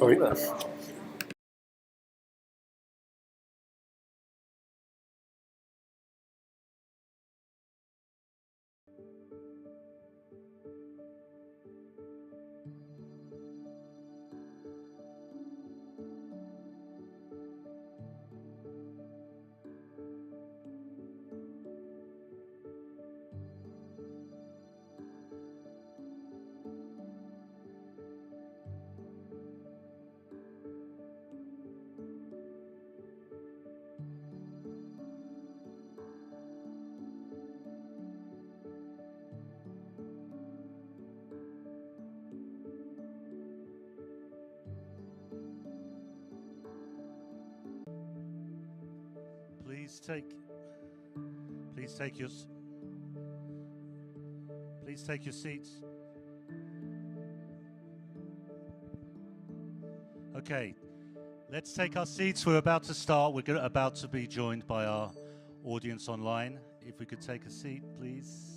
Oui. Please take your seats. Okay, let's take our seats. We're about to start. We're about to be joined by our audience online. If we could take a seat, please.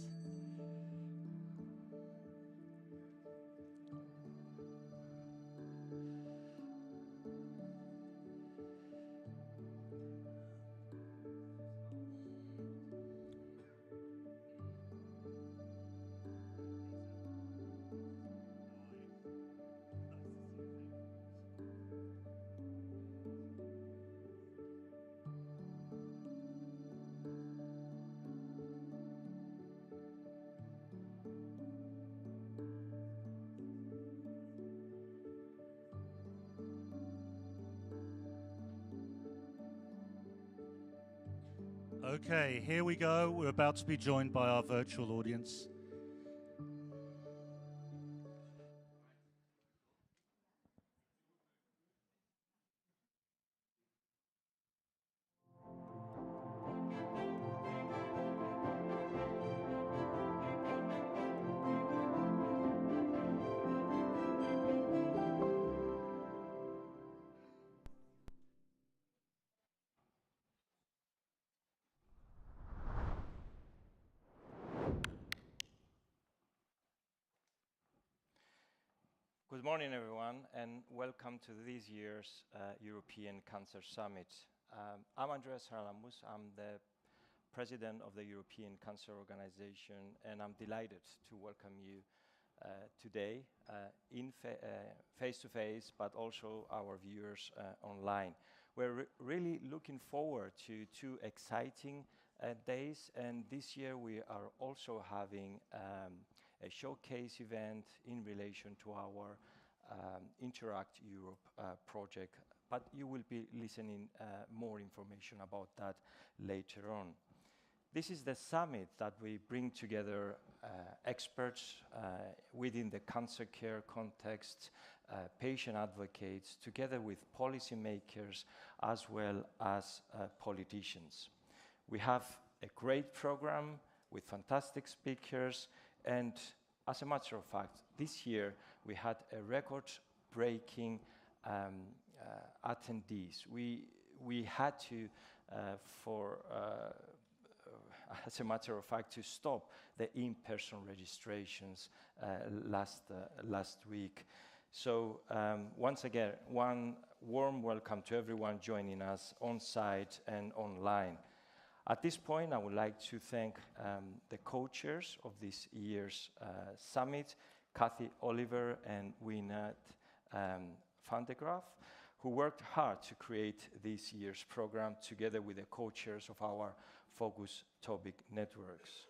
Okay, here we go. We're about to be joined by our virtual audience. Good morning, everyone, and welcome to this year's European Cancer Summit. I'm Andreas Haralambous. I'm the president of the European Cancer Organization, and I'm delighted to welcome you today in face-to-face, but also our viewers online. We're really looking forward to 2 exciting days, and this year we are also having a showcase event in relation to our Interact Europe project, but you will be listening more information about that later on. This is the summit that we bring together experts within the cancer care context, patient advocates, together with policymakers as well as politicians. We have a great program with fantastic speakers, and as a matter of fact, this year we had a record-breaking attendees. We had to, as a matter of fact, to stop the in-person registrations last week. So once again, one warm welcome to everyone joining us on site and online. At this point, I would like to thank the co-chairs of this year's summit, Kathy Oliver and Wynand van de Graaf, who worked hard to create this year's program together with the co-chairs of our focus topic networks.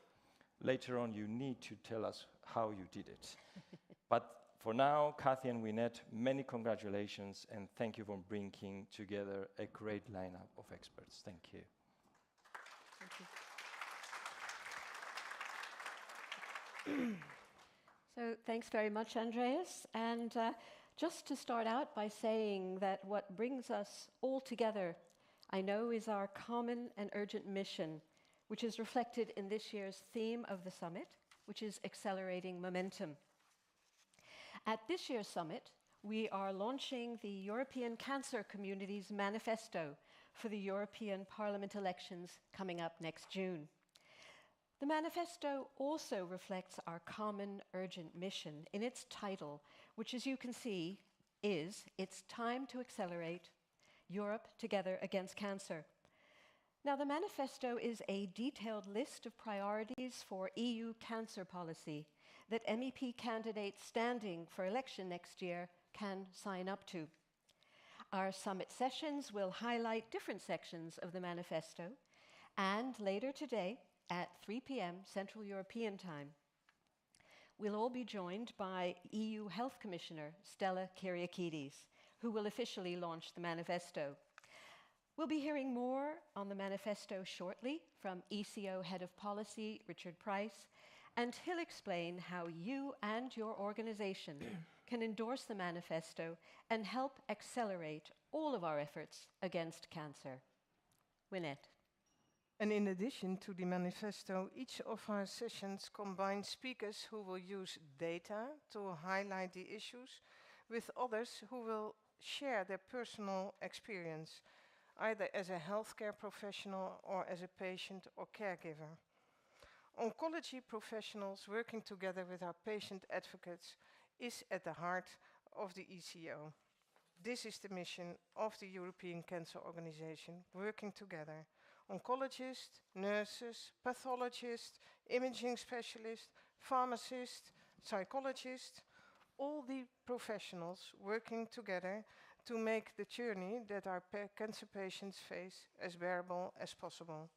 Later on, you need to tell us how you did it. But for now, Kathy and Wynand, many congratulations, and thank you for bringing together a great lineup of experts. Thank you. Thank you. So thanks very much, Andreas. And just to start out by saying that what brings us all together, I know, is our common and urgent mission, which is reflected in this year's theme of the summit, which is accelerating momentum. At this year's summit, we are launching the European Cancer Community's Manifesto for the European Parliament elections coming up next June. The manifesto also reflects our common urgent mission in its title, which, as you can see, is It's Time to Accelerate Europe Together Against Cancer. Now, the manifesto is a detailed list of priorities for EU cancer policy that MEP candidates standing for election next year can sign up to. Our summit sessions will highlight different sections of the manifesto, and later today at 3 p.m. Central European Time, we'll all be joined by EU Health Commissioner Stella Kyriakides, who will officially launch the manifesto. We'll be hearing more on the manifesto shortly from ECO Head of Policy, Richard Price, and he'll explain how you and your organization can endorse the manifesto and help accelerate all of our efforts against cancer. Wynette. And in addition to the manifesto, each of our sessions combines speakers who will use data to highlight the issues with others who will share their personal experience, either as a healthcare professional or as a patient or caregiver. Oncology professionals working together with our patient advocates is at the heart of the ECO. This is the mission of the European Cancer Organization, working together. Oncologists, nurses, pathologists, imaging specialists, pharmacists, psychologists, all the professionals working together to make the journey that our cancer patients face as bearable as possible.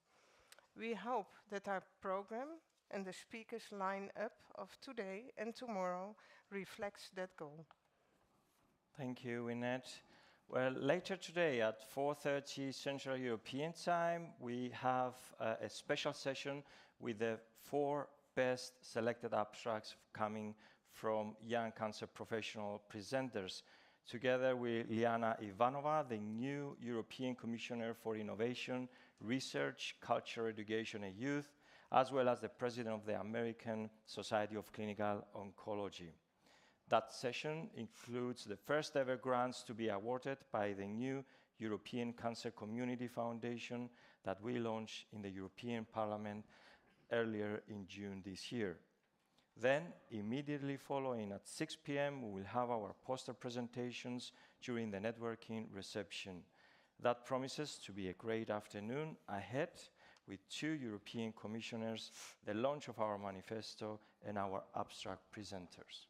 We hope that our program and the speakers line-up of today and tomorrow reflects that goal. Thank you, Wynette. Well, later today at 4:30 Central European Time, we have a special session with the 4 best selected abstracts coming from young cancer professional presenters, together with Liana Ivanova, the new European Commissioner for Innovation, Research, Culture, Education and Youth, as well as the President of the American Society of Clinical Oncology. That session includes the first ever grants to be awarded by the new European Cancer Community Foundation that we launched in the European Parliament earlier in June this year. Then, immediately following at 6 p.m., we will have our poster presentations during the networking reception. That promises to be a great afternoon ahead with 2 European commissioners, the launch of our manifesto, and our abstract presenters.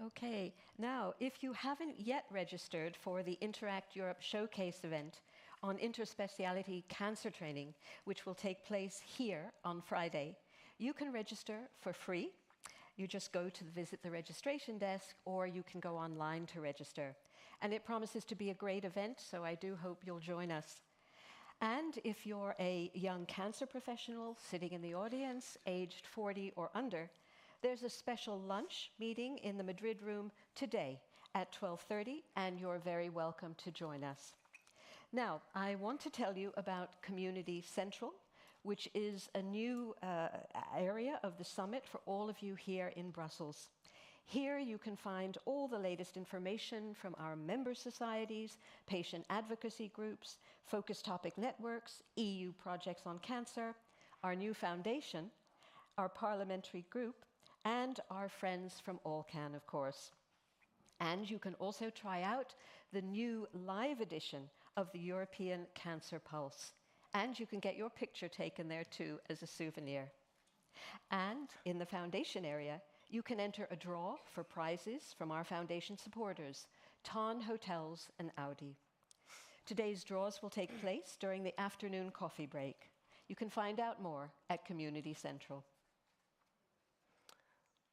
Okay, now, if you haven't yet registered for the Interact Europe Showcase event on interspeciality cancer training, which will take place here on Friday, you can register for free. You just go to visit the registration desk, or you can go online to register. And it promises to be a great event, so I do hope you'll join us. And if you're a young cancer professional sitting in the audience, aged 40 or under, there's a special lunch meeting in the Madrid room today at 12:30, and you're very welcome to join us. Now, I want to tell you about Community Central, which is a new area of the summit for all of you here in Brussels. Here you can find all the latest information from our member societies, patient advocacy groups, focus topic networks, EU projects on cancer, our new foundation, our parliamentary group, and our friends from Allcan, of course. And you can also try out the new live edition of the European Cancer Pulse. And you can get your picture taken there too as a souvenir. And in the foundation area, you can enter a draw for prizes from our foundation supporters, Ton Hotels and Audi. Today's draws will take place during the afternoon coffee break. You can find out more at Community Central.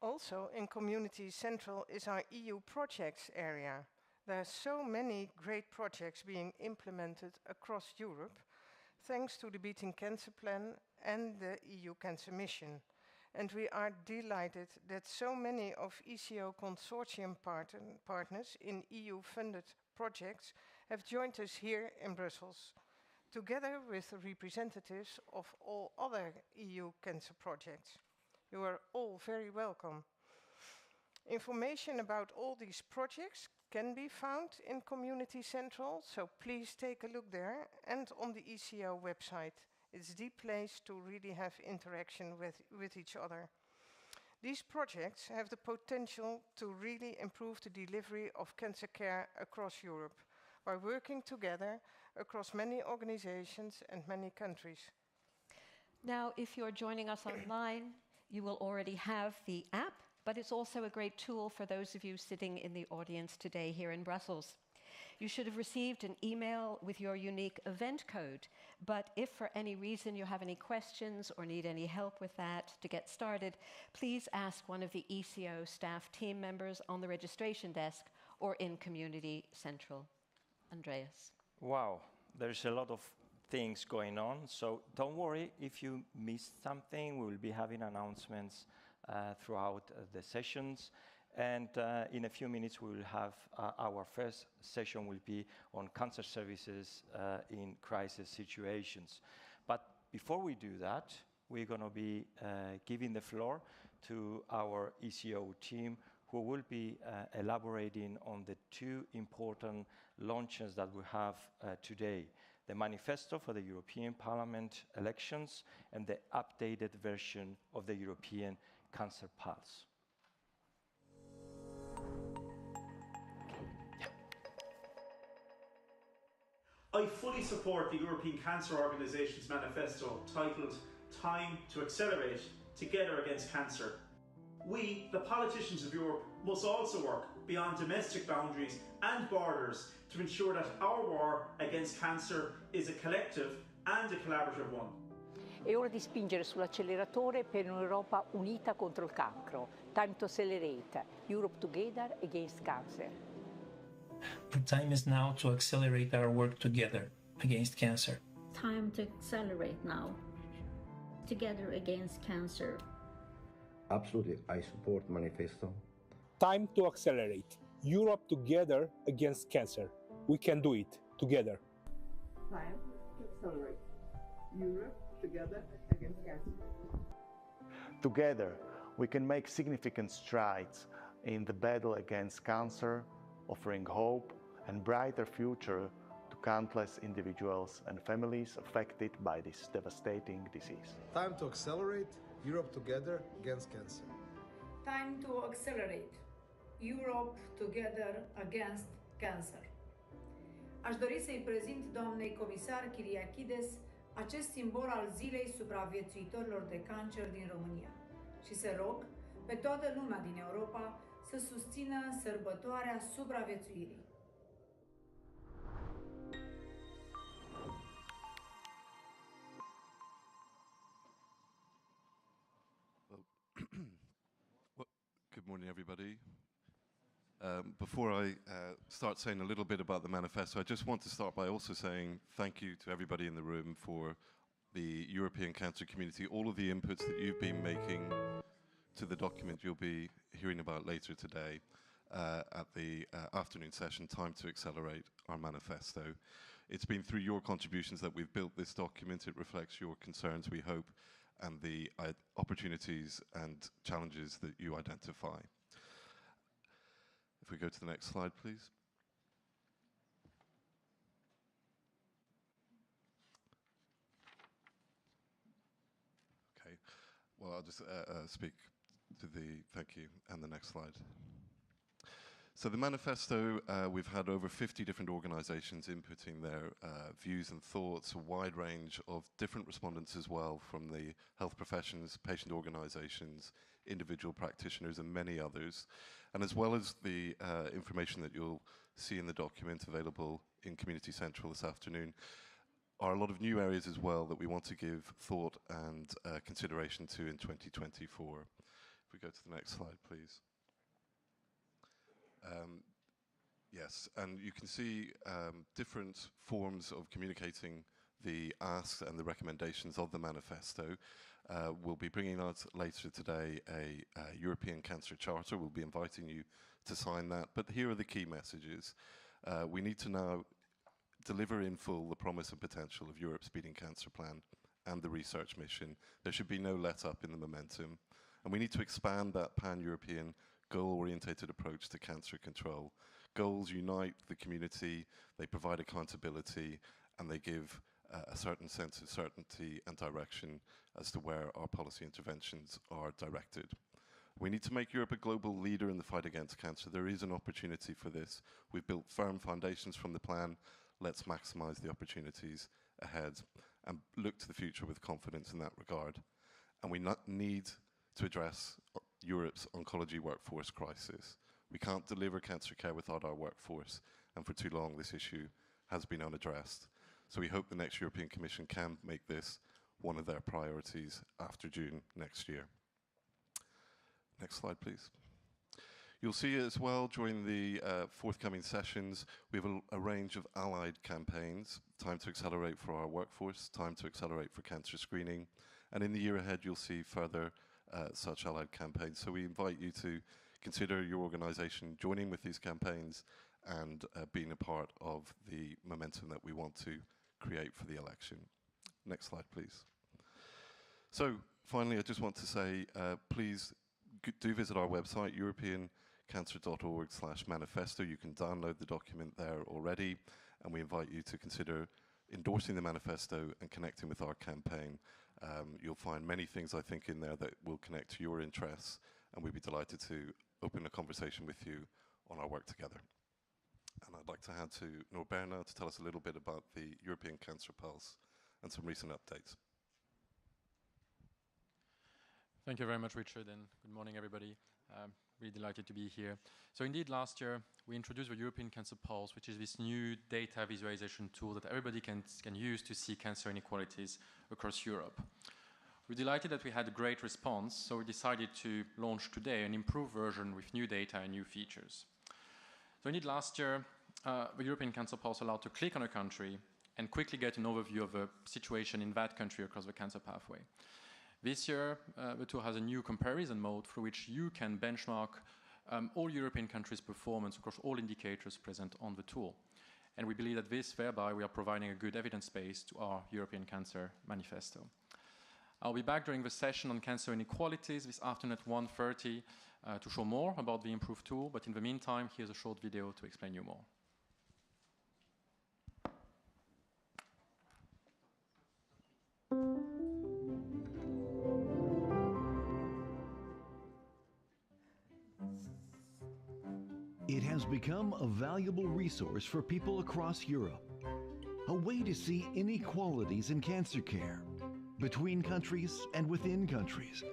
Also in Community Central is our EU projects area. There are so many great projects being implemented across Europe, thanks to the Beating Cancer Plan and the EU Cancer Mission. And we are delighted that so many of ECO consortium partners in EU-funded projects have joined us here in Brussels, together with representatives of all other EU cancer projects. You are all very welcome. Information about all these projects can be found in Community Central, so please take a look there, and on the ECO website. It's the place to really have interaction with each other. These projects have the potential to really improve the delivery of cancer care across Europe by working together across many organizations and many countries. Now, if you're joining us online, you will already have the app, but it's also a great tool for those of you sitting in the audience today here in Brussels. You should have received an email with your unique event code, but if for any reason you have any questions or need any help with that to get started, please ask one of the ECO staff team members on the registration desk or in Community Central. Andreas. Wow, there's a lot of things going on, so don't worry if you missed something. We will be having announcements throughout the sessions. And in a few minutes, we will have our first session will be on cancer services in crisis situations. But before we do that, we're going to be giving the floor to our ECO team, who will be elaborating on the two important launches that we have today: the manifesto for the European Parliament elections and the updated version of the European Cancer Pulse. I fully support the European Cancer Organisation's manifesto titled Time to Accelerate, Together Against Cancer. We, the politicians of Europe, must also work beyond domestic boundaries and borders to ensure that our war against cancer is a collective and a collaborative one. È ora di spingere sull'acceleratore per un'Europa unita contro il cancro. Time to accelerate. Europe together against cancer. The time is now to accelerate our work together against cancer. Time to accelerate now. Together against cancer. Absolutely, I support Manifesto. Time to accelerate. Europe together against cancer. We can do it together. Time to accelerate. Europe together against cancer. Together, we can make significant strides in the battle against cancer, offering hope and brighter future to countless individuals and families affected by this devastating disease. Time to accelerate. Europe together against cancer. Time to accelerate. Europe together against cancer. Aș dori să-i prezint doamnei comisar Kyriakides acest simbol al Zilei supraviețuitorilor de cancer din România și să rog pe toată lumea din Europa să susțină sărbătoarea supraviețuirii. Good morning, everybody. Before I start saying a little bit about the manifesto, I just want to start by also saying thank you to everybody in the room for the European cancer community, all of the inputs that you've been making to the document you'll be hearing about later today at the afternoon session, Time to Accelerate Our Manifesto. It's been through your contributions that we've built this document. It reflects your concerns, we hope, and the opportunities and challenges that you identify. If we go to the next slide, please. Okay, well, I'll just speak to thank you, and the next slide. So the manifesto, we've had over 50 different organizations inputting their views and thoughts, a wide range of different respondents as well, from the health professions, patient organizations, individual practitioners, and many others. And as well as the information that you'll see in the document available in Community Central this afternoon, are a lot of new areas as well that we want to give thought and consideration to in 2024. If we go to the next slide, please. Yes, and you can see different forms of communicating the asks and the recommendations of the manifesto. We'll be bringing out later today a European Cancer Charter. We'll be inviting you to sign that. But here are the key messages. We need to now deliver in full the promise and potential of Europe's Beating Cancer Plan and the research mission. There should be no let-up in the momentum. And we need to expand that pan-European goal-orientated approach to cancer control. Goals unite the community, they provide accountability, and they give a certain sense of certainty and direction as to where our policy interventions are directed. We need to make Europe a global leader in the fight against cancer. There is an opportunity for this. We've built firm foundations from the plan. Let's maximize the opportunities ahead and look to the future with confidence in that regard. And we need to address Europe's oncology workforce crisis. We can't deliver cancer care without our workforce, and for too long this issue has been unaddressed. So we hope the next European Commission can make this one of their priorities after June next year. Next slide, please. You'll see as well during the forthcoming sessions, we have a range of allied campaigns, Time to Accelerate for our workforce, Time to Accelerate for cancer screening, and in the year ahead you'll see further such allied campaigns. So we invite you to consider your organization joining with these campaigns and being a part of the momentum that we want to create for the election. Next slide, please. So finally, I just want to say, please do visit our website, europeancancer.org/manifesto. You can download the document there already, and we invite you to consider endorsing the manifesto and connecting with our campaign. You'll find many things, I think, in there that will connect to your interests, and we'd be delighted to open a conversation with you on our work together. And I'd like to hand to Norbert now to tell us a little bit about the European Cancer Pulse and some recent updates. Thank you very much, Richard, and good morning, everybody. Really delighted to be here. So indeed, last year, we introduced the European Cancer Pulse, which is this new data visualization tool that everybody can use to see cancer inequalities across Europe. We're delighted that we had a great response, so we decided to launch today an improved version with new data and new features. So indeed, last year, the European Cancer Pulse allowed to click on a country and quickly get an overview of the situation in that country across the cancer pathway. This year, the tool has a new comparison mode through which you can benchmark all European countries' performance across all indicators present on the tool. And we believe that thereby, we are providing a good evidence base to our European Cancer Manifesto. I'll be back during the session on cancer inequalities this afternoon at 1:30 to show more about the improved tool, but in the meantime, here's a short video to explain you more. It has become a valuable resource for people across Europe, a way to see inequalities in cancer care, between countries and within countries.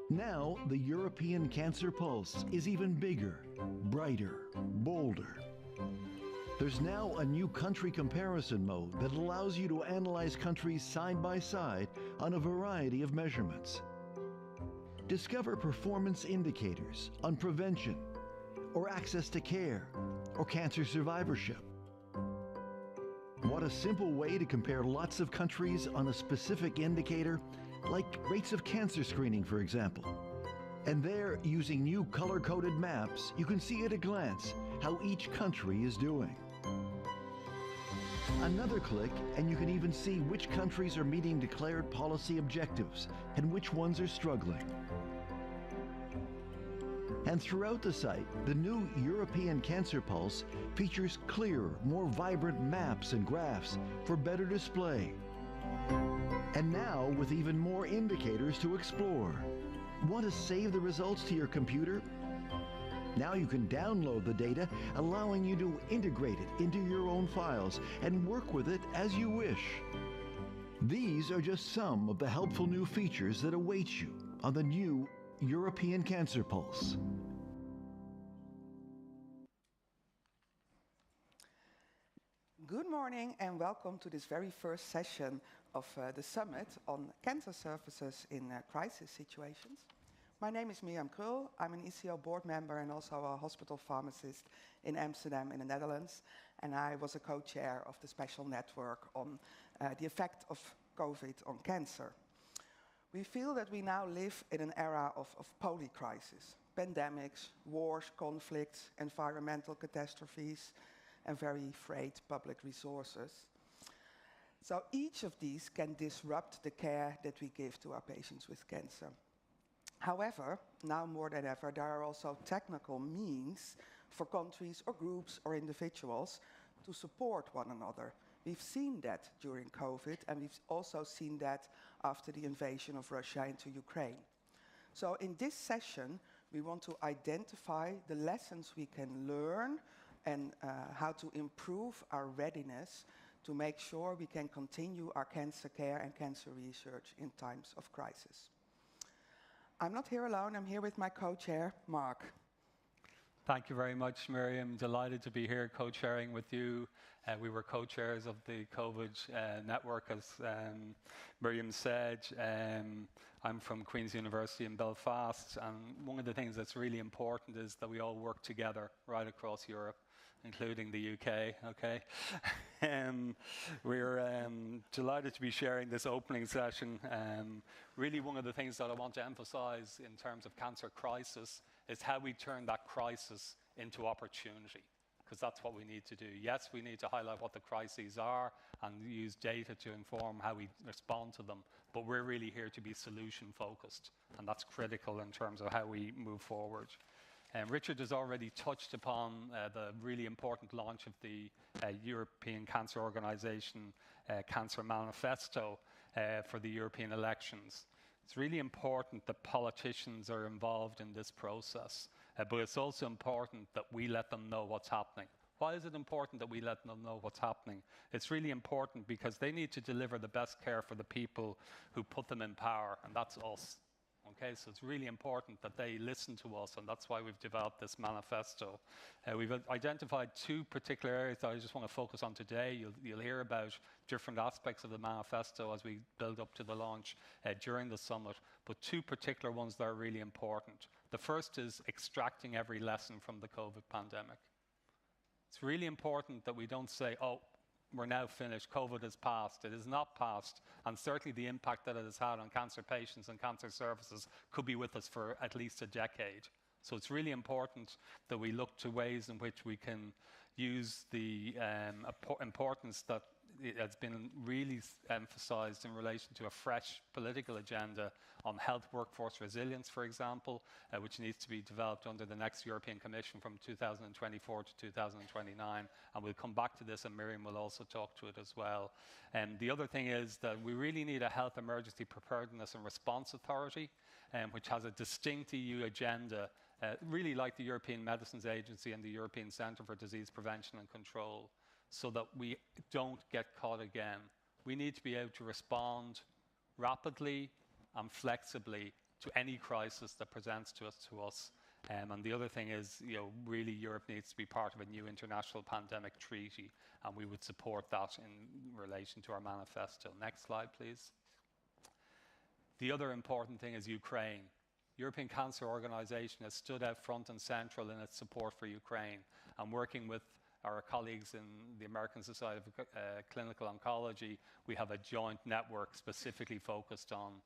Now, the European Cancer Pulse is even bigger, brighter, bolder. There's now a new country comparison mode that allows you to analyze countries side by side on a variety of measurements. Discover performance indicators on prevention, or access to care, or cancer survivorship. What a simple way to compare lots of countries on a specific indicator, like rates of cancer screening, for example. And there, using new color-coded maps, you can see at a glance how each country is doing. Another click, and you can even see which countries are meeting declared policy objectives and which ones are struggling. And throughout the site, the new European Cancer Pulse features clearer, more vibrant maps and graphs for better display. And now, with even more indicators to explore. Want to save the results to your computer? Now you can download the data, allowing you to integrate it into your own files and work with it as you wish. These are just some of the helpful new features that await you on the new European Cancer Pulse. Good morning and welcome to this very first session of the Summit on Cancer Services in Crisis Situations. My name is Mirjam Krul. I'm an ECO board member and also a hospital pharmacist in Amsterdam in the Netherlands. And I was a co-chair of the special network on the effect of COVID on cancer. We feel that we now live in an era of polycrisis, pandemics, wars, conflicts, environmental catastrophes, and very frayed public resources. So each of these can disrupt the care that we give to our patients with cancer. However, now more than ever, there are also technical means for countries or groups or individuals to support one another. We've seen that during COVID, and we've also seen that after the invasion of Russia into Ukraine. So in this session, we want to identify the lessons we can learn and how to improve our readiness to make sure we can continue our cancer care and cancer research in times of crisis. I'm not here alone, I'm here with my co-chair, Mark. Thank you very much, Miriam. Delighted to be here co-chairing with you. We were co-chairs of the COVID network, as Miriam said. I'm from Queen's University in Belfast, and one of the things that's really important is that we all work together right across Europe, including the UK, okay? We're delighted to be sharing this opening session. Really one of the things that I want to emphasize in terms of cancer crisis is how we turn that crisis into opportunity, because that's what we need to do. Yes, we need to highlight what the crises are and use data to inform how we respond to them, but we're really here to be solution focused, and that's critical in terms of how we move forward. Richard has already touched upon the really important launch of the European Cancer Organization Cancer Manifesto for the European elections. It's really important that politicians are involved in this process, but it's also important that we let them know what's happening. Why is it important that we let them know what's happening? It's really important because they need to deliver the best care for the people who put them in power, and that's us. Okay, so it's really important that they listen to us, and that's why we've developed this manifesto. We've identified two particular areas that I just want to focus on today. You'll hear about different aspects of the manifesto as we build up to the launch during the summit, but two particular ones that are really important. The first is extracting every lesson from the COVID pandemic. It's really important that we don't say, oh, we're now finished, COVID has passed. It is not passed, and certainly the impact that it has had on cancer patients and cancer services could be with us for at least a decade. So it's really important that we look to ways in which we can use the importance that has been really emphasized in relation to a fresh political agenda on health workforce resilience, for example, which needs to be developed under the next European Commission from 2024 to 2029. And we'll come back to this, and Miriam will also talk to it as well. And the other thing is that we really need a health emergency preparedness and response authority, which has a distinct EU agenda, really like the European Medicines Agency and the European Centre for Disease Prevention and Control, so that we don't get caught again. We need to be able to respond rapidly and flexibly to any crisis that presents to us. And the other thing is, really Europe needs to be part of a new international pandemic treaty, and we would support that in relation to our manifesto. Next slide, please. The other important thing is Ukraine. European Cancer Organization has stood out front and central in its support for Ukraine, and working with our colleagues in the American Society of Clinical Oncology, we have a joint network specifically focused on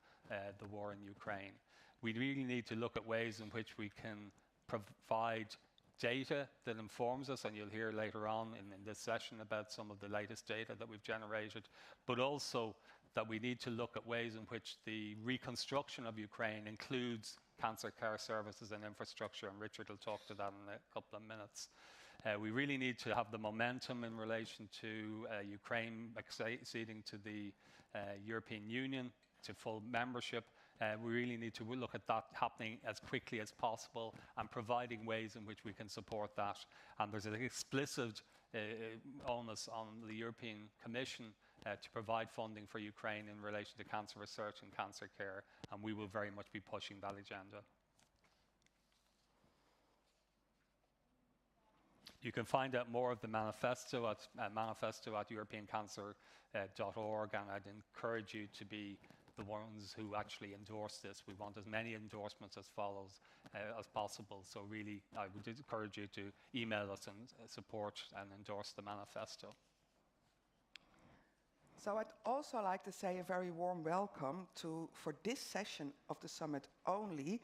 the war in Ukraine. We really need to look at ways in which we can provide data that informs us, and you'll hear later on in this session about some of the latest data that we've generated, but also that we need to look at ways in which the reconstruction of Ukraine includes cancer care services and infrastructure, and Richard will talk to that in a couple of minutes. We really need to have the momentum in relation to Ukraine acceding to the European Union, to full membership. We really need to look at that happening as quickly as possible and providing ways in which we can support that. And there's an explicit onus on the European Commission to provide funding for Ukraine in relation to cancer research and cancer care, and we will very much be pushing that agenda. You can find out more of the manifesto at europeancancer.org, and I'd encourage you to be the ones who actually endorse this. We want as many endorsements as possible. So really, I would encourage you to email us and support and endorse the manifesto. So I'd also like to say a very warm welcome for this session of the summit only,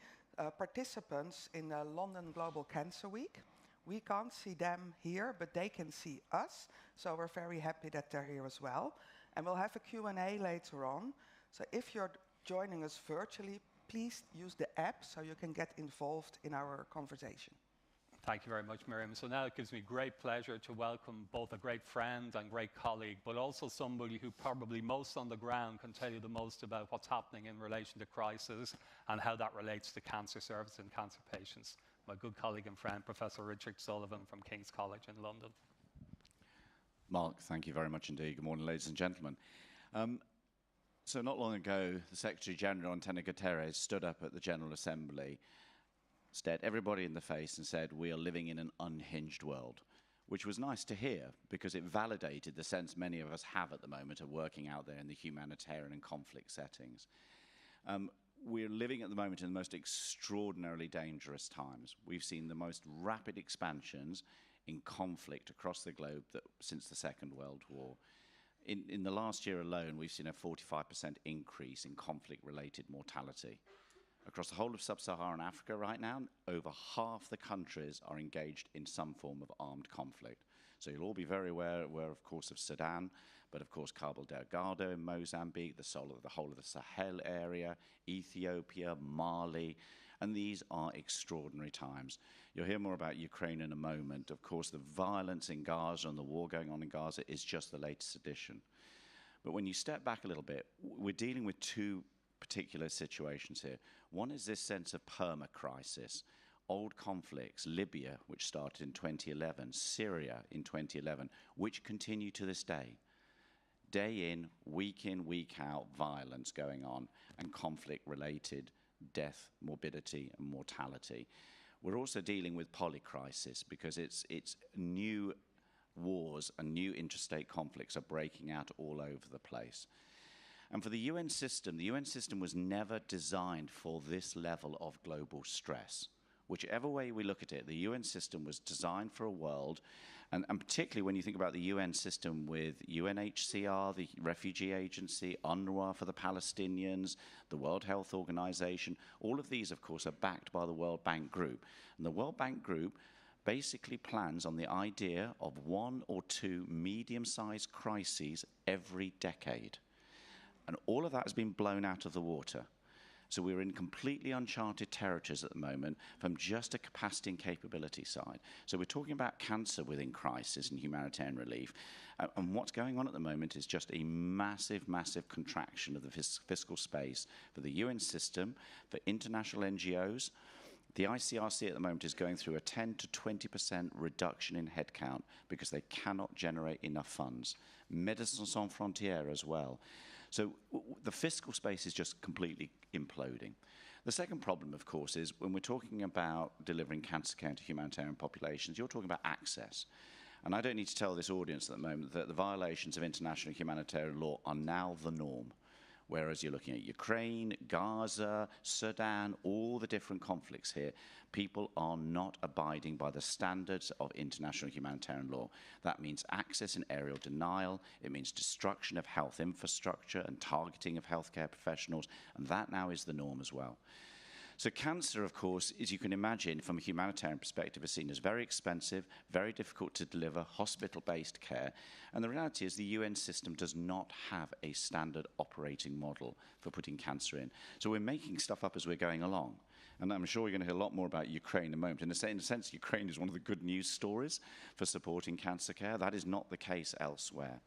participants in the London Global Cancer Week. We can't see them here, but they can see us. So we're very happy that they're here as well. And we'll have a Q&A later on. So if you're joining us virtually, please use the app so you can get involved in our conversation. Thank you very much, Miriam. So now it gives me great pleasure to welcome both a great friend and great colleague, but also somebody who probably most on the ground can tell you the most about what's happening in relation to crisis and how that relates to cancer service and cancer patients. My good colleague and friend, Professor Richard Sullivan from King's College in London. Mark, thank you very much indeed. Good morning, ladies and gentlemen. So not long ago, the Secretary General, Antonio Guterres, stood up at the General Assembly, stared everybody in the face and said, we are living in an unhinged world, which was nice to hear because it validated the sense many of us have at the moment of working out there in the humanitarian and conflict settings. We're living at the moment in the most extraordinarily dangerous times. We've seen the most rapid expansions in conflict across the globe since the Second World War. In the last year alone, we've seen a 45% increase in conflict-related mortality. Across the whole of sub-Saharan Africa right now, over half the countries are engaged in some form of armed conflict. So you'll all be very aware of course, of Sudan, but of course Cabo Delgado in Mozambique, the whole of the Sahel area, Ethiopia, Mali, and these are extraordinary times. You'll hear more about Ukraine in a moment. Of course, the violence in Gaza and the war going on in Gaza is just the latest addition. But when you step back a little bit, we're dealing with two particular situations here. One is this sense of perma-crisis. Old conflicts, Libya, which started in 2011, Syria in 2011, which continue to this day. Day in, week out, violence going on and conflict-related death, morbidity, and mortality. We're also dealing with polycrisis because it's new wars and new interstate conflicts are breaking out all over the place. And for the UN system was never designed for this level of global stress. Whichever way we look at it, the UN system was designed for a world, and particularly when you think about the UN system with UNHCR, the Refugee Agency, UNRWA for the Palestinians, the World Health Organization, all of these, of course, are backed by the World Bank Group. And the World Bank Group basically plans on the idea of 1 or 2 medium-sized crises every decade. And all of that has been blown out of the water. So we're in completely uncharted territories at the moment from just a capacity and capability side. So we're talking about cancer within crisis and humanitarian relief. And what's going on at the moment is just a massive, massive contraction of the fiscal space for the UN system, for international NGOs. The ICRC at the moment is going through a 10 to 20% reduction in headcount because they cannot generate enough funds. Médecins Sans Frontières as well. So the fiscal space is just completely imploding. The second problem, of course, is when we're talking about delivering cancer care to humanitarian populations, you're talking about access. And I don't need to tell this audience at the moment that the violations of international humanitarian law are now the norm. Whereas you're looking at Ukraine, Gaza, Sudan, all the different conflicts here, people are not abiding by the standards of international humanitarian law. That means access and aerial denial. It means destruction of health infrastructure and targeting of healthcare professionals. And that now is the norm as well. So cancer, of course, as you can imagine, from a humanitarian perspective, is seen as very expensive, very difficult to deliver, hospital-based care. And the reality is the UN system does not have a standard operating model for putting cancer in. So we're making stuff up as we're going along. And I'm sure you're going to hear a lot more about Ukraine in a moment. In a sense, Ukraine is one of the good news stories for supporting cancer care. That is not the case elsewhere.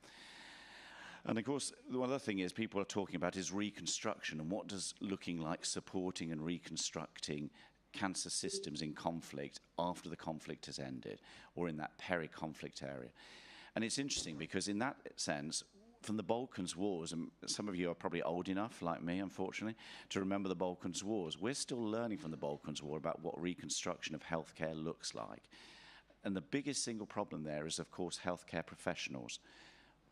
And of course, the other thing is people are talking about is reconstruction and what does looking like supporting and reconstructing cancer systems in conflict after the conflict has ended or in that peri-conflict area. And it's interesting because in that sense, from the Balkans Wars, and some of you are probably old enough, like me, unfortunately, to remember the Balkans Wars. We're still learning from the Balkans War about what reconstruction of healthcare looks like. And the biggest single problem there is, of course, healthcare professionals.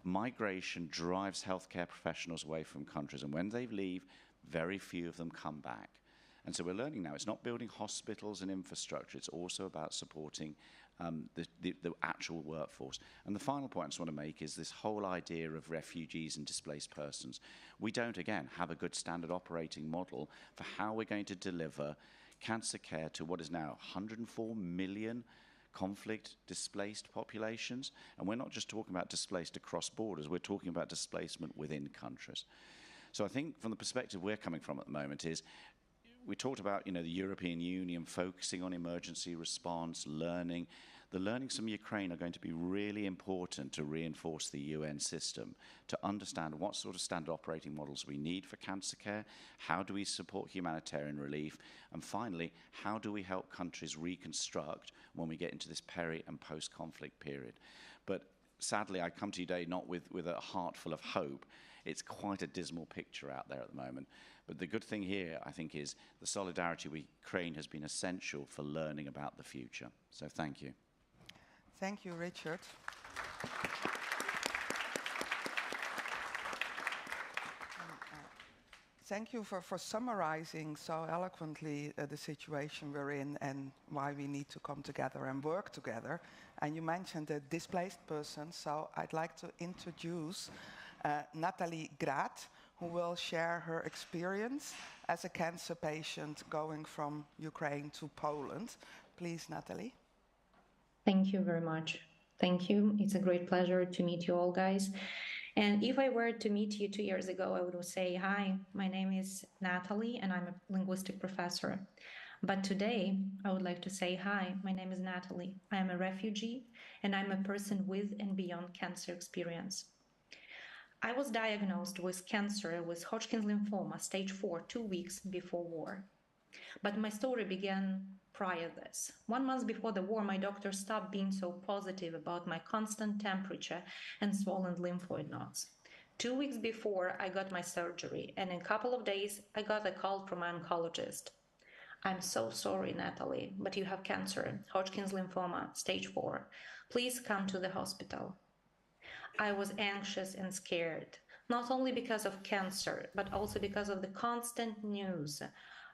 Migration drives healthcare professionals away from countries, and when they leave, very few of them come back. And so we're learning now, it's not building hospitals and infrastructure, it's also about supporting the actual workforce. And the final point I just want to make is this whole idea of refugees and displaced persons. We don't, again, have a good standard operating model for how we're going to deliver cancer care to what is now 104 million conflict-displaced populations. And we're not just talking about displaced across borders, we're talking about displacement within countries. So I think from the perspective we're coming from at the moment is we talked about, the European Union focusing on emergency response, learning. The learnings from Ukraine are going to be really important to reinforce the UN system, to understand what sort of standard operating models we need for cancer care, how do we support humanitarian relief, and finally, how do we help countries reconstruct when we get into this peri- and post-conflict period. But sadly, I come to you today not with a heart full of hope. It's quite a dismal picture out there at the moment. But the good thing here, I think, is the solidarity with Ukraine has been essential for learning about the future. So thank you. Thank you, Richard. Thank you for summarizing so eloquently the situation we're in and why we need to come together and work together. And you mentioned the displaced person, so I'd like to introduce Nathalie Graat, who will share her experience as a cancer patient going from Ukraine to Poland. Please, Nathalie. Thank you very much. Thank you. It's a great pleasure to meet you all, guys. And if I were to meet you 2 years ago, I would say, hi, my name is Nathalie, and I'm a linguistic professor. But today, I would like to say, hi, my name is Nathalie. I am a refugee, and I'm a person with and beyond cancer experience. I was diagnosed with cancer with Hodgkin's lymphoma, stage 4, 2 weeks before war. But my story began prior to this. 1 month before the war, my doctor stopped being so positive about my constant temperature and swollen lymphoid nodes. 2 weeks before, I got my surgery, and in a couple of days, I got a call from my oncologist. I'm so sorry, Nathalie, but you have cancer, Hodgkin's lymphoma, stage 4. Please come to the hospital. I was anxious and scared, not only because of cancer, but also because of the constant news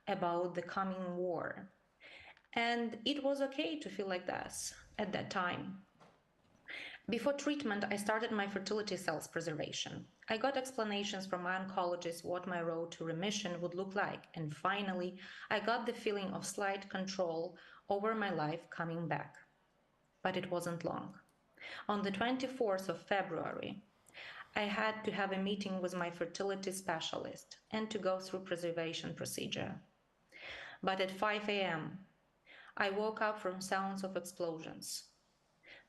about the coming war. And it was okay to feel like this at that time. Before treatment, I started my fertility cells preservation. I got explanations from my oncologist what my road to remission would look like. And finally, I got the feeling of slight control over my life coming back. But it wasn't long. On the 24th of February, I had to have a meeting with my fertility specialist and to go through preservation procedure. But at 5 a.m., I woke up from sounds of explosions.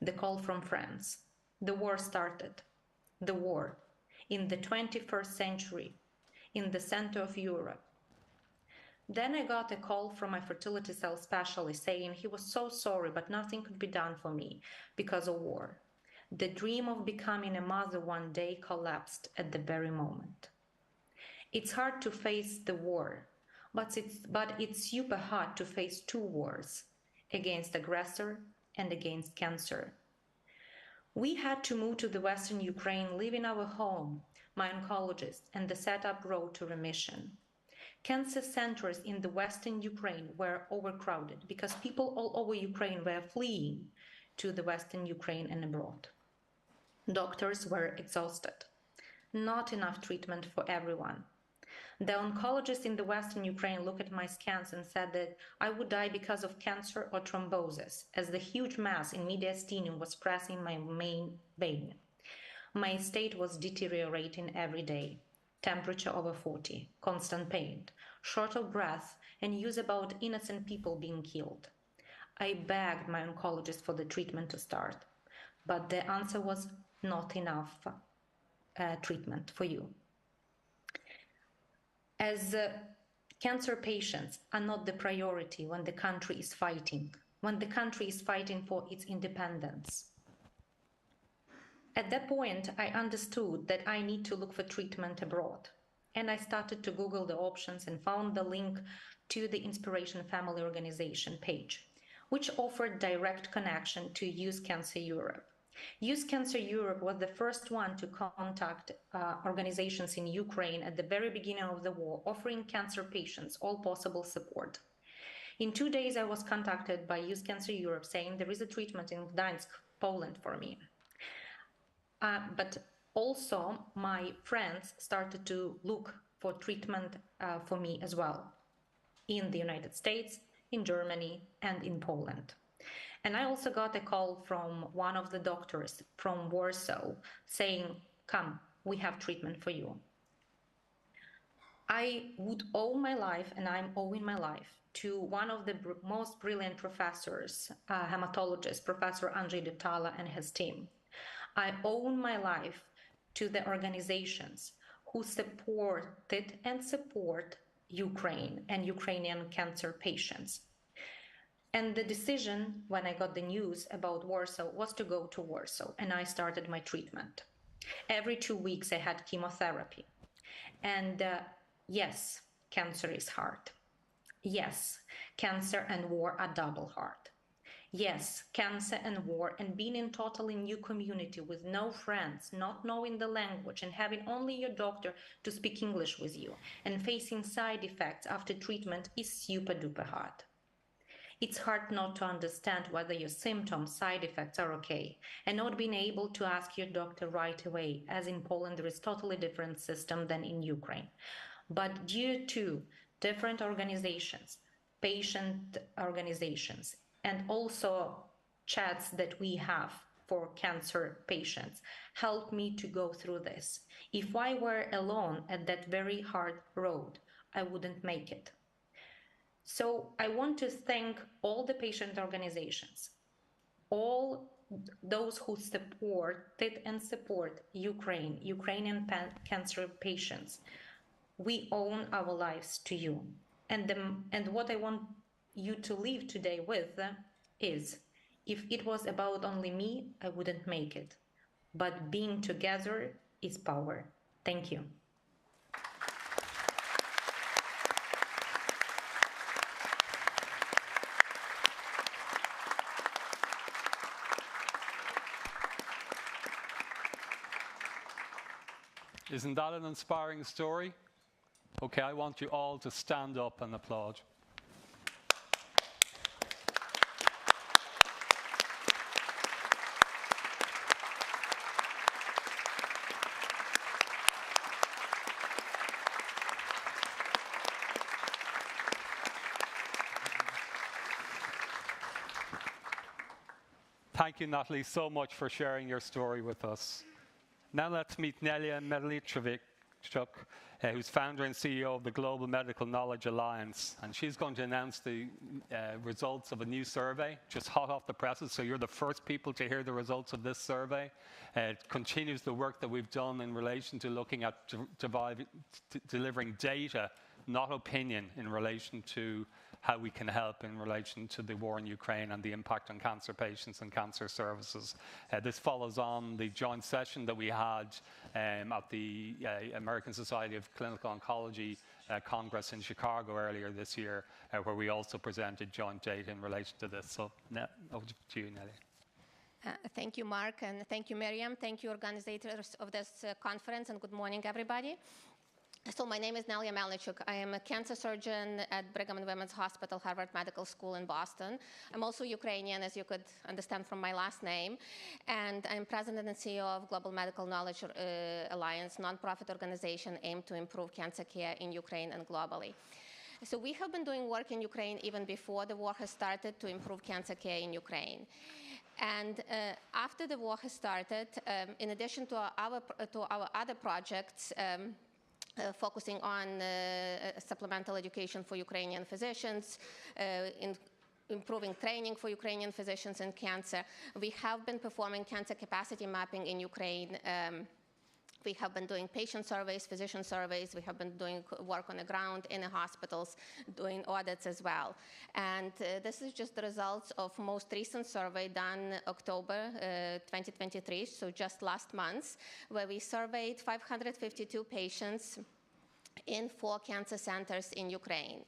The call from friends. The war started. The war. In the 21st century. In the center of Europe. Then I got a call from my fertility cell specialist saying he was so sorry, but nothing could be done for me because of war. The dream of becoming a mother one day collapsed at the very moment. It's hard to face the war. But it's super hard to face 2 wars, against aggressor and against cancer. We had to move to the Western Ukraine, leaving our home, my oncologist, and the set-up road to remission. Cancer centers in the Western Ukraine were overcrowded because people all over Ukraine were fleeing to the Western Ukraine and abroad. Doctors were exhausted. Not enough treatment for everyone. The oncologist in the Western Ukraine looked at my scans and said that I would die because of cancer or thrombosis, as the huge mass in mediastinum was pressing my main vein. My state was deteriorating every day. Temperature over 40, constant pain, short of breath, and news about innocent people being killed. I begged my oncologist for the treatment to start, but the answer was not enough treatment for you. As cancer patients are not the priority when the country is fighting for its independence. At that point, I understood that I need to look for treatment abroad. And I started to Google the options and found the link to the Inspiration Family Organization page, which offered direct connection to Youth Cancer Europe. Youth Cancer Europe was the first one to contact organizations in Ukraine at the very beginning of the war, offering cancer patients all possible support. In 2 days, I was contacted by Youth Cancer Europe saying there is a treatment in Gdańsk, Poland for me. But also, my friends started to look for treatment for me as well, in the United States, in Germany, and in Poland. And I also got a call from one of the doctors from Warsaw saying, come, we have treatment for you. I would owe my life, and I'm owing my life, to one of the most brilliant professors, hematologist, Professor Andrzej Dutala and his team. I owe my life to the organizations who supported and support Ukraine and Ukrainian cancer patients. And the decision, when I got the news about Warsaw, was to go to Warsaw, and I started my treatment. Every 2 weeks, I had chemotherapy. And yes, cancer is hard. Yes, cancer and war are double hard. Yes, cancer and war and being in totally new community with no friends, not knowing the language and having only your doctor to speak English with you and facing side effects after treatment is super duper hard. It's hard not to understand whether your symptoms, side effects are okay, and not being able to ask your doctor right away, as in Poland there is totally different system than in Ukraine. But due to different organizations, patient organizations, and also chats that we have for cancer patients, helped me to go through this. If I were alone at that very hard road, I wouldn't make it. So I want to thank all the patient organizations, all those who supported and support Ukrainian cancer patients. We owe our lives to you. And what I want you to leave today with is, if it was about only me, I wouldn't make it. But being together is power. Thank you. Isn't that an inspiring story? Okay, I want you all to stand up and applaud. Thank you, Natalie, so much for sharing your story with us. Now let's meet Nelia Medlichuk, who's founder and CEO of the Global Medical Knowledge Alliance. And she's going to announce the results of a new survey, just hot off the presses. So you're the first people to hear the results of this survey. It continues the work that we've done in relation to looking at delivering data, not opinion, in relation to how we can help in relation to the war in Ukraine and the impact on cancer patients and cancer services. This follows on the joint session that we had at the American Society of Clinical Oncology Congress in Chicago earlier this year, where we also presented joint data in relation to this. So, over to you, Nelly. Thank you, Mark, and thank you, Miriam. Thank you, organizers of this conference, and good morning, everybody. So my name is Nelia Melnichuk. I am a cancer surgeon at Brigham and Women's Hospital, Harvard Medical School in Boston. I'm also Ukrainian, as you could understand from my last name. And I'm president and CEO of Global Medical Knowledge Alliance, nonprofit organization aimed to improve cancer care in Ukraine and globally. So we have been doing work in Ukraine even before the war has started to improve cancer care in Ukraine. And after the war has started, in addition to our other projects, focusing on supplemental education for Ukrainian physicians, improving training for Ukrainian physicians in cancer. We have been performing cancer capacity mapping in Ukraine. We have been doing patient surveys, physician surveys. We have been doing work on the ground in the hospitals, doing audits as well. And this is just the results of most recent survey done October 2023, so just last month, where we surveyed 552 patients in 4 cancer centers in Ukraine.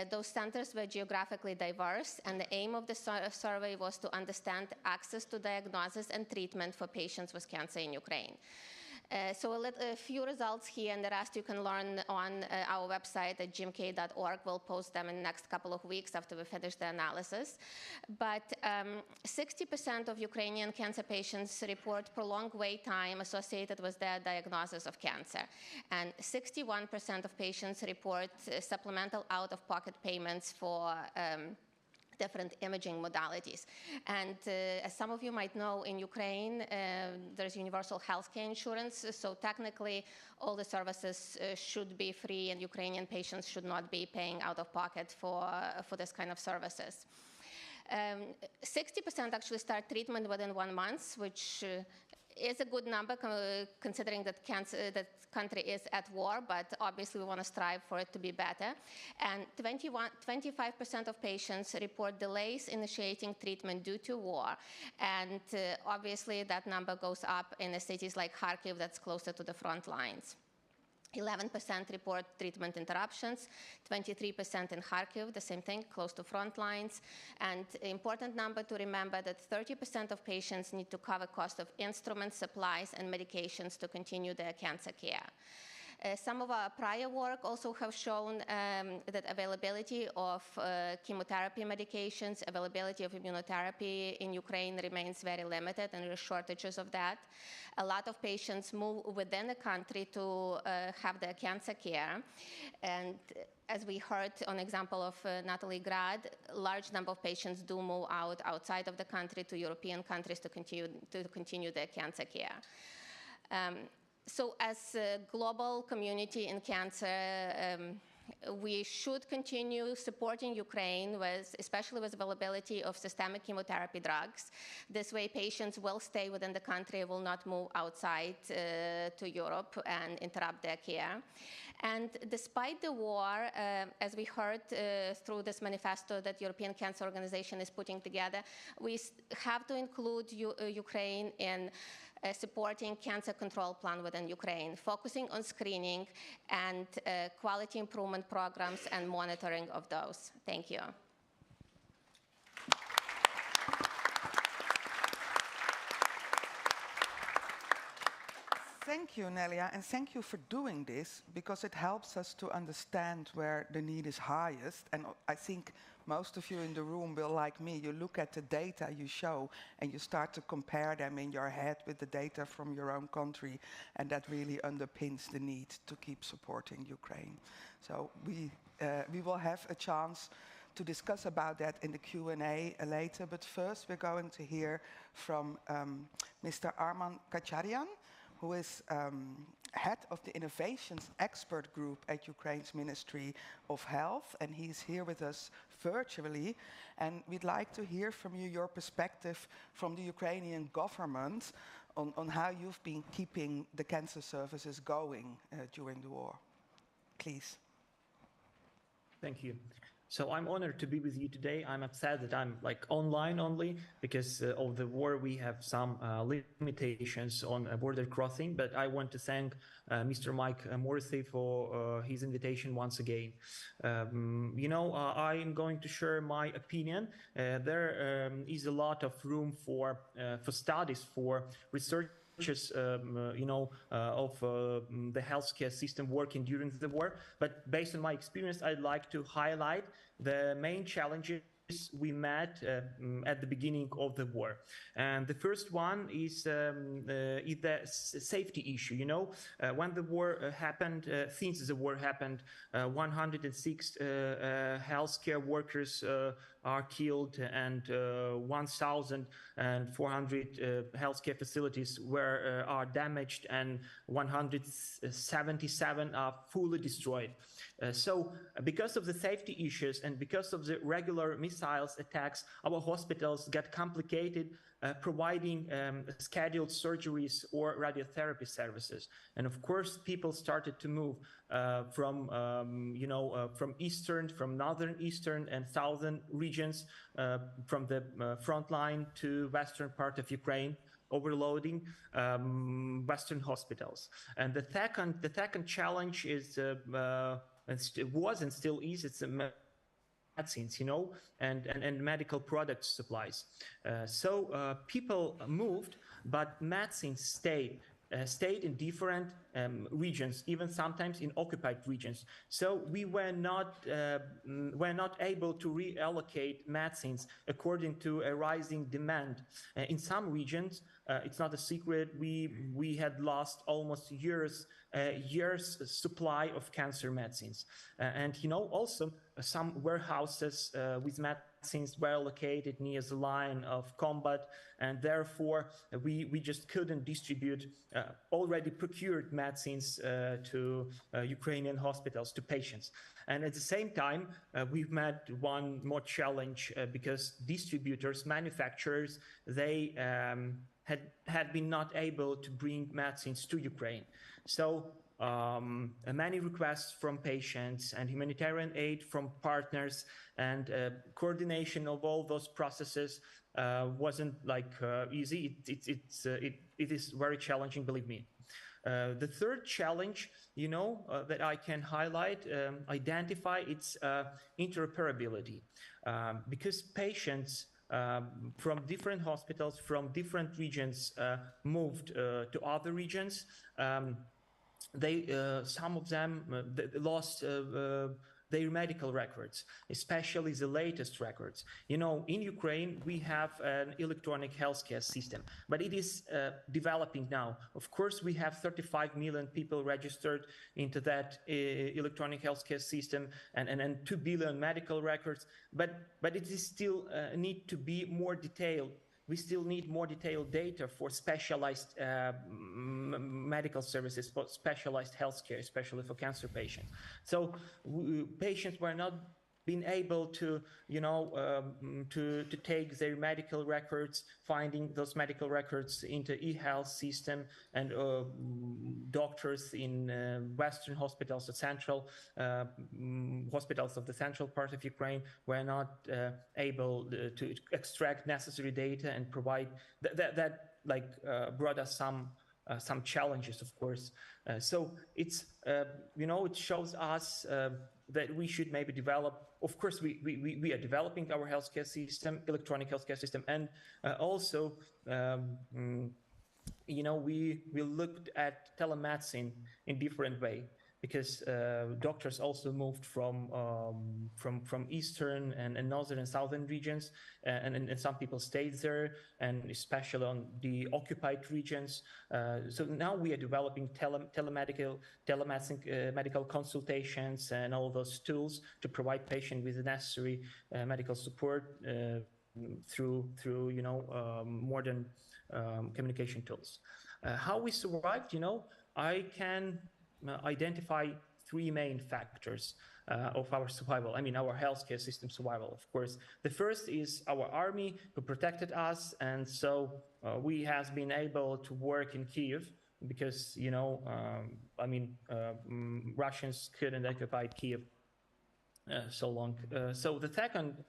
Those centers were geographically diverse, and the aim of the survey was to understand access to diagnosis and treatment for patients with cancer in Ukraine. So a few results here, and the rest you can learn on our website at gmk.org. We'll post them in the next couple of weeks after we finish the analysis. But 60% of Ukrainian cancer patients report prolonged wait time associated with their diagnosis of cancer. And 61% of patients report supplemental out-of-pocket payments for different imaging modalities. And as some of you might know, in Ukraine, there's universal healthcare insurance. So technically, all the services should be free, and Ukrainian patients should not be paying out of pocket for this kind of services. 60% actually start treatment within 1 month, which is a good number considering that that country is at war, but obviously we want to strive for it to be better. And 25% of patients report delays initiating treatment due to war. And obviously that number goes up in the cities like Kharkiv that's closer to the front lines. 11% report treatment interruptions, 23% in Kharkiv, the same thing, close to front lines. And important number to remember that 30% of patients need to cover cost of instruments, supplies, and medications to continue their cancer care. Some of our prior work also have shown that availability of chemotherapy medications, availability of immunotherapy in Ukraine remains very limited, and there are shortages of that. A lot of patients move within the country to have their cancer care. And as we heard on example of Natalie Grad, a large number of patients do move outside of the country to European countries to continue their cancer care. So as a global community in cancer, we should continue supporting Ukraine, especially with availability of systemic chemotherapy drugs. This way, patients will stay within the country, will not move outside to Europe and interrupt their care. And despite the war, as we heard through this manifesto that European Cancer Organization is putting together, we have to include Ukraine in supporting cancer control plan within Ukraine, focusing on screening and quality improvement programs and monitoring of those. Thank you. Thank you, Nelia, and thank you for doing this, because it helps us to understand where the need is highest. And I think most of you in the room will, like me, you look at the data you show and you start to compare them in your head with the data from your own country, and that really underpins the need to keep supporting Ukraine. So we will have a chance to discuss about that in the Q&A later, but first we're going to hear from Mr. Arman Kacharian, who is head of the Innovations Expert Group at Ukraine's Ministry of Health, and he's here with us virtually. And we'd like to hear from you your perspective from the Ukrainian government on how you've been keeping the cancer services going during the war. Please. Thank you. So I'm honored to be with you today. I'm upset that I'm online only because of the war. We have some limitations on border crossing, but I want to thank Mr. Mike Morrissey for his invitation once again. I am going to share my opinion. There is a lot of room for studies, for research of the healthcare system working during the war. But based on my experience, I'd like to highlight the main challenges we met at the beginning of the war. And the first one is the safety issue. When the war happened, since the war happened, 106 healthcare workers are killed, and 1,400 healthcare facilities are damaged, and 177 are fully destroyed. So because of the safety issues and because of the regular missiles attacks, our hospitals got complicated providing scheduled surgeries or radiotherapy services. And of course, people started to move from northern, eastern, and southern regions, from the front line to western part of Ukraine, overloading Western hospitals. And the second challenge is was and still is medicines, and medical product supplies. So people moved, but medicines stayed in different regions, even sometimes in occupied regions. So we were not able to reallocate medicines according to a rising demand. In some regions, it's not a secret. We had lost almost years supply of cancer medicines, and also some warehouses with medicines were located near the line of combat, and therefore we just couldn't distribute already procured medicines to Ukrainian hospitals, to patients. And at the same time, we've met one more challenge because distributors, manufacturers, they had been not able to bring medicines to Ukraine. So many requests from patients and humanitarian aid from partners, and coordination of all those processes wasn't easy. It is very challenging, believe me. The third challenge, that I can highlight, identify, it's interoperability, because patients from different hospitals, from different regions, moved to other regions. Some of them lost their medical records, especially the latest records. In Ukraine, we have an electronic healthcare system, but it is developing now. Of course, we have 35 million people registered into that electronic healthcare system and 2 billion medical records, but it is still need to be more detailed. We still need more detailed data for specialized medical services, for specialized healthcare, especially for cancer patients. So patients were not being able to, to take their medical records, finding those medical records into e-health system, and doctors in Western hospitals, the central hospitals of the central part of Ukraine were not able to extract necessary data and provide that brought us some challenges, of course. So it's, it shows us that we should maybe develop. Of course, we are developing our healthcare system, electronic healthcare system, and also, we looked at telemedicine in different way, because doctors also moved from eastern and northern and southern regions, and some people stayed there, and especially on the occupied regions. So now we are developing telemedicine, medical consultations, and all those tools to provide patients with the necessary medical support through modern communication tools. How we survived, I can identify 3 main factors of our survival. I mean, our healthcare system survival, of course. The first is our army, who protected us, and so we have been able to work in Kyiv because, Russians couldn't occupy Kyiv so long. So the second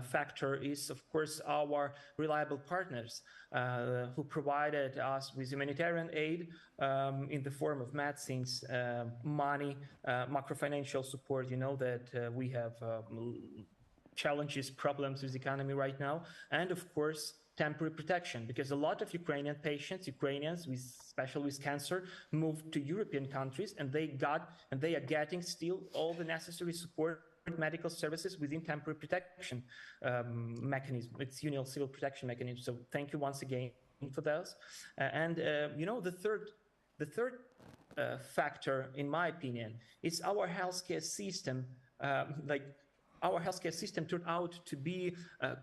factor is, of course, our reliable partners who provided us with humanitarian aid in the form of medicines, money, macro-financial support. That we have challenges, problems with the economy right now, and of course, temporary protection, because a lot of Ukrainians, especially with cancer, moved to European countries, and they are getting still all the necessary support, medical services within temporary protection mechanism. It's Union Civil Protection Mechanism. So thank you once again for those. The third factor, in my opinion, is our healthcare system. Our healthcare system turned out to be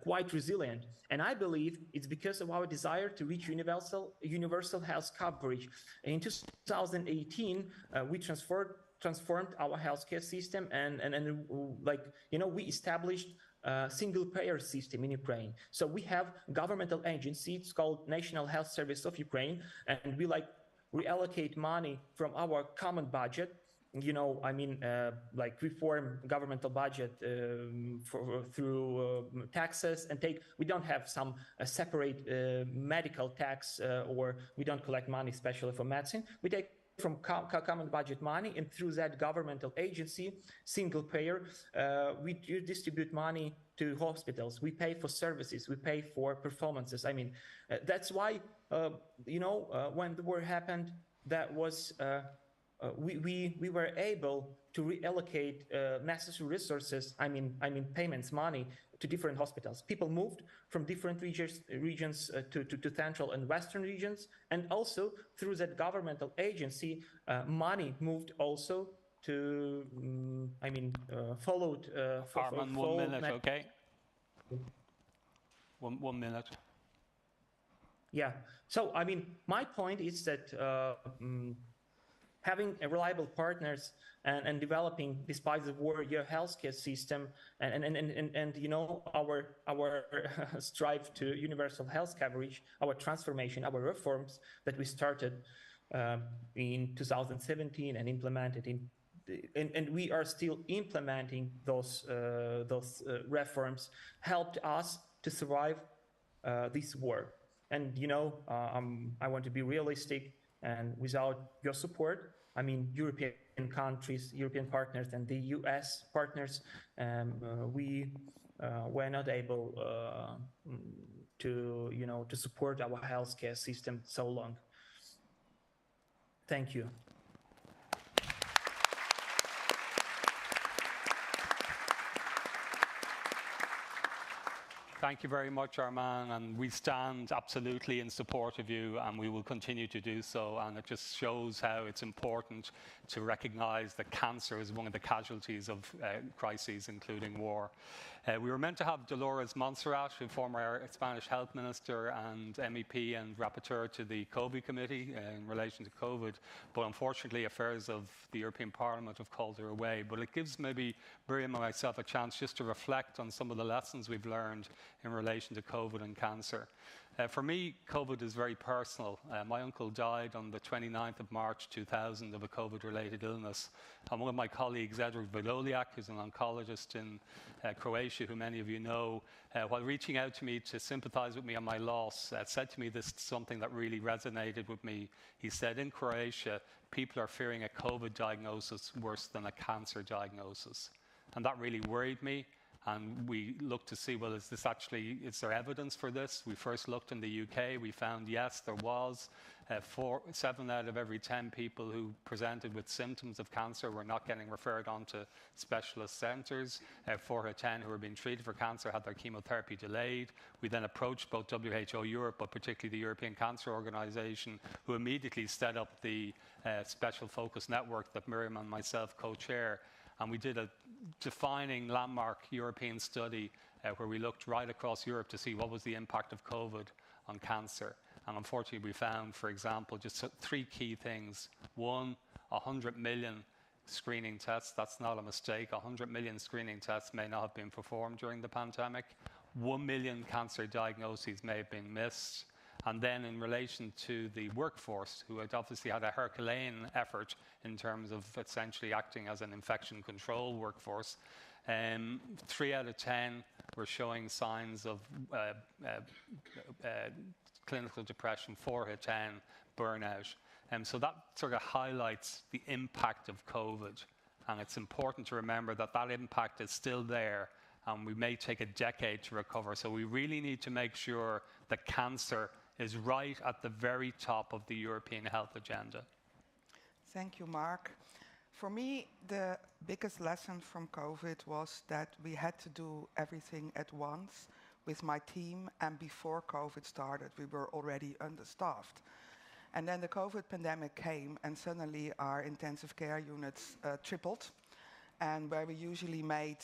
quite resilient, and I believe it's because of our desire to reach universal health coverage. In 2018, we transformed our healthcare system, and we established a single-payer system in Ukraine. So we have governmental agency, it's called National Health Service of Ukraine, and we reallocate money from our common budget. Reform governmental budget through taxes, and we don't have some separate medical tax, or we don't collect money especially for medicine. We take from common budget money, and through that governmental agency, single payer, we distribute money to hospitals. We pay for services, we pay for performances. That's why, when the war happened, that was we were able to reallocate necessary resources, I mean payments, money, to different hospitals. People moved from different regions to central and western regions, and also through that governmental agency, money moved also to, followed. Arman, 1 minute, okay? 1 minute. Yeah. So, I mean, my point is that having reliable partners and developing, despite the war, your healthcare system and you know, our strive to universal health coverage, our transformation, our reforms that we started in 2017 and implemented and we are still implementing those reforms, helped us to survive this war. And you know, I want to be realistic, and without your support, I mean, European countries, European partners, and the US partners, we were not able to, you know, to support our healthcare system so long. Thank you. Thank you very much, Arman, and we stand absolutely in support of you, and we will continue to do so. And it just shows how it's important to recognize that cancer is one of the casualties of crises, including war. We were meant to have Dolores Montserrat, a former Spanish health minister and MEP and rapporteur to the COVID committee in relation to COVID, but unfortunately affairs of the European Parliament have called her away. But it gives maybe Miriam and myself a chance just to reflect on some of the lessons we've learned in relation to COVID and cancer. For me, COVID is very personal. My uncle died on the 29th of March 2000 of a COVID-related illness. And one of my colleagues, Edward Vodoliak, who's an oncologist in Croatia, who many of you know, while reaching out to me to sympathize with me on my loss, said to me this something that really resonated with me. He said, in Croatia, people are fearing a COVID diagnosis worse than a cancer diagnosis. And that really worried me. And we looked to see, well, is there evidence for this? We first looked in the UK. We found, yes, there was. 7 out of every 10 people who presented with symptoms of cancer were not getting referred on to specialist centres. 4 out of 10 who were being treated for cancer had their chemotherapy delayed. We then approached both WHO Europe, but particularly the European Cancer Organisation, who immediately set up the special focus network that Miriam and myself co-chair. And we did a defining landmark European study where we looked right across Europe to see what was the impact of COVID on cancer. And unfortunately, we found, for example, just 3 key things. 1, 100 million screening tests. That's not a mistake. 100 million screening tests may not have been performed during the pandemic. 1 million cancer diagnoses may have been missed. And then in relation to the workforce, who had obviously had a Herculean effort in terms of essentially acting as an infection control workforce, 3 out of 10 were showing signs of clinical depression, 4 out of 10 burnout. So that sort of highlights the impact of COVID. And it's important to remember that that impact is still there, and we may take a decade to recover. So we really need to make sure that cancer is right at the very top of the European health agenda. Thank you, Mark. For me, the biggest lesson from COVID was that we had to do everything at once with my team, and before COVID started, we were already understaffed. And then the COVID pandemic came, and suddenly our intensive care units tripled. And where we usually made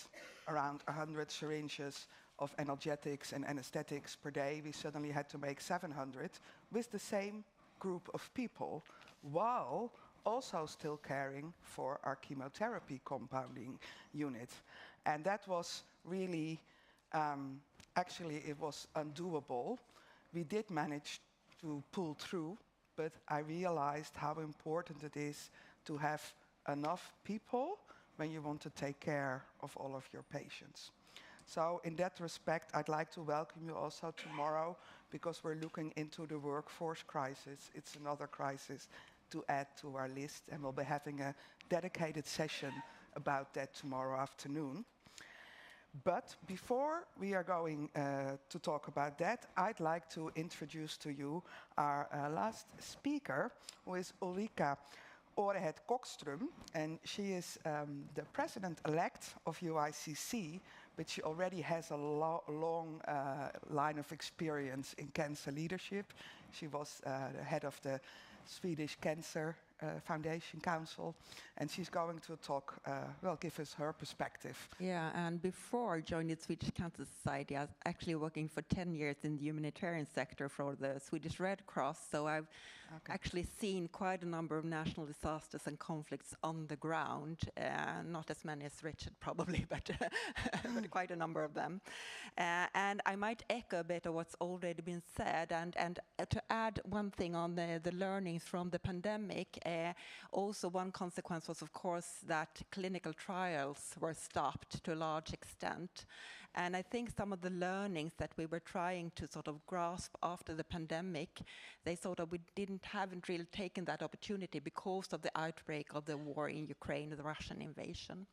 around 100 syringes of analgesics and anesthetics per day, we suddenly had to make 700 with the same group of people, while also still caring for our chemotherapy compounding unit. And that was really, actually it was undoable. We did manage to pull through, but I realized how important it is to have enough people when you want to take care of all of your patients. So in that respect, I'd like to welcome you also tomorrow, because we're looking into the workforce crisis. It's another crisis to add to our list, and we'll be having a dedicated session about that tomorrow afternoon. But before we are going to talk about that, I'd like to introduce to you our last speaker, who is Ulrika Orehead Kokström, and she is the president-elect of UICC, but she already has a long line of experience in cancer leadership. She was the head of the Swedish Cancer Foundation Council, and she's going to talk, give us her perspective. Yeah, and before joining the Swedish Cancer Society, I was actually working for 10 years in the humanitarian sector for the Swedish Red Cross, so I've actually seen quite a number of national disasters and conflicts on the ground, not as many as Richard probably, but, but quite a number of them. And I might echo a bit of what's already been said, and to add one thing on the learnings from the pandemic, also one consequence was, of course, that clinical trials were stopped to a large extent. And I think some of the learnings that we were trying to sort of grasp after the pandemic, they sort of, haven't really taken that opportunity because of the outbreak of the war in Ukraine, the Russian invasion.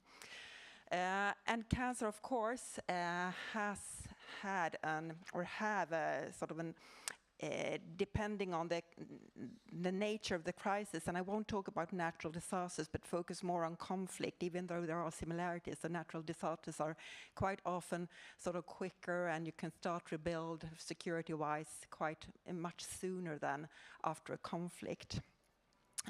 And cancer, of course, has had have a sort of depending on the nature of the crisis, and I won't talk about natural disasters, but focus more on conflict, even though there are similarities. The natural disasters are quite often sort of quicker, and you can start rebuild security-wise quite much sooner than after a conflict.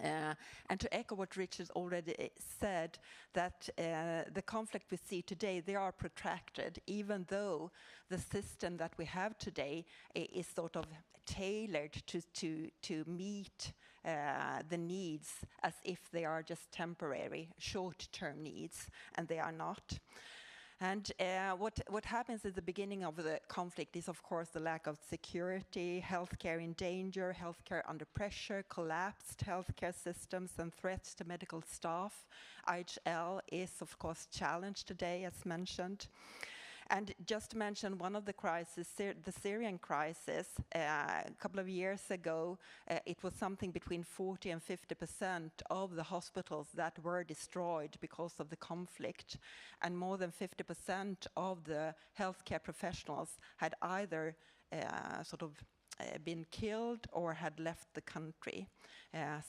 And to echo what Richard already said, that the conflict we see today, they are protracted, even though the system that we have today is sort of tailored to meet the needs as if they are just temporary, short-term needs, and they are not. And what happens at the beginning of the conflict is, of course, the lack of security, healthcare in danger, healthcare under pressure, collapsed healthcare systems, and threats to medical staff. IHL is, of course, challenged today, as mentioned. And just to mention one of the crises, the Syrian crisis, a couple of years ago, it was something between 40 and 50% of the hospitals that were destroyed because of the conflict. And more than 50% of the healthcare professionals had either been killed or had left the country.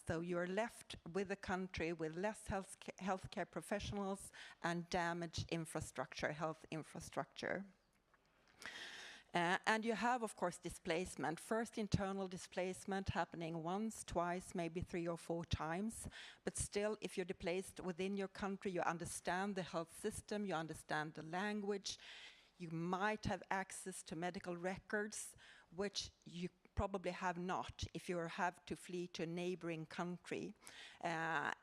So you're left with a country with less healthcare professionals and damaged infrastructure, health infrastructure. And you have, of course, displacement. First, internal displacement happening once, twice, maybe 3 or 4 times. But still, if you're displaced within your country, you understand the health system, you understand the language, you might have access to medical records, which you probably have not if you have to flee to a neighboring country,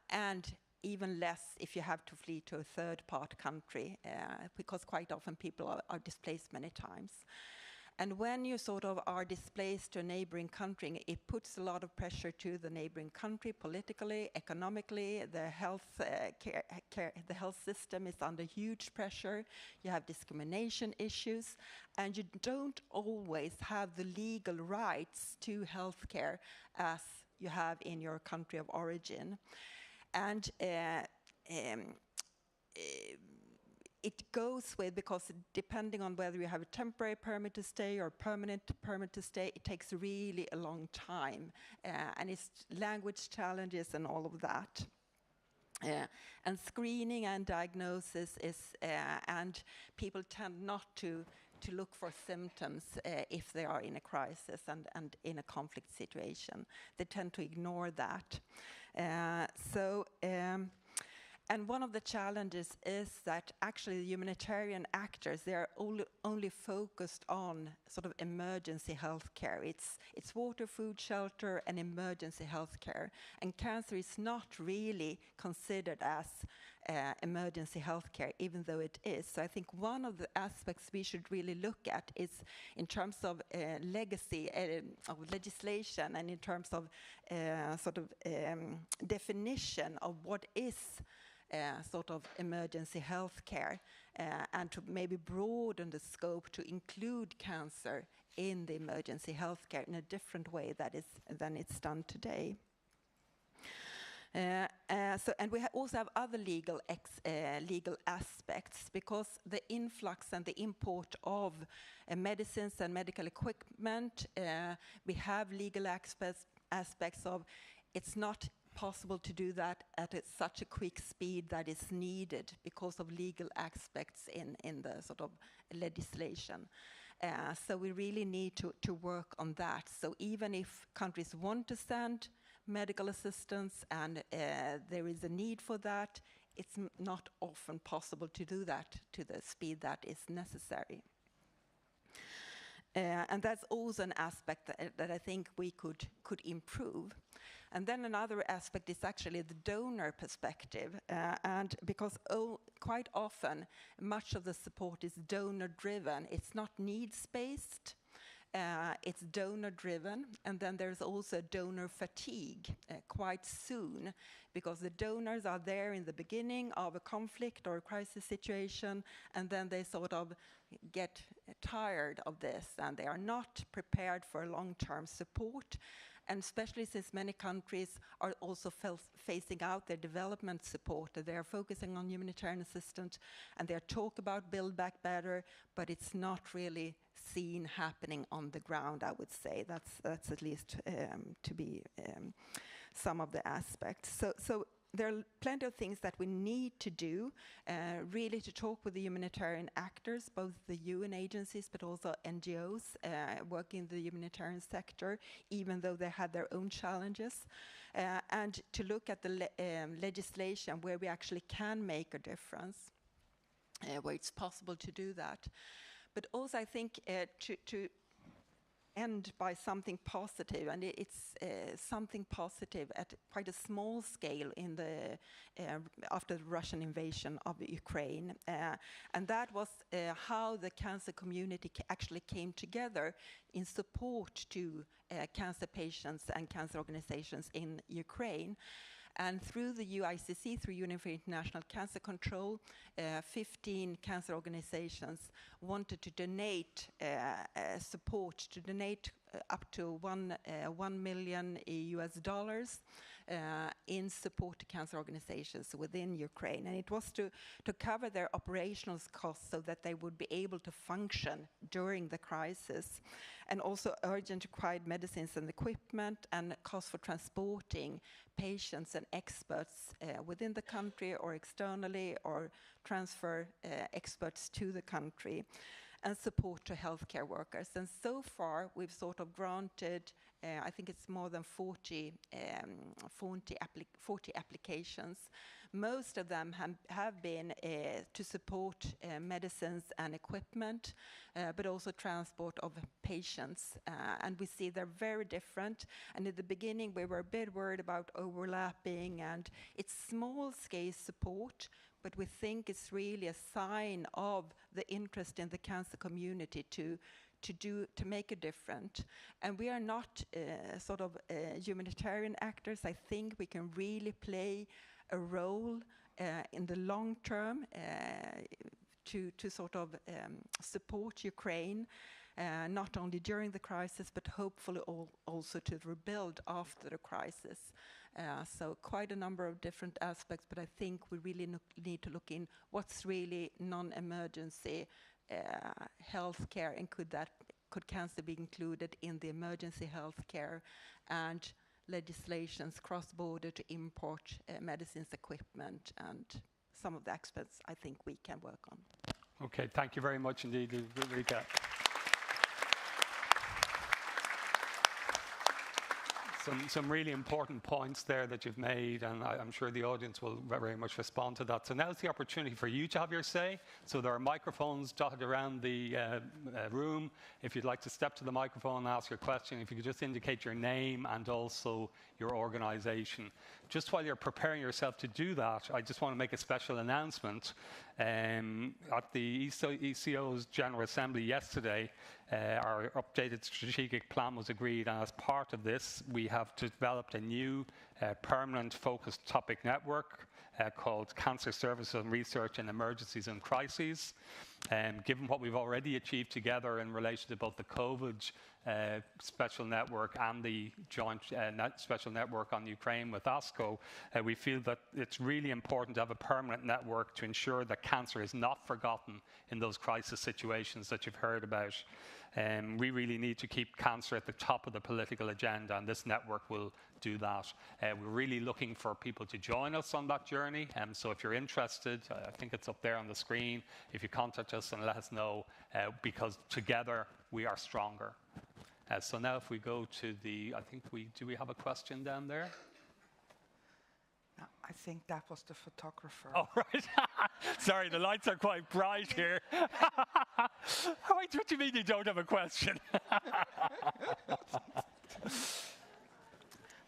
and even less if you have to flee to a third-part country, because quite often people are displaced many times. And when you sort of are displaced to a neighboring country, it puts a lot of pressure to the neighboring country politically, economically. The health the health system is under huge pressure. You have discrimination issues, and you don't always have the legal rights to healthcare as you have in your country of origin. And it goes with, because depending on whether you have a temporary permit to stay or permanent permit to stay, it takes really a long time. And it's language challenges and all of that. And screening and diagnosis is, and people tend not to look for symptoms if they are in a crisis and in a conflict situation. They tend to ignore that. And one of the challenges is that actually the humanitarian actors, they are only focused on sort of emergency healthcare. It's water, food, shelter, and emergency healthcare. And cancer is not really considered as emergency healthcare, even though it is. So I think one of the aspects we should really look at is in terms of legacy of legislation, and in terms of definition of what is sort of emergency healthcare, and to maybe broaden the scope to include cancer in the emergency healthcare in a different way than it's done today. And we also have other legal aspects, because the influx and the import of medicines and medical equipment, we have legal aspects of it's not possible to do that at such a quick speed that is needed because of legal aspects in the sort of legislation. So we really need to work on that. So even if countries want to send medical assistance and there is a need for that, it's not often possible to do that to the speed that is necessary. And that's also an aspect that I think we could improve. And then another aspect is actually the donor perspective. And because quite often, much of the support is donor-driven. It's not needs-based. It's donor-driven. And then there's also donor fatigue quite soon, because the donors are there in the beginning of a conflict or a crisis situation, and then they sort of get tired of this, and they are not prepared for long-term support. And especially since many countries are also phasing out their development support, they are focusing on humanitarian assistance, and they are talk about Build Back Better, but it's not really seen happening on the ground, I would say. That's at least to be some of the aspects. So there are plenty of things that we need to do, really to talk with the humanitarian actors, both the UN agencies but also NGOs working in the humanitarian sector, even though they have their own challenges, and to look at the legislation where we actually can make a difference, where it's possible to do that. But also I think to end by something positive, and it's something positive at quite a small scale in the after the Russian invasion of Ukraine, and that was how the cancer community actually came together in support to cancer patients and cancer organizations in Ukraine. And through the UICC, through Union for International Cancer Control, 15 cancer organizations wanted to donate support, to donate up to $1 million US in support to cancer organizations within Ukraine. And it was to cover their operational costs so that they would be able to function during the crisis, and also urgent required medicines and equipment, and costs for transporting patients and experts within the country or externally, or transfer experts to the country, and support to healthcare workers. And so far, we've sort of granted, I think it's more than 40 applications. Most of them have been to support medicines and equipment, but also transport of patients. And we see they're very different. And in the beginning, we were a bit worried about overlapping, and it's small-scale support, but we think it's really a sign of the interest in the cancer community to make a difference. And we are not sort of humanitarian actors. I think we can really play a role in the long term to sort of support Ukraine, not only during the crisis, but hopefully also to rebuild after the crisis. So quite a number of different aspects, but I think we really need to look in what's really non-emergency healthcare, and could cancer be included in the emergency healthcare, and legislations cross-border to import medicines, equipment, and some of the aspects I think we can work on. Okay, thank you very much indeed, Ulrika. Some really important points there that you've made, and I'm sure the audience will very much respond to that. So now's the opportunity for you to have your say. So there are microphones dotted around the room. If you'd like to step to the microphone and ask your question, if you could just indicate your name and also your organization. Just while you're preparing yourself to do that, I just want to make a special announcement. At the ECO's General Assembly yesterday, our updated strategic plan was agreed, and as part of this, we have developed a new permanent focused topic network called Cancer Services and Research in Emergencies and Crises. Given what we've already achieved together in relation to both the COVID special network and the joint special network on Ukraine with ASCO, we feel that it's really important to have a permanent network to ensure that cancer is not forgotten in those crisis situations that you've heard about. We really need to keep cancer at the top of the political agenda, and this network will do that. We're really looking for people to join us on that journey. So if you're interested, I think it's up there on the screen. If you contact us and let us know, because together we are stronger. So now if we go to the, do we have a question down there? No, I think that was the photographer. Oh, right. Sorry, the lights are quite bright here. Wait, what do you mean you don't have a question?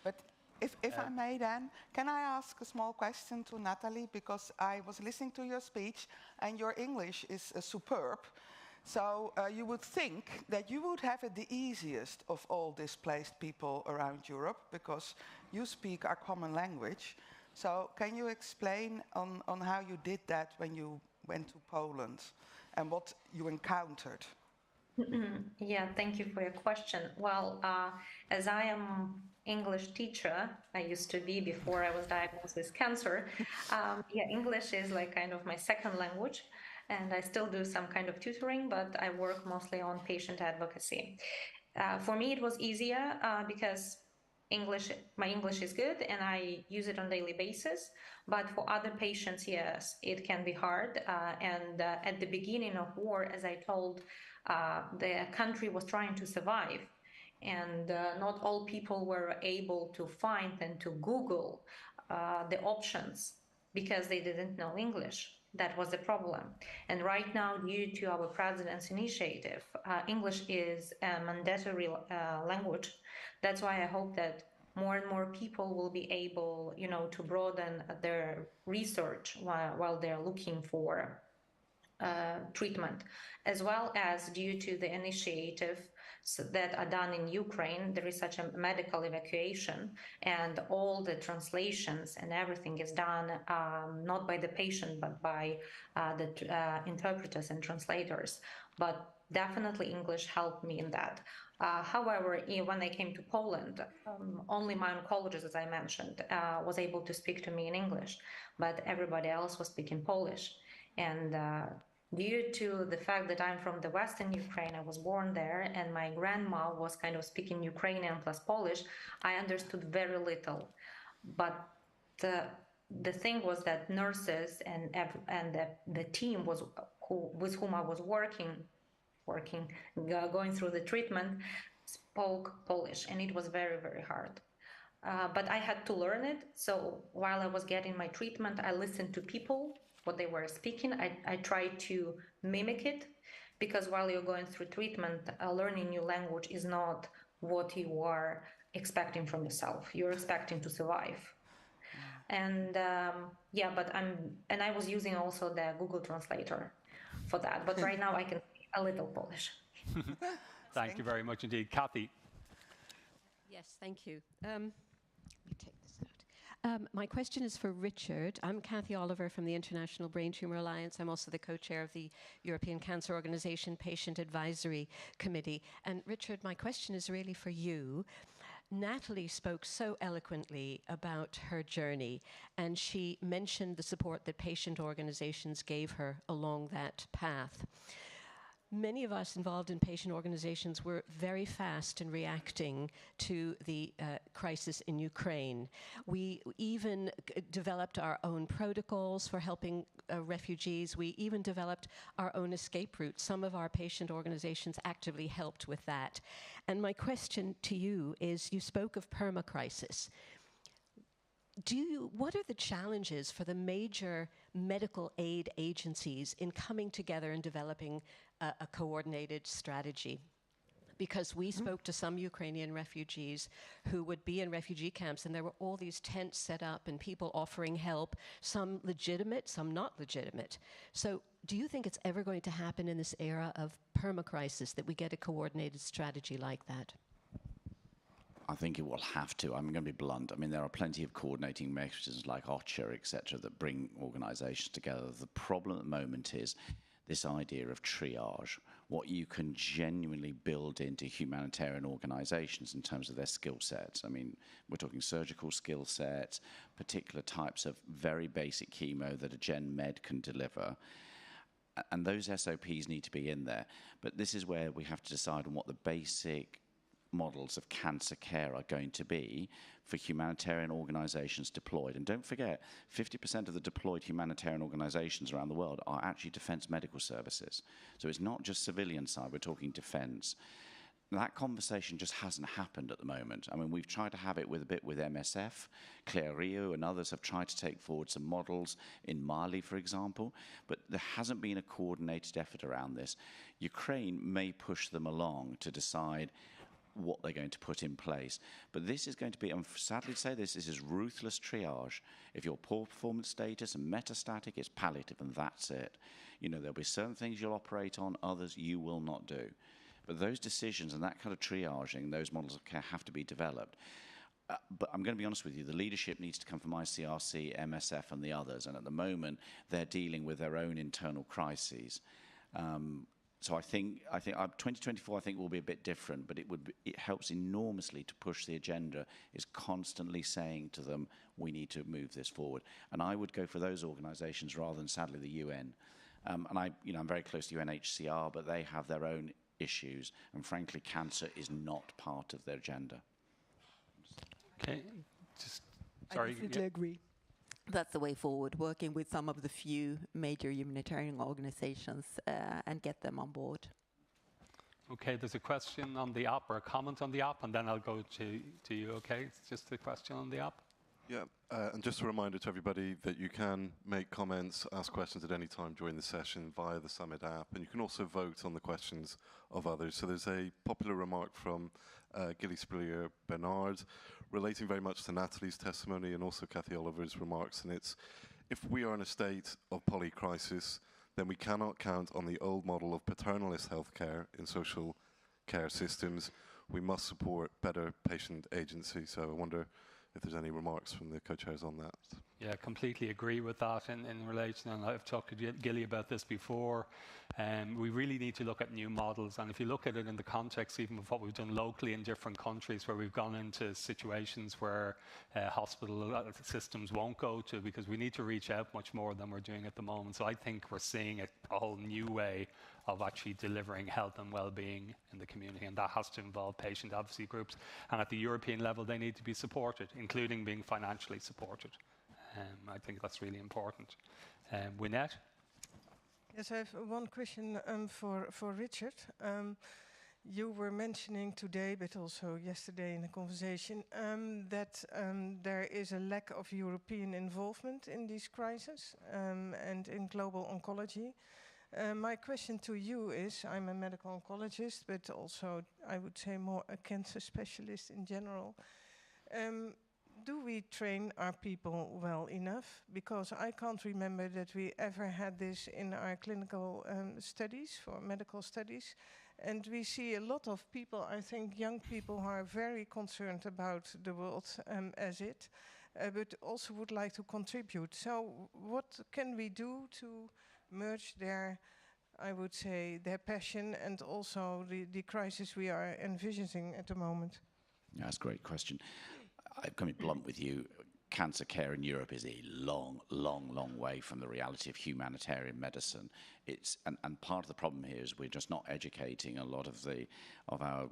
But if I may then, can I ask a small question to Natalie? Because I was listening to your speech and your English is superb. So you would think that you would have it the easiest of all displaced people around Europe because you speak our common language. So can you explain on how you did that when you went to Poland and what you encountered? Yeah, thank you for your question. Well, as I am English teacher, I used to be before I was diagnosed with cancer. Yeah, English is like kind of my second language. And I still do some kind of tutoring, but I work mostly on patient advocacy. For me, it was easier because my English is good and I use it on a daily basis. But for other patients, yes, it can be hard. And at the beginning of war, as I told, the country was trying to survive. And not all people were able to find and to Google the options because they didn't know English. That was the problem. And right now, due to our president's initiative, English is a mandatory language. That's why I hope that more and more people will be able, to broaden their research while they're looking for treatment, as well as due to the initiative that are done in Ukraine. There is such a medical evacuation and all the translations and everything is done not by the patient but by the interpreters and translators. But definitely English helped me in that. However, when I came to Poland, only my oncologist, as I mentioned, was able to speak to me in English, but everybody else was speaking Polish. And due to the fact that I'm from the Western Ukraine, I was born there, and my grandma was kind of speaking Ukrainian plus Polish, I understood very little. But the thing was that nurses and the team with whom I was going through the treatment, spoke Polish, and it was very, very hard. But I had to learn it. So while I was getting my treatment, I listened to people, what they were speaking. I tried to mimic it, because while you're going through treatment, learning new language is not what you are expecting from yourself. You're expecting to survive. And yeah, and I was using also the Google Translator for that. But right now I can speak a little Polish. Thank you very much indeed. Kathy. Yes, thank you. Let me take this out. My question is for Richard. I'm Kathy Oliver from the International Brain Tumor Alliance. I'm also the co-chair of the European Cancer Organization Patient Advisory Committee. And Richard, my question is really for you. Natalie spoke so eloquently about her journey, and she mentioned the support that patient organizations gave her along that path. Many of us involved in patient organizations were very fast in reacting to the crisis in Ukraine. We even developed our own protocols for helping refugees. We even developed our own escape routes. Some of our patient organizations actively helped with that. And my question to you is, you spoke of permacrisis. What are the challenges for the major medical aid agencies in coming together and developing a coordinated strategy? Because we spoke to some Ukrainian refugees who would be in refugee camps, and there were all these tents set up and people offering help, some legitimate, some not legitimate. So do you think it's ever going to happen in this era of permacrisis that we get a coordinated strategy like that? I think it will have to. I'm going to be blunt. I mean, there are plenty of coordinating mechanisms like OCHA, etc., that bring organizations together. The problem at the moment is this idea of triage, what you can genuinely build into humanitarian organizations in terms of their skill sets. I mean, we're talking surgical skill sets, particular types of very basic chemo that a gen med can deliver. And those SOPs need to be in there. But this is where we have to decide on what the basic models of cancer care are going to be for humanitarian organizations deployed. And don't forget, 50% of the deployed humanitarian organizations around the world are actually defense medical services. So it's not just civilian side, we're talking defense. That conversation just hasn't happened at the moment. I mean, we've tried to have it with MSF. Claire Rio and others have tried to take forward some models in Mali, for example, but there hasn't been a coordinated effort around this. Ukraine may push them along to decide what they're going to put in place. But this is going to be, I'm sadly to say this is ruthless triage. If you're poor performance status and metastatic, it's palliative and that's it. You know, there'll be certain things you'll operate on, others you will not do. But those decisions and that kind of triaging, those models of care have to be developed. But I'm going to be honest with you, the leadership needs to come from ICRC, MSF and the others. And at the moment, they're dealing with their own internal crises. So I think 2024 I think will be a bit different, but it helps enormously to push the agenda, is constantly saying to them, we need to move this forward. And I would go for those organizations rather than sadly the UN. And I'm very close to UNHCR, but they have their own issues, and frankly, cancer is not part of their agenda. Okay, sorry. I completely agree. That's the way forward, working with some of the few major humanitarian organizations and get them on board. Okay, there's a question on the app or a comment on the app, and then I'll go to you, okay? It's just a question on the app. Yeah, and just a reminder to everybody that you can make comments, ask questions at any time during the session via the Summit app, and you can also vote on the questions of others. So there's a popular remark from Gilly Spurrier Bernard relating very much to Natalie's testimony and also Kathy Oliver's remarks, and it's, if we are in a state of polycrisis, then we cannot count on the old model of paternalist healthcare in social care systems. We must support better patient agency. So I wonder if there's any remarks from the co-chairs on that. Yeah, completely agree with that in relation, and I've talked to Gilly about this before. We really need to look at new models, and if you look at it in the context even of what we've done locally in different countries where we've gone into situations where hospital systems won't go to, because we need to reach out much more than we're doing at the moment. So I think we're seeing a whole new way of actually delivering health and well-being in the community, and that has to involve patient advocacy groups. And at the European level, they need to be supported, including being financially supported. I think that's really important. Wynette? Yes, I have one question for Richard. You were mentioning today, but also yesterday in the conversation, that there is a lack of European involvement in these crises and in global oncology. My question to you is, I'm a medical oncologist, but also I would say more a cancer specialist in general. Do we train our people well enough? Because I can't remember that we ever had this in our clinical studies, for medical studies. And we see a lot of people, I think young people, who are very concerned about the world as it, but also would like to contribute. So what can we do to merge their, I would say, their passion and also the crisis we are envisioning at the moment? Yeah, that's a great question. I'm going to be blunt with you. Cancer care in Europe is a long, long, long way from the reality of humanitarian medicine. And part of the problem here is we're just not educating a lot of our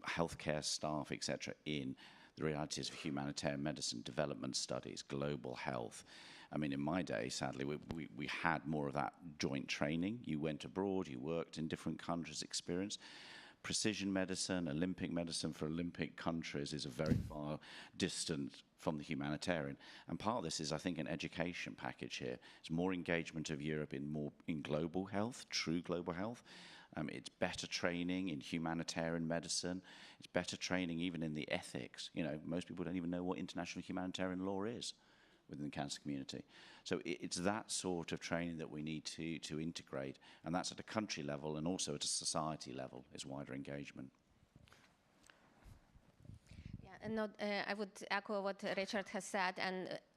healthcare staff, etc., in the realities of humanitarian medicine, development studies, global health. I mean, in my day, sadly, we had more of that joint training. You went abroad, you worked in different countries, experience. Precision medicine, Olympic medicine for Olympic countries is a very far distant from the humanitarian. And part of this is, I think, an education package here. It's more engagement of Europe in global health, true global health. It's better training in humanitarian medicine. It's better training even in the ethics. You know, most people don't even know what international humanitarian law is within the cancer community. So it's that sort of training that we need to integrate, and that's at a country level and also at a society level, is wider engagement. Yeah, and I would echo what Richard has said,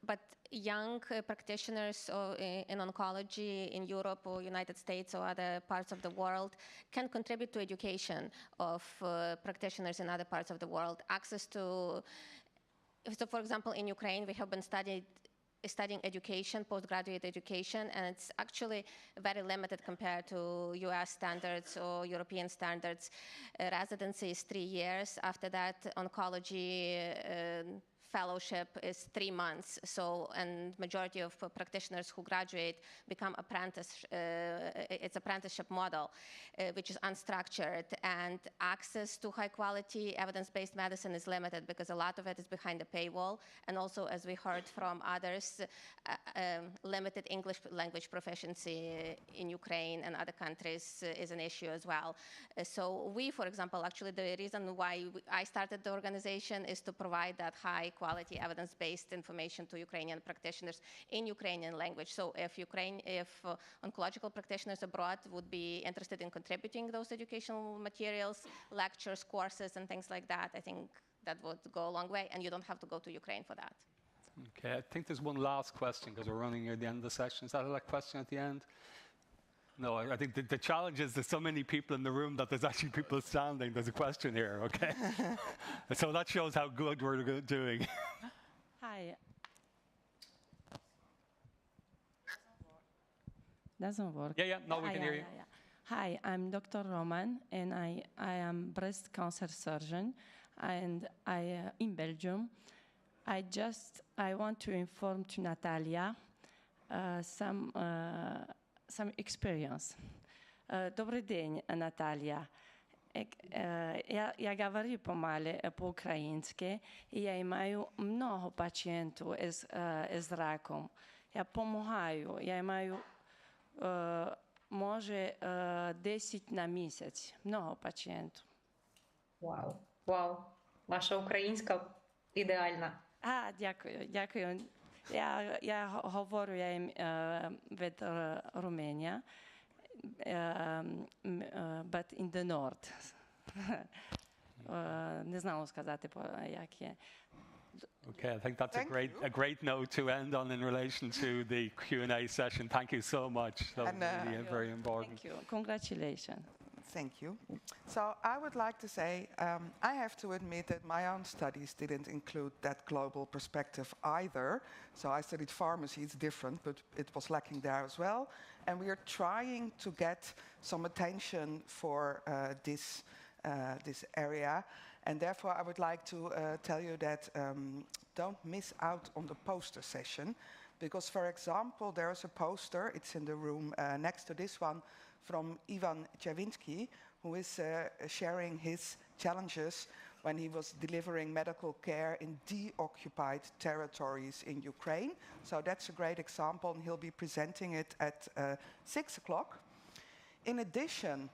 but young practitioners in oncology in Europe or United States or other parts of the world can contribute to education of practitioners in other parts of the world. Access to, so for example, in Ukraine, we have been studying education, postgraduate education, and it's actually very limited compared to US standards or European standards. Residency is 3 years. After that, oncology fellowship is 3 months. So, and majority of practitioners who graduate become apprentice. It's apprenticeship model, which is unstructured, and access to high quality evidence-based medicine is limited because a lot of it is behind the paywall. And also, as we heard from others, limited English language proficiency in Ukraine and other countries is an issue as well. So we, for example, actually the reason why I started the organization is to provide that high quality evidence-based information to Ukrainian practitioners in Ukrainian language. So if oncological practitioners abroad would be interested in contributing those educational materials, lectures, courses, and things like that, I think that would go a long way, and you don't have to go to Ukraine for that. Okay, I think there's one last question because we're running near the end of the session. Is that a question at the end? No, I think the challenge is there's so many people in the room that there's actually people standing. There's a question here, okay? So that shows how good we're doing. Hi. Doesn't work. Yeah, no, we can hear you. Hi, I'm Dr. Roman, and I am breast cancer surgeon, and I in Belgium. I want to inform to Natalia some experience. Добрый день, Наталья. Я говорю по-украински, и я имею много пациентов с раком. Я помогаю, я имею, може, 10 на місяць, много пацієнтів. Вау. Ваша українська ідеальна. Дякую. Я говорю від Румунія, but in the north. Не знаю сказати, як є. Okay, I think that's a great note to end on in relation to the Q&A session. Thank you so much. That was really very important. Thank you. Congratulations. Thank you. So I would like to say, I have to admit that my own studies didn't include that global perspective either. So I studied pharmacy, it's different, but it was lacking there as well. And we are trying to get some attention for this area. And therefore, I would like to tell you that don't miss out on the poster session. Because, for example, there is a poster, it's in the room next to this one, from Ivan Chavinsky, who is sharing his challenges when he was delivering medical care in deoccupied territories in Ukraine. So that's a great example, and he'll be presenting it at 6 o'clock. In addition,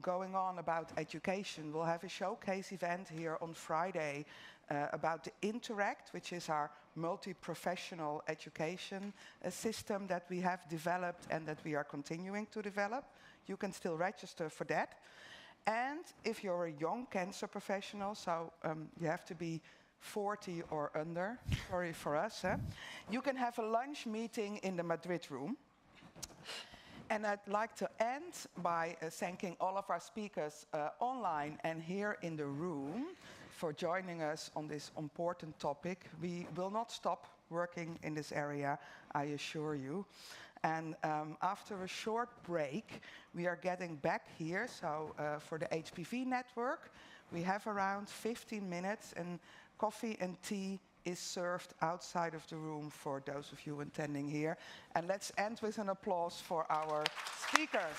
going on about education, we'll have a showcase event here on Friday about the Interact, which is our multi-professional education system that we have developed and that we are continuing to develop. You can still register for that. And if you're a young cancer professional, so you have to be 40 or under, sorry for us, you can have a lunch meeting in the Madrid room. And I'd like to end by thanking all of our speakers online and here in the room for joining us on this important topic. We will not stop working in this area, I assure you. And after a short break, we are getting back here. So for the HPV network, we have around 15 minutes, and coffee and tea is served outside of the room for those of you attending here. And let's end with an applause for our speakers.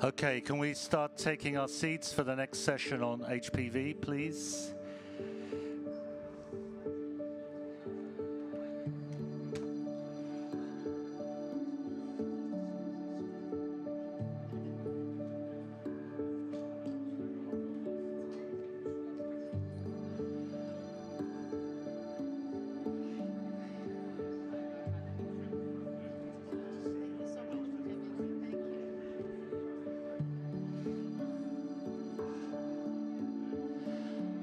Okay, can we start taking our seats for the next session on HPV, please?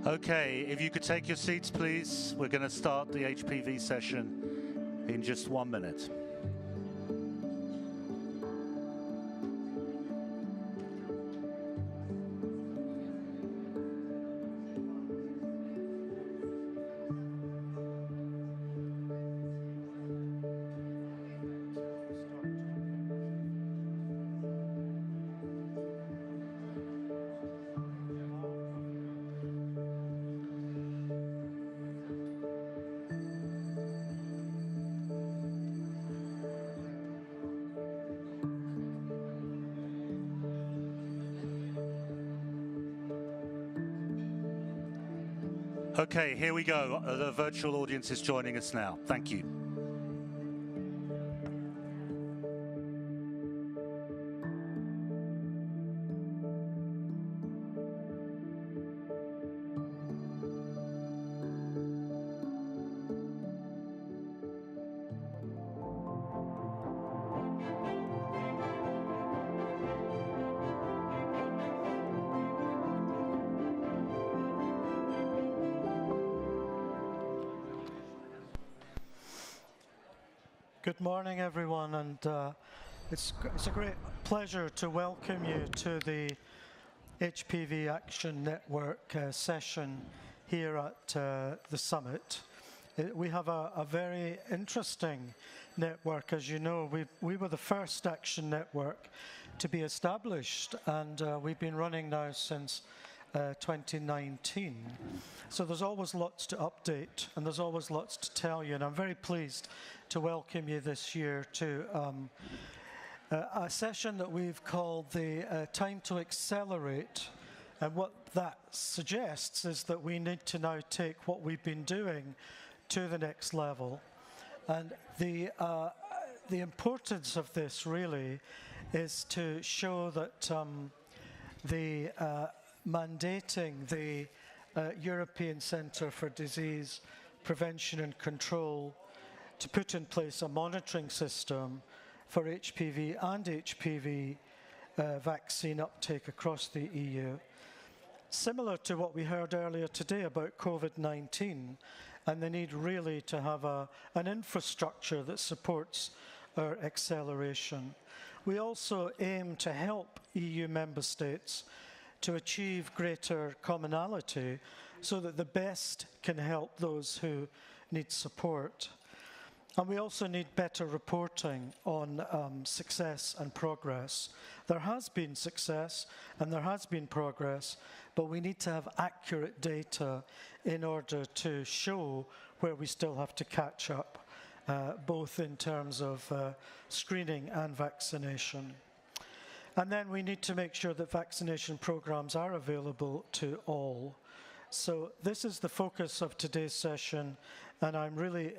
Okay, if you could take your seats, please. We're going to start the HPV session in just 1 minute. Okay, here we go. The virtual audience is joining us now. Thank you. Good morning, everyone, and it's a great pleasure to welcome you to the HPV Action Network session here at the summit. We have a very interesting network. As you know, we were the first action network to be established, and we've been running now since 2019. So there's always lots to update, and there's always lots to tell you, and I'm very pleased to welcome you this year to a session that we've called the Time to Accelerate. And what that suggests is that we need to now take what we've been doing to the next level. And the importance of this really is to show that the mandating the European Centre for Disease Prevention and Control to put in place a monitoring system for HPV and HPV vaccine uptake across the EU. Similar to what we heard earlier today about COVID-19 and the need really to have an infrastructure that supports our acceleration. We also aim to help EU member states to achieve greater commonality so that the best can help those who need support. And we also need better reporting on success and progress. There has been success and there has been progress, but we need to have accurate data in order to show where we still have to catch up, both in terms of screening and vaccination. And then we need to make sure that vaccination programs are available to all. So this is the focus of today's session, and I'm really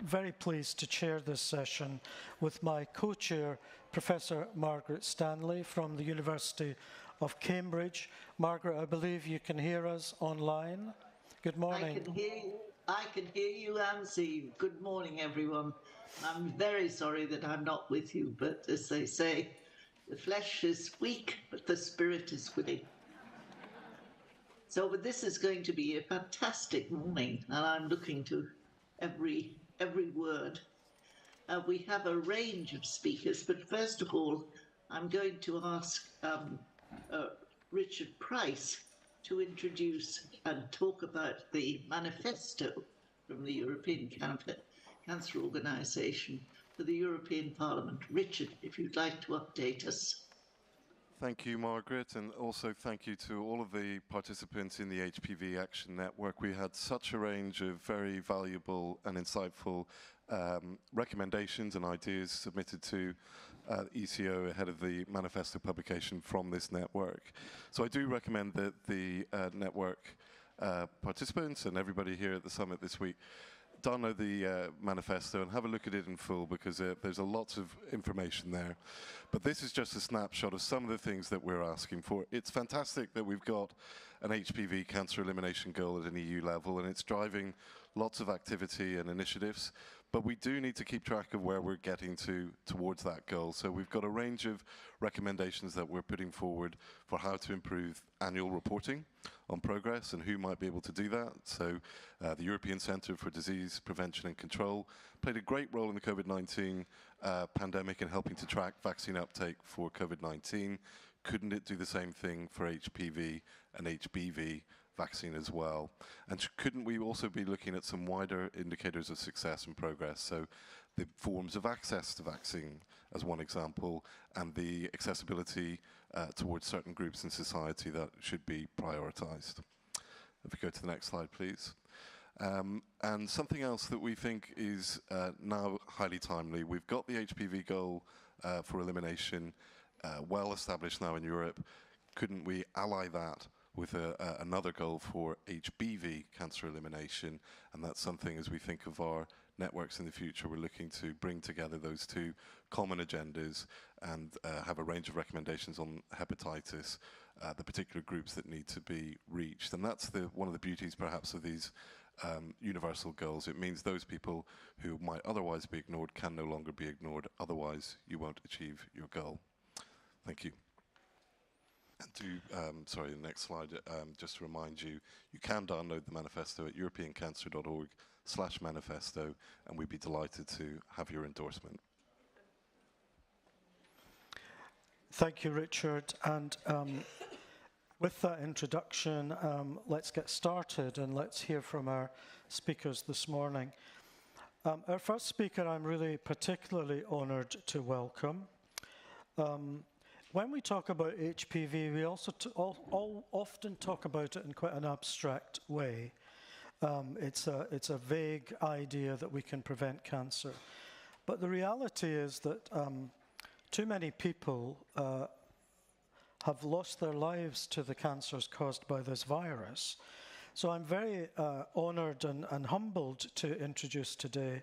very pleased to chair this session with my co-chair, Professor Margaret Stanley from the University of Cambridge. Margaret, I believe you can hear us online. Good morning. I can hear you and see you. Good morning, everyone. I'm very sorry that I'm not with you, but as they say, the flesh is weak, but the spirit is willing. So, but this is going to be a fantastic morning, and I'm looking to every word. We have a range of speakers, but first of all, I'm going to ask Richard Price to introduce and talk about the manifesto from the European Cancer Organization for the European Parliament. Richard, if you'd like to update us. Thank you, Margaret, and also thank you to all of the participants in the HPV Action Network. We had such a range of very valuable and insightful recommendations and ideas submitted to ECO ahead of the manifesto publication from this network. So I do recommend that the network participants and everybody here at the summit this week download the manifesto and have a look at it in full, because there's a lot of information there. But this is just a snapshot of some of the things that we're asking for. It's fantastic that we've got an HPV cancer elimination goal at an EU level, and it's driving lots of activity and initiatives. But we do need to keep track of where we're getting towards that goal. So we've got a range of recommendations that we're putting forward for how to improve annual reporting on progress and who might be able to do that. So the European Centre for Disease Prevention and Control played a great role in the COVID-19 pandemic in helping to track vaccine uptake for COVID-19. Couldn't it do the same thing for HPV and HBV vaccine as well? And couldn't we also be looking at some wider indicators of success and progress? So the forms of access to vaccine as one example, and the accessibility towards certain groups in society that should be prioritized. If we go to the next slide, please. And something else that we think is now highly timely, we've got the HPV goal for elimination well established now in Europe. Couldn't we ally that with another goal for HBV cancer elimination? And that's something, as we think of our networks in the future, we're looking to bring together those two common agendas and have a range of recommendations on hepatitis, the particular groups that need to be reached. And that's one of the beauties perhaps of these universal goals. It means those people who might otherwise be ignored can no longer be ignored, otherwise you won't achieve your goal. Thank you. And sorry, the next slide, just to remind you, you can download the manifesto at europeancancer.org/manifesto, and we'd be delighted to have your endorsement. Thank you, Richard. And with that introduction, let's get started and let's hear from our speakers this morning. Our first speaker I'm really particularly honoured to welcome. When we talk about HPV, we also often talk about it in quite an abstract way. It's a vague idea that we can prevent cancer. But the reality is that too many people have lost their lives to the cancers caused by this virus. So I'm very honoured and humbled to introduce today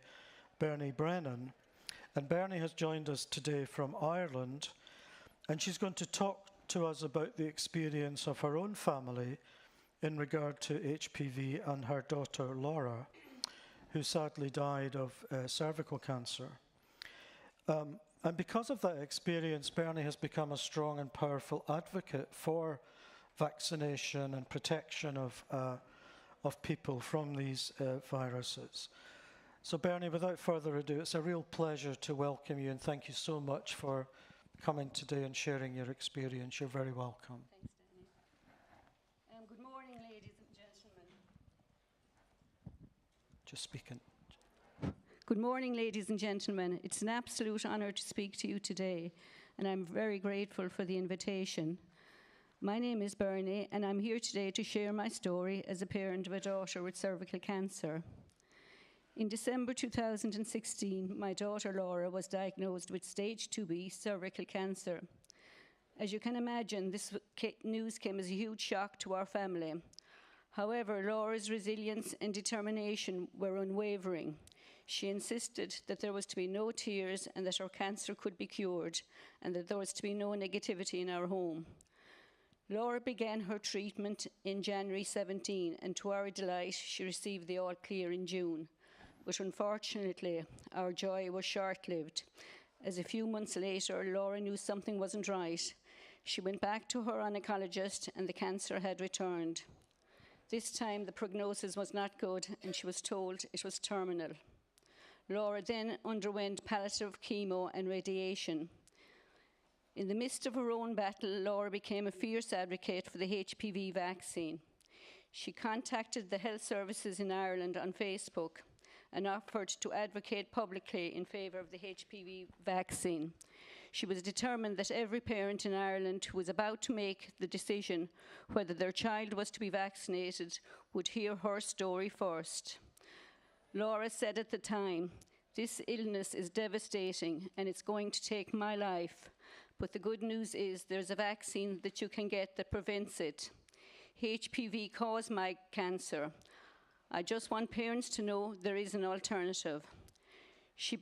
Bernie Brennan. And Bernie has joined us today from Ireland. And she's going to talk to us about the experience of her own family in regard to HPV and her daughter Laura, who sadly died of cervical cancer. And because of that experience, Bernie has become a strong and powerful advocate for vaccination and protection of people from these viruses. So Bernie, without further ado, it's a real pleasure to welcome you, and thank you so much for coming today and sharing your experience. You're very welcome. Thanks, Danny. Good morning, ladies and gentlemen. Just speaking. Good morning, ladies and gentlemen. It's an absolute honour to speak to you today, and I'm very grateful for the invitation. My name is Bernie, and I'm here today to share my story as a parent of a daughter with cervical cancer. In December 2016, my daughter Laura was diagnosed with stage 2B cervical cancer. As you can imagine, this news came as a huge shock to our family. However, Laura's resilience and determination were unwavering. She insisted that there was to be no tears and that her cancer could be cured, and that there was to be no negativity in our home. Laura began her treatment in January 17, and to our delight, she received the all clear in June. But unfortunately, our joy was short-lived, as a few months later, Laura knew something wasn't right. She went back to her oncologist, and the cancer had returned. This time, the prognosis was not good, and she was told it was terminal. Laura then underwent palliative chemo and radiation. In the midst of her own battle, Laura became a fierce advocate for the HPV vaccine. She contacted the health services in Ireland on Facebook and offered to advocate publicly in favour of the HPV vaccine. She was determined that every parent in Ireland who was about to make the decision whether their child was to be vaccinated would hear her story first. Laura said at the time, This illness is devastating and it's going to take my life. But the good news is there's a vaccine that you can get that prevents it. HPV caused my cancer. I just want parents to know there is an alternative. She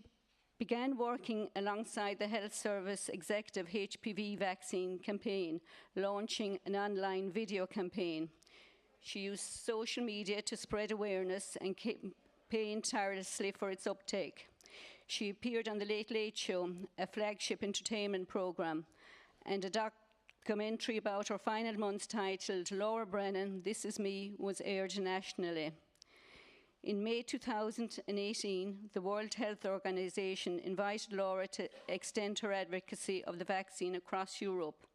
began working alongside the Health Service Executive HPV vaccine campaign, launching an online video campaign. She used social media to spread awareness and campaigned tirelessly for its uptake. She appeared on The Late Late Show, a flagship entertainment program, and a documentary about her final months titled Laura Brennan, This Is Me, was aired nationally. In May 2018, the World Health Organization invited Laura to extend her advocacy of the vaccine across Europe,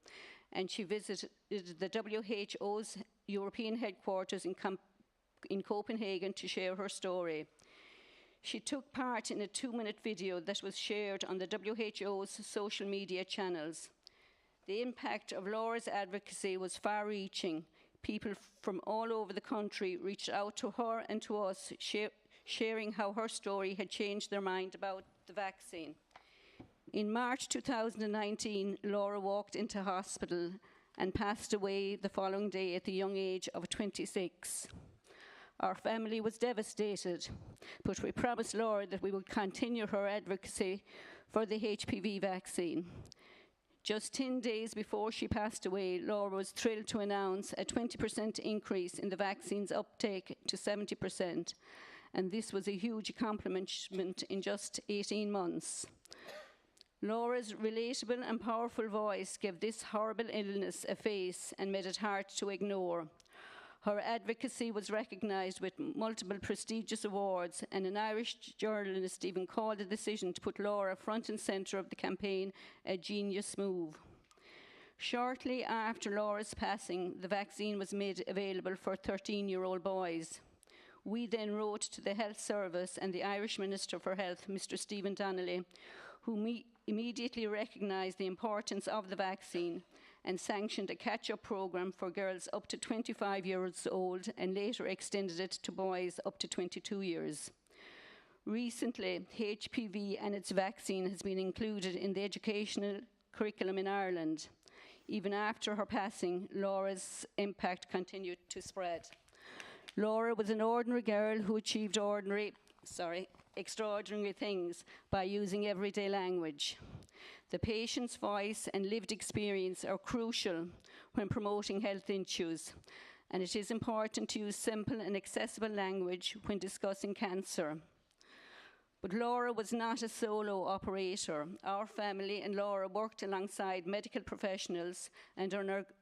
and she visited the WHO's European headquarters in Copenhagen to share her story. She took part in a 2-minute video that was shared on the WHO's social media channels. The impact of Laura's advocacy was far-reaching. People from all over the country reached out to her and to us, sharing how her story had changed their mind about the vaccine. In March 2019, Laura walked into hospital and passed away the following day at the young age of 26. Our family was devastated, but we promised Laura that we would continue her advocacy for the HPV vaccine. Just 10 days before she passed away, Laura was thrilled to announce a 20% increase in the vaccine's uptake to 70%. And this was a huge accomplishment in just 18 months. Laura's relatable and powerful voice gave this horrible illness a face and made it hard to ignore. Her advocacy was recognised with multiple prestigious awards, and an Irish journalist even called the decision to put Laura front and centre of the campaign a genius move. Shortly after Laura's passing, the vaccine was made available for 13-year-old boys. We then wrote to the Health Service and the Irish Minister for Health, Mr. Stephen Donnelly, who immediately recognised the importance of the vaccine and sanctioned a catch-up programme for girls up to 25 years old and later extended it to boys up to 22 years. Recently, HPV and its vaccine has been included in the educational curriculum in Ireland. Even after her passing, Laura's impact continued to spread. Laura was an ordinary girl who achieved extraordinary things by using everyday language. The patient's voice and lived experience are crucial when promoting health issues, and it is important to use simple and accessible language when discussing cancer. But Laura was not a solo operator. Our family and Laura worked alongside medical professionals and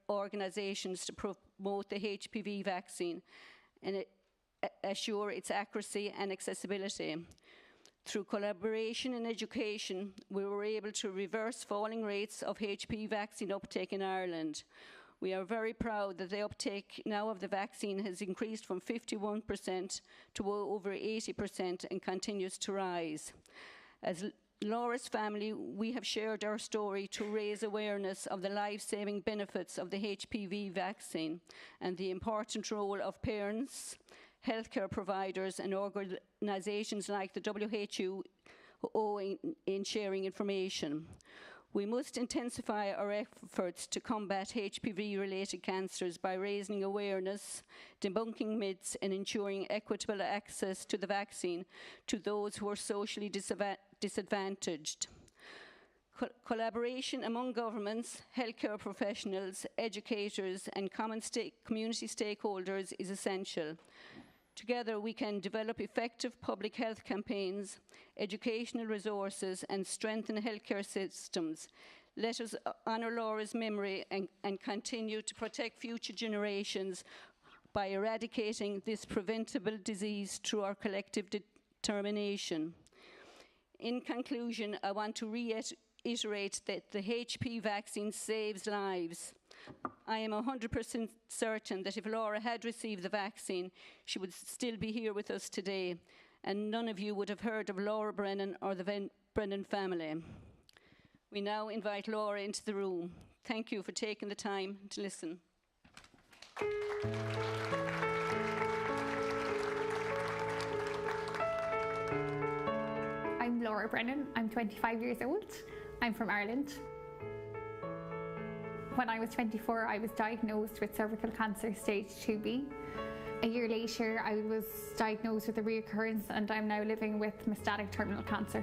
organisations to promote the HPV vaccine and assure its accuracy and accessibility. Through collaboration and education, we were able to reverse falling rates of HPV vaccine uptake in Ireland. We are very proud that the uptake now of the vaccine has increased from 51% to over 80% and continues to rise. As Laura's family, we have shared our story to raise awareness of the life-saving benefits of the HPV vaccine and the important role of parents, healthcare providers and organisations like the WHO in sharing information. We must intensify our efforts to combat HPV-related cancers by raising awareness, debunking myths and ensuring equitable access to the vaccine to those who are socially disadvantaged. Collaboration among governments, healthcare professionals, educators and community stakeholders is essential. Together, we can develop effective public health campaigns, educational resources, and strengthen healthcare systems. Let us honour Laura's memory and continue to protect future generations by eradicating this preventable disease through our collective determination. In conclusion, I want to reiterate that the HPV vaccine saves lives. I am 100% certain that if Laura had received the vaccine, she would still be here with us today, and none of you would have heard of Laura Brennan or the Brennan family. We now invite Laura into the room. Thank you for taking the time to listen. I'm Laura Brennan. I'm 25 years old. I'm from Ireland. When I was 24, I was diagnosed with cervical cancer stage 2B. A year later, I was diagnosed with a reoccurrence, and I'm now living with metastatic terminal cancer.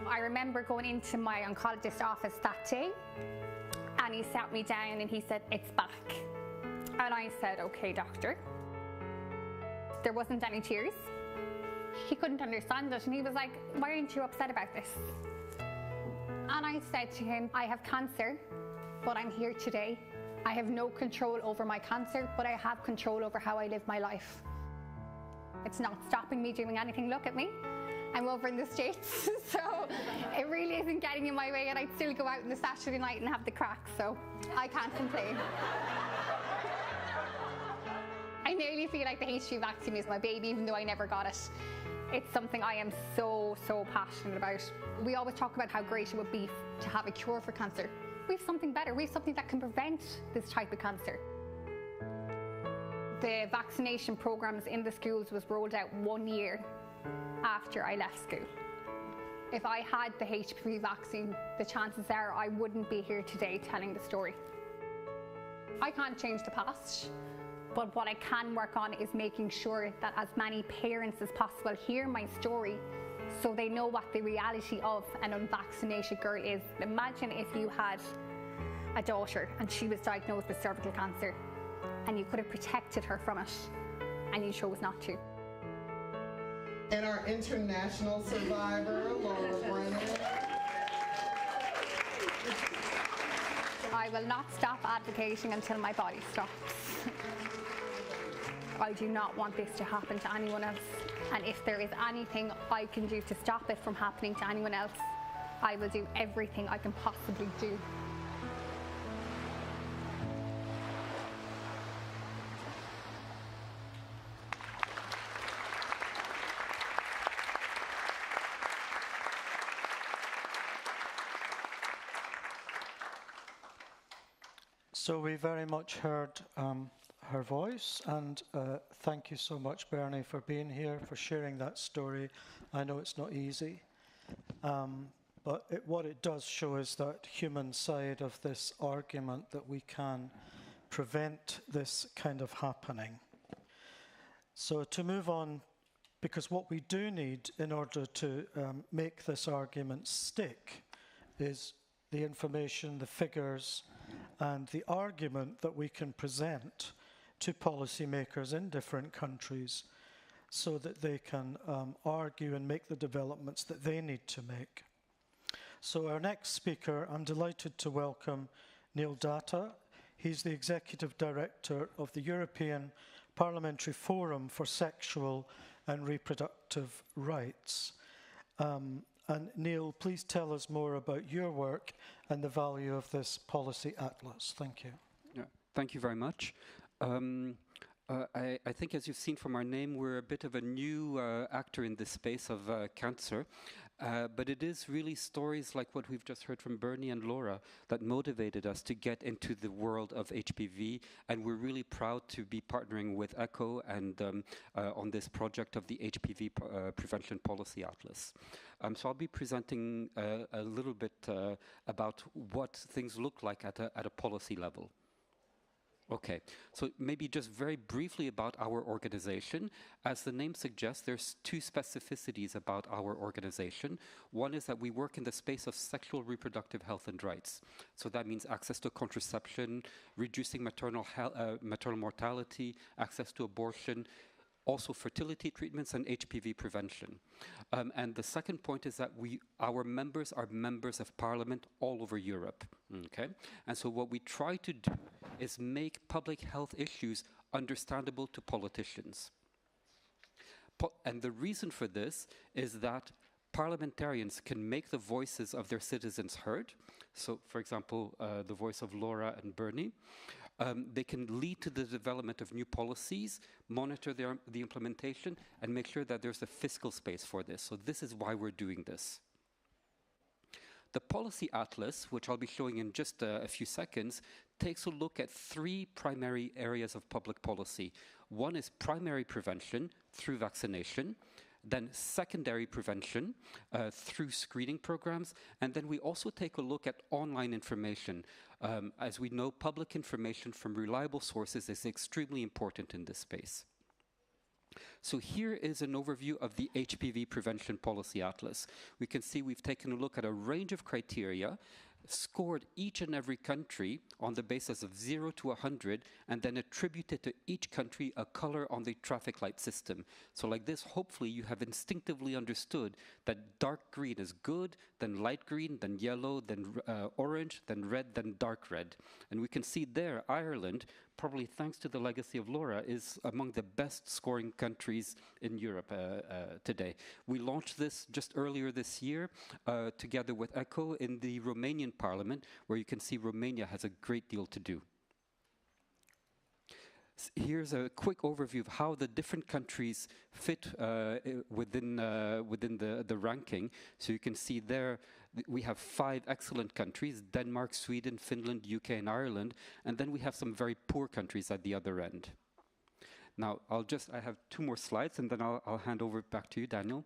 I remember going into my oncologist's office that day, and he sat me down and he said, "It's back." And I said, "Okay, doctor." There wasn't any tears. He couldn't understand it, and he was like, "Why aren't you upset about this?" And I said to him, "I have cancer, but I'm here today. I have no control over my cancer, but I have control over how I live my life. It's not stopping me doing anything. Look at me. I'm over in the States, so it really isn't getting in my way, and I'd still go out on the Saturday night and have the crack, so I can't complain." I nearly feel like the HPV vaccine is my baby, even though I never got it. It's something I am so passionate about. We always talk about how great it would be to have a cure for cancer. We have something better. We have something that can prevent this type of cancer. The vaccination programs in the schools was rolled out 1 year after I left school. If I had the HPV vaccine, the chances are I wouldn't be here today telling the story. I can't change the past, but what I can work on is making sure that as many parents as possible hear my story so they know what the reality of an unvaccinated girl is. Imagine if you had a daughter and she was diagnosed with cervical cancer and you could have protected her from it and you chose not to. And our international survivor, Laura Brennan. I will not stop advocating until my body stops. I do not want this to happen to anyone else. And if there is anything I can do to stop it from happening to anyone else, I will do everything I can possibly do. So we very much heard her voice, and thank you so much, Bernie, for being here, for sharing that story. I know it's not easy, but what it does show is that human side of this argument that we can prevent this kind of happening. So to move on, because what we do need in order to make this argument stick is the information, the figures, and the argument that we can present to policymakers in different countries so that they can argue and make the developments that they need to make. So our next speaker, I'm delighted to welcome Neil Datta. He's the Executive Director of the European Parliamentary Forum for Sexual and Reproductive Rights. And Neil, please tell us more about your work and the value of this policy atlas. Thank you. Yeah, thank you very much. I think, as you've seen from our name, we're a bit of a new actor in this space of cancer. But it is really stories like what we've just heard from Bernie and Laura that motivated us to get into the world of HPV, and we're really proud to be partnering with ECHO and on this project of the HPV Prevention Policy Atlas. So I'll be presenting a little bit about what things look like at a policy level. Okay, so maybe just very briefly about our organization. As the name suggests, there's two specificities about our organization. One is that we work in the space of sexual reproductive health and rights. So that means access to contraception, reducing maternal mortality, access to abortion, also fertility treatments and HPV prevention. And the second point is that our members are members of parliament all over Europe, okay? And so what we try to do is make public health issues understandable to politicians. And the reason for this is that parliamentarians can make the voices of their citizens heard. So, for example, the voice of Laura and Bernie. They can lead to the development of new policies, monitor the implementation, and make sure that there's a fiscal space for this. So this is why we're doing this. The Policy Atlas, which I'll be showing in just a few seconds, takes a look at three primary areas of public policy. One is primary prevention through vaccination. then secondary prevention through screening programs, and then we also take a look at online information. As we know, public information from reliable sources is extremely important in this space. So here is an overview of the HPV Prevention Policy Atlas. We can see we've taken a look at a range of criteria, scored each and every country on the basis of 0 to 100, and then attributed to each country a color on the traffic light system. So like this, hopefully you have instinctively understood that dark green is good, then light green, then yellow, then orange, then red, then dark red. And we can see there, Ireland, probably thanks to the legacy of Laura, is among the best scoring countries in Europe today. We launched this just earlier this year together with ECHO in the Romanian parliament, where you can see Romania has a great deal to do. Here's a quick overview of how the different countries fit within the ranking. So you can see there we have 5 excellent countries: Denmark, Sweden, Finland, UK, and Ireland. And then we have some very poor countries at the other end. Now, I have 2 more slides, and then I'll hand over back to you, Daniel.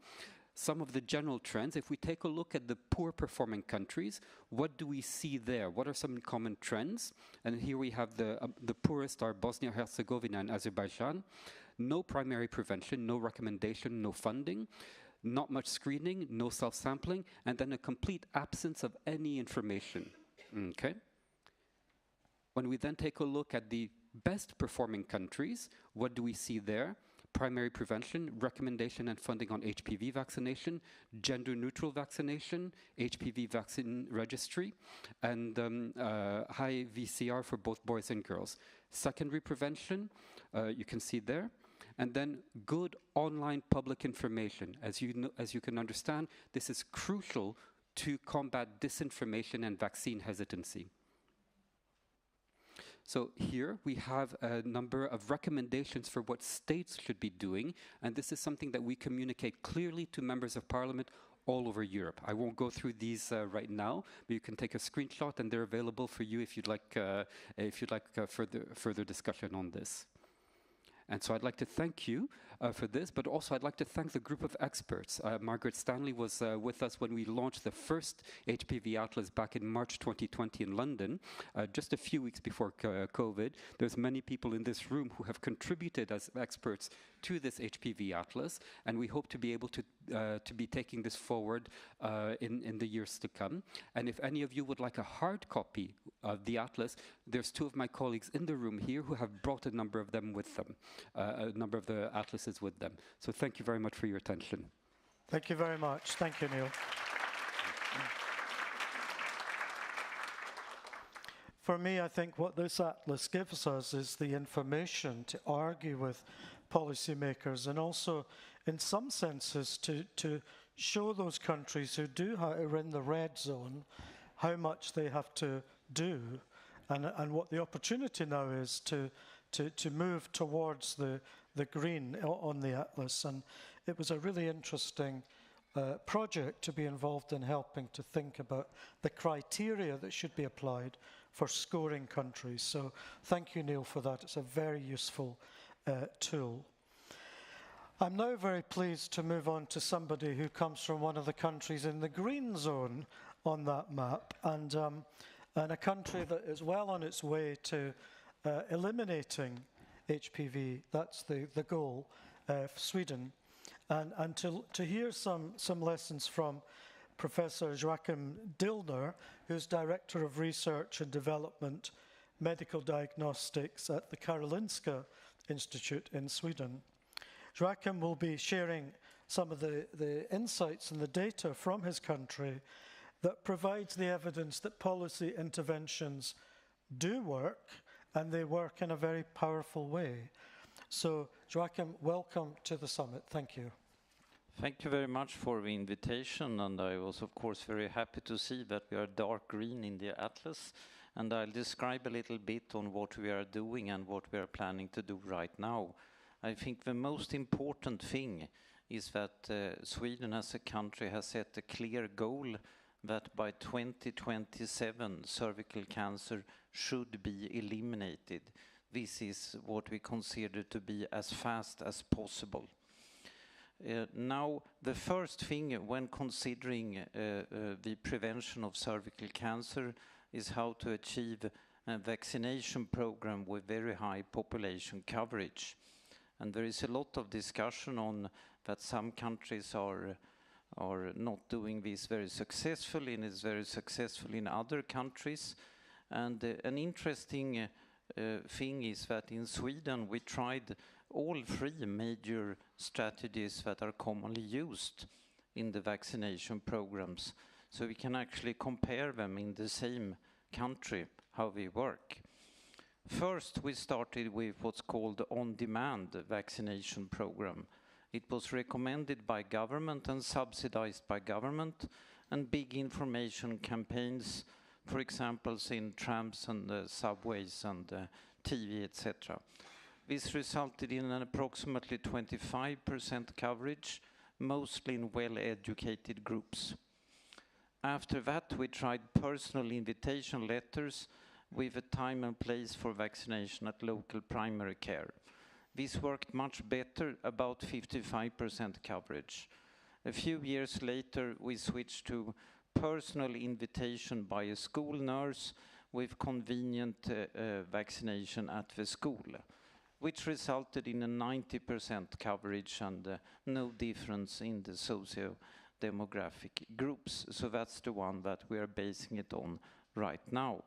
Some of the general trends, if we take a look at the poor performing countries, what do we see there? What are some common trends? And here we have the poorest are Bosnia-Herzegovina and Azerbaijan. No primary prevention, no recommendation, no funding, not much screening, no self-sampling, and then a complete absence of any information. Okay. When we then take a look at the best performing countries, what do we see there? Primary prevention, recommendation and funding on HPV vaccination, gender-neutral vaccination, HPV vaccine registry, and high VCR for both boys and girls. Secondary prevention, you can see there. And then good online public information. As you can understand, this is crucial to combat disinformation and vaccine hesitancy. So here we have a number of recommendations for what states should be doing, and this is something that we communicate clearly to members of parliament all over Europe. I won't go through these right now, but you can take a screenshot and they're available for you if you'd like further discussion on this. And so I'd like to thank you for this, but also I'd like to thank the group of experts. Margaret Stanley was with us when we launched the first HPV Atlas back in March 2020 in London, just a few weeks before COVID. There's many people in this room who have contributed as experts to this HPV Atlas, and we hope to be able to be taking this forward in the years to come. And if any of you would like a hard copy of the Atlas, there's 2 of my colleagues in the room here who have brought a number of them with them, a number of the atlases with them. So thank you very much for your attention. Thank you very much. Thank you, Neil. For me, I think what this atlas gives us is the information to argue with policymakers, and also, in some senses, to show those countries who are in the red zone how much they have to do, and what the opportunity now is to move towards the green on the atlas. And it was a really interesting project to be involved in, helping to think about the criteria that should be applied for scoring countries. So thank you, Neil, for that. It's a very useful tool. I'm now very pleased to move on to somebody who comes from one of the countries in the green zone on that map, and a country that is well on its way to eliminating HPV. That's the goal, Sweden. And to hear some lessons from Professor Joachim Dillner, who's Director of Research and Development, Medical Diagnostics at the Karolinska Institute in Sweden. Joachim will be sharing some of the insights and the data from his country that provides the evidence that policy interventions do work, and they work in a very powerful way. So, Joachim, welcome to the summit. Thank you. Thank you very much for the invitation, and I was, of course, very happy to see that we are dark green in the atlas, and I'll describe a little bit on what we are doing and what we are planning to do right now. I think the most important thing is that Sweden as a country has set a clear goal that by 2027 cervical cancer should be eliminated. This is what we consider to be as fast as possible. Now, the first thing when considering the prevention of cervical cancer is how to achieve a vaccination program with very high population coverage. And there is a lot of discussion on that some countries are not doing this very successfully, and is very successful in other countries. And an interesting thing is that in Sweden we tried all three major strategies that are commonly used in the vaccination programs. So we can actually compare them in the same country, how we work. First, we started with what's called on-demand vaccination program. It was recommended by government and subsidized by government, and big information campaigns, for example, in trams and subways and TV, etc. This resulted in an approximately 25% coverage, mostly in well-educated groups. After that, we tried personal invitation letters with a time and place for vaccination at local primary care. This worked much better, about 55% coverage. A few years later, we switched to personal invitation by a school nurse with convenient vaccination at the school, which resulted in a 90% coverage and no difference in the socio-demographic groups. So that's the one that we are basing it on right now.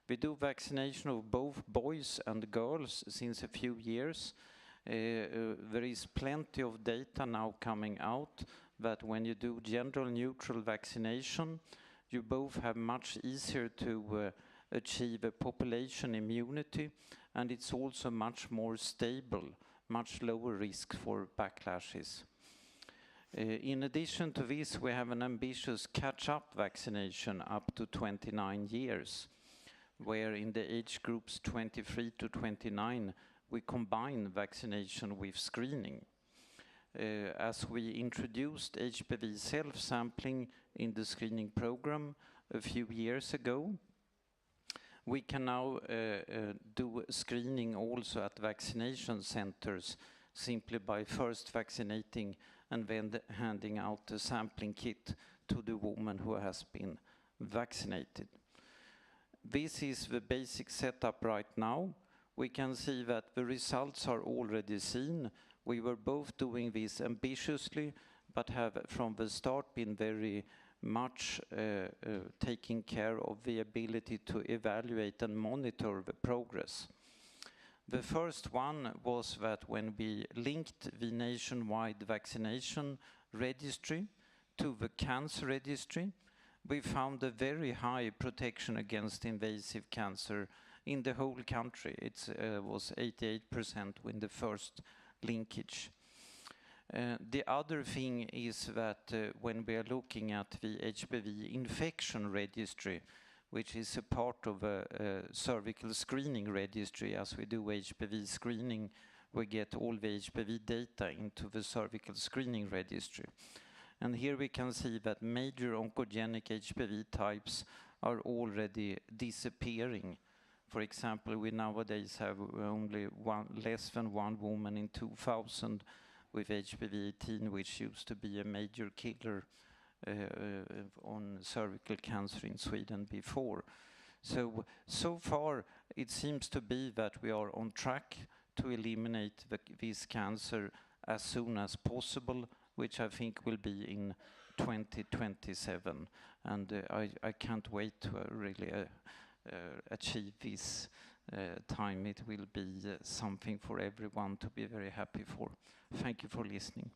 We do vaccination of both boys and girls since a few years. There is plenty of data now coming out that when you do gender-neutral vaccination, you both have much easier to achieve a population immunity, and it's also much more stable, much lower risk for backlashes. In addition to this, we have an ambitious catch-up vaccination up to 29 years, where in the age groups 23 to 29, we combine vaccination with screening. As we introduced HPV self-sampling in the screening program a few years ago, we can now do screening also at vaccination centers simply by first vaccinating and then handing out a sampling kit to the woman who has been vaccinated. This is the basic setup right now. We can see that the results are already seen. We were both doing this ambitiously, but have from the start been very much taking care of the ability to evaluate and monitor the progress. The first one was that when we linked the nationwide vaccination registry to the cancer registry, we found a very high protection against invasive cancer in the whole country. It was 88% in the first linkage. The other thing is that when we are looking at the HPV infection registry, which is a part of a cervical screening registry, as we do HPV screening, we get all the HPV data into the cervical screening registry. And here we can see that major oncogenic HPV types are already disappearing. For example, we nowadays have only less than one woman in 2000 with HPV-18, which used to be a major killer on cervical cancer in Sweden before. So far, it seems to be that we are on track to eliminate this cancer as soon as possible, which I think will be in 2027. And I can't wait to really achieve this time. It will be something for everyone to be very happy for. Thank you for listening.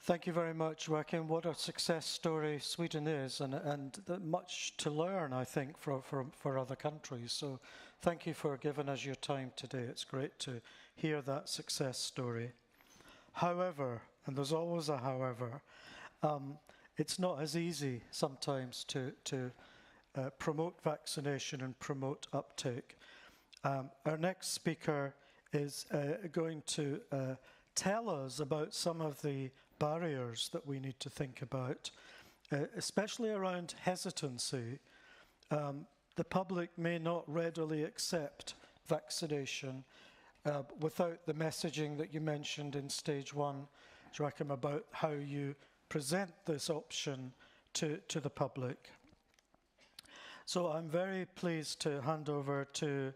Thank you very much, Joachim. What a success story Sweden is, and much to learn, I think, for other countries. So thank you for giving us your time today. It's great to hear that success story. However, and there's always a however, it's not as easy sometimes to promote vaccination and promote uptake. Our next speaker is going to tell us about some of the barriers that we need to think about, especially around hesitancy. the public may not readily accept vaccination without the messaging that you mentioned in stage 1, Joachim, about how you present this option to the public. So I'm very pleased to hand over to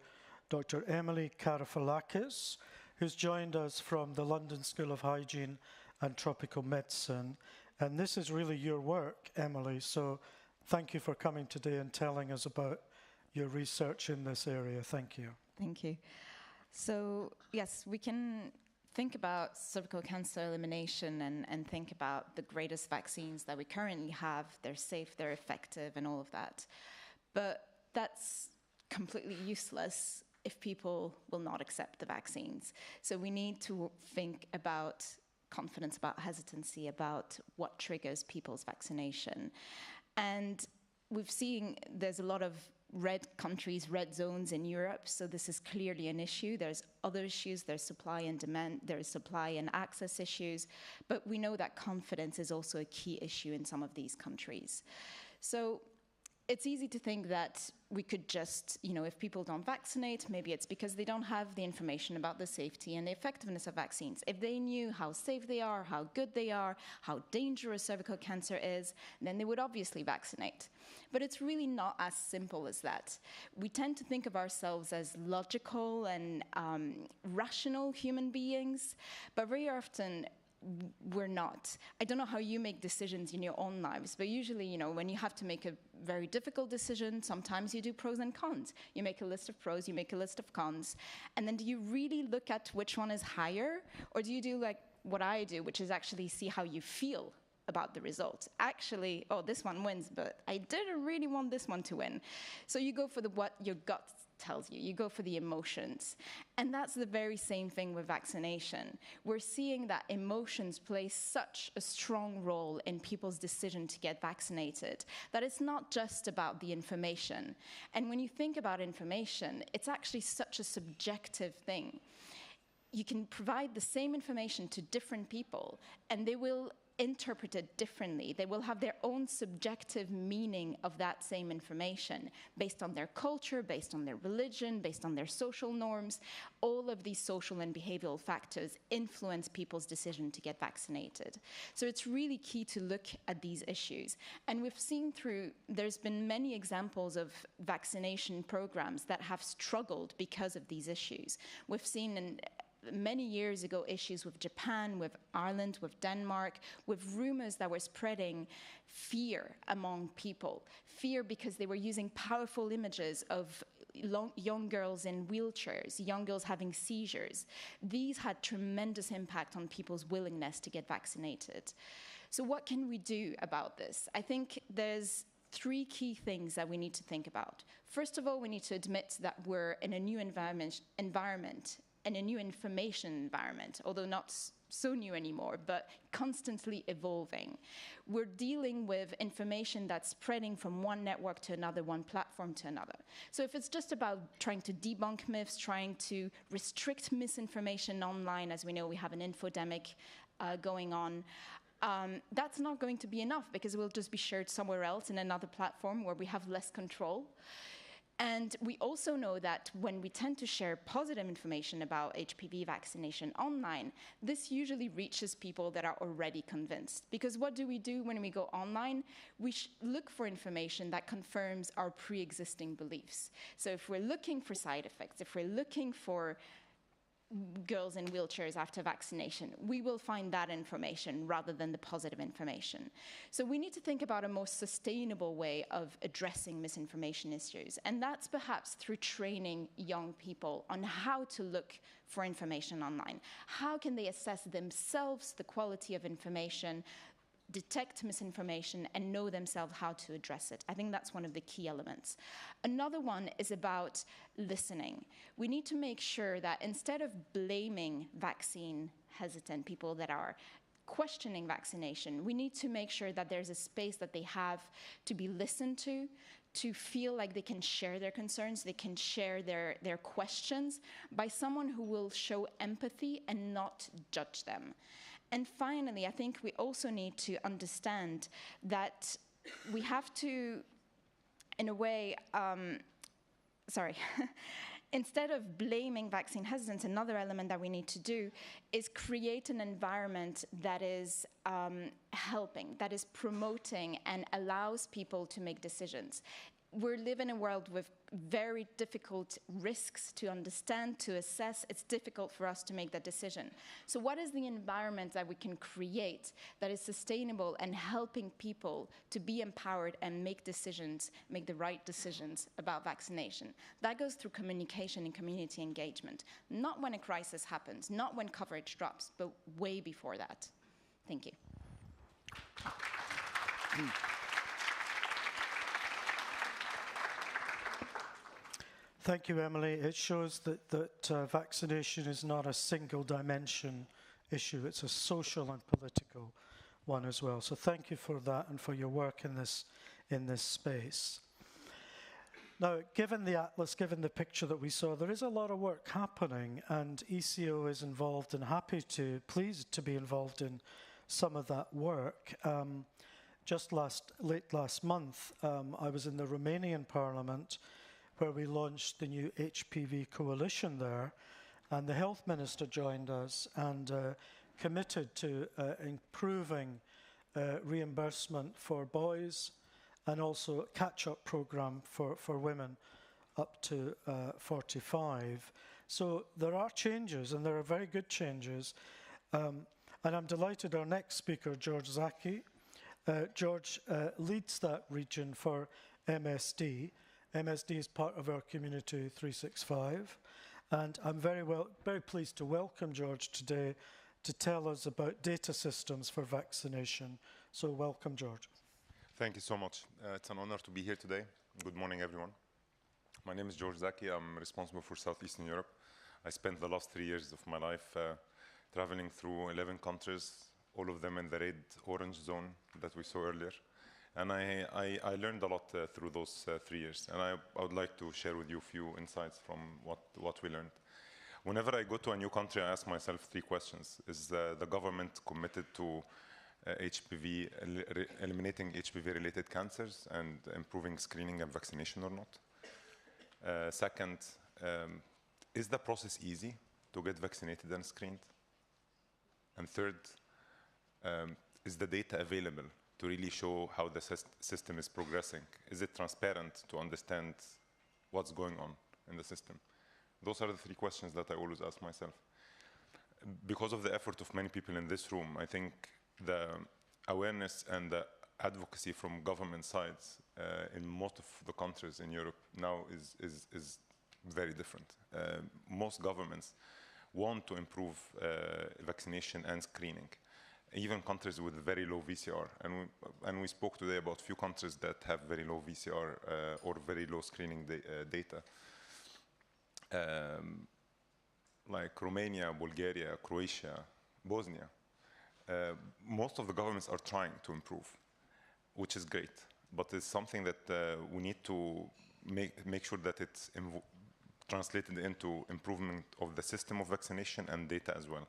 Dr. Emily Karafalakis, who's joined us from the London School of Hygiene and Tropical Medicine. And this is really your work, Emily, so thank you for coming today and telling us about your research in this area. Thank you. Thank you. So, yes, we can think about cervical cancer elimination and think about the greatest vaccines that we currently have. They're safe, they're effective, and all of that. But that's completely useless if people will not accept the vaccines. So we need to think about confidence, about hesitancy, about what triggers people's vaccination. And we've seen there's a lot of red countries, red zones in Europe, so this is clearly an issue. There's other issues, there's supply and demand, there's supply and access issues, but we know that confidence is also a key issue in some of these countries. So it's easy to think that we could just, if people don't vaccinate, maybe it's because they don't have the information about the safety and the effectiveness of vaccines. If they knew how safe they are, how good they are, how dangerous cervical cancer is, then they would obviously vaccinate. But it's really not as simple as that. We tend to think of ourselves as logical and rational human beings, but very often we're not. I don't know how you make decisions in your own lives, but usually, when you have to make a very difficult decision, sometimes you do pros and cons. You make a list of pros, you make a list of cons, and then do you really look at which one is higher, or do you do like what I do, which is actually see how you feel about the results? Actually, oh, this one wins, but I didn't really want this one to win. So you go for what your gut tells you. You go for the emotions. And that's the very same thing with vaccination. We're seeing that emotions play such a strong role in people's decision to get vaccinated, that it's not just about the information. And when you think about information, it's actually such a subjective thing. You can provide the same information to different people, and they will interpret it differently. They will have their own subjective meaning of that same information based on their culture, based on their religion, based on their social norms. All of these social and behavioral factors influence people's decision to get vaccinated. So it's really key to look at these issues. And we've seen there's been many examples of vaccination programs that have struggled because of these issues. We've seen many years ago issues with Japan, with Ireland, with Denmark, with rumors that were spreading fear among people. Fear because they were using powerful images of young girls in wheelchairs, young girls having seizures. These had tremendous impact on people's willingness to get vaccinated. So what can we do about this? I think there's 3 key things that we need to think about. First of all, we need to admit that we're in a new environment and a new information environment, although not so new anymore, but constantly evolving. We're dealing with information that's spreading from one network to another, one platform to another. So if it's just about trying to debunk myths, trying to restrict misinformation online, as we know we have an infodemic going on, that's not going to be enough because it will just be shared somewhere else in another platform where we have less control. And we also know that when we tend to share positive information about HPV vaccination online, this usually reaches people that are already convinced. Because what do we do when we go online? We look for information that confirms our pre-existing beliefs. So if we're looking for side effects, if we're looking for girls in wheelchairs after vaccination, we will find that information rather than the positive information. So we need to think about a more sustainable way of addressing misinformation issues, and that's perhaps through training young people on how to look for information online. How can they assess themselves the quality of information, detect misinformation, and know themselves how to address it? I think that's one of the key elements. Another one is about listening. We need to make sure that instead of blaming vaccine hesitant people that are questioning vaccination, we need to make sure that there's a space that they have to be listened to feel like they can share their concerns, they can share their questions by someone who will show empathy and not judge them. And finally, I think we also need to understand that we have to, in a way, sorry, instead of blaming vaccine hesitance, another element that we need to do is create an environment that is helping, that is promoting and allows people to make decisions. We live in a world with very difficult risks to understand, to assess. It's difficult for us to make that decision. So what is the environment that we can create that is sustainable and helping people to be empowered and make decisions, make the right decisions about vaccination? That goes through communication and community engagement, not when a crisis happens, not when coverage drops, but way before that. Thank you. Thank you, Emily. It shows that vaccination is not a single dimension issue. It's a social and political one as well. So thank you for that and for your work in this space. Now, given the atlas, given the picture that we saw, there is a lot of work happening, and ECO is involved and pleased to be involved in some of that work. Just late last month, I was in the Romanian Parliament, where we launched the new HPV coalition there, and the health minister joined us and committed to improving reimbursement for boys and also a catch-up program for women up to 45. So there are changes, and there are very good changes. And I'm delighted our next speaker, George Zaki. George leads that region for MSD. MSD is part of our Community 365, and I'm very pleased to welcome George today to tell us about data systems for vaccination. So welcome, George. Thank you so much. It's an honor to be here today. Good morning, everyone. My name is George Zaki. I'm responsible for Southeastern Europe. I spent the last 3 years of my life traveling through 11 countries, all of them in the red-orange zone that we saw earlier. And I learned a lot through those 3 years, and I would like to share with you a few insights from what we learned. Whenever I go to a new country, I ask myself 3 questions. Is the government committed to eliminating HPV-related cancers and improving screening and vaccination or not? Second, is the process easy to get vaccinated and screened? And third, is the data available to really show how the system is progressing? Is it transparent to understand what's going on in the system? Those are the 3 questions that I always ask myself. Because of the effort of many people in this room, I think the awareness and the advocacy from government sides in most of the countries in Europe now is very different. Most governments want to improve vaccination and screening, even countries with very low VCR. And we spoke today about few countries that have very low VCR or very low screening data. Like Romania, Bulgaria, Croatia, Bosnia. Most of the governments are trying to improve, which is great. But it's something that we need to make sure that it's translated into improvement of the system of vaccination and data as well.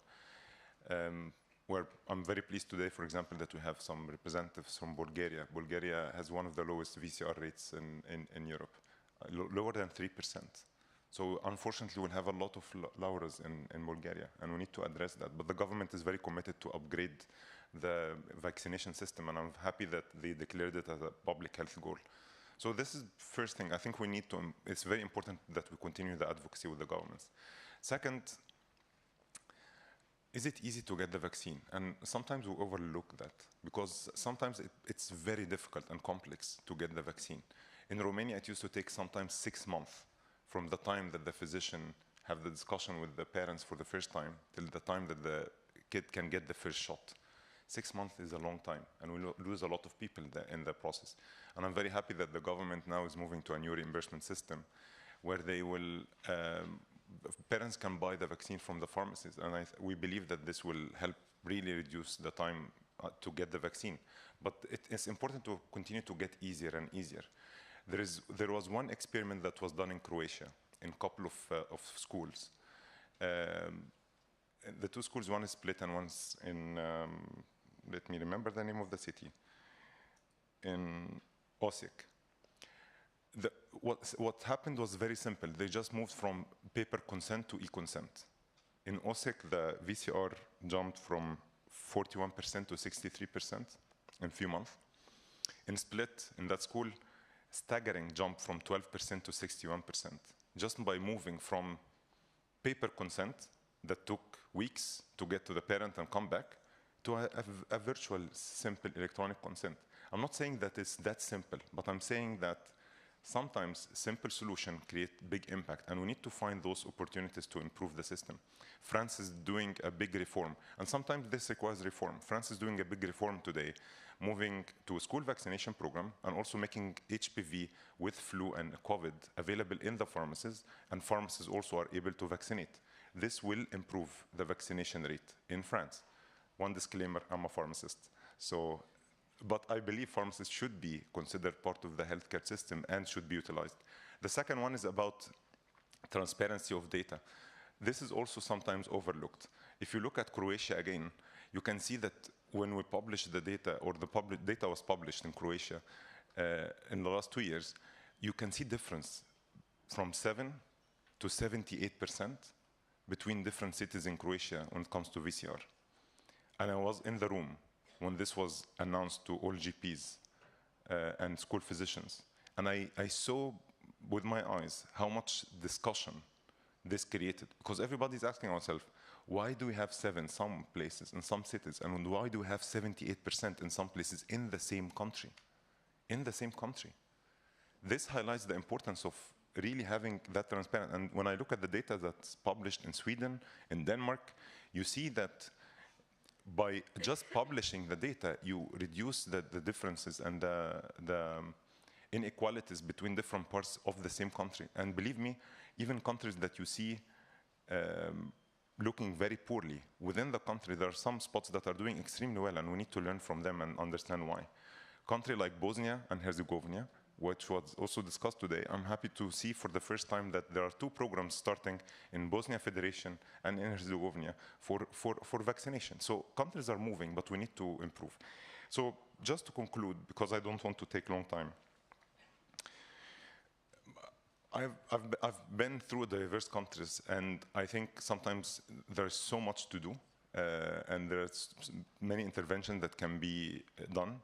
Where I'm very pleased today, for example, that we have some representatives from Bulgaria. Bulgaria has one of the lowest VCR rates in Europe, lower than 3%. So unfortunately, we'll have a lot of Lauras in Bulgaria, and we need to address that. But the government is very committed to upgrade the vaccination system, and I'm happy that they declared it as a public health goal. So this is first thing. I think we need to, it's very important that we continue the advocacy with the governments. Second, is it easy to get the vaccine? And sometimes we overlook that, because sometimes it's very difficult and complex to get the vaccine. In Romania, it used to take sometimes 6 months from the time that the physician have the discussion with the parents for the first time till the time that the kid can get the first shot. 6 months is a long time, and we lose a lot of people in the process. And I'm very happy that the government now is moving to a new reimbursement system where they will, parents can buy the vaccine from the pharmacies. And we believe that this will help really reduce the time to get the vaccine. But it's important to continue to get easier and easier. There was one experiment that was done in Croatia in a couple of schools. The 2 schools, one is Split and one's in, let me remember the name of the city, in Osijek. what happened was very simple. They just moved from paper consent to e-consent. In OSEC, the VCR jumped from 41% to 63% in a few months. In Split, in that school, staggering jump from 12% to 61%, just by moving from paper consent that took weeks to get to the parent and come back to a virtual, simple electronic consent. I'm not saying that it's that simple, but I'm saying that sometimes simple solutions create big impact, and we need to find those opportunities to improve the system. France is doing a big reform, and sometimes this requires reform. France is doing a big reform today, moving to a school vaccination program and also making HPV with flu and COVID available in the pharmacies, and pharmacies also are able to vaccinate. This will improve the vaccination rate in France. One disclaimer, I'm a pharmacist. But I believe pharmacists should be considered part of the healthcare system and should be utilized. The second one is about transparency of data. This is also sometimes overlooked. If you look at Croatia again, you can see that when we published the data, or the data was published in Croatia in the last 2 years, you can see difference from 7 to 78% between different cities in Croatia when it comes to VCR. And I was in the room when this was announced to all GPs and school physicians. And I saw with my eyes how much discussion this created. Because everybody's asking ourselves, why do we have 7 some places in some cities, and why do we have 78% in some places in the same country? In the same country. This highlights the importance of really having that transparent. And when I look at the data that's published in Sweden, in Denmark, you see that by just publishing the data, you reduce the differences and the inequalities between different parts of the same country. And believe me, even countries that you see looking very poorly, within the country, there are some spots that are doing extremely well, and we need to learn from them and understand why. Country like Bosnia and Herzegovina, which was also discussed today, I'm happy to see for the first time that there are 2 programs starting in Bosnia Federation and in Herzegovina for vaccination. So countries are moving, but we need to improve. So just to conclude, because I don't want to take a long time, I've been through diverse countries, and I think sometimes there's so much to do, and there's many interventions that can be done.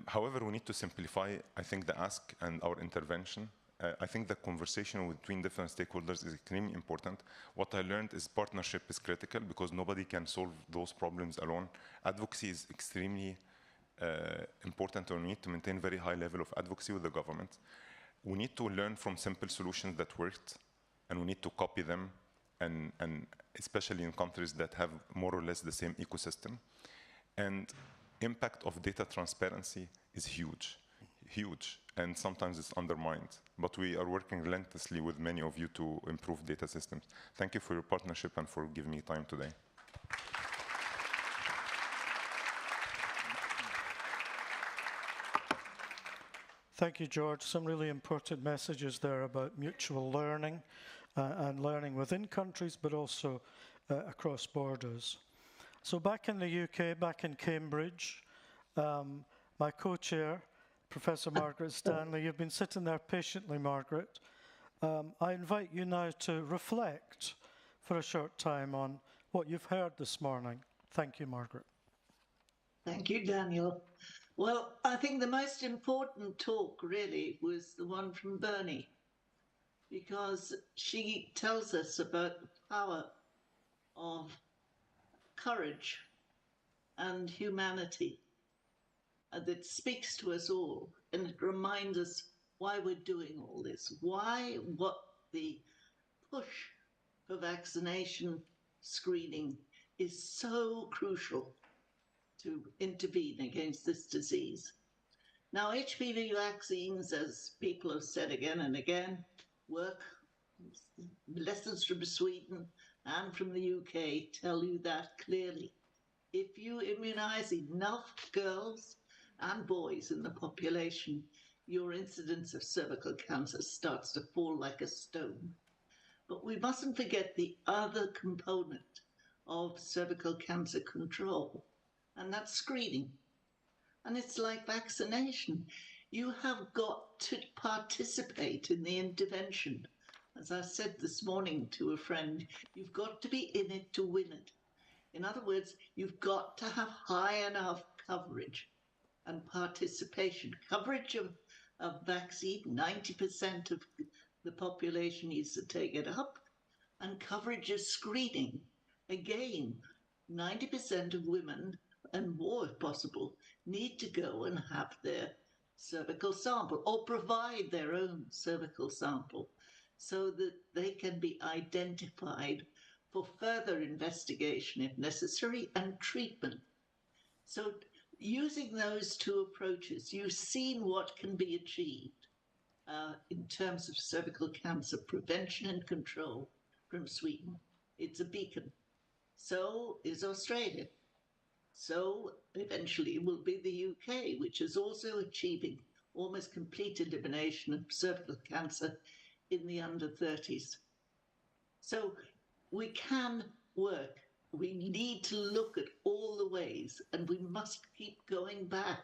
However, we need to simplify, I think, the ask and our intervention. I think the conversation between different stakeholders is extremely important. What I learned is partnership is critical, because nobody can solve those problems alone. Advocacy is extremely important, and we need to maintain very high level of advocacy with the government. We need to learn from simple solutions that worked, and we need to copy them, and especially in countries that have more or less the same ecosystem. And impact of data transparency is huge, huge, and sometimes it's undermined. But we are working relentlessly with many of you to improve data systems. Thank you for your partnership and for giving me time today. Thank you, George. Some really important messages there about mutual learning and learning within countries, but also across borders. So back in the UK, back in Cambridge, my co-chair, Professor Margaret Stanley, you've been sitting there patiently, Margaret. I invite you now to reflect for a short time on what you've heard this morning. Thank you, Margaret. Thank you, Daniel. Well, I think the most important talk really was the one from Bernie, because she tells us about the power of courage and humanity that speaks to us all, and it reminds us why we're doing all this, what the push for vaccination screening is so crucial to intervene against this disease. Now, HPV vaccines, as people have said again and again, work. Lessons from Sweden and from the UK tell you that clearly. If you immunize enough girls and boys in the population, your incidence of cervical cancer starts to fall like a stone. But we mustn't forget the other component of cervical cancer control, and that's screening. And it's like vaccination. You have got to participate in the intervention. As I said this morning to a friend, you've got to be in it to win it. In other words, you've got to have high enough coverage and participation. Coverage of vaccine, 90% of the population needs to take it up, and coverage of screening. Again, 90% of women, and more if possible, need to go and have their cervical sample or provide their own cervical sample so that they can be identified for further investigation if necessary and treatment. So using those two approaches, you've seen what can be achieved in terms of cervical cancer prevention and control from Sweden. It's a beacon. So is Australia. So eventually will be the UK, which is also achieving almost complete elimination of cervical cancer in the under 30s. So we can work. We need to look at all the ways, and we must keep going back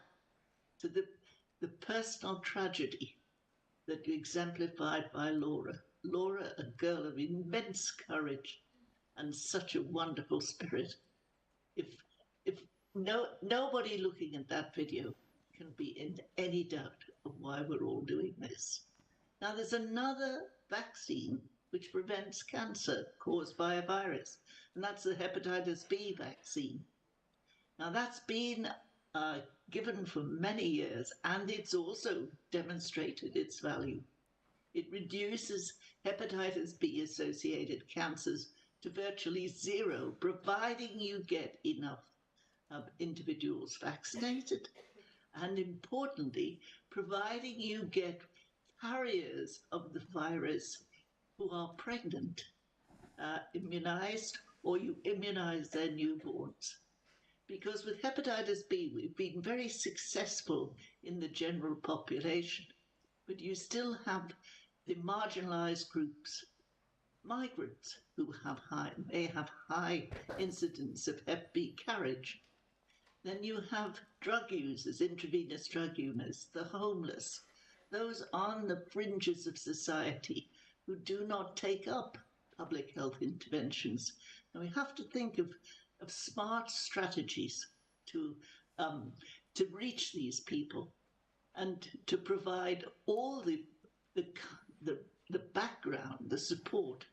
to the personal tragedy that you exemplified by Laura. Laura, a girl of immense courage and such a wonderful spirit. If nobody looking at that video can be in any doubt of why we're all doing this. Now, there's another vaccine which prevents cancer caused by a virus, and that's the hepatitis B vaccine. Now, that's been given for many years, and it's also demonstrated its value. It reduces hepatitis B-associated cancers to virtually zero, providing you get enough individuals vaccinated, and importantly, providing you get carriers of the virus who are pregnant, immunized, or you immunize their newborns. Because with hepatitis B, we've been very successful in the general population, but you still have the marginalized groups, migrants who may have high incidence of Hep B carriage. Then you have drug users, intravenous drug users, the homeless, those on the fringes of society who do not take up public health interventions. And we have to think of smart strategies to reach these people and to provide all the background, the support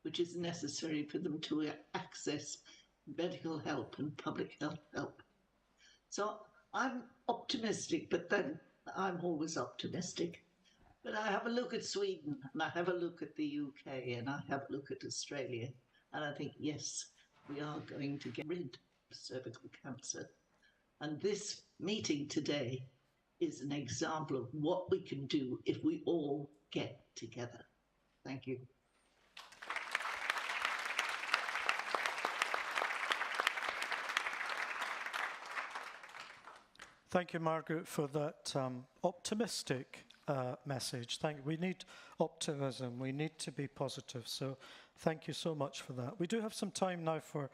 which is necessary for them to access medical help and public health help. So I'm optimistic, but then I'm always optimistic. But I have a look at Sweden, and I have a look at the UK, and I have a look at Australia, and I think, yes, we are going to get rid of cervical cancer. And this meeting today is an example of what we can do if we all get together. Thank you. Thank you, Margaret, for that optimistic message. We need optimism. We need to be positive. So thank you so much for that. We do have some time now for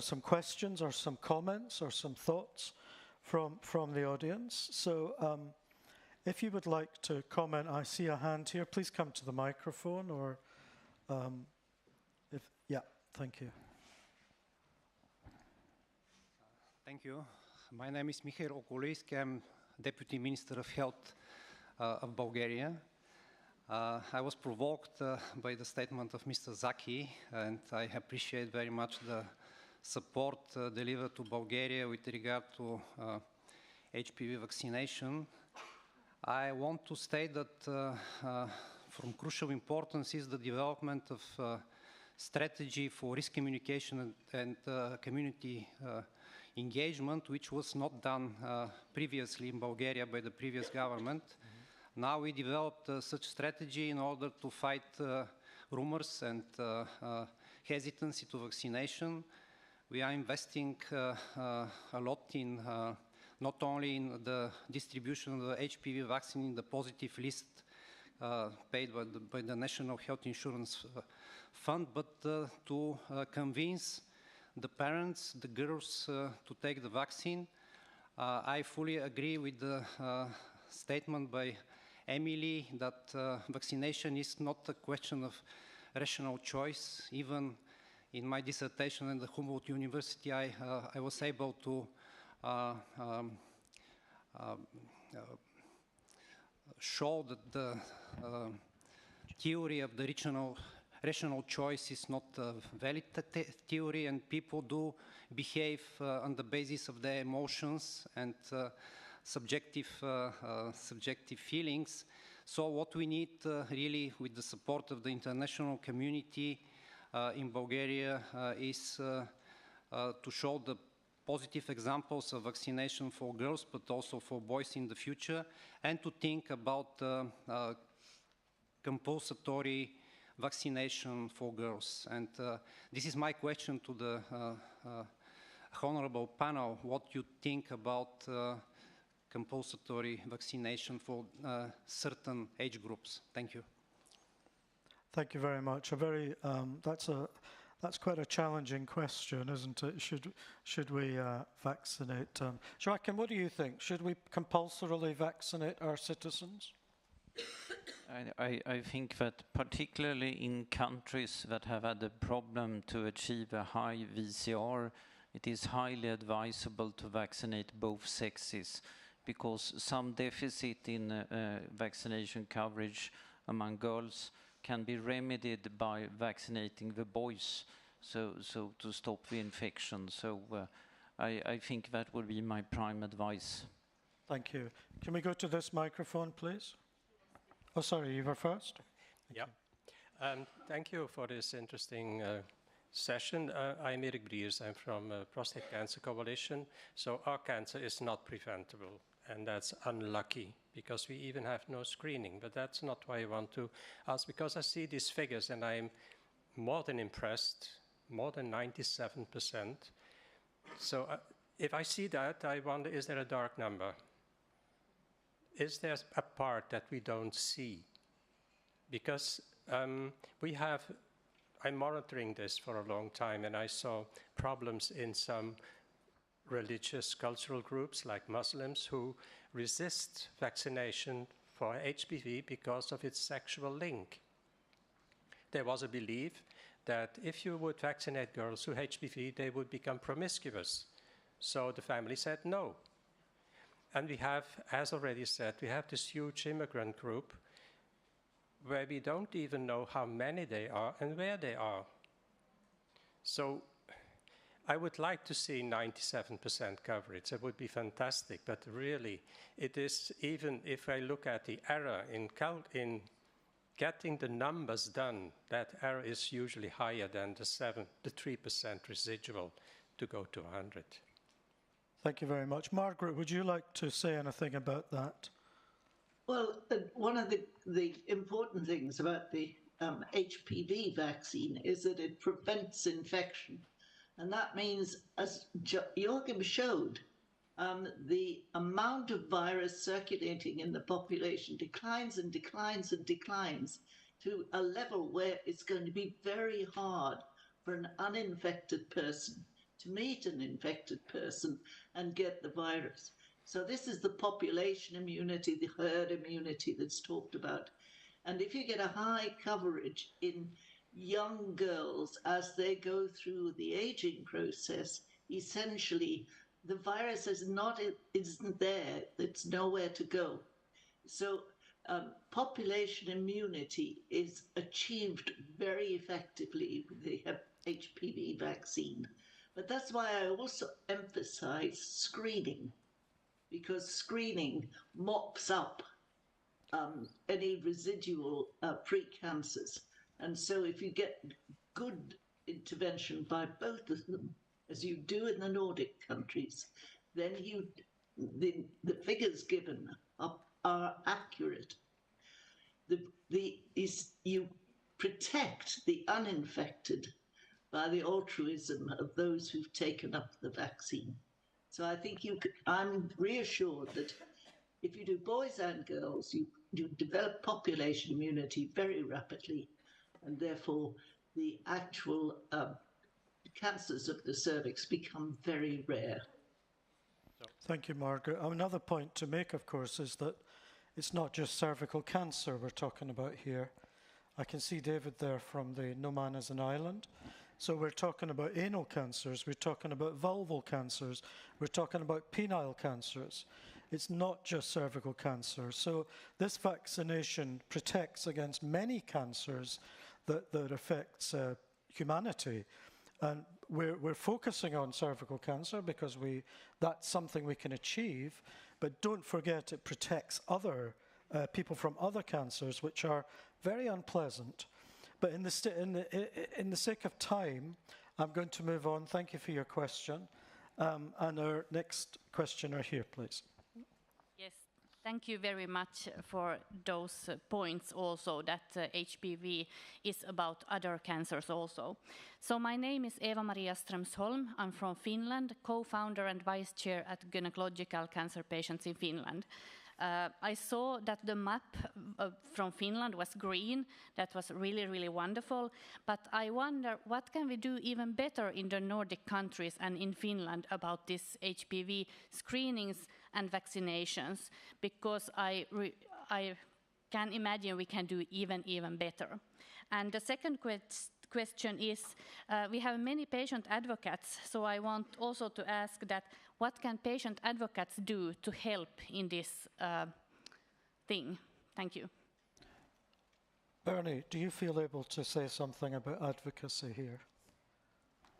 some questions or some comments or some thoughts from the audience. So if you would like to comment, I see a hand here. Please come to the microphone, or yeah, thank you. Thank you. My name is Michael Okulijski. I'm Deputy Minister of Health of Bulgaria. I was provoked by the statement of Mr. Zaki, and I appreciate very much the support delivered to Bulgaria with regard to HPV vaccination. I want to state that from crucial importance is the development of strategy for risk communication and community engagement, which was not done previously in Bulgaria by the previous government. Now we developed such strategy in order to fight rumors and hesitancy to vaccination. We are investing a lot in not only in the distribution of the HPV vaccine in the positive list paid by the National Health Insurance Fund, but to convince the parents, the girls, to take the vaccine. I fully agree with the statement by Emily that vaccination is not a question of rational choice. Even in my dissertation at the Humboldt University, I was able to show that the theory of the rational choice is not a valid theory, and people do behave on the basis of their emotions and subjective feelings. So what we need really, with the support of the international community in Bulgaria, is to show the positive examples of vaccination for girls, but also for boys in the future, and to think about compulsory vaccination for girls. And this is my question to the honorable panel: what you think about compulsory vaccination for certain age groups? Thank you. Thank you very much. That's quite a challenging question, isn't it? Should we vaccinate? Joachim, what do you think? Should we compulsorily vaccinate our citizens? I think that particularly in countries that have had a problem to achieve a high VCR, it is highly advisable to vaccinate both sexes, because some deficit in vaccination coverage among girls can be remedied by vaccinating the boys, so to stop the infection. So I think that would be my prime advice. Thank you. Can we go to this microphone, please? Oh, sorry, you were first. Yeah. Thank you for this interesting session. I'm Erik Briers. I'm from Prostate Cancer Coalition. So our cancer is not preventable, and that's unlucky because we even have no screening. But that's not why I want to ask, because I see these figures and I'm more than impressed, more than 97%. So if I see that, I wonder, is there a dark number? Is there a part that we don't see? Because I'm monitoring this for a long time, and I saw problems in some religious cultural groups like Muslims who resist vaccination for HPV because of its sexual link. There was a belief that if you would vaccinate girls who HPV, they would become promiscuous. So the family said no. And we have, as already said, we have this huge immigrant group where we don't even know how many they are and where they are. So I would like to see 97% coverage. It would be fantastic, but really, it is, even if I look at the error in getting the numbers done, that error is usually higher than the 3% residual to go to 100. Thank you very much. Margaret, would you like to say anything about that? Well, one of the important things about the HPV vaccine is that it prevents infection. And that means, as Joachim showed, the amount of virus circulating in the population declines and declines and declines to a level where it's going to be very hard for an uninfected person to meet an infected person and get the virus. So this is the population immunity, the herd immunity that's talked about. And if you get a high coverage in young girls as they go through the aging process, essentially the virus isn't there, it's nowhere to go. So population immunity is achieved very effectively with the HPV vaccine. But that's why I also emphasize screening, because screening mops up any residual precancers. And so if you get good intervention by both of them, as you do in the Nordic countries, then the figures given are accurate. You protect the uninfected by the altruism of those who've taken up the vaccine. So I think I'm reassured that if you do boys and girls, you develop population immunity very rapidly, and therefore the actual cancers of the cervix become very rare. Thank you, Margaret. Another point to make, of course, is that it's not just cervical cancer we're talking about here. I can see David there from the No Man is an Island. So we're talking about anal cancers, we're talking about vulval cancers, we're talking about penile cancers. It's not just cervical cancer. So this vaccination protects against many cancers that affects humanity. And we're focusing on cervical cancer because that's something we can achieve, but don't forget it protects other people from other cancers, which are very unpleasant. But in the sake of time, I'm going to move on. Thank you for your question. And our next questioner here, please. Yes, thank you very much for those points also, that HPV is about other cancers also. So my name is Eva-Maria Strömsholm. I'm from Finland, co-founder and vice chair at Gynecological Cancer Patients in Finland. I saw that the map from Finland was green. That was really, really wonderful. But I wonder, what can we do even better in the Nordic countries and in Finland about this HPV screenings and vaccinations? Because I can imagine we can do even better. And the second question is, we have many patient advocates, so I want also to ask that, what can patient advocates do to help in this thing? Thank you. Bernie, do you feel able to say something about advocacy here?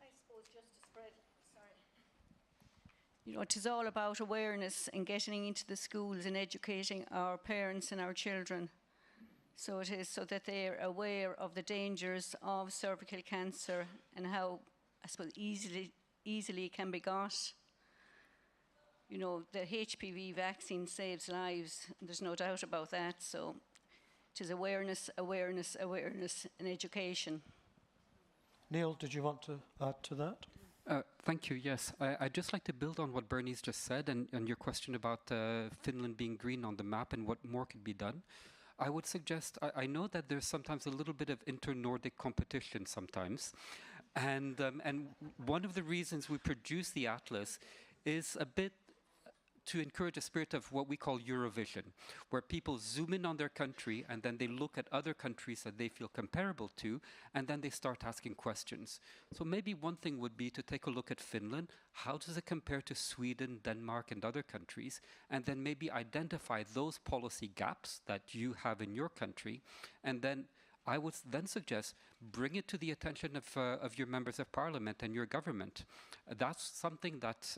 I suppose just to spread, You know, it is all about awareness and getting into the schools and educating our parents and our children. So it is so that they are aware of the dangers of cervical cancer and how, I suppose, easily it can be got. You know, the HPV vaccine saves lives. There's no doubt about that. So it is awareness, awareness, awareness, and education. Neil, did you want to add to that? Thank you, yes. I'd just like to build on what Bernie's just said and your question about Finland being green on the map and what more could be done. I would suggest, I know that there's sometimes a little bit of inter-Nordic competition sometimes. And one of the reasons we produce the Atlas is a bit to encourage a spirit of what we call Eurovision, where people zoom in on their country and then they look at other countries that they feel comparable to, and then they start asking questions. So maybe one thing would be to take a look at Finland. How does it compare to Sweden, Denmark, and other countries? And then maybe identify those policy gaps that you have in your country, and then I would then suggest bring it to the attention of your members of parliament and your government. That's something that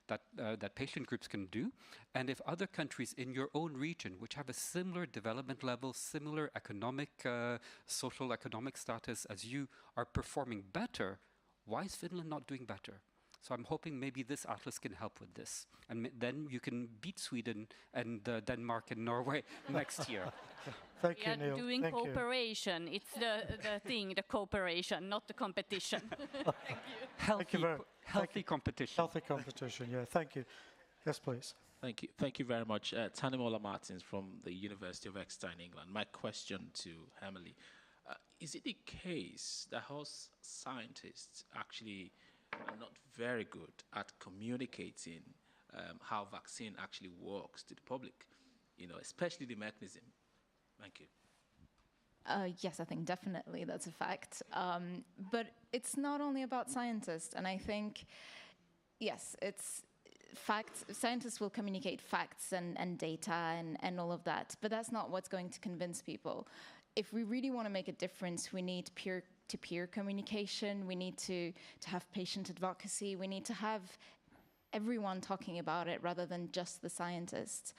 that patient groups can do. And if other countries in your own region, which have a similar development level, similar economic, social economic status as you, are performing better, why is Finland not doing better? So I'm hoping maybe this atlas can help with this. And then you can beat Sweden and Denmark and Norway next year. Thank you, Neil. We are doing Thank cooperation. It's the thing, the cooperation, not the competition. Thank you. Healthy competition. Healthy competition, yeah. Thank you. Yes, please. Thank you. Thank you very much. Tanimola Martins from the University of Exeter in England. My question to Emily, is it the case that host scientists actually are not very good at communicating how vaccine actually works to the public, you know, especially the mechanism? Thank you. Yes, I think definitely that's a fact. But it's not only about scientists, and I think, yes, it's facts. Scientists will communicate facts and data and all of that, but that's not what's going to convince people. If we really want to make a difference, we need peer-to-peer communication. We need to have patient advocacy. We need to have everyone talking about it rather than just the scientists.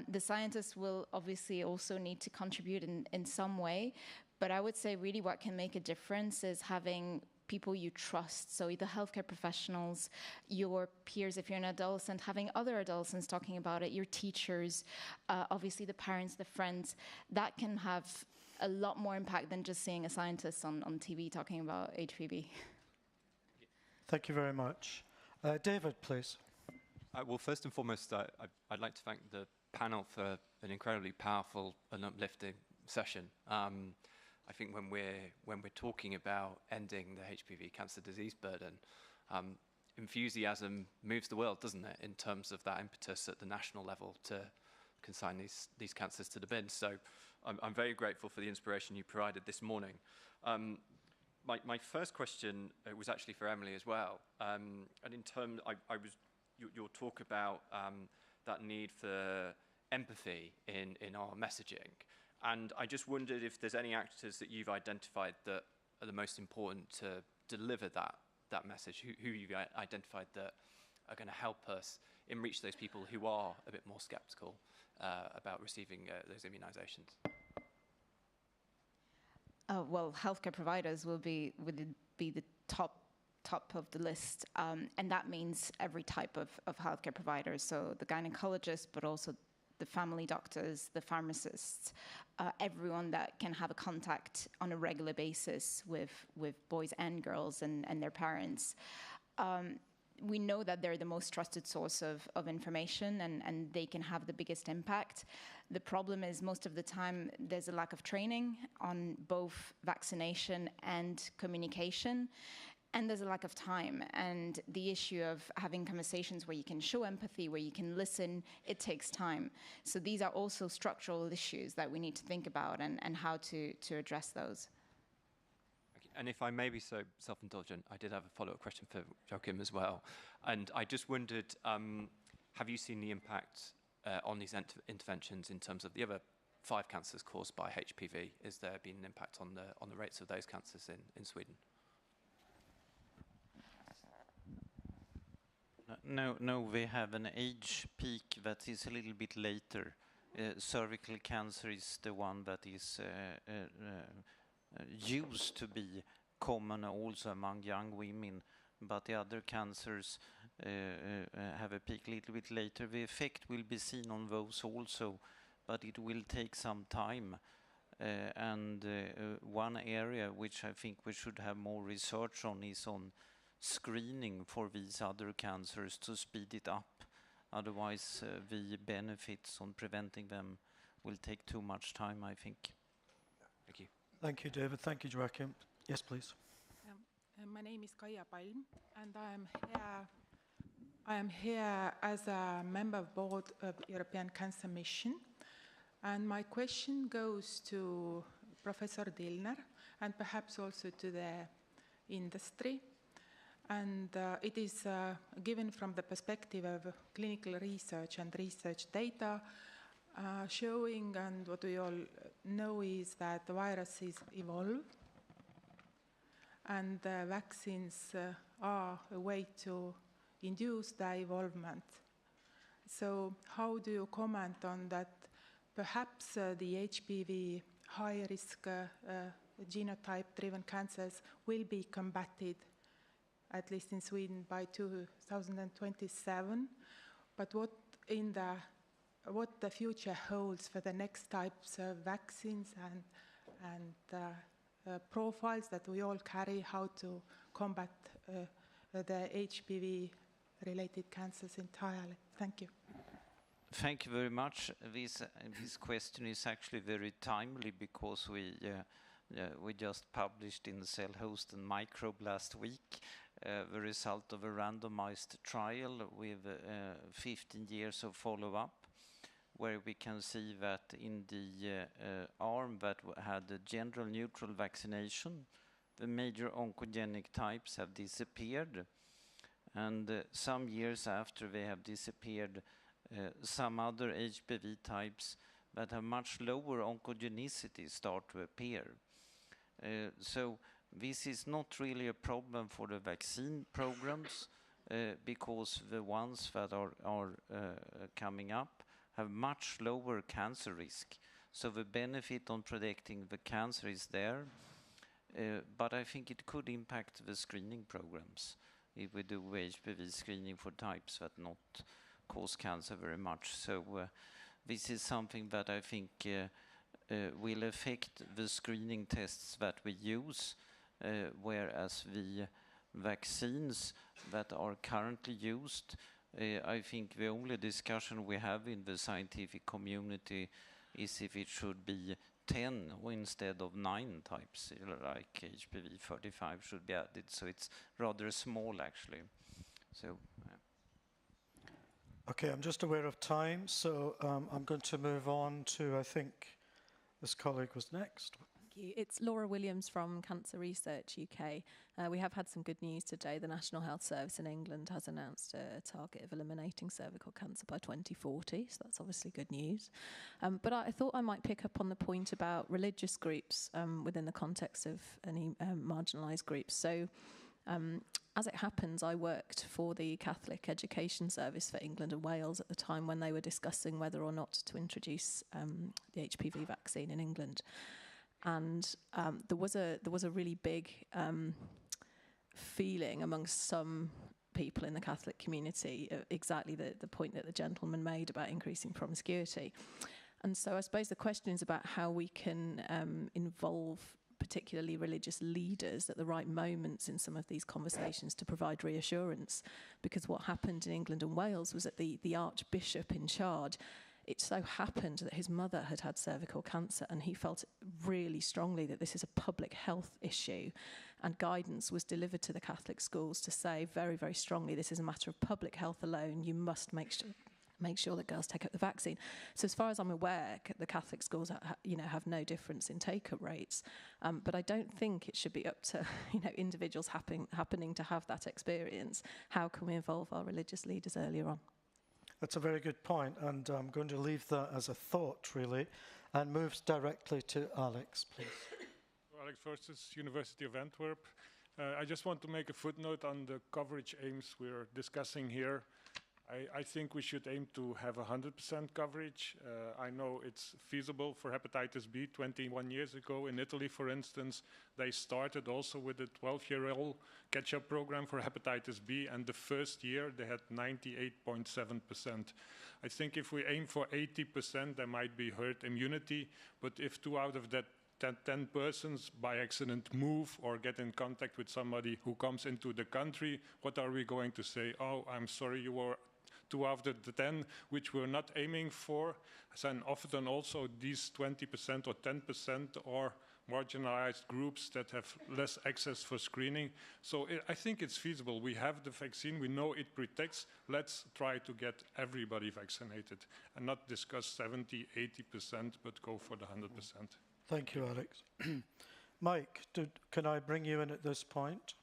The scientists will obviously also need to contribute in some way, but I would say really what can make a difference is having people you trust, so the healthcare professionals, your peers, if you're an adolescent, having other adolescents talking about it, your teachers, obviously the parents, the friends, that can have a lot more impact than just seeing a scientist on TV talking about HPV. Thank you very much. David, please. Well, first and foremost, I'd like to thank the panel for an incredibly powerful and uplifting session. I think when we're talking about ending the HPV cancer disease burden, enthusiasm moves the world, doesn't it, in terms of that impetus at the national level to consign these cancers to the bin. So I'm very grateful for the inspiration you provided this morning. My first question was actually for Emily as well. And in terms, your talk about that need for empathy in our messaging. And I just wondered if there's any actors that you've identified that are the most important to deliver that message, who you've identified that are going to help us in reach those people who are a bit more skeptical about receiving those immunizations. Well, healthcare providers would be the top of the list, and that means every type of healthcare providers. So the gynecologists, but also the family doctors, the pharmacists, everyone that can have a contact on a regular basis with boys and girls and their parents. We know that they're the most trusted source of information, and they can have the biggest impact. The problem is most of the time there's a lack of training on both vaccination and communication, and there's a lack of time. And the issue of having conversations where you can show empathy, where you can listen, it takes time. So these are also structural issues that we need to think about and how to address those. And if I may be so self-indulgent, I did have a follow-up question for Joachim as well. And I just wondered, have you seen the impact on these interventions in terms of the other 5 cancers caused by HPV? Is there been an impact on the rates of those cancers in Sweden? No, we have an age peak that is a little bit later. Cervical cancer is the one that is used to be common also among young women, but the other cancers have a peak a little bit later. The effect will be seen on those also, but it will take some time. And one area which I think we should have more research on is on screening for these other cancers to speed it up. Otherwise, the benefits on preventing them will take too much time, I think. Thank you. Thank you, David. Thank you, Joachim. Yes, please. My name is Kaia Palm, and I am here as a member of board of European Cancer Mission. And my question goes to Professor Dillner and perhaps also to the industry. And it is given from the perspective of clinical research and research data showing, and what we all know is that the viruses evolve, and vaccines are a way to induce the evolvement. So how do you comment on that? Perhaps the HPV high-risk genotype-driven cancers will be combated, at least in Sweden, by 2027. But what the future holds for the next types of vaccines and profiles that we all carry, how to combat the HPV-related cancers entirely. Thank you. Thank you very much. This question is actually very timely because we just published in Cell Host and Microbe last week the result of a randomized trial with 15 years of follow-up, where we can see that in the arm that had a general neutral vaccination, the major oncogenic types have disappeared. And some years after they have disappeared, some other HPV types that have much lower oncogenicity start to appear. So this is not really a problem for the vaccine programs because the ones that are coming up have much lower cancer risk. So the benefit on protecting the cancer is there, but I think it could impact the screening programs if we do HPV screening for types that not cause cancer very much. So this is something that I think will affect the screening tests that we use, whereas the vaccines that are currently used, I think the only discussion we have in the scientific community is if it should be 10 instead of 9 types, like HPV 35 should be added. So it's rather small, actually. So. Okay, I'm just aware of time, so I'm going to move on to, I think, this colleague was next. Thank you. It's Laura Williams from Cancer Research UK. We have had some good news today. The National Health Service in England has announced a target of eliminating cervical cancer by 2040, so that's obviously good news. But I thought I might pick up on the point about religious groups within the context of any marginalised groups. So as it happens, I worked for the Catholic Education Service for England and Wales at the time when they were discussing whether or not to introduce the HPV vaccine in England. And there was a really big feeling amongst some people in the Catholic community, exactly the point that the gentleman made about increasing promiscuity. And so I suppose the question is about how we can involve particularly religious leaders at the right moments in some of these conversations to provide reassurance. Because what happened in England and Wales was that the Archbishop in charge, it so happened that his mother had had cervical cancer, and he felt really strongly that this is a public health issue, and guidance was delivered to the Catholic schools to say very, very strongly, this is a matter of public health alone. You must make sure that girls take up the vaccine. So as far as I'm aware, the Catholic schools have no difference in take-up rates. But I don't think it should be up to individuals happening to have that experience. How can we involve our religious leaders earlier on? That's a very good point, and I'm going to leave that as a thought, really, and moves directly to Alex, please. Alex Versus, University of Antwerp. I just want to make a footnote on the coverage aims we're discussing here. I think we should aim to have 100% coverage. I know it's feasible for hepatitis B. 21 years ago in Italy, for instance, they started also with a 12-year-old catch-up program for hepatitis B, and the first year they had 98.7%. I think if we aim for 80%, there might be herd immunity, but if 2 out of that 10 persons by accident move or get in contact with somebody who comes into the country, what are we going to say? Oh, I'm sorry, you were 2 out of the 10, which we're not aiming for. And often also these 20% or 10% are marginalized groups that have less access for screening. So I think it's feasible. We have the vaccine, we know it protects. Let's try to get everybody vaccinated and not discuss 70, 80%, but go for the 100%. Thank you, Alex. Mike, can I bring you in at this point?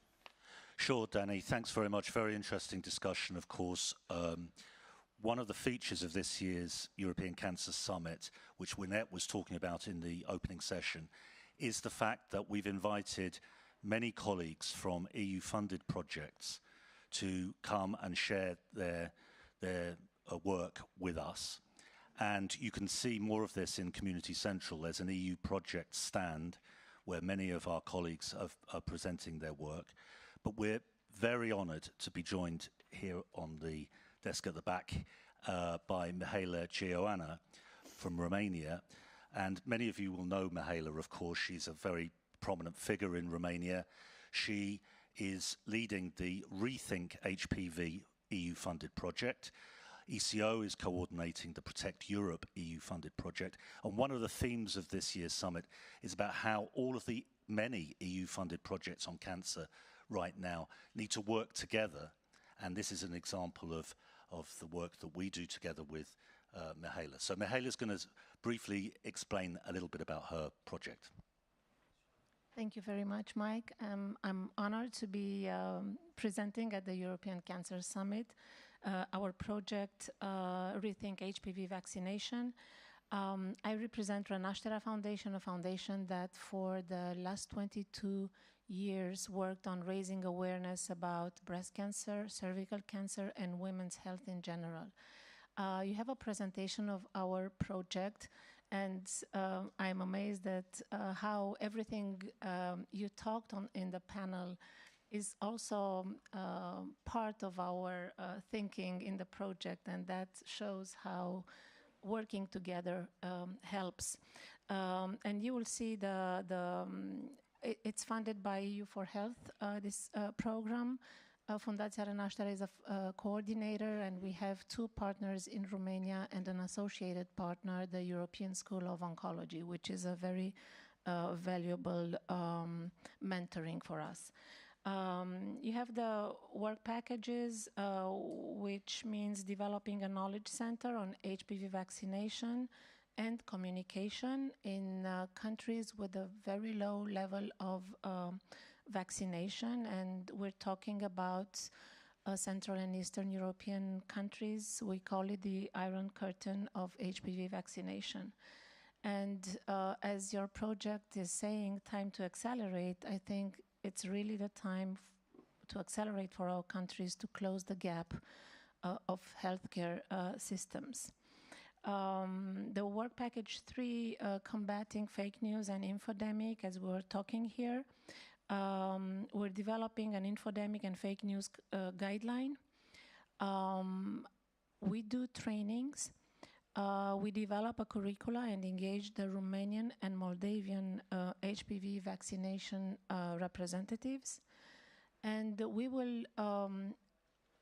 Sure, Danny. Thanks very much. Very interesting discussion, of course. One of the features of this year's European Cancer Summit, which Wynette was talking about in the opening session, is the fact that we've invited many colleagues from EU-funded projects to come and share their work with us. And you can see more of this in Community Central. There's an EU project stand where many of our colleagues are presenting their work. But we're very honoured to be joined here on the desk at the back by Mihaela Cioana from Romania. And many of you will know Mihaela, of course. She's a very prominent figure in Romania. She is leading the Rethink HPV EU-funded project. ECO is coordinating the Protect Europe EU-funded project. And one of the themes of this year's summit is about how all of the many EU-funded projects on cancer right now need to work together, and this is an example of the work that we do together with Mihaela. So Mihaela is going to briefly explain a little bit about her project. Thank you very much, Mike. I'm honored to be presenting at the European Cancer Summit our project Rethink HPV Vaccination. I represent Renașterea Foundation, a foundation that for the last 22 years worked on raising awareness about breast cancer, cervical cancer, and women's health in general. You have a presentation of our project, and I'm amazed at how everything you talked on in the panel is also part of our thinking in the project, and that shows how working together helps. And you will see it's funded by EU4Health, this program. Fundația Renașterea is a coordinator, and we have 2 partners in Romania and an associated partner, the European School of Oncology, which is a very valuable mentoring for us. You have the work packages, which means developing a knowledge center on HPV vaccination and communication in countries with a very low level of vaccination. And we're talking about Central and Eastern European countries. We call it the Iron Curtain of HPV vaccination. And as your project is saying, time to accelerate, I think it's really the time to accelerate for our countries to close the gap of healthcare systems. The work package 3, combating fake news and infodemic, as we were talking here. We're developing an infodemic and fake news guideline. We do trainings. We develop a curricula and engage the Romanian and Moldavian HPV vaccination representatives. And we will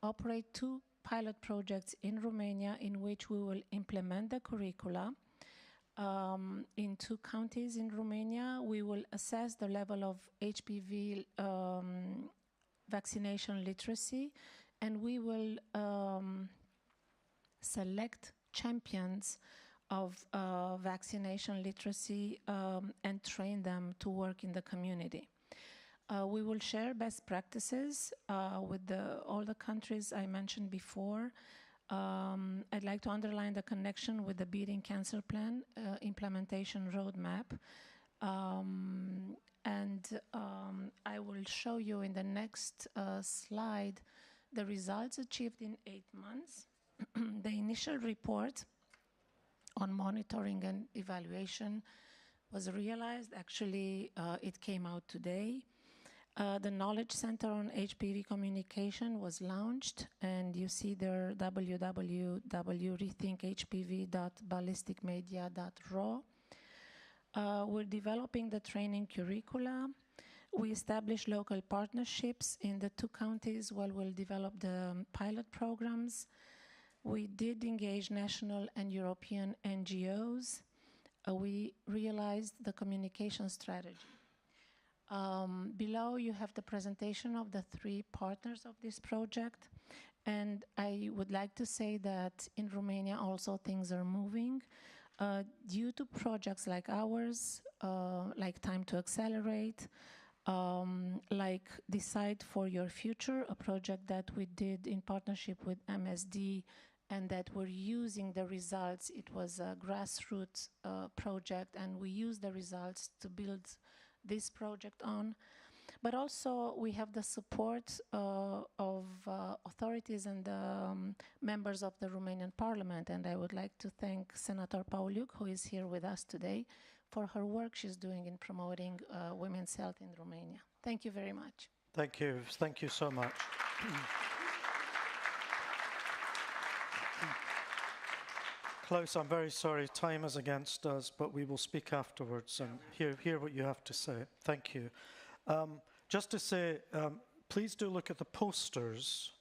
operate 2 pilot projects in Romania in which we will implement the curricula. In 2 counties in Romania, we will assess the level of HPV vaccination literacy, and we will select champions of vaccination literacy and train them to work in the community. We will share best practices with all the countries I mentioned before. I'd like to underline the connection with the Beating Cancer Plan implementation roadmap. I will show you in the next slide the results achieved in 8 months. The initial report on monitoring and evaluation was realized. Actually, it came out today. The Knowledge Center on HPV Communication was launched, and you see there www.rethinkhpv.ballisticmedia.ro. We're developing the training curricula. We established local partnerships in the 2 counties where we'll develop the pilot programs. We did engage national and European NGOs. We realized the communication strategy. Below you have the presentation of the 3 partners of this project. And I would like to say that in Romania also things are moving. Due to projects like ours, like Time to Accelerate, like Decide for Your Future, a project that we did in partnership with MSD and that we're using the results. It was a grassroots project, and we used the results to build this project on. But also we have the support of authorities and members of the Romanian Parliament, and I would like to thank Senator Pauliuc, who is here with us today, for her work she's doing in promoting women's health in Romania. Thank you very much. Thank you. Thank you so much. Klaus, I'm very sorry, time is against us, but we will speak afterwards and hear what you have to say. Thank you. Just to say, please do look at the posters,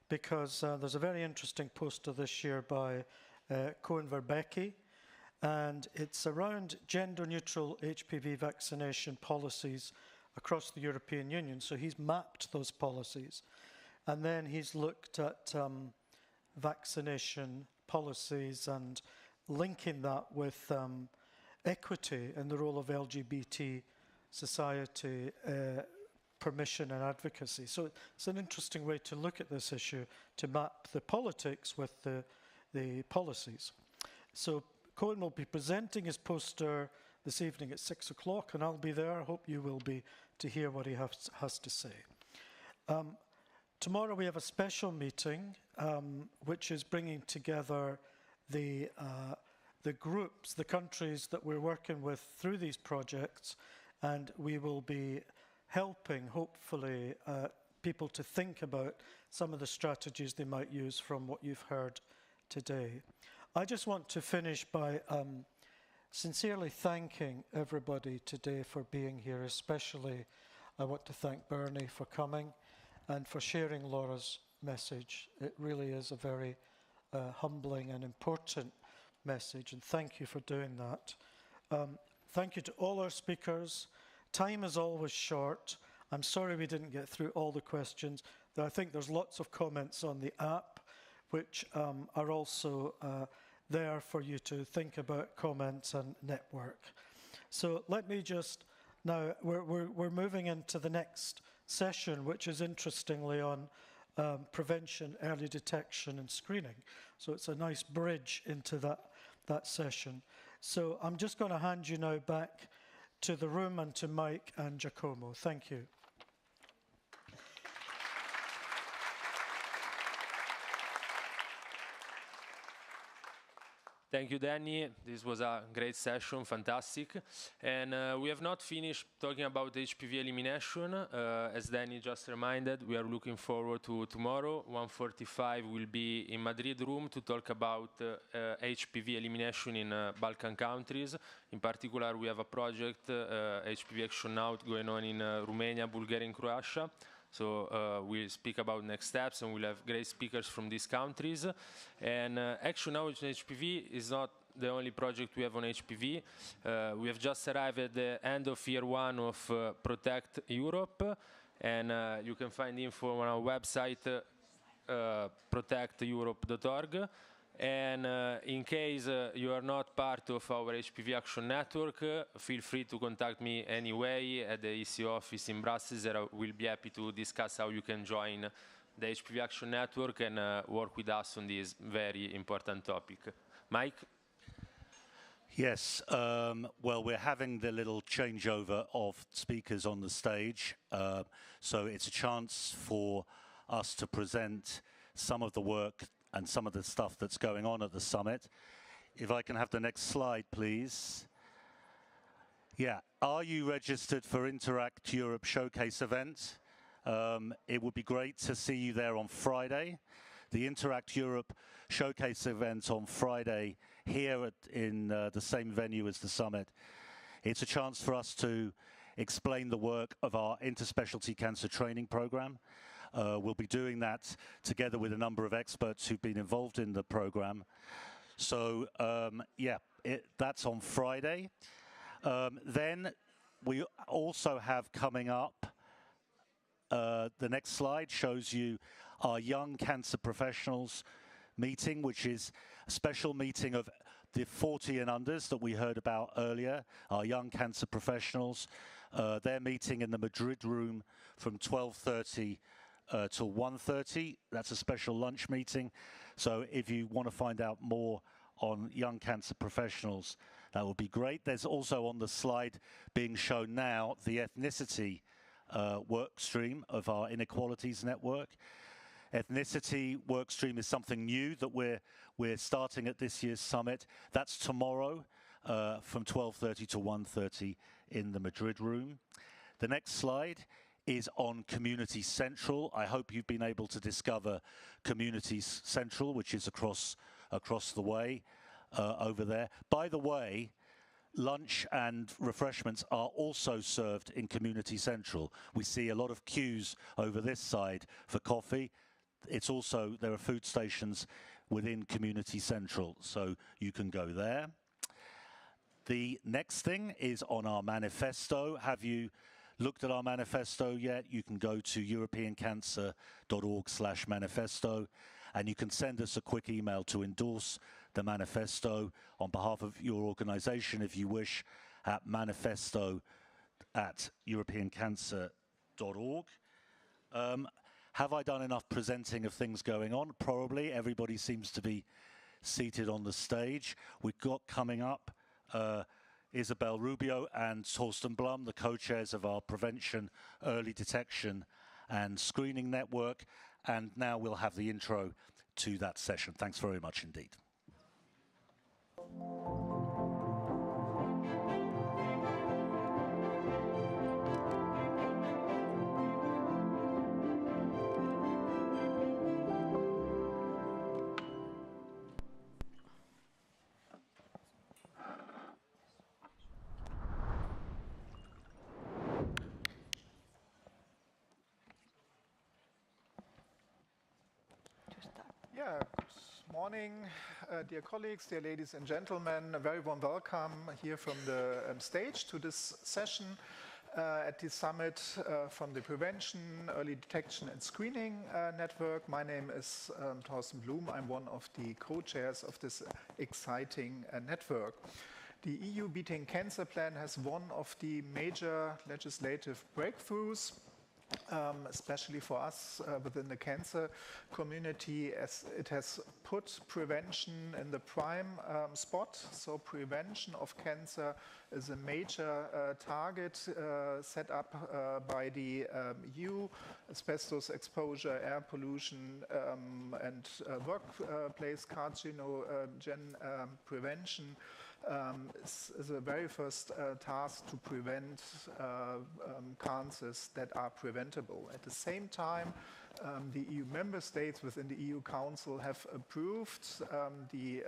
because there's a very interesting poster this year by Koen Verbeke, and it's around gender-neutral HPV vaccination policies across the European Union. So he's mapped those policies, and then he's looked at vaccination policies and linking that with equity and the role of LGBT society, permission and advocacy. So it's an interesting way to look at this issue, to map the politics with the policies. So Koen will be presenting his poster this evening at 6 o'clock, and I'll be there. I hope you will be to hear what he has to say. Tomorrow we have a special meeting, which is bringing together the groups, the countries that we're working with through these projects, and we will be helping, hopefully, people to think about some of the strategies they might use from what you've heard today. I just want to finish by sincerely thanking everybody today for being here. Especially, I want to thank Bernie for coming and for sharing Laura's message. It really is a very humbling and important message, and thank you for doing that. Thank you to all our speakers. Time is always short, I'm sorry we didn't get through all the questions, though I think there's lots of comments on the app, which are also there for you to think about, comments and network. So let me just, now we're moving into the next session, which is interestingly on prevention, early detection and screening. So it's a nice bridge into that session. So I'm just going to hand you now back to the room and to Mike and Giacomo. Thank you. Thank you, Danny. This was a great session, fantastic. And we have not finished talking about HPV elimination. As Danny just reminded, we are looking forward to tomorrow. 1:45 will be in Madrid room to talk about HPV elimination in Balkan countries. In particular, we have a project, HPV Action Now, going on in Romania, Bulgaria, and Croatia. So we'll speak about next steps, and we'll have great speakers from these countries. And Action Now on HPV is not the only project we have on HPV. We have just arrived at the end of year one of Protect Europe, and you can find info on our website, protecteurope.org. And in case you are not part of our HPV Action Network, feel free to contact me anyway at the EC office in Brussels, and I will be happy to discuss how you can join the HPV Action Network and work with us on this very important topic. Mike? Yes, well, we're having the little changeover of speakers on the stage, so it's a chance for us to present some of the work and some of the stuff that's going on at the summit. If I can have the next slide, please. Yeah, are you registered for Interact Europe Showcase event? It would be great to see you there on Friday. The Interact Europe Showcase event on Friday here in the same venue as the summit. It's a chance for us to explain the work of our interspecialty cancer training program. We'll be doing that together with a number of experts who've been involved in the program. So, yeah, that's on Friday. Then we also have coming up, the next slide shows you our Young Cancer Professionals meeting, which is a special meeting of the 40 and unders that we heard about earlier, our Young Cancer Professionals. They're meeting in the Madrid room from 12:30 till 1:30. That's a special lunch meeting. So if you want to find out more on young cancer professionals, that would be great. There's also on the slide being shown now the ethnicity work stream of our inequalities network. Ethnicity work stream is something new that we're starting at this year's summit. That's tomorrow from 12:30 to 1:30 in the Madrid room. The next slide is on Community Central. I hope you've been able to discover Community Central, which is across the way over there. By the way, lunch and refreshments are also served in Community Central. We see a lot of queues over this side for coffee. It's also, there are food stations within Community Central, so you can go there. The next thing is on our manifesto. Have you looked at our manifesto yet? You can go to europeancancer.org/manifesto, and you can send us a quick email to endorse the manifesto on behalf of your organization, if you wish, at manifesto@europeancancer.org. Have I done enough presenting of things going on? Probably. Everybody seems to be seated on the stage. We've got coming up Isabel Rubio and Thorsten Blum, the co-chairs of our Prevention, Early Detection and Screening Network. And now we'll have the intro to that session. Thanks very much indeed. Yeah, good morning, dear colleagues, dear ladies and gentlemen. A very warm welcome here from the stage to this session. at the summit from the Prevention, Early Detection and Screening Network. My name is Thorsten Blum. I'm one of the co-chairs of this exciting network. The EU Beating Cancer Plan has one of the major legislative breakthroughs, especially for us within the cancer community, as it has put prevention in the prime spot. So prevention of cancer is a major target set up by the EU. Asbestos exposure, air pollution, and workplace carcinogen prevention is the very first task to prevent cancers that are preventable. At the same time, the EU member states within the EU Council have approved the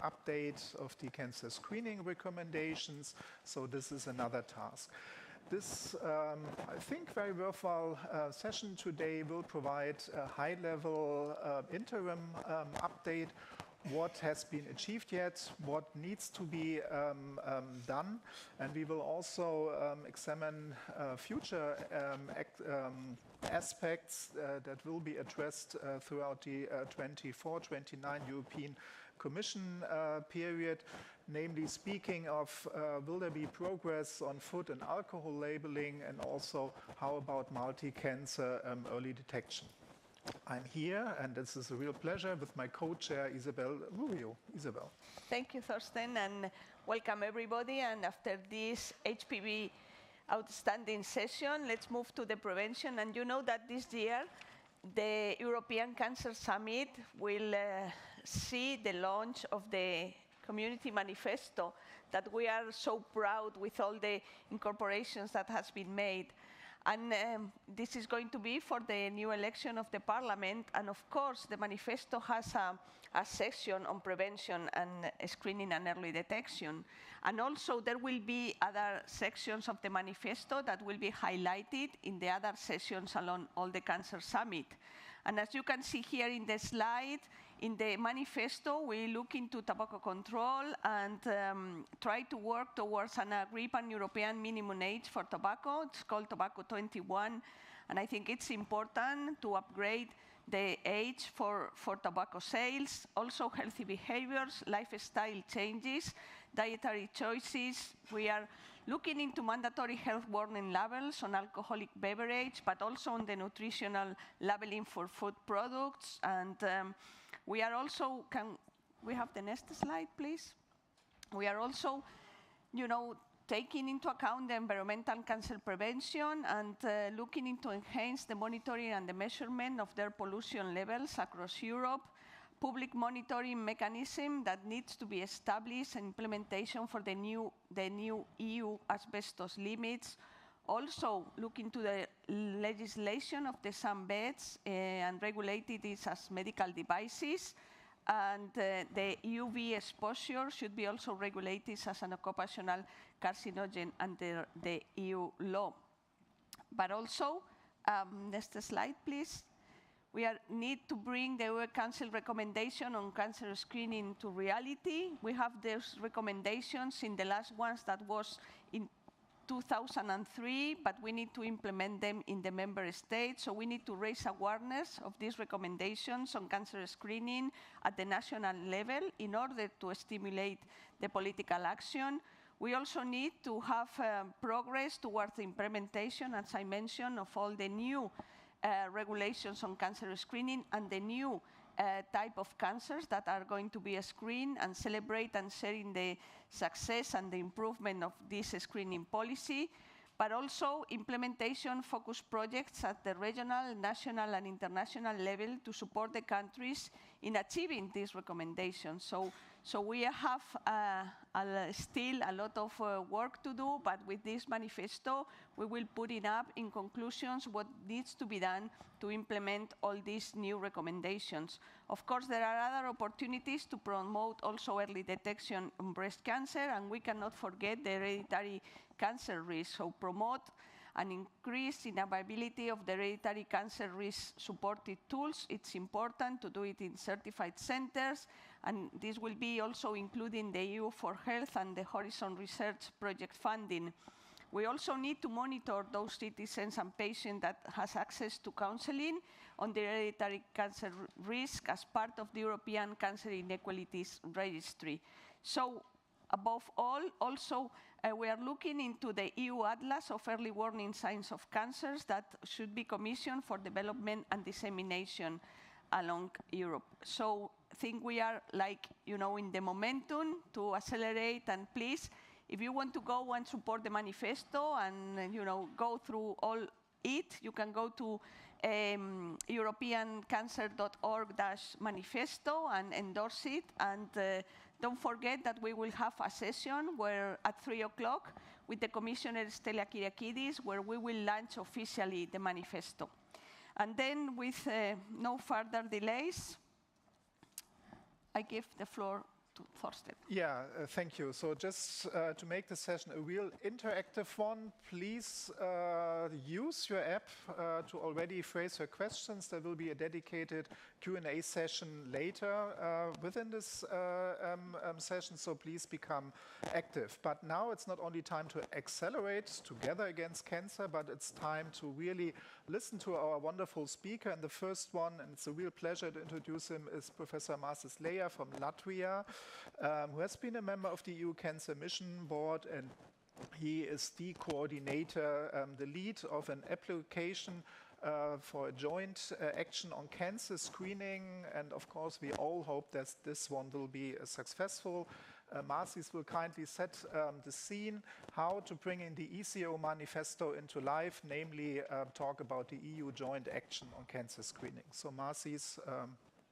update of the cancer screening recommendations, so this is another task. This, I think, very worthwhile session today will provide a high-level interim update. What has been achieved yet, what needs to be done, and we will also examine future aspects that will be addressed throughout the 24-29 European Commission period. Namely speaking of, will there be progress on food and alcohol labeling, and also how about multi-cancer early detection? I'm here, and this is a real pleasure, with my co-chair, Isabel Rubio. Isabel. Thank you, Thorsten, and welcome everybody. And after this HPV outstanding session, let's move to the prevention. And you know that this year, the European Cancer Summit will see the launch of the Community Manifesto that we are so proud with all the incorporations that has been made. And this is going to be for the new election of the Parliament. And of course, the manifesto has a section on prevention and screening and early detection. And also, there will be other sections of the manifesto that will be highlighted in the other sessions along all the Cancer Summit. And as you can see here in the slide, in the manifesto, we look into tobacco control and try to work towards an agreed pan-European minimum age for tobacco. It's called Tobacco 21, and I think it's important to upgrade the age for tobacco sales, also healthy behaviors, lifestyle changes, dietary choices. We are looking into mandatory health warning labels on alcoholic beverage, but also on the nutritional labeling for food products. And we are also, can we have the next slide, please? We are also, taking into account the environmental cancer prevention and looking into enhance the monitoring and the measurement of their pollution levels across Europe, public monitoring mechanism that needs to be established, and implementation for the new EU asbestos limits. Also, look into the legislation of the sunbeds and regulated this as medical devices. And the UV exposure should be also regulated as an occupational carcinogen under the EU law. But also, next slide, please. We need to bring the EU Council recommendation on cancer screening to reality. We have those recommendations in the last ones that was in 2003, but we need to implement them in the member states. So we need to raise awareness of these recommendations on cancer screening at the national level in order to stimulate the political action. We also need to have progress towards the implementation, as I mentioned, of all the new regulations on cancer screening and the new type of cancers that are going to be screened, and celebrate and sharing the success and the improvement of this screening policy, but also implementation focused projects at the regional, national and international level to support the countries in achieving these recommendations. So we have still a lot of work to do, but with this manifesto, we will put it up in conclusions what needs to be done to implement all these new recommendations. Of course, there are other opportunities to promote also early detection on breast cancer, and we cannot forget the hereditary cancer risk. So promote an increase in availability of the hereditary cancer risk supported tools. It's important to do it in certified centers, and this will be also including the EU for Health and the Horizon Research project funding. We also need to monitor those citizens and patients that has access to counseling on the hereditary cancer risk as part of the European Cancer Inequalities Registry. So, above all, also, we are looking into the EU Atlas of Early Warning Signs of Cancers that should be commissioned for development and dissemination along Europe. So I think we are in the momentum to accelerate, and please, if you want to go and support the manifesto and go through all it, you can go to europeancancer.org/manifesto and endorse it. And don't forget that we will have a session where at 3 o'clock with the Commissioner Stella Kyriakidis, where we will launch officially the manifesto. And then with no further delays, I give the floor to Thorsten. Yeah, thank you. So just to make the session a real interactive one, please use your app to already phrase your questions. There will be a dedicated Q&A session later within this session, so please become active. But now it's not only time to accelerate together against cancer, but it's time to really listen to our wonderful speaker. And the first one, and it's a real pleasure to introduce him, is Professor Māsis Leja from Latvia, who has been a member of the EU Cancer Mission Board, and he is the coordinator, the lead of an application for a joint action on cancer screening, and of course we all hope that this one will be successful. Māsis will kindly set the scene, how to bring in the ECO manifesto into life, namely talk about the EU joint action on cancer screening. So Māsis,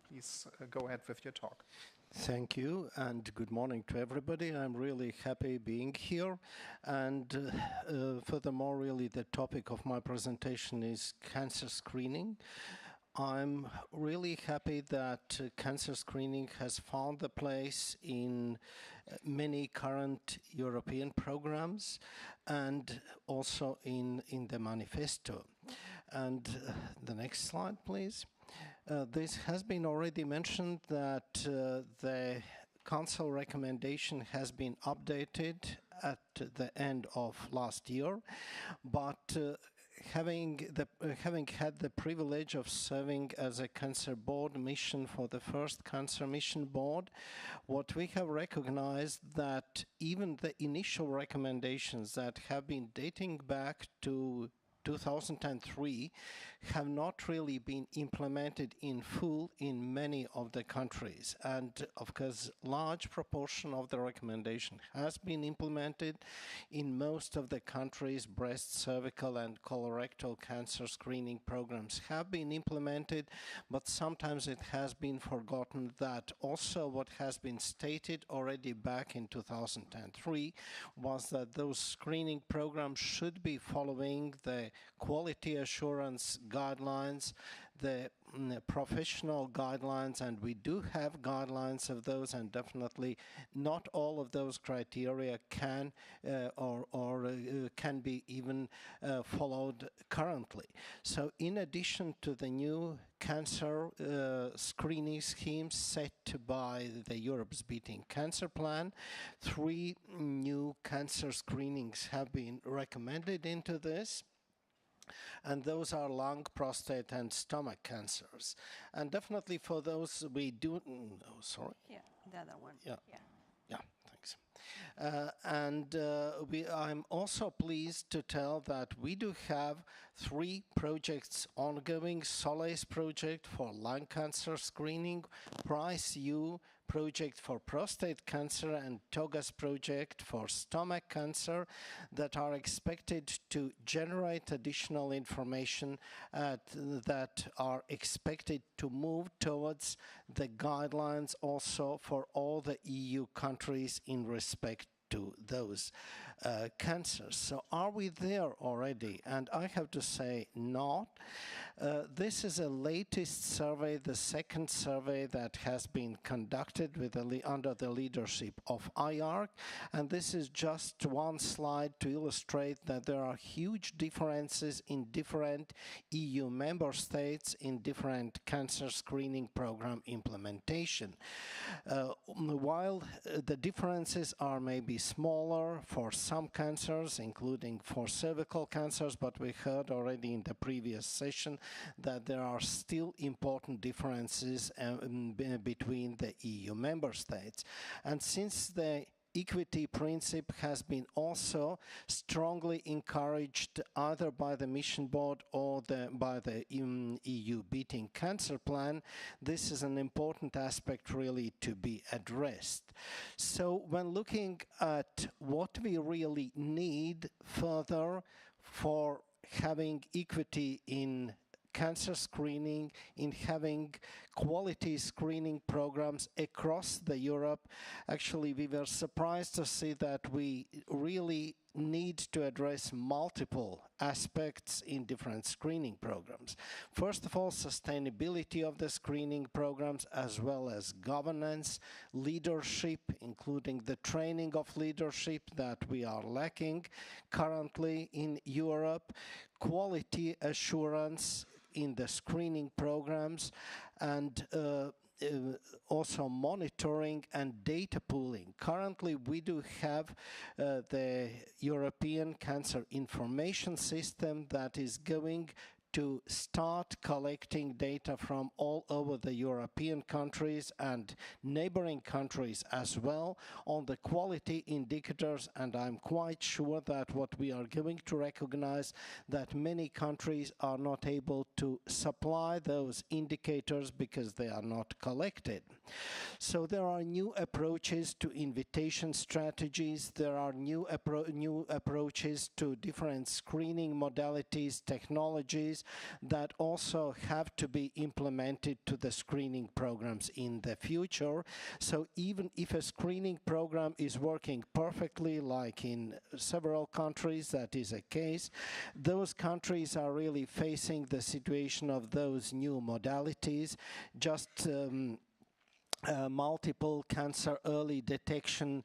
please go ahead with your talk. Thank you, and good morning to everybody. I'm really happy being here, and furthermore, really the topic of my presentation is cancer screening. I'm really happy that cancer screening has found a place in many current European programs and also in the manifesto. And the next slide, please. This has been already mentioned that the Council recommendation has been updated at the end of last year, but having had the privilege of serving as a cancer board mission for the first cancer mission board, what we have recognized that even the initial recommendations that have been dating back to 2003 have not really been implemented in full in many of the countries. And of course, large proportion of the recommendation has been implemented. In most of the countries, breast, cervical, and colorectal cancer screening programs have been implemented, but sometimes it has been forgotten that also what has been stated already back in 2003 was that those screening programs should be following the quality assurance guidelines, the professional guidelines, and we do have guidelines of those, and definitely not all of those criteria can can be even followed currently. So in addition to the new cancer screening schemes set by the Europe's Beating Cancer Plan, 3 new cancer screenings have been recommended into this. And those are lung, prostate, and stomach cancers. And definitely for those we do... Oh, sorry. Yeah, the other one. Yeah. Yeah, thanks. I'm also pleased to tell that we do have 3 projects ongoing: Solace project for lung cancer screening, PRICE-U project for prostate cancer, and TOGAS project for stomach cancer, that are expected to generate additional information that are expected to move towards the guidelines also for all the EU countries in respect to those cancers. So are we there already? And I have to say not. This is a latest survey, the second survey that has been conducted with under the leadership of IARC, and this is just one slide to illustrate that there are huge differences in different EU member states in different cancer screening program implementation. While the differences are maybe smaller for some cancers, including for cervical cancers, but we heard already in the previous session that there are still important differences between the EU member states. And since the equity principle has been also strongly encouraged either by the Mission Board or by the EU Beating Cancer Plan, this is an important aspect really to be addressed. So when looking at what we really need further for having equity in cancer screening, in having quality screening programs across the Europe, actually we were surprised to see that we really need to address multiple aspects in different screening programs. First of all, sustainability of the screening programs, as well as governance, leadership, including the training of leadership that we are lacking currently in Europe, quality assurance in the screening programs, and also monitoring and data pooling. Currently, we do have the European Cancer Information System that is going to start collecting data from all over the European countries and neighboring countries as well on the quality indicators, and I'm quite sure that what we are going to recognize that many countries are not able to supply those indicators because they are not collected. So there are new approaches to invitation strategies, there are new approaches to different screening modalities, technologies, that also have to be implemented to the screening programs in the future. So even if a screening program is working perfectly, like in several countries that is a case, those countries are really facing the situation of those new modalities. Just multiple cancer early detection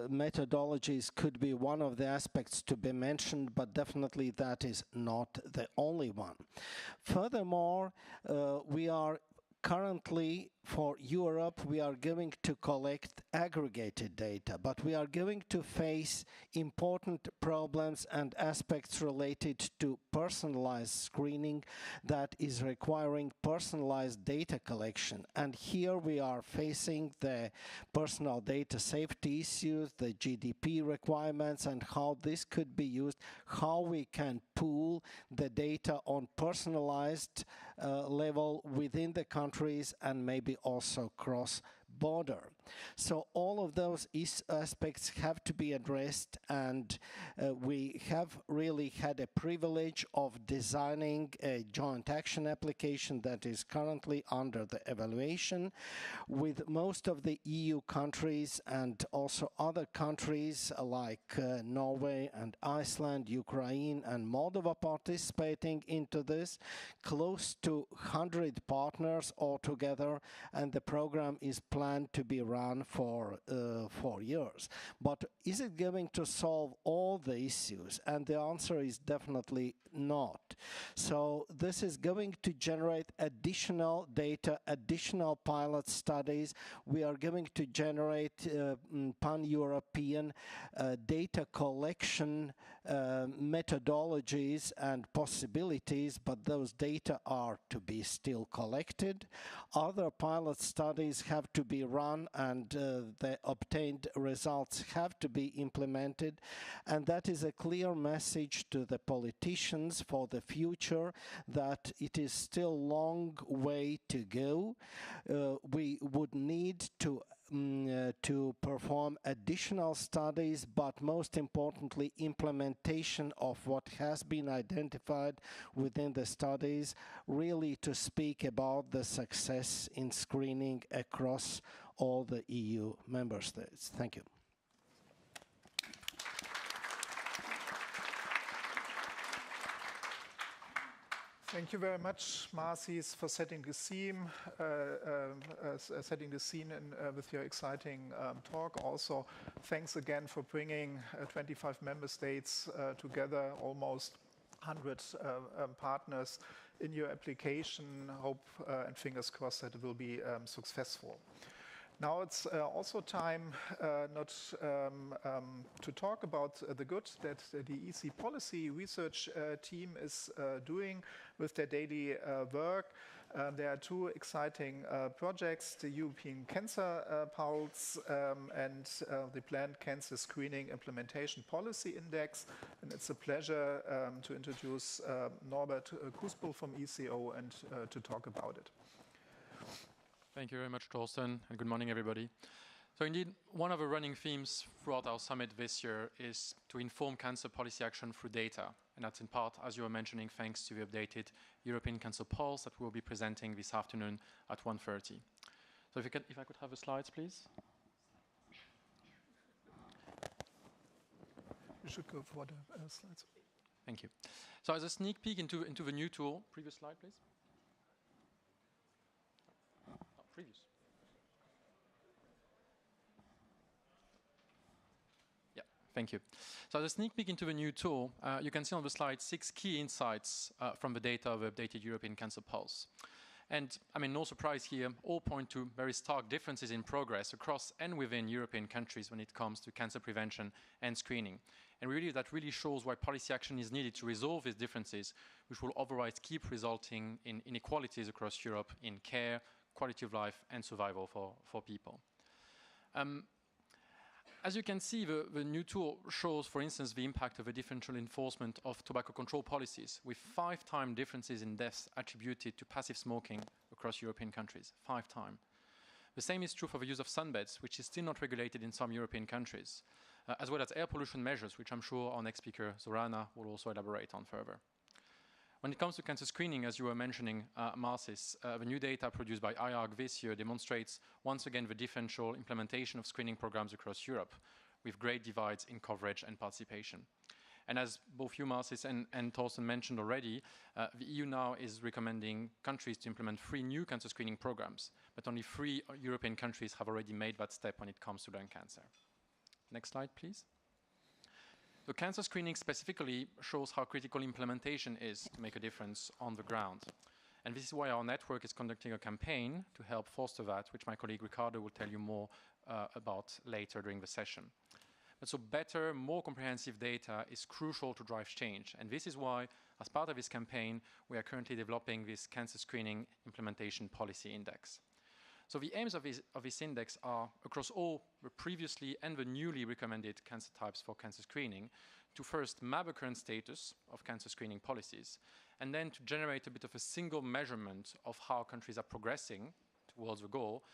methodologies could be one of the aspects to be mentioned, but definitely that is not the only one. Furthermore, we are currently, for Europe, we are going to collect aggregated data, but we are going to face important problems and aspects related to personalized screening that is requiring personalized data collection. And here we are facing the personal data safety issues, the GDP requirements, and how this could be used, how we can pool the data on personalized level within the countries and maybe also cross-border. So all of those aspects have to be addressed, and we have really had a privilege of designing a joint action application that is currently under the evaluation with most of the EU countries and also other countries like Norway and Iceland, Ukraine and Moldova participating into this, close to 100 partners altogether, and the program is planned to be run for 4 years. But is it going to solve all the issues? And the answer is definitely not. So this is going to generate additional data, additional pilot studies. We are going to generate pan-European data collection methodologies and possibilities, but those data are to be still collected. Other pilot studies have to be run, and the obtained results have to be implemented. And that is a clear message to the politicians for the future that it is still a long way to go. We would need to perform additional studies, but most importantly, implementation of what has been identified within the studies, really to speak about the success in screening across all the EU member states. Thank you. Thank you very much, Marcis, for setting the scene, with your exciting talk. Also, thanks again for bringing 25 member states together, almost 100 partners in your application. Hope and fingers crossed that it will be successful. Now it's also time not to talk about the good that the EC policy research team is doing with their daily work. There are two exciting projects, the European Cancer Pulse and the Planned Cancer Screening Implementation Policy Index. And it's a pleasure to introduce Norbert Kuspel from ECO and to talk about it. Thank you very much, Torsten, and good morning, everybody. So indeed, one of the running themes throughout our summit this year is to inform cancer policy action through data. And that's in part, as you were mentioning, thanks to the updated European Cancer Pulse that we'll be presenting this afternoon at 1:30. So if I could have the slides, please. You should go for the slides. Thank you. So as a sneak peek into the new tool, previous slide, please. Previous. Yeah, thank you. So as a sneak peek into the new tool, you can see on the slide 6 key insights from the data of the updated European Cancer Pulse. And I mean, no surprise here, all point to very stark differences in progress across and within European countries when it comes to cancer prevention and screening. And really, that really shows why policy action is needed to resolve these differences, which will otherwise keep resulting in inequalities across Europe in care, quality of life and survival for people. As you can see, the new tool shows, for instance, the impact of the differential enforcement of tobacco control policies, with 5-time differences in deaths attributed to passive smoking across European countries, 5-time. The same is true for the use of sunbeds, which is still not regulated in some European countries, as well as air pollution measures, which I'm sure our next speaker, Zorana, will also elaborate on further. When it comes to cancer screening, as you were mentioning, Marcis, the new data produced by IARC this year demonstrates once again the differential implementation of screening programs across Europe, with great divides in coverage and participation. And as both you, Marcis, and Torsten mentioned already, the EU now is recommending countries to implement 3 new cancer screening programs, but only 3 European countries have already made that step when it comes to lung cancer. Next slide, please. So cancer screening specifically shows how critical implementation is to make a difference on the ground. And this is why our network is conducting a campaign to help foster that, which my colleague Ricardo will tell you more about later during the session. But so better, more comprehensive data is crucial to drive change. And this is why, as part of this campaign, we are currently developing this Cancer Screening Implementation Policy Index. So the aims of this index are, across all the previously and the newly recommended cancer types for cancer screening, to first map the current status of cancer screening policies, and then to generate a bit of a single measurement of how countries are progressing towards the goal,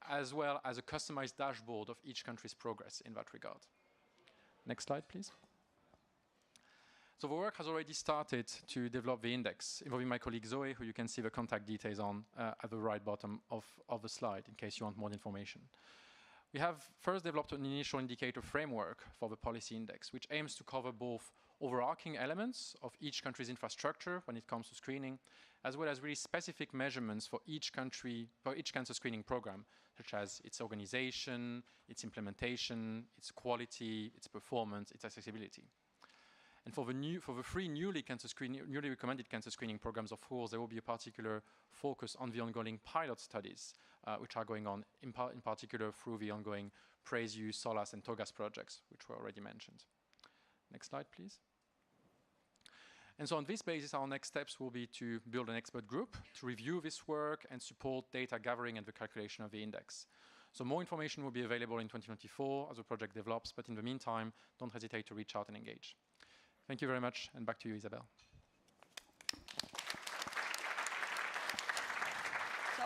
as well as a customized dashboard of each country's progress in that regard. Next slide, please. So the work has already started to develop the index, involving my colleague Zoe, who you can see the contact details on at the right bottom of the slide, in case you want more information. We have first developed an initial indicator framework for the policy index, which aims to cover both overarching elements of each country's infrastructure when it comes to screening, as well as really specific measurements for each country, for each cancer screening program, such as its organization, its implementation, its quality, its performance, its accessibility. And for the 3 newly recommended cancer screening programs, of course, there will be a particular focus on the ongoing pilot studies, which are going on in particular through the ongoing PraisU, SOLAS, and TOGAS projects, which were already mentioned. Next slide, please. And so on this basis, our next steps will be to build an expert group to review this work and support data gathering and the calculation of the index. So more information will be available in 2024 as the project develops, but in the meantime, don't hesitate to reach out and engage. Thank you very much, and back to you, Isabel. So,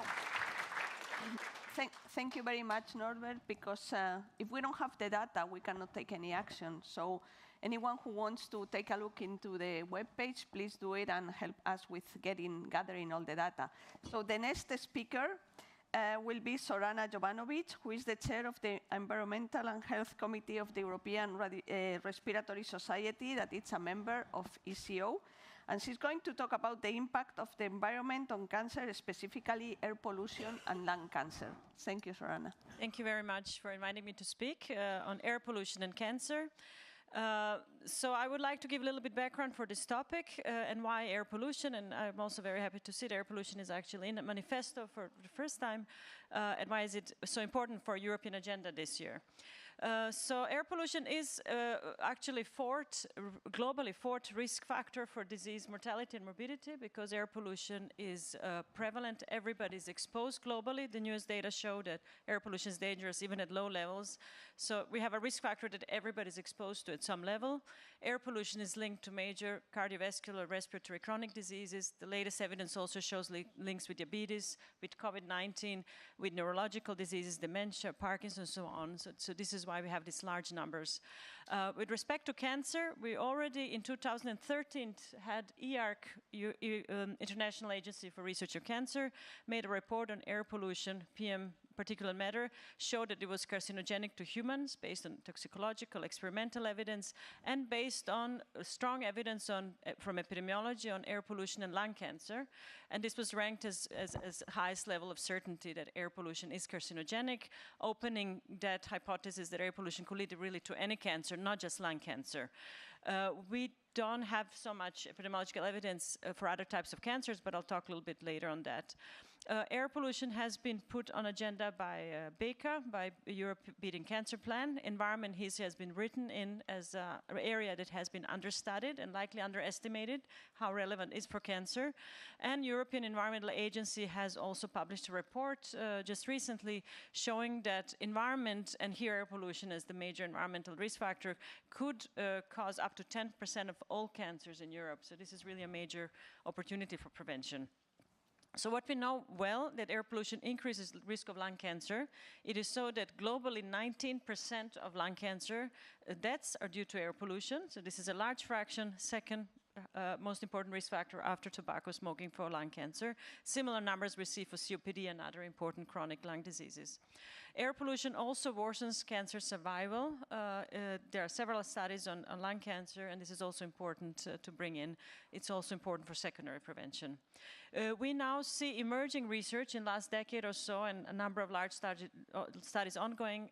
thank you very much, Norbert, because if we don't have the data, we cannot take any action. So anyone who wants to take a look into the webpage, please do it and help us with gathering all the data. So the next speaker will be Zorana Jovanovic, who is the chair of the Environmental and Health Committee of the European Respiratory Society, that is a member of ECO. And she's going to talk about the impact of the environment on cancer, specifically air pollution and lung cancer. Thank you, Zorana. Thank you very much for inviting me to speak on air pollution and cancer. So I would like to give a little bit background for this topic and why air pollution, and I'm also very happy to see that air pollution is actually in the manifesto for the first time, and why is it so important for European agenda this year. So air pollution is actually globally fourth risk factor for disease mortality and morbidity, because air pollution is prevalent. Everybody's exposed globally. The newest data show that air pollution is dangerous even at low levels. So we have a risk factor that everybody's exposed to at some level. Air pollution is linked to major cardiovascular, respiratory, chronic diseases. The latest evidence also shows links with diabetes, with COVID-19, with neurological diseases, dementia, Parkinson's, and so on. So this is why we have these large numbers. With respect to cancer, we already in 2013 had IARC, International Agency for Research on Cancer, made a report on air pollution, PM particulate matter, showed that it was carcinogenic to humans based on toxicological, experimental evidence, and based on strong evidence from epidemiology on air pollution and lung cancer. And this was ranked as highest level of certainty that air pollution is carcinogenic, opening that hypothesis that air pollution could lead really to any cancer, not just lung cancer. We don't have so much epidemiological evidence for other types of cancers, but I'll talk a little bit later on that. Air pollution has been put on agenda by BECA, by Europe Beating Cancer Plan. Environment has been written in as an area that has been understudied and likely underestimated how relevant it is for cancer. And European Environmental Agency has also published a report just recently showing that environment, and here air pollution as the major environmental risk factor, could cause up to 10% of all cancers in Europe. So this is really a major opportunity for prevention. So what we know well, that air pollution increases the risk of lung cancer. It is so that globally 19% of lung cancer deaths are due to air pollution. So this is a large fraction, second most important risk factor after tobacco smoking for lung cancer. Similar numbers we see for COPD and other important chronic lung diseases. Air pollution also worsens cancer survival. There are several studies on lung cancer, and this is also important to bring in. It's also important for secondary prevention. We now see emerging research in the last decade or so, and a number of large studies ongoing,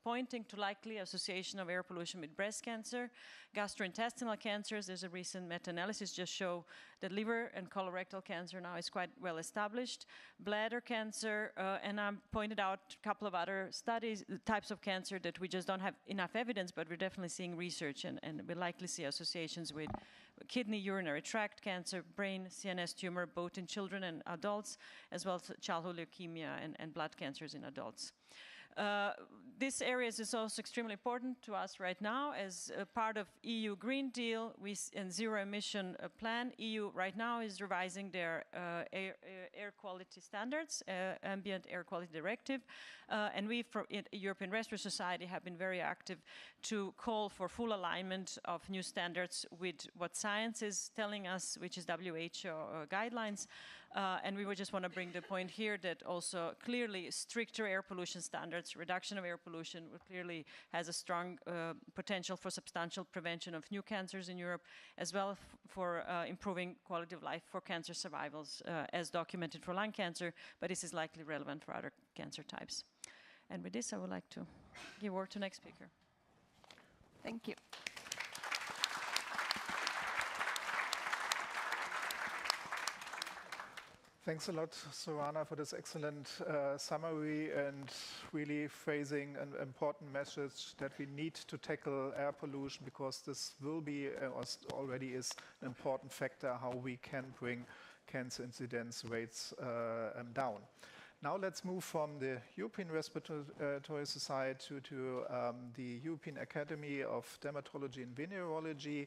pointing to likely association of air pollution with breast cancer, gastrointestinal cancers. There's a recent meta-analysis just show that liver and colorectal cancer now is quite well established, bladder cancer, and I pointed out a couple of other studies, types of cancer that we just don't have enough evidence, but we're definitely seeing research, and we likely see associations with kidney, urinary tract cancer, brain, CNS tumor, both in children and adults, as well as childhood leukemia and blood cancers in adults. This area is also extremely important to us right now as a part of EU Green Deal and zero emission plan. EU right now is revising their air quality standards, ambient air quality directive, and we from European Respiratory Society have been very active to call for full alignment of new standards with what science is telling us, which is WHO guidelines. And we would just want to bring the point here that also clearly stricter air pollution standards, reduction of air pollution clearly has a strong potential for substantial prevention of new cancers in Europe, as well for improving quality of life for cancer survivals, as documented for lung cancer, but this is likely relevant for other cancer types. And with this, I would like to give word to next speaker. Thank you. Thanks a lot, Sorana, for this excellent summary and really phrasing an important message that we need to tackle air pollution, because this will be, or already is, an important factor how we can bring cancer incidence rates down. Now let's move from the European Respiratory Society to the European Academy of Dermatology and Venereology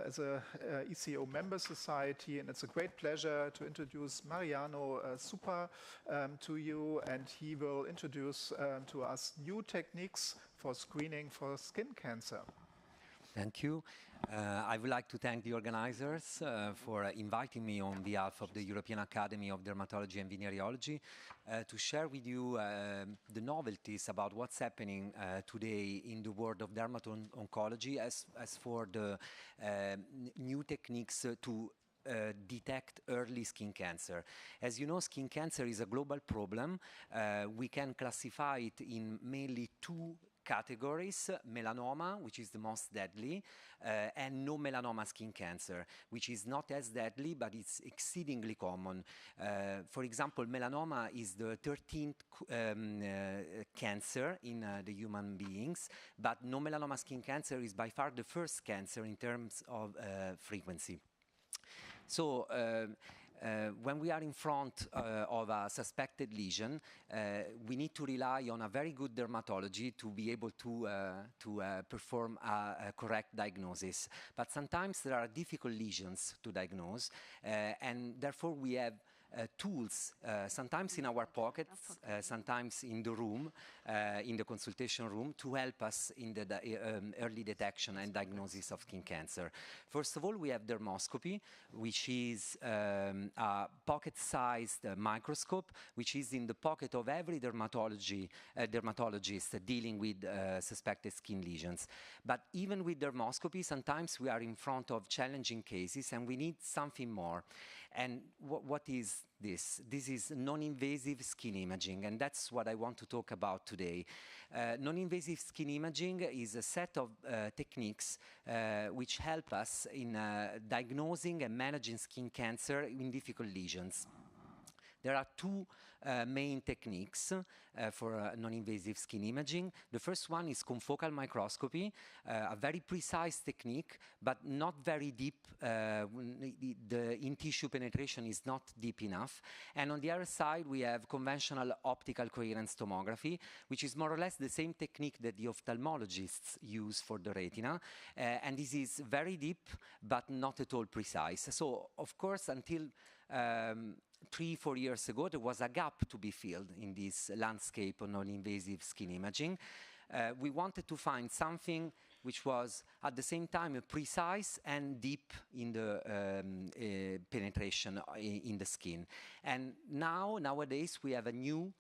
as a ECO member society, and it's a great pleasure to introduce Mariano Supa to you, and he will introduce to us new techniques for screening for skin cancer. Thank you. I would like to thank the organizers for inviting me on behalf of the European Academy of Dermatology and Venereology to share with you the novelties about what's happening today in the world of dermato-oncology as for the new techniques to detect early skin cancer. As you know, skin cancer is a global problem. We can classify it in mainly two categories: melanoma, which is the most deadly, and no melanoma skin cancer, which is not as deadly, but it's exceedingly common. For example, melanoma is the 13th cancer in the human beings, but no melanoma skin cancer is by far the first cancer in terms of frequency. So when we are in front of a suspected lesion, we need to rely on a very good dermatology to be able to perform a correct diagnosis. But sometimes there are difficult lesions to diagnose, and therefore we have tools, sometimes in our pockets, sometimes in the room, in the consultation room, to help us in the early detection and diagnosis of skin cancer. First of all, we have dermoscopy, which is a pocket-sized microscope, which is in the pocket of every dermatologist dealing with suspected skin lesions. But even with dermoscopy, sometimes we are in front of challenging cases and we need something more. And what is this? This is non-invasive skin imaging, and that's what I want to talk about today. Non-invasive skin imaging is a set of techniques which help us in diagnosing and managing skin cancer in difficult lesions. There are two main techniques for non-invasive skin imaging. The first one is confocal microscopy, a very precise technique, but not very deep. The in-tissue penetration is not deep enough. And on the other side, we have conventional optical coherence tomography, which is more or less the same technique that the ophthalmologists use for the retina. And this is very deep, but not at all precise. So, of course, until 3-4 years ago, there was a gap to be filled in this landscape of non-invasive skin imaging. We wanted to find something which was at the same time precise and deep in the penetration in the skin. And nowadays, we have a new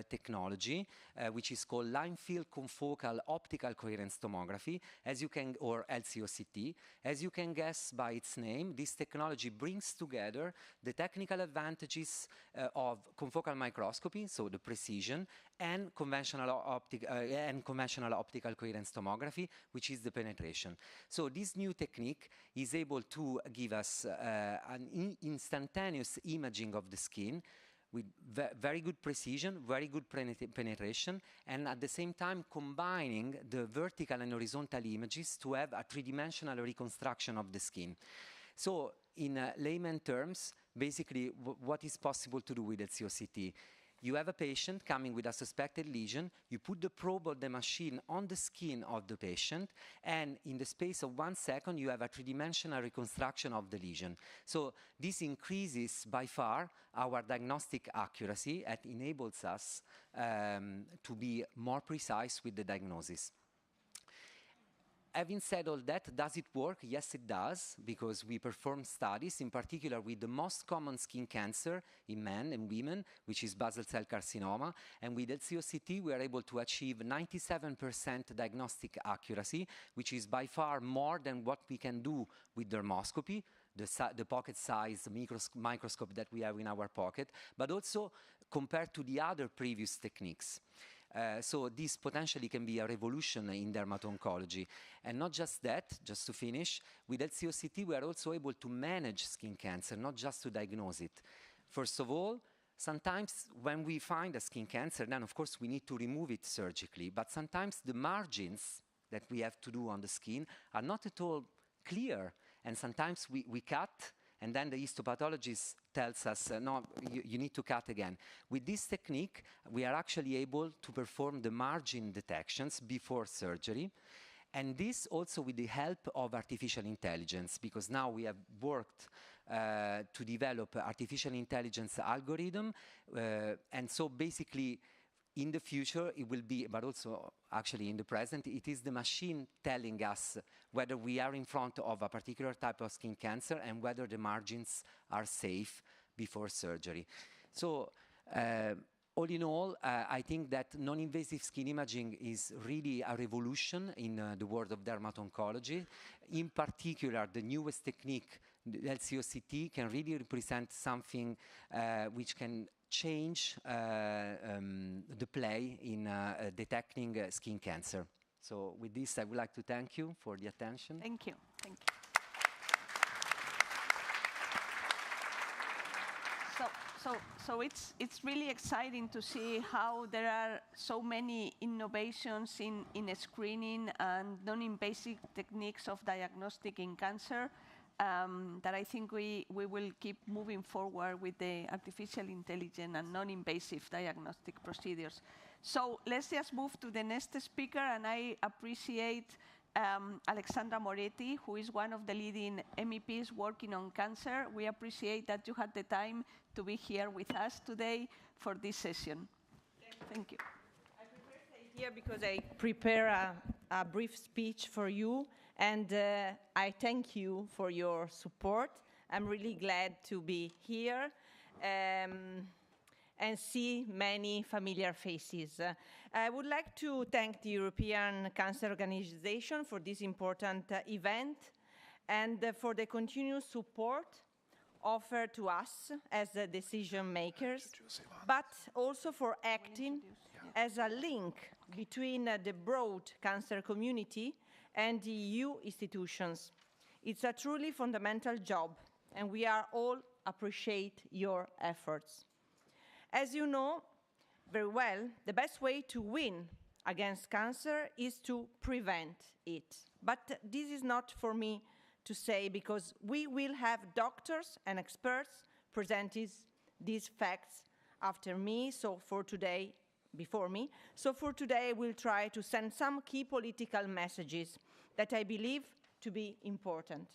technology, which is called line field confocal optical coherence tomography, or LCOCT. As you can guess by its name, this technology brings together the technical advantages of confocal microscopy, so the precision, and conventional optical coherence tomography, which is the penetration. So this new technique is able to give us an instantaneous imaging of the skin with very good precision, very good penetration, and at the same time combining the vertical and horizontal images to have a three-dimensional reconstruction of the skin. So in layman terms, basically what is possible to do with LCOCT? You have a patient coming with a suspected lesion, you put the probe of the machine on the skin of the patient, and in the space of 1 second, you have a three-dimensional reconstruction of the lesion. So this increases by far our diagnostic accuracy and enables us to be more precise with the diagnosis. Having said all that, does it work? Yes, it does, because we perform studies, in particular with the most common skin cancer in men and women, which is basal cell carcinoma. And with LCOCT, we are able to achieve 97% diagnostic accuracy, which is by far more than what we can do with dermoscopy, the pocket-sized microscope that we have in our pocket, but also compared to the other previous techniques. So this potentially can be a revolution in dermato-oncology. And not just that, just to finish, with LCOCT we are also able to manage skin cancer, not just to diagnose it. First of all, sometimes when we find a skin cancer, then of course we need to remove it surgically, but sometimes the margins that we have to do on the skin are not at all clear, and sometimes we cut, and then the histopathologist tells us, no, you need to cut again. With this technique, we are actually able to perform the margin detections before surgery. And this also with the help of artificial intelligence, because now we have worked to develop artificial intelligence algorithm. And so basically, in the future, it will be, but also actually in the present, it is the machine telling us whether we are in front of a particular type of skin cancer and whether the margins are safe before surgery. So all in all, I think that non-invasive skin imaging is really a revolution in the world of dermato-oncology. In particular, the newest technique, the LCOCT, can really represent something which can change the play in detecting skin cancer. So with this, I would like to thank you for the attention. Thank you. Thank you. So it's really exciting to see how there are so many innovations in screening and non-invasive techniques of diagnostic in cancer that I think we will keep moving forward with the artificial intelligence and non-invasive diagnostic procedures. So let's just move to the next speaker, and I appreciate Alexandra Moretti, who is one of the leading MEPs working on cancer. We appreciate that you had the time to be here with us today for this session. Thank you. I prepared here because I prepare a brief speech for you, and I thank you for your support. I'm really glad to be here and see many familiar faces. I would like to thank the European Cancer Organization for this important event and for the continuous support offered to us as decision makers, but also for acting as a link between the broad cancer community and the EU institutions. It's a truly fundamental job, and we are all appreciate your efforts. As you know very well, the best way to win against cancer is to prevent it. But this is not for me to say, because we will have doctors and experts presenting these facts after me, so for today, before me. So for today, we'll try to send some key political messages that I believe to be important.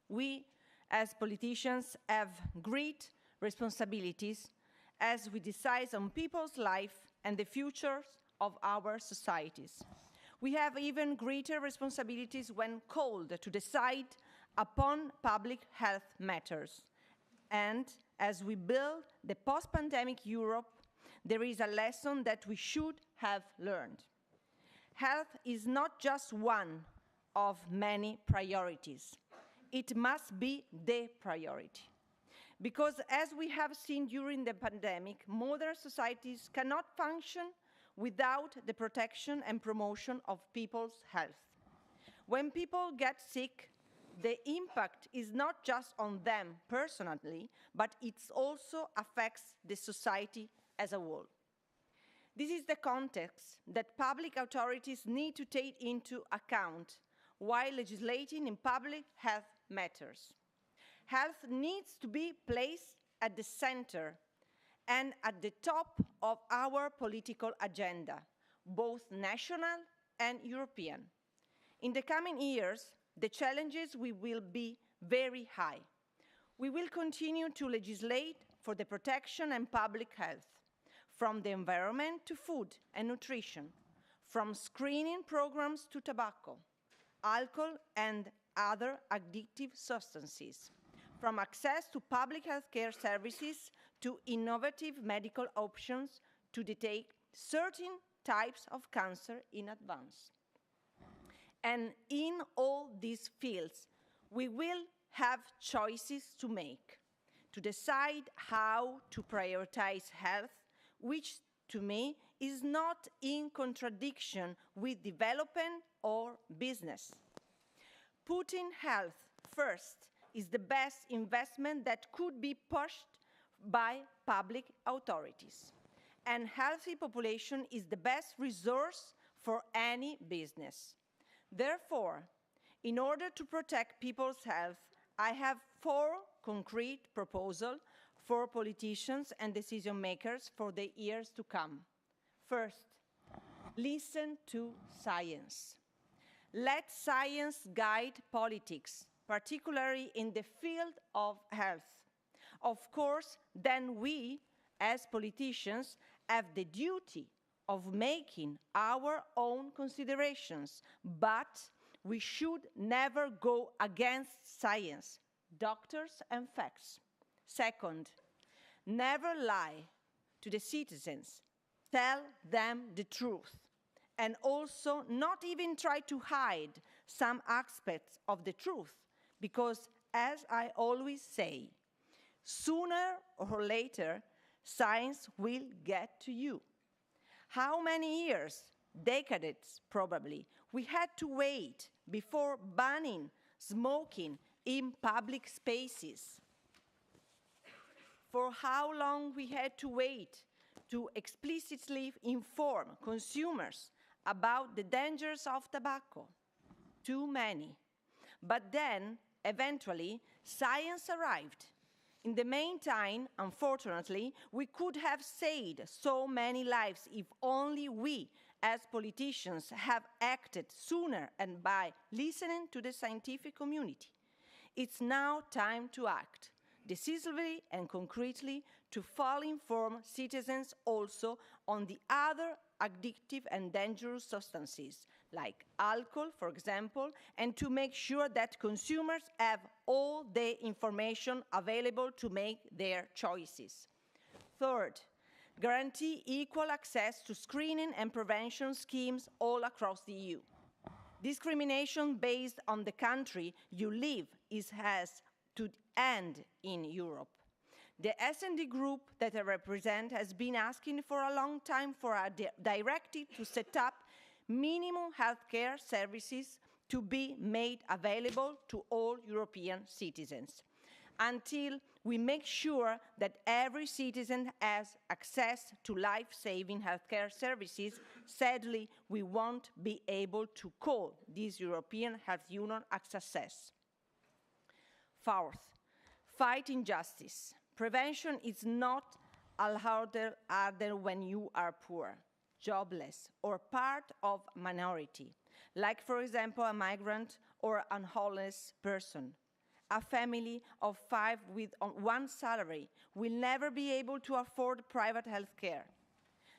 We, as politicians, have great responsibilities as we decide on people's life and the futures of our societies. We have even greater responsibilities when called to decide upon public health matters. And as we build the post-pandemic Europe, there is a lesson that we should have learned. Health is not just one of many priorities. It must be the priority. Because as we have seen during the pandemic, modern societies cannot function without the protection and promotion of people's health. When people get sick, the impact is not just on them personally, but it also affects the society as a whole. This is the context that public authorities need to take into account while legislating in public health matters. Health needs to be placed at the center and at the top of our political agenda, both national and European. In the coming years, the challenges will be very high. We will continue to legislate for the protection and public health, from the environment to food and nutrition, from screening programs to tobacco, alcohol and other addictive substances, from access to public health care services to innovative medical options to detect certain types of cancer in advance. And in all these fields, we will have choices to make, to decide how to prioritize health, which to me is not in contradiction with development or business. Putting health first is the best investment that could be pushed by public authorities. And healthy population is the best resource for any business. Therefore, in order to protect people's health, I have 4 concrete proposals for politicians and decision makers for the years to come. First, listen to science. Let science guide politics, particularly in the field of health. Of course, then we, as politicians, have the duty of making our own considerations, but we should never go against science, doctors, and facts. Second, never lie to the citizens. Tell them the truth. And also not even try to hide some aspects of the truth, because as I always say, sooner or later, science will get to you. How many years decades probably, we had to wait before banning smoking in public spaces. For how long we had to wait to explicitly inform consumers about the dangers of tobacco? Too many. But then, eventually, science arrived. In the meantime, unfortunately, we could have saved so many lives if only we, as politicians, have acted sooner and by listening to the scientific community. It's now time to act decisively and concretely to fully inform citizens also on the other addictive and dangerous substances, like alcohol, for example, and to make sure that consumers have all the information available to make their choices. Third, guarantee equal access to screening and prevention schemes all across the EU. Discrimination based on the country you live has to end in Europe. The S&D group that I represent has been asking for a long time for a directive to set up minimum healthcare services to be made available to all European citizens. Until we make sure that every citizen has access to life-saving healthcare services, sadly, we won't be able to call this European Health Union a success. Fourth, fight injustice. Prevention is not harder when you are poor, jobless, or part of a minority, like, for example, a migrant or an homeless person. A family of 5 with one salary will never be able to afford private health care.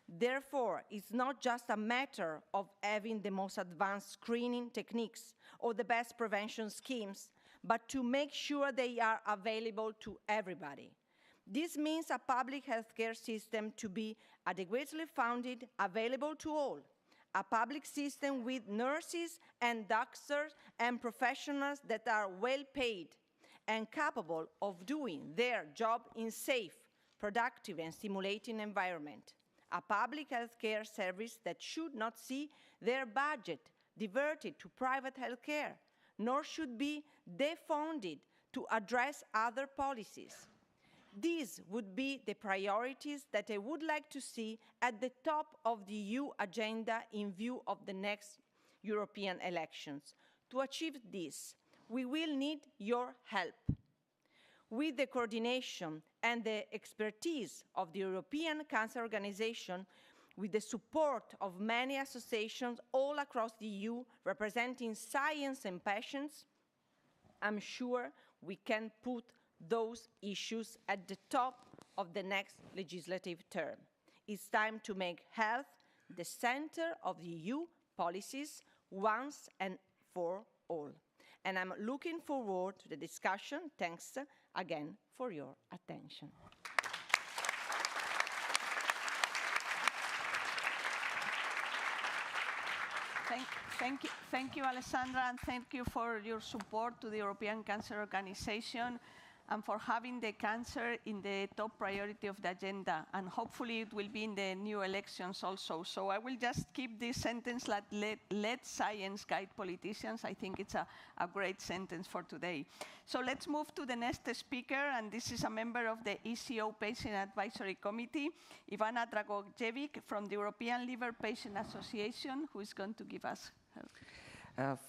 Therefore, it's not just a matter of having the most advanced screening techniques or the best prevention schemes, but to make sure they are available to everybody. This means a public healthcare system to be adequately funded, available to all. A public system with nurses and doctors and professionals that are well paid and capable of doing their job in safe, productive and stimulating environment. A public healthcare service that should not see their budget diverted to private healthcare, nor should be defunded to address other policies. These would be the priorities that I would like to see at the top of the EU agenda in view of the next European elections. To achieve this, we will need your help. With the coordination and the expertise of the European Cancer Organization, with the support of many associations all across the EU representing science and patients, I'm sure we can put those issues at the top of the next legislative term. It's time to make health the center of the EU policies once and for all. And I'm looking forward to the discussion. Thanks again for your attention. Thank you, Alessandra, and thank you for your support to the European Cancer Organization and for having the cancer in the top priority of the agenda. And hopefully it will be in the new elections also. So I will just keep this sentence that let science guide politicians. I think it's a great sentence for today. So let's move to the next speaker, and this is a member of the ECO Patient Advisory Committee, Ivana Dragojevic from the European Liver Patient Association, who is going to give us her.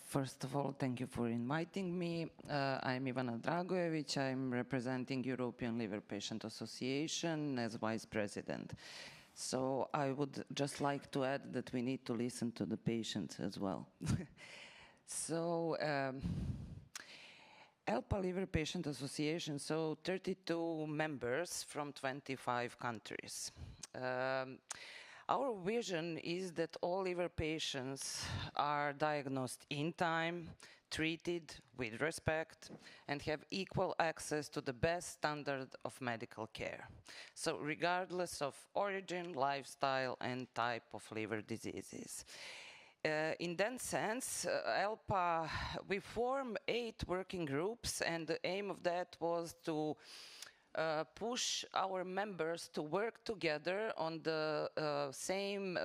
First of all, thank you for inviting me. I'm Ivana Dragojevic. I'm representing European Liver Patient Association as Vice President. So I would just like to add that we need to listen to the patients as well. So ELPA Liver Patient Association, so 32 members from 25 countries. Our vision is that all liver patients are diagnosed in time, treated with respect, and have equal access to the best standard of medical care. So regardless of origin, lifestyle, and type of liver diseases. In that sense, ELPA, we formed 8 working groups, and the aim of that was to push our members to work together on the same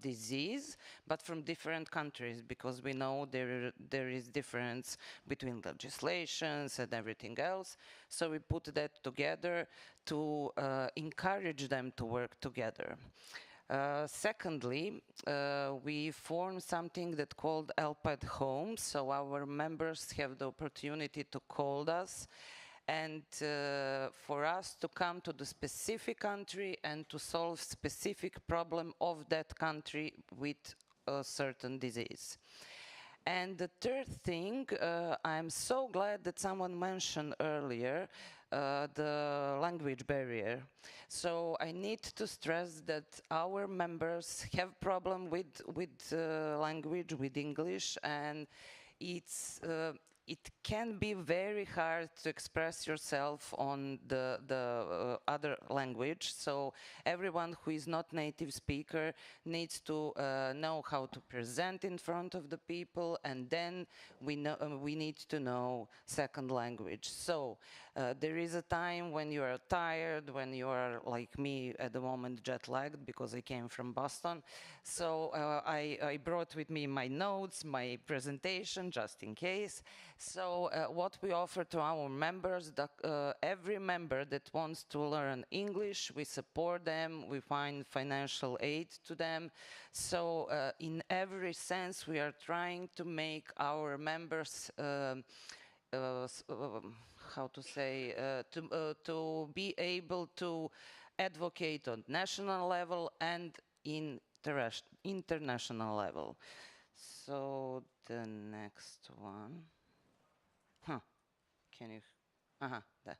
disease, but from different countries, because we know there is difference between legislations and everything else. So we put that together to encourage them to work together. Secondly, we formed something that called Help at Home, so our members have the opportunity to call us and for us to come to the specific country and to solve specific problem of that country with a certain disease. And the third thing, I'm so glad that someone mentioned earlier the language barrier. So I need to stress that our members have problem with language, with English, and it can be very hard to express yourself on the other language. So everyone who is not native speaker needs to know how to present in front of the people, and then we need to know second language. So there is a time when you are tired, when you are like me at the moment jet-lagged because I came from Boston. So I brought with me my notes, my presentation, just in case. So what we offer to our members, every member that wants to learn English, we support them, we find financial aid to them. So in every sense, we are trying to make our members how to say, to be able to advocate on national level and international level. So the next one. Can you? There.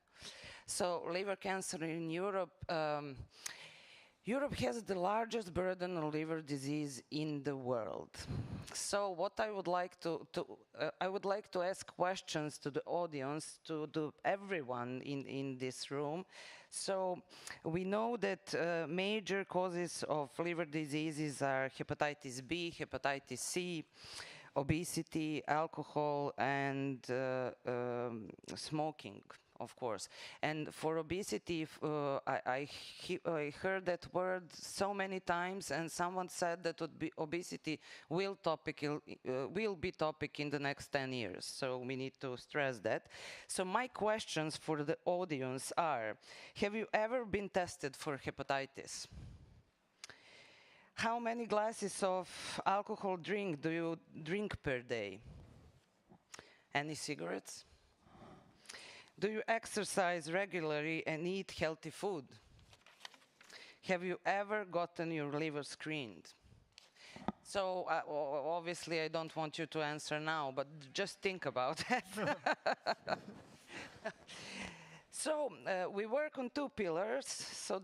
So liver cancer in Europe. Europe has the largest burden of liver disease in the world. So what I would like to ask questions to the audience, to everyone in this room. So we know that major causes of liver diseases are hepatitis B, hepatitis C, obesity, alcohol, and smoking, of course. And for obesity, I heard that word so many times, and someone said that obesity will be topic in the next 10 years. So we need to stress that. So my questions for the audience are, have you ever been tested for hepatitis? How many glasses of alcohol drink do you drink per day? Any cigarettes? Do you exercise regularly and eat healthy food? Have you ever gotten your liver screened? So obviously I don't want you to answer now, but just think about it. So we work on two pillars. So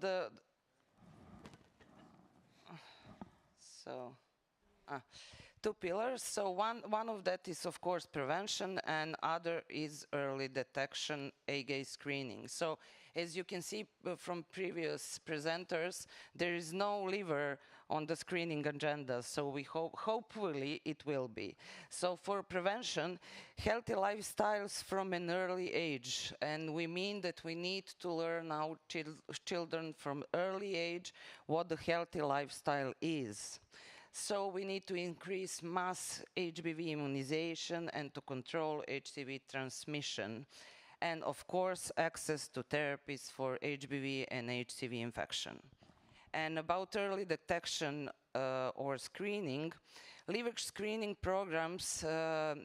two pillars. So one of that is, of course, prevention, and other is early detection, AGA screening. So as you can see from previous presenters, there is no liver on the screening agenda, so we hopefully it will be. So for prevention, healthy lifestyles from an early age, and we mean that we need to learn our children from early age what the healthy lifestyle is. So we need to increase mass HBV immunization and to control HCV transmission. And of course, access to therapies for HBV and HCV infection. And about early detection or screening, liver screening programs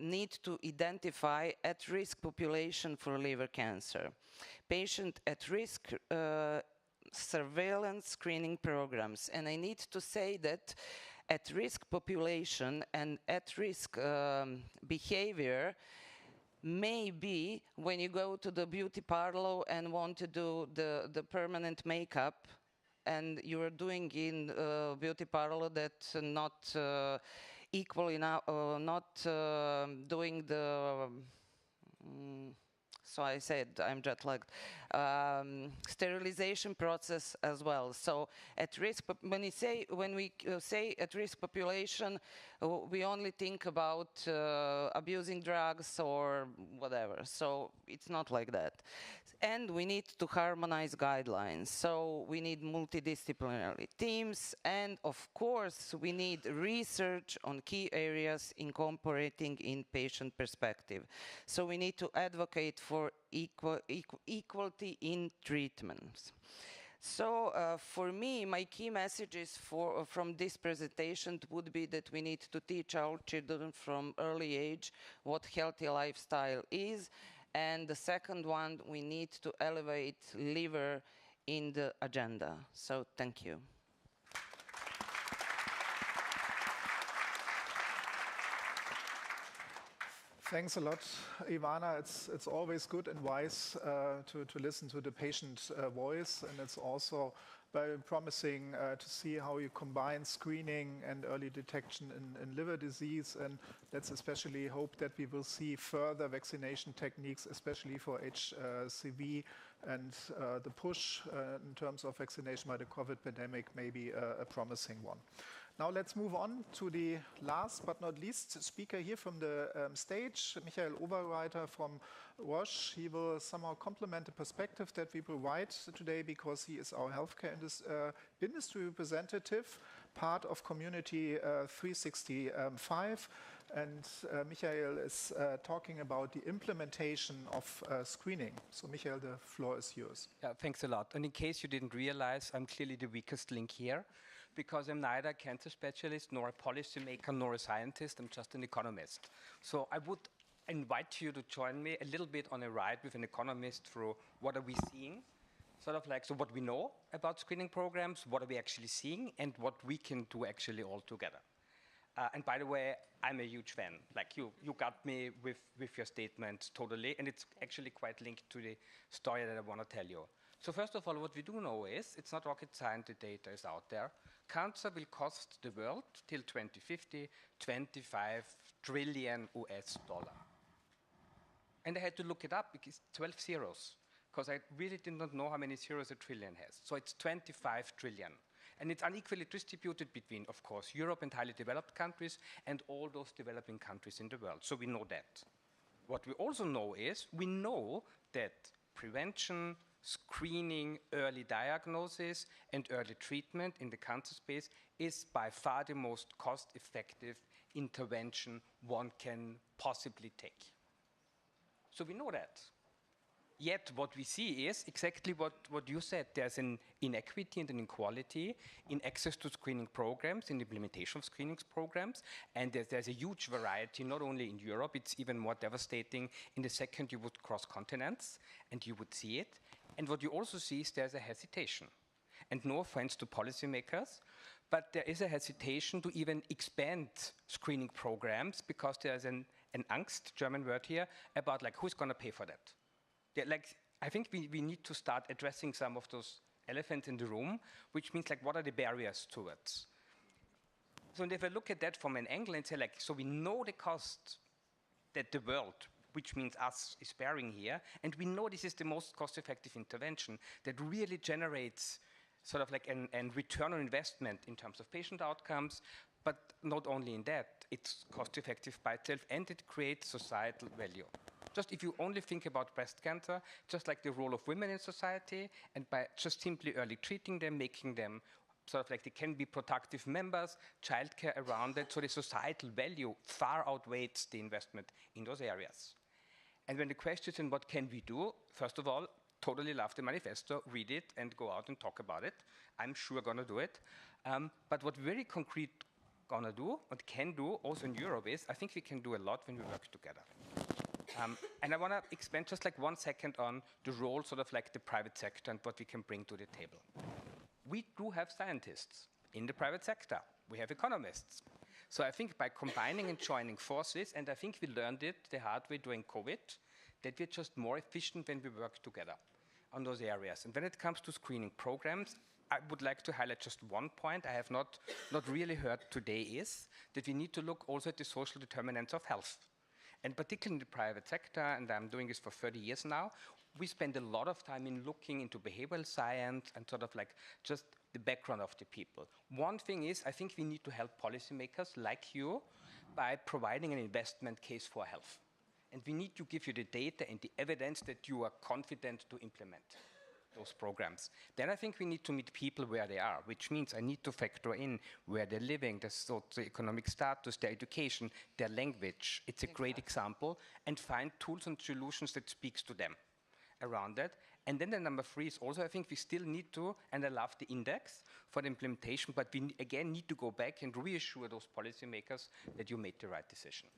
need to identify at-risk population for liver cancer. Patient at risk surveillance screening programs. And I need to say that at-risk population and at-risk behavior may be when you go to the beauty parlor and want to do the permanent makeup, and you are doing in beauty parlor that's not equally now, not doing the. So I said I'm jet-lagged. sterilization process as well. So at risk, when we say at risk population, we only think about abusing drugs or whatever. So it's not like that. And we need to harmonize guidelines. So we need multidisciplinary teams, and of course we need research on key areas incorporating in patient perspective. So we need to advocate for equality in treatments. So for me, my key messages from this presentation would be that we need to teach our children from early age what healthy lifestyle is. And the second one, we need to elevate liver in the agenda. So thank you. Thanks a lot, Ivana. It's always good and wise to listen to the patient voice, and it's also very promising to see how you combine screening and early detection in liver disease, and let's especially hope that we will see further vaccination techniques, especially for HCV, and the push in terms of vaccination by the COVID pandemic may be a promising one. Now let's move on to the last but not least speaker here from the stage, Michael Oberreiter from Roche. He will somehow complement the perspective that we provide today because he is our healthcare industry representative, part of Community 365. And Michael is talking about the implementation of screening. So Michael, the floor is yours. Yeah, thanks a lot. And in case you didn't realize, I'm clearly the weakest link here, because I'm neither a cancer specialist, nor a policymaker, nor a scientist. I'm just an economist. So I would invite you to join me a little bit on a ride with an economist through what are we seeing, sort of like, so what we know about screening programs, what are we actually seeing, and what we can do actually all together. And by the way, I'm a huge fan. Like you got me with your statement totally, and it's actually quite linked to the story that I want to tell you. So first of all, what we do know is, it's not rocket science, the data is out there. Cancer will cost the world till 2050, 25 trillion US dollar. And I had to look it up because 12 zeros, because I really did not know how many zeros a trillion has. So it's 25 trillion. And it's unequally distributed between, of course, Europe and highly developed countries and all those developing countries in the world. So we know that. What we also know is, we know that prevention, screening, early diagnosis, and early treatment in the cancer space is by far the most cost-effective intervention one can possibly take. So we know that. Yet what we see is exactly what you said. There's an inequity and an inequality in access to screening programs, in the implementation of screening programs, and there's a huge variety, not only in Europe, it's even more devastating in the second you would cross continents, and you would see it. And what you also see is there's a hesitation. And no offense to policymakers, but there is a hesitation to even expand screening programs because there's an Angst, German word here, about like who's going to pay for that. I think we need to start addressing some of those elephants in the room, which means like what are the barriers towards? So if I look at that from an angle and say like, so we know the cost that the world, which means us, is bearing here, and we know this is the most cost-effective intervention that really generates sort of like an return on investment in terms of patient outcomes, but not only in that, it's cost-effective by itself, and it creates societal value. Just if you only think about breast cancer, just like the role of women in society, and by just simply early treating them, making them sort of like they can be productive members, childcare around it, so the societal value far outweighs the investment in those areas. And when the question is, what can we do? First of all, totally love the manifesto, read it, and go out and talk about it. I'm sure gonna do it. But what very concrete gonna do, what can do also in Europe is, I think we can do a lot when we work together. And I want to expand just like 1 second on the role, sort of like the private sector and what we can bring to the table. We do have scientists in the private sector. We have economists. So I think by combining and joining forces, and I think we learned it the hard way during COVID, that we're just more efficient when we work together on those areas. And when it comes to screening programs, I would like to highlight just one point I have not really heard today is that we need to look also at the social determinants of health. And particularly in the private sector, and I'm doing this for 30 years now, we spend a lot of time in looking into behavioral science and sort of like just the background of the people. One thing is, I think we need to help policymakers like you by providing an investment case for health. And we need to give you the data and the evidence that you are confident to implement those programs. Then I think we need to meet people where they are, which means I need to factor in where they're living, their socioeconomic status, their education, their language. It's a great example, and find tools and solutions that speaks to them around that. And then the number 3 is also, I think we still need to, and I love the index for the implementation, but we again need to go back and reassure those policymakers that you made the right decision.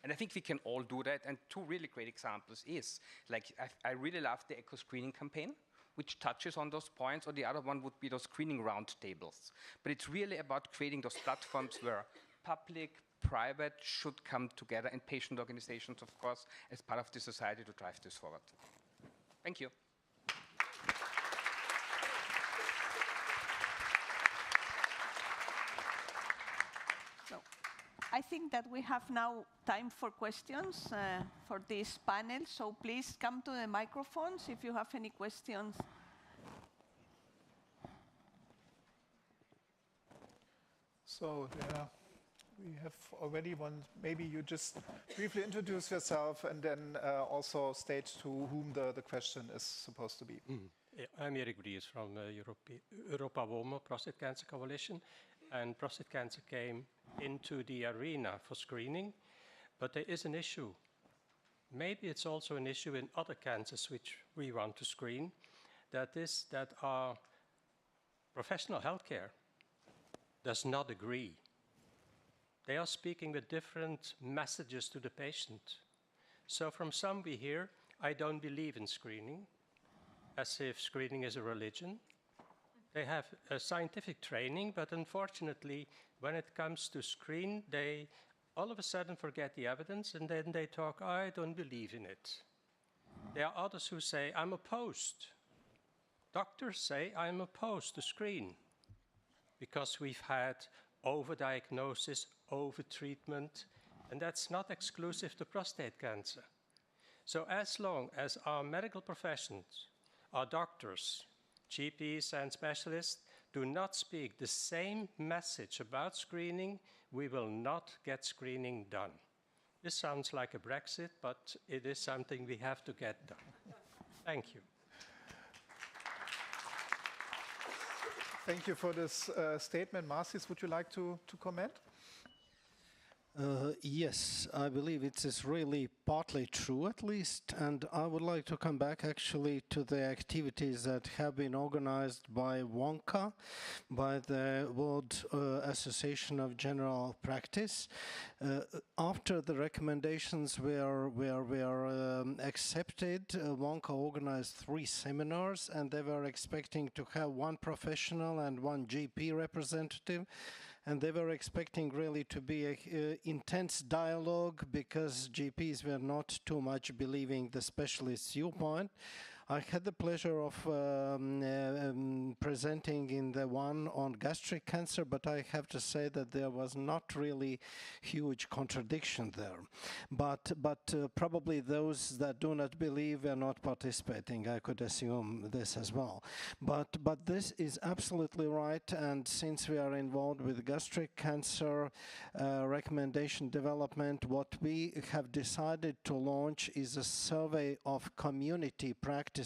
And I think we can all do that, and 2 really great examples is, like, I really love the eco screening campaign, which touches on those points, or the other one would be those screening roundtables. But it's really about creating those platforms where public, private should come together, and patient organizations, of course, as part of the society to drive this forward. Thank you. So, I think that we have now time for questions for this panel, so please come to the microphones if you have any questions. So we have already one. Maybe you just briefly introduce yourself and then also state to whom the question is supposed to be. I'm Erik Briers from Europa WOMO Prostate Cancer Coalition, and prostate cancer came into the arena for screening, but there is an issue. Maybe it's also an issue in other cancers which we want to screen, that is that our professional healthcare does not agree. They are speaking with different messages to the patient. So from some we hear, I don't believe in screening, as if screening is a religion. They have a scientific training, but unfortunately, when it comes to screen, they all of a sudden forget the evidence, and then they talk, I don't believe in it. There are others who say, I'm opposed. Doctors say, I'm opposed to screen, because we've had overdiagnosis, overtreatment, and that's not exclusive to prostate cancer. So as long as our medical professions, our doctors, GPs and specialists do not speak the same message about screening, we will not get screening done. This sounds like a Brexit, but it is something we have to get done. Thank you. Thank you for this statement. Marcis, would you like to comment? Yes, I believe it is really partly true, at least, and I would like to come back actually to the activities that have been organized by WONCA, by the World Association of General Practice. After the recommendations were accepted, WONCA organized 3 seminars, and they were expecting to have 1 professional and 1 GP representative. And they were expecting really to be an intense dialogue, because GPs were not too much believing the specialist's viewpoint. I had the pleasure of presenting in the one on gastric cancer, but I have to say that there was not really huge contradiction there. But probably those that do not believe are not participating. I could assume this as well. But this is absolutely right, and since we are involved with gastric cancer recommendation development, what we have decided to launch is a survey of community practicing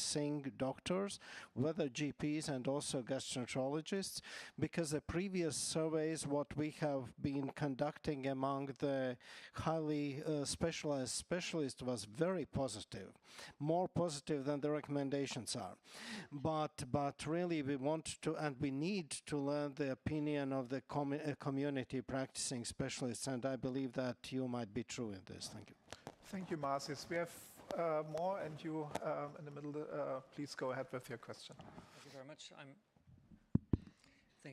doctors, whether GPs and also gastroenterologists, because the previous surveys, what we have been conducting among the highly specialized specialists, was very positive, more positive than the recommendations are. But really we want to, and we need to learn the opinion of the community practicing specialists, and I believe that you might be true in this. Thank you. Thank you, Marcis. We have more, and you in the middle, please go ahead with your question. Thank you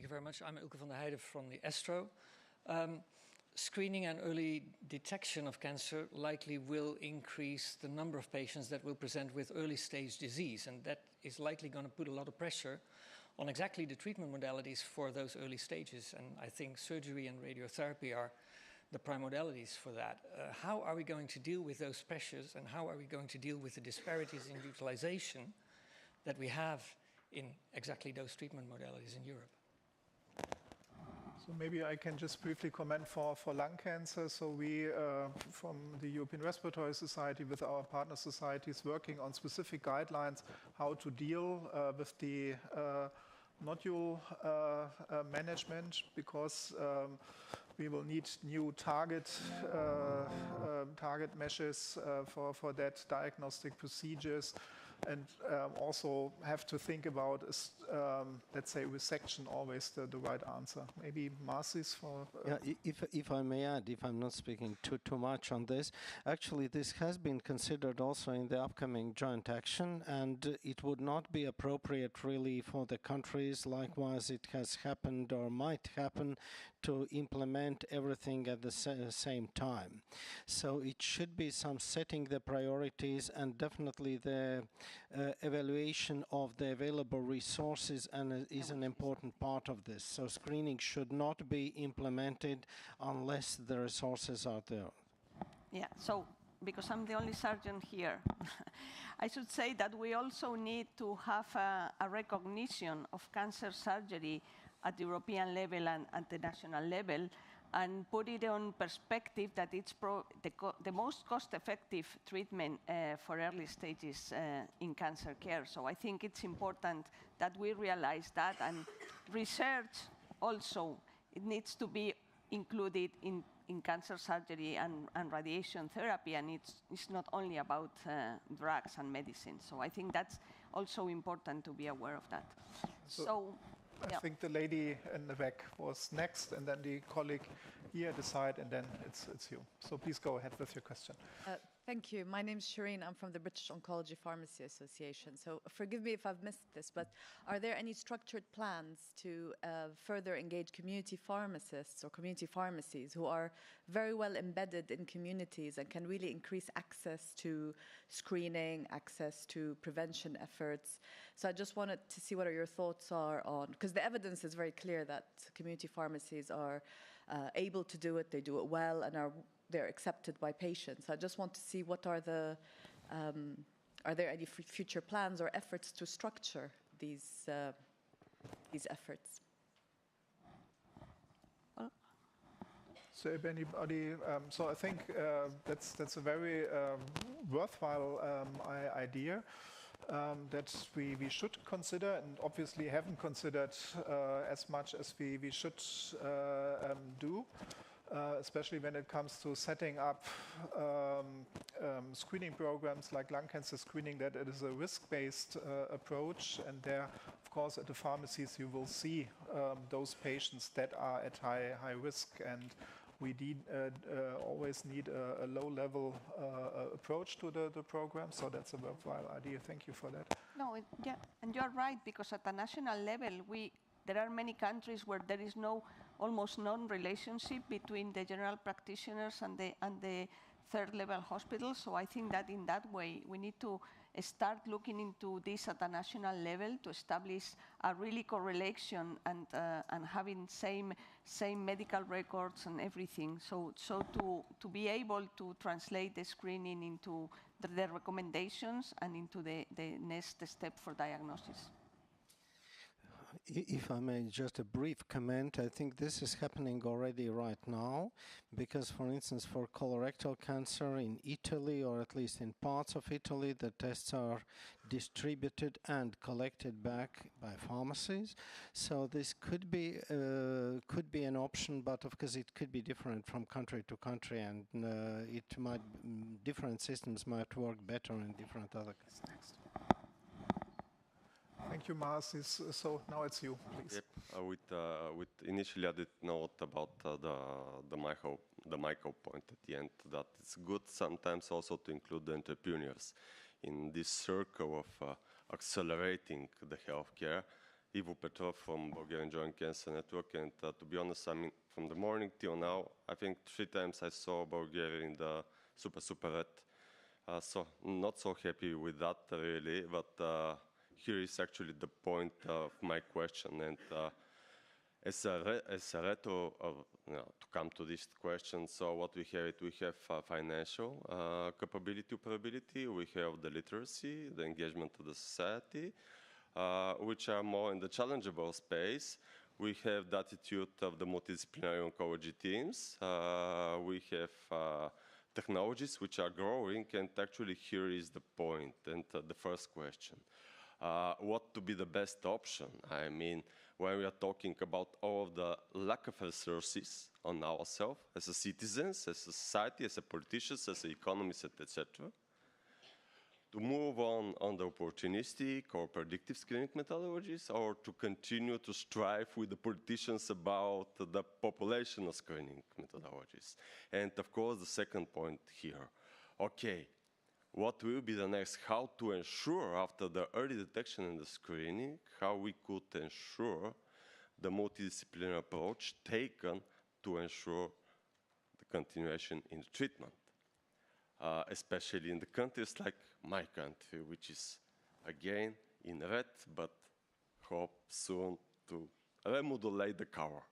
very much. I'm Ilke van der Heijden from the ESTRO. Screening and early detection of cancer likely will increase the number of patients that will present with early stage disease, and that is likely going to put a lot of pressure on exactly the treatment modalities for those early stages. And I think surgery and radiotherapy are the primodalities for that. How are we going to deal with those pressures, and how are we going to deal with the disparities in utilization that we have in exactly those treatment modalities in Europe? So maybe I can just briefly comment for lung cancer. So we, from the European Respiratory Society, with our partner societies, working on specific guidelines how to deal with the nodule management, because we will need new target measures for that, diagnostic procedures, and also have to think about, let's say, resection always the right answer. Maybe Marcis for... Yeah, if I may add, if I'm not speaking too much on this, actually this has been considered also in the upcoming joint action, and it would not be appropriate really for the countries, likewise it has happened or might happen, to implement everything at the same time. So it should be some setting the priorities, and definitely the evaluation of the available resources is an important part of this. So screening should not be implemented unless the resources are there. Yeah, so because I'm the only surgeon here, I should say that we also need to have a recognition of cancer surgery at the European level and at the national level, and put it on perspective that it's the most cost-effective treatment for early stages in cancer care. So I think it's important that we realize that, and research also, it needs to be included in cancer surgery and radiation therapy, and it's not only about drugs and medicine. So I think that's also important to be aware of that. So I think the lady in the back was next, and then the colleague here at the side, and then it's you. So please go ahead with your question. Thank you. My name is Shireen. I'm from the British Oncology Pharmacy Association. So forgive me if I've missed this, but are there any structured plans to further engage community pharmacists or community pharmacies who are very well embedded in communities and can really increase access to screening, access to prevention efforts? So I just wanted to see what your thoughts are on, because the evidence is very clear that community pharmacies are able to do it, they do it well, and they're accepted by patients. I just want to see what are there any future plans or efforts to structure these efforts? So if anybody, so I think that's a very worthwhile idea that we should consider, and obviously haven't considered as much as we should do. Especially when it comes to setting up screening programs like lung cancer screening, that it is a risk-based approach. And there, of course, at the pharmacies, you will see those patients that are at high risk. And we always need a low-level approach to the program. So that's a worthwhile idea. Thank you for that. No, yeah, and you're right, because at the national level, there are many countries where there is almost non-relationship between the general practitioners and the third-level hospitals. So I think that in that way, we need to start looking into this at a national level to establish a really correlation and having same medical records and everything. So to be able to translate the screening into the recommendations and into the next step for diagnosis. If I may, just a brief comment. I think this is happening already right now, because, for instance, for colorectal cancer in Italy, or at least in parts of Italy, the tests are distributed and collected back by pharmacies. So this could be an option, but of course it could be different from country to country, and different systems might work better in different other countries. Thank you, Marcis. So now it's you, please. Yep. With initially added note about the micro point at the end, that it's good sometimes also to include the entrepreneurs in this circle of accelerating the healthcare. Ivo Petrov from Bulgarian Joint Cancer Network, and to be honest, I mean, from the morning till now, I think 3 times I saw Bulgaria in the Super Red. So not so happy with that really, but here is actually the point of my question, and as a retro to come to this question, so what we have financial capability, operability, we have the literacy, the engagement of the society, which are more in the challengeable space. We have the attitude of the multidisciplinary oncology teams. We have technologies which are growing, and actually here is the point and the first question. What to be the best option? I mean, when we are talking about all of the lack of resources on ourselves as a citizens, as a society, as a politicians, as economists, etc., to move on the opportunistic or predictive screening methodologies, or to continue to strive with the politicians about the populational screening methodologies. And of course, the second point here, okay, what will be the next, how to ensure after the early detection and the screening, how we could ensure the multidisciplinary approach taken to ensure the continuation in the treatment, especially in the countries like my country, which is again in red, but hope soon to remodulate the cover.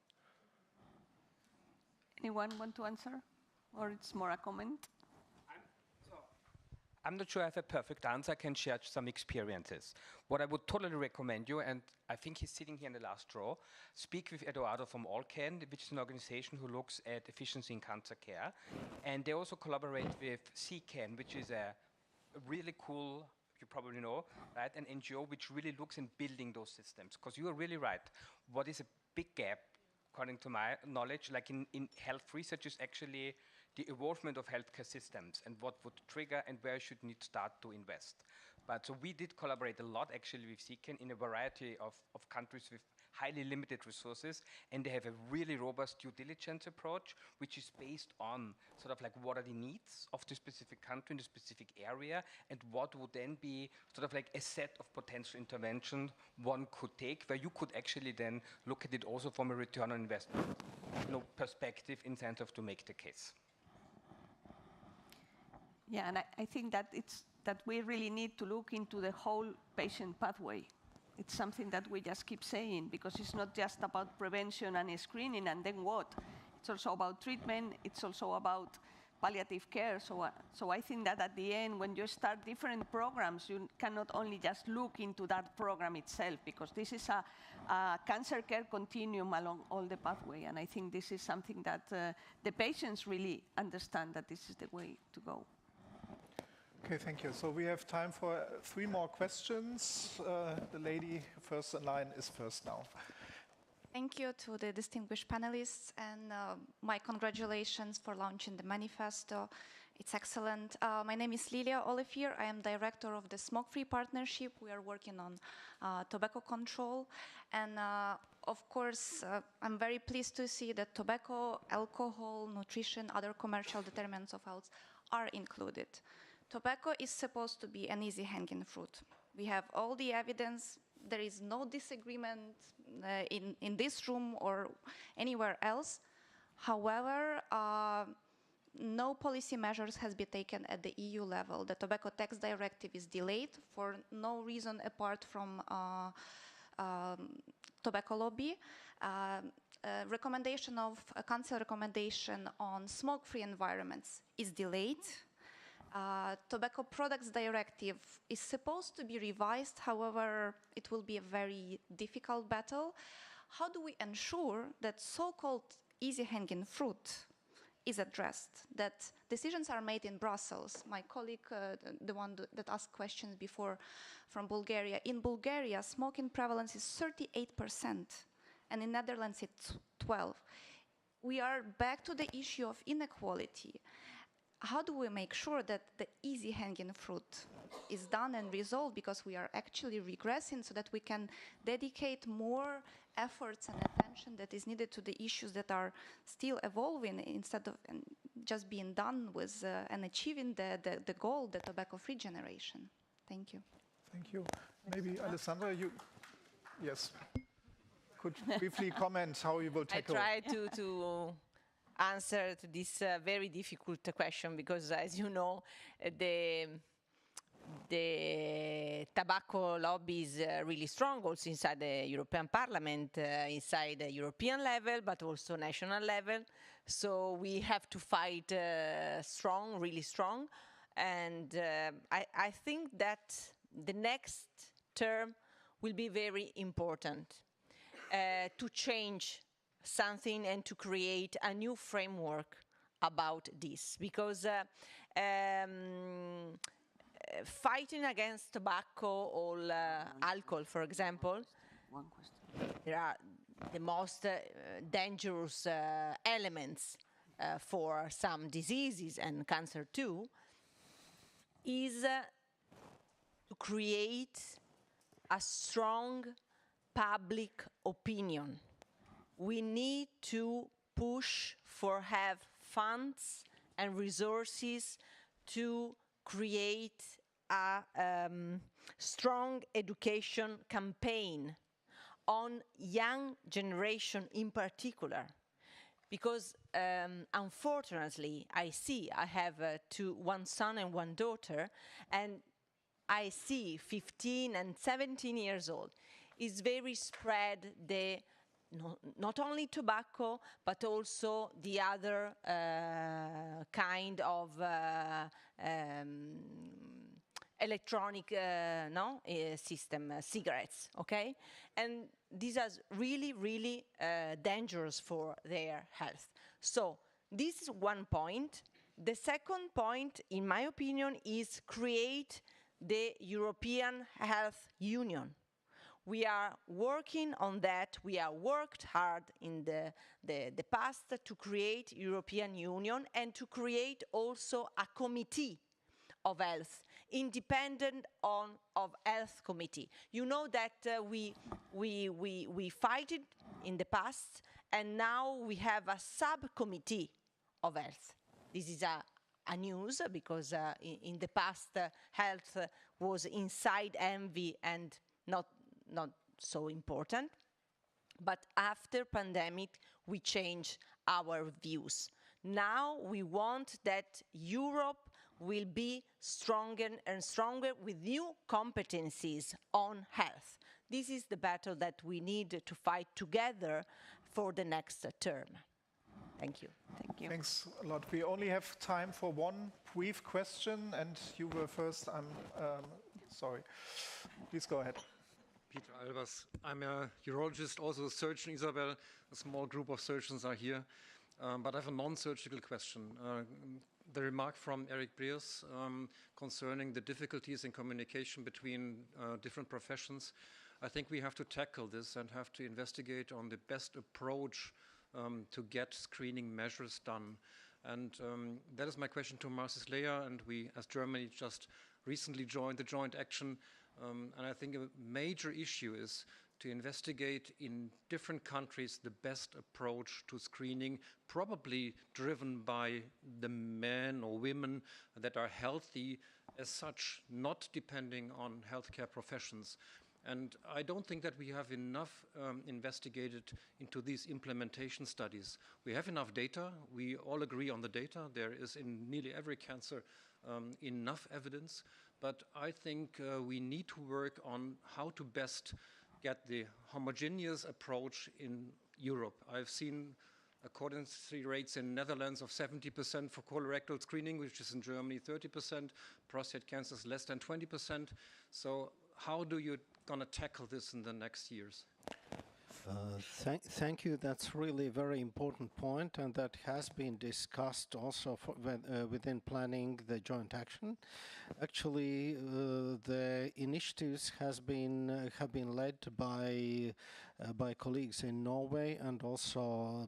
Anyone want to answer? Or it's more a comment? I'm not sure I have a perfect answer. I can share some experiences. What I would totally recommend you, and I think he's sitting here in the last row, speak with Eduardo from Allcan, which is an organization who looks at efficiency in cancer care. And they also collaborate with CCAN, which is a really cool, you probably know, right, an NGO which really looks in building those systems. Because you are really right. What is a big gap, according to my knowledge, like in health research, is actually the involvement of healthcare systems and what would trigger and where should need to start to invest. But so we did collaborate a lot actually with CCAN in a variety of countries with highly limited resources, and they have a really robust due diligence approach, which is based on sort of like what are the needs of the specific country in the specific area, and what would then be sort of like a set of potential interventions one could take, where you could actually then look at it also from a return on investment perspective, incentive to make the case. Yeah, and I think that that we really need to look into the whole patient pathway. It's something that we just keep saying, because it's not just about prevention and screening and then what. It's also about treatment. It's also about palliative care. So I think that at the end, when you start different programs, you cannot only just look into that program itself, because this is a cancer care continuum along all the pathway. And I think this is something that the patients really understand, that this is the way to go. Okay, thank you. So we have time for 3 more questions. The lady first in line is first now. Thank you to the distinguished panelists, and my congratulations for launching the manifesto. It's excellent. My name is Lilia Olivier. I am director of the Smoke-Free Partnership. We are working on tobacco control. And of course, I'm very pleased to see that tobacco, alcohol, nutrition, other commercial determinants of health are included. Tobacco is supposed to be an easy hanging fruit. We have all the evidence. There is no disagreement in this room or anywhere else. However, no policy measures has been taken at the EU level. The Tobacco Tax Directive is delayed for no reason apart from tobacco lobby. Recommendation of a council recommendation on smoke-free environments is delayed. Tobacco Products Directive is supposed to be revised. However, it will be a very difficult battle. How do we ensure that so-called easy hanging fruit is addressed, that decisions are made in Brussels? My colleague, the one that asked questions before from Bulgaria, in Bulgaria, smoking prevalence is 38%, and in Netherlands it's 12%. We are back to the issue of inequality. How do we make sure that the easy hanging fruit is done and resolved, because we are actually regressing, so that we can dedicate more efforts and attention that is needed to the issues that are still evolving, instead of just being done with and achieving the goal, the tobacco-free generation? Thank you. Thank you. Maybe Alessandra, you, yes, could briefly comment how you will tackle. I try to answer to this very difficult question, because as you know, the the tobacco lobby is really strong also inside the European Parliament, inside the European level, but also national level. So we have to fight strong, really strong. And I think that the next term will be very important to change something and to create a new framework about this. Because fighting against tobacco or alcohol, for example, there are the most dangerous elements for some diseases and cancer too, is to create a strong public opinion. We need to push for have funds and resources to create a strong education campaign on young generation in particular. Because unfortunately, I have one son and one daughter, and I see 15 and 17 years old is very spread not only tobacco, but also the other kind of electronic system, cigarettes, okay? And these are really, really dangerous for their health. So this is one point. The second point, in my opinion, is create the European Health Union. We are working on that. We have worked hard in the past to create European Union and to create also a committee of health, independent of health committee. You know that we fight it in the past, and now we have a subcommittee of health. This is a news because in the past health was inside ENVI and not so important. But after pandemic, we change our views. Now we want that Europe will be stronger and stronger with new competencies on health. This is the battle that we need to fight together for the next term. Thank you. Thank you. Thanks a lot. We only have time for one brief question, and you were first. I'm sorry. Please go ahead. Peter Albers. I'm a urologist, also a surgeon, Isabel. A small group of surgeons are here. But I have a non-surgical question. The remark from Eric Briers concerning the difficulties in communication between different professions. I think we have to tackle this and have to investigate on the best approach to get screening measures done. And that is my question to Marcis Leyer, and we, as Germany, just recently joined the joint action. And I think a major issue is to investigate in different countries the best approach to screening, probably driven by the men or women that are healthy as such, not depending on healthcare professions. And I don't think that we have enough investigated into these implementation studies. We have enough data. We all agree on the data. There is in nearly every cancer enough evidence. But I think we need to work on how to best get the homogeneous approach in Europe. I've seen accordancy rates in Netherlands of 70% for colorectal screening, which is in Germany 30%. Prostate cancer is less than 20%. So how do you going to tackle this in the next years? Thank you. That's really a very important point, and that has been discussed also within planning the joint action. Actually, the initiatives have been led by colleagues in Norway and also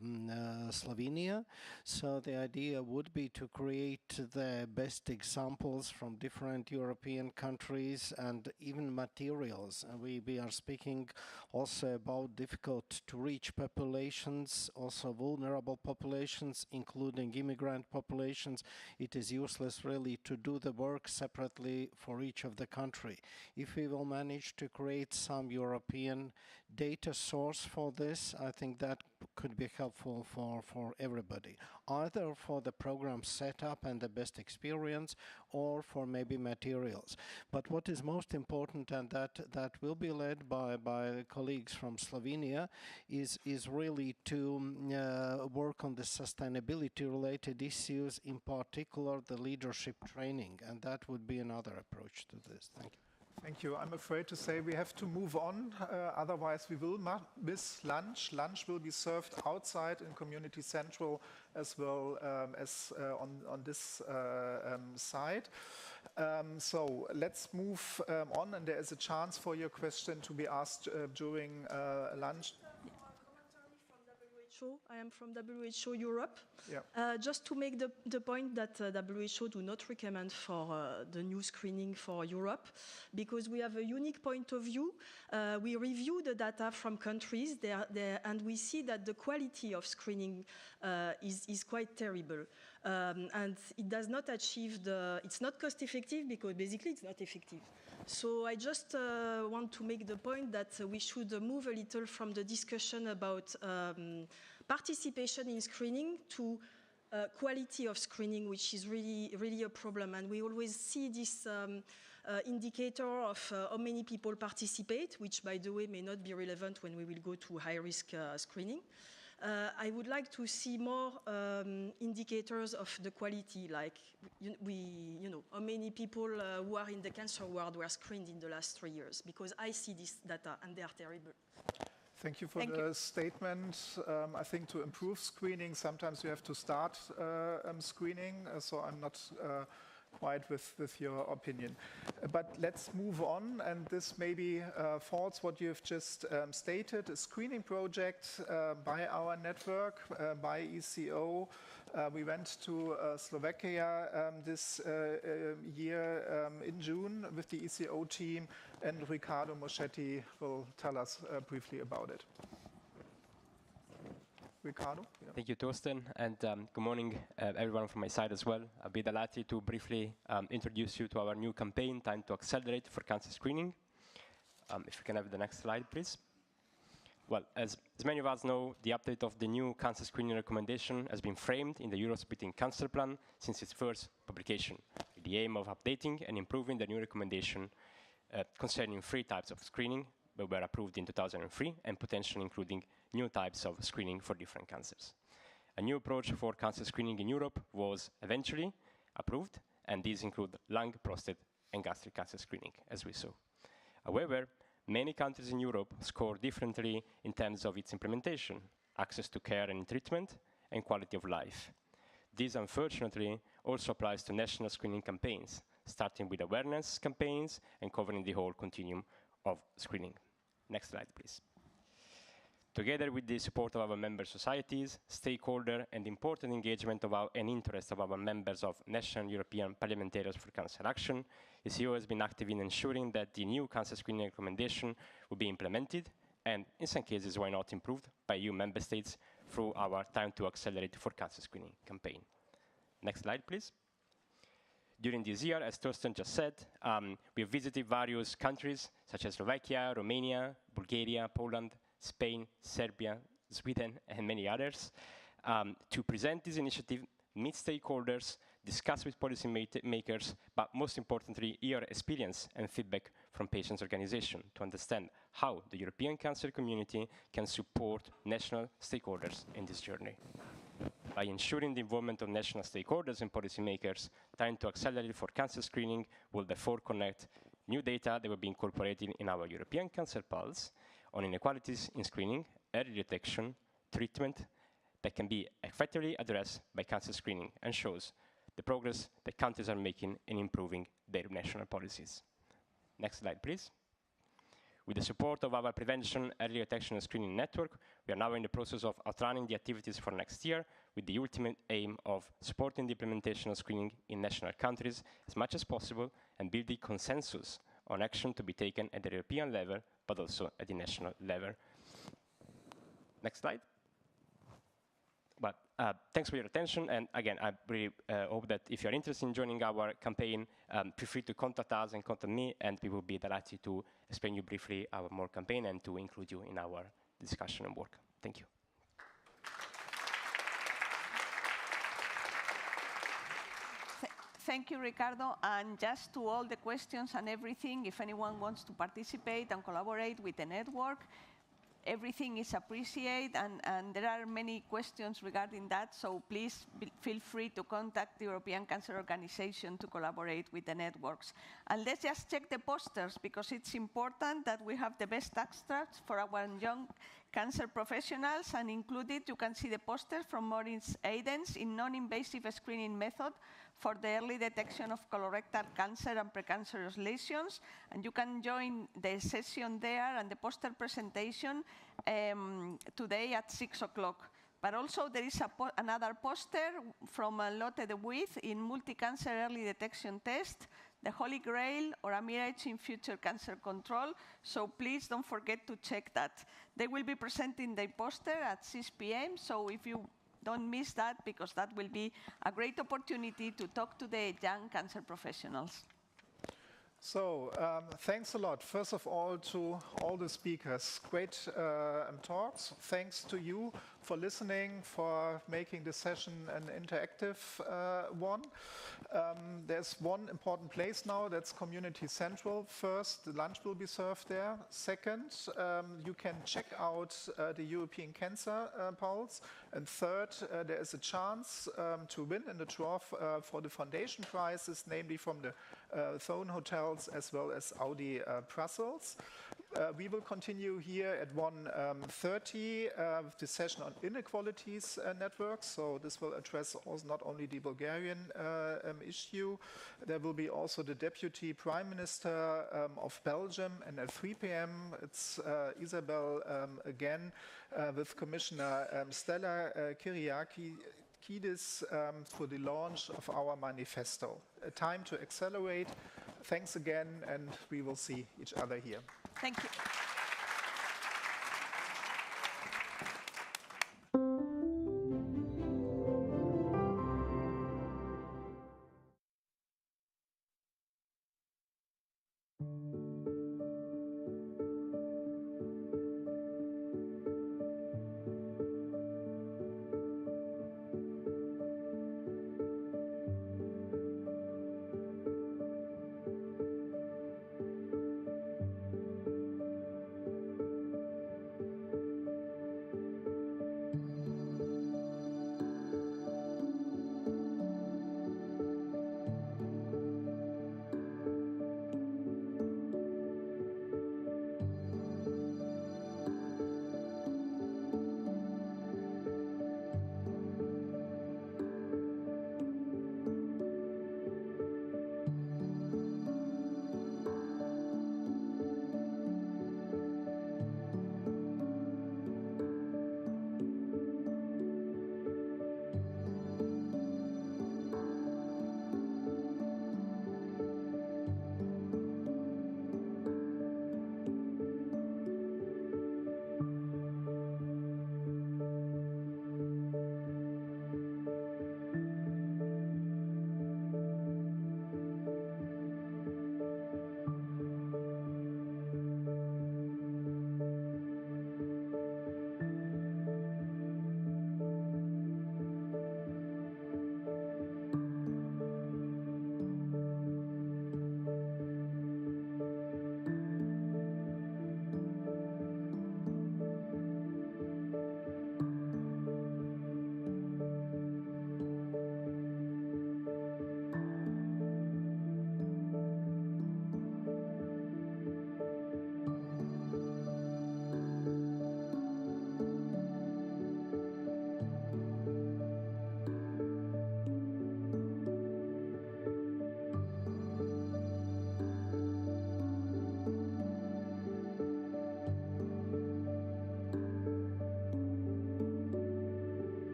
Slovenia. So the idea would be to create the best examples from different European countries and even materials. We are speaking also about difficult to reach populations, also vulnerable populations, including immigrant populations. It is useless really to do the work separately for each of the country. If we will manage to create some European data source for this, I think that could be helpful for everybody, either for the program setup and the best experience, or for maybe materials. But what is most important, and that will be led by colleagues from Slovenia, is really to work on the sustainability-related issues, in particular the leadership training, and that would be another approach to this. Thank you. Thank you. I'm afraid to say we have to move on, otherwise we will miss lunch. Lunch will be served outside in Community Central as well as on this side. So let's move on, and there is a chance for your question to be asked during lunch. I am from WHO Europe. Yeah. Just to make the point that WHO do not recommend for the new screening for Europe, because we have a unique point of view. We review the data from countries and we see that the quality of screening is quite terrible. And it does not achieve it's not cost effective because basically it's not effective. So I just want to make the point that we should move a little from the discussion about participation in screening to quality of screening, which is really a problem. And we always see this indicator of how many people participate, which, by the way, may not be relevant when we will go to high-risk screening. I would like to see more indicators of the quality, like how many people who are in the cancer ward were screened in the last 3 years, because I see this data and they are terrible. Thank you for the statement. I think to improve screening, sometimes you have to start screening, so I'm not quite with your opinion. But let's move on, and this maybe faults what you've just stated. A screening project by our network, by ECO. We went to Slovakia this year in June with the ECO team, and Riccardo Moschetti will tell us briefly about it. Riccardo? Yeah. Thank you, Torsten, and good morning everyone from my side as well. I'll be delighted to briefly introduce you to our new campaign, Time to Accelerate for Cancer Screening. If you can have the next slide, please. Well, as many of us know, the update of the new cancer screening recommendation has been framed in the European Cancer Plan since its first publication, with the aim of updating and improving the new recommendation concerning 3 types of screening that were approved in 2003 and potentially including new types of screening for different cancers. A new approach for cancer screening in Europe was eventually approved, and these include lung, prostate, and gastric cancer screening, as we saw. However, many countries in Europe score differently in terms of its implementation, access to care and treatment, and quality of life. This, unfortunately, also applies to national screening campaigns, starting with awareness campaigns and covering the whole continuum of screening. Next slide, please. Together with the support of our member societies, stakeholder, and important engagement of and interest of our members of National European Parliamentarians for Cancer Action, ECO has been active in ensuring that the new cancer screening recommendation will be implemented, and in some cases, why not improved, by EU member states through our Time to Accelerate for Cancer Screening campaign. Next slide, please. During this year, as Torsten just said, we have visited various countries, such as Slovakia, Romania, Bulgaria, Poland, Spain, Serbia, Sweden, and many others, to present this initiative, meet stakeholders, discuss with policy makers, but most importantly, hear experience and feedback from patients' organizations to understand how the European cancer community can support national stakeholders in this journey. By ensuring the involvement of national stakeholders and policymakers, Time to Accelerate for Cancer Screening will therefore connect new data that will be incorporated in our European Cancer Pulse on inequalities in screening, early detection, treatment that can be effectively addressed by cancer screening, and shows the progress that countries are making in improving their national policies. Next slide, please. With the support of our Prevention, Early Detection and Screening Network, we are now in the process of outrunning the activities for next year with the ultimate aim of supporting the implementation of screening in national countries as much as possible and building consensus on action to be taken at the European level, but also at the national level. Next slide. But thanks for your attention. And again, I really hope that if you're interested in joining our campaign, feel free to contact us and contact me, and we will be delighted to explain you briefly our more campaign and to include you in our discussion and work. Thank you. Thank you, Ricardo. And just to all the questions and everything, if anyone wants to participate and collaborate with the network, everything is appreciated, and there are many questions regarding that, so please feel free to contact the European Cancer Organization to collaborate with the networks. And let's just check the posters, because it's important that we have the best abstracts for our young cancer professionals, and included you can see the posters from Maurice Aydens in non-invasive screening method for the early detection of colorectal cancer and precancerous lesions. And you can join the session there and the poster presentation today at 6 o'clock. But also there is another poster from Lotte de With in multi-cancer early detection test, the Holy Grail or a mirage in future cancer control. So please don't forget to check that. They will be presenting the poster at 6 p.m. So if you don't miss that, because that will be a great opportunity to talk to the young cancer professionals. So thanks a lot, first of all, to all the speakers. Great talks. Thanks to you for listening, for making the session an interactive one. There's one important place now, that's Community Central. First, the lunch will be served there. Second, you can check out the European Cancer Pulse. And third, there is a chance to win in the draw for the foundation prizes, namely from the Thone Hotels as well as Audi Brussels. We will continue here at 1:30 with the session on inequalities networks. So this will address also not only the Bulgarian issue. There will be also the Deputy Prime Minister of Belgium. And at 3 p.m. it's Isabel again with Commissioner Stella Kyriakidis for the launch of our manifesto. A time to accelerate. Thanks again, and we will see each other here. Thank you.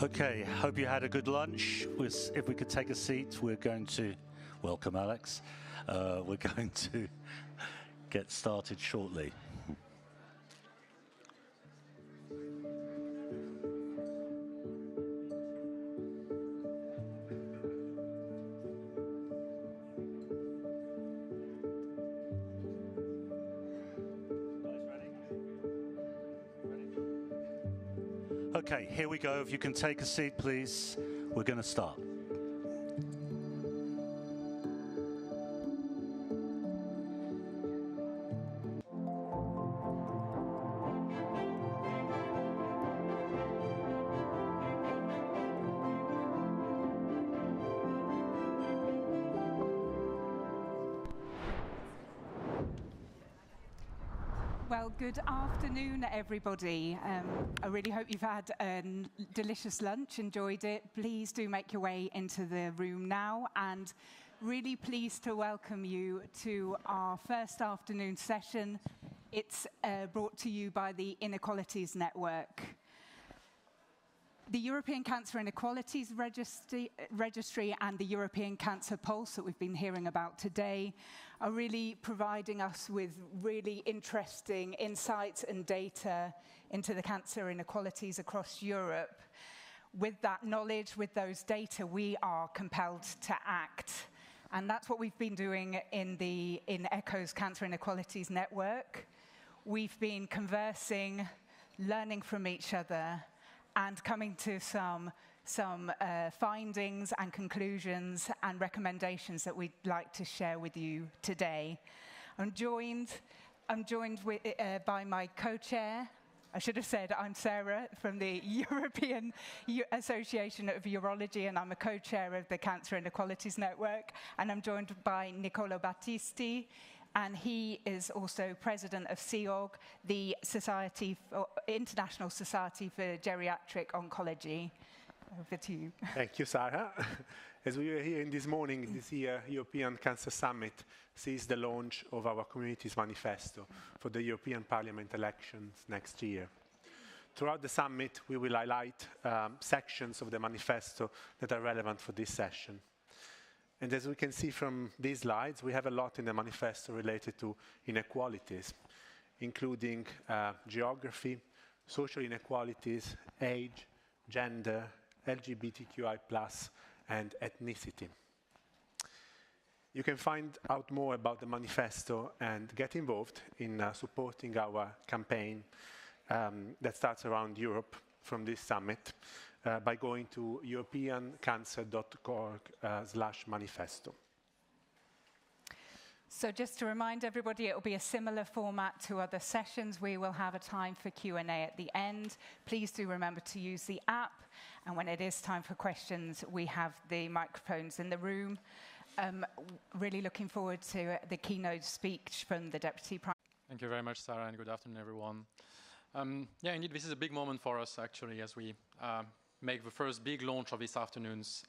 Okay, hope you had a good lunch. If we could take a seat, we're going to welcome Alex. We're going to get started shortly. Okay, here we go. If you can take a seat, please. We're going to start. Well, good afternoon, everybody. I really hope you've had a delicious lunch, enjoyed it. Please do make your way into the room now, and really pleased to welcome you to our first afternoon session. It's brought to you by the Inequalities Network. The European Cancer Inequalities Registry and the European Cancer Pulse that we've been hearing about today are really providing us with really interesting insights and data into the cancer inequalities across Europe. With that knowledge, with those data, we are compelled to act. And that's what we've been doing in ECHO's Cancer Inequalities Network. We've been conversing, learning from each other, and coming to some findings and conclusions and recommendations that we'd like to share with you today. I'm joined by my co-chair. I should have said I'm Sarah from the European Association of Urology, and I'm a co-chair of the Cancer Inequalities Network. And I'm joined by Niccolo Battisti, and he is also president of CIOG, the International Society for Geriatric Oncology. Over to you. Thank you, Sarah. As we were hearing this morning, this year European Cancer Summit sees the launch of our Communities Manifesto for the European Parliament elections next year. Throughout the summit, we will highlight sections of the manifesto that are relevant for this session. And as we can see from these slides, we have a lot in the manifesto related to inequalities, including geography, social inequalities, age, gender, LGBTQI+, and ethnicity. You can find out more about the manifesto and get involved in supporting our campaign that starts around Europe from this summit by going to europeancancer.org/manifesto. So just to remind everybody, it will be a similar format to other sessions. We will have a time for Q&A at the end. Please do remember to use the app. And when it is time for questions, we have the microphones in the room. Really looking forward to the keynote speech from the Deputy Prime Minister. Thank you very much, Sarah, and good afternoon, everyone. Yeah, indeed, this is a big moment for us, actually, as we make the first big launch of this afternoon's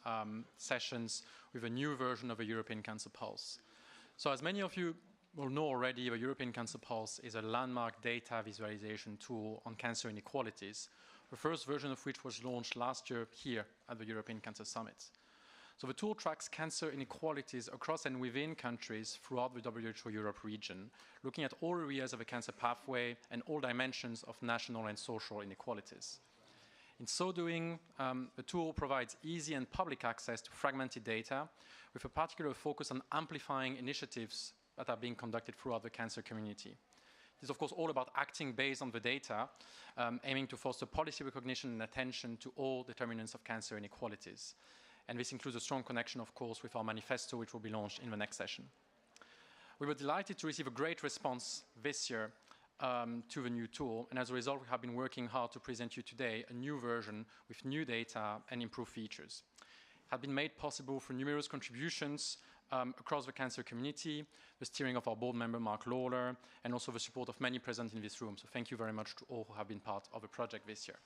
sessions with a new version of a European Cancer Pulse. So as many of you will know already, the European Cancer Pulse is a landmark data visualization tool on cancer inequalities, the first version of which was launched last year here at the European Cancer Summit. So the tool tracks cancer inequalities across and within countries throughout the WHO Europe region, looking at all areas of a cancer pathway and all dimensions of national and social inequalities. In so doing, the tool provides easy and public access to fragmented data with a particular focus on amplifying initiatives that are being conducted throughout the cancer community. It is, of course, all about acting based on the data, aiming to foster policy recognition and attention to all determinants of cancer inequalities. And this includes a strong connection, of course, with our manifesto, which will be launched in the next session. We were delighted to receive a great response this year to the new tool, and as a result, we have been working hard to present you today a new version with new data and improved features. It has been made possible through numerous contributions across the cancer community, the steering of our board member, Mark Lawler, and also the support of many present in this room. So thank you very much to all who have been part of the project this year.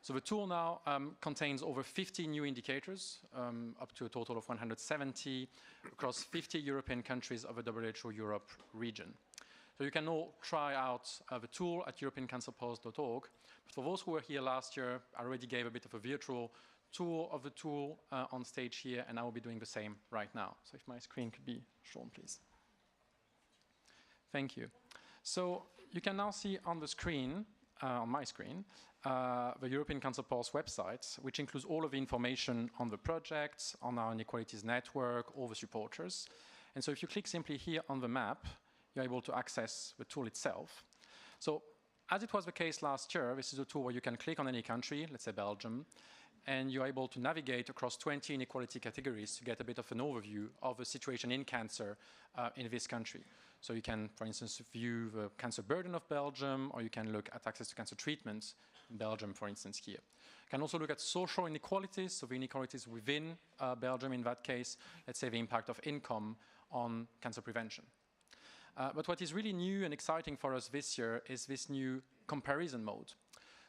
So the tool now contains over 50 new indicators, up to a total of 170, across 50 European countries of the WHO Europe region. So you can all try out the tool at europeancancerpulse.org. But for those who were here last year, I already gave a bit of a virtual tour of the tool on stage here, and I will be doing the same right now. So if my screen could be shown, please. Thank you. So you can now see on the screen, on my screen, the European Cancer Pulse website, which includes all of the information on the projects, on our inequalities network, all the supporters. And so if you click simply here on the map, you're able to access the tool itself. So as it was the case last year, this is a tool where you can click on any country, let's say Belgium, and you're able to navigate across 20 inequality categories to get a bit of an overview of the situation in cancer in this country. So you can, for instance, view the cancer burden of Belgium, or you can look at access to cancer treatments in Belgium, for instance, here. You can also look at social inequalities, so the inequalities within Belgium in that case, let's say the impact of income on cancer prevention. But what is really new and exciting for us this year is this new comparison mode.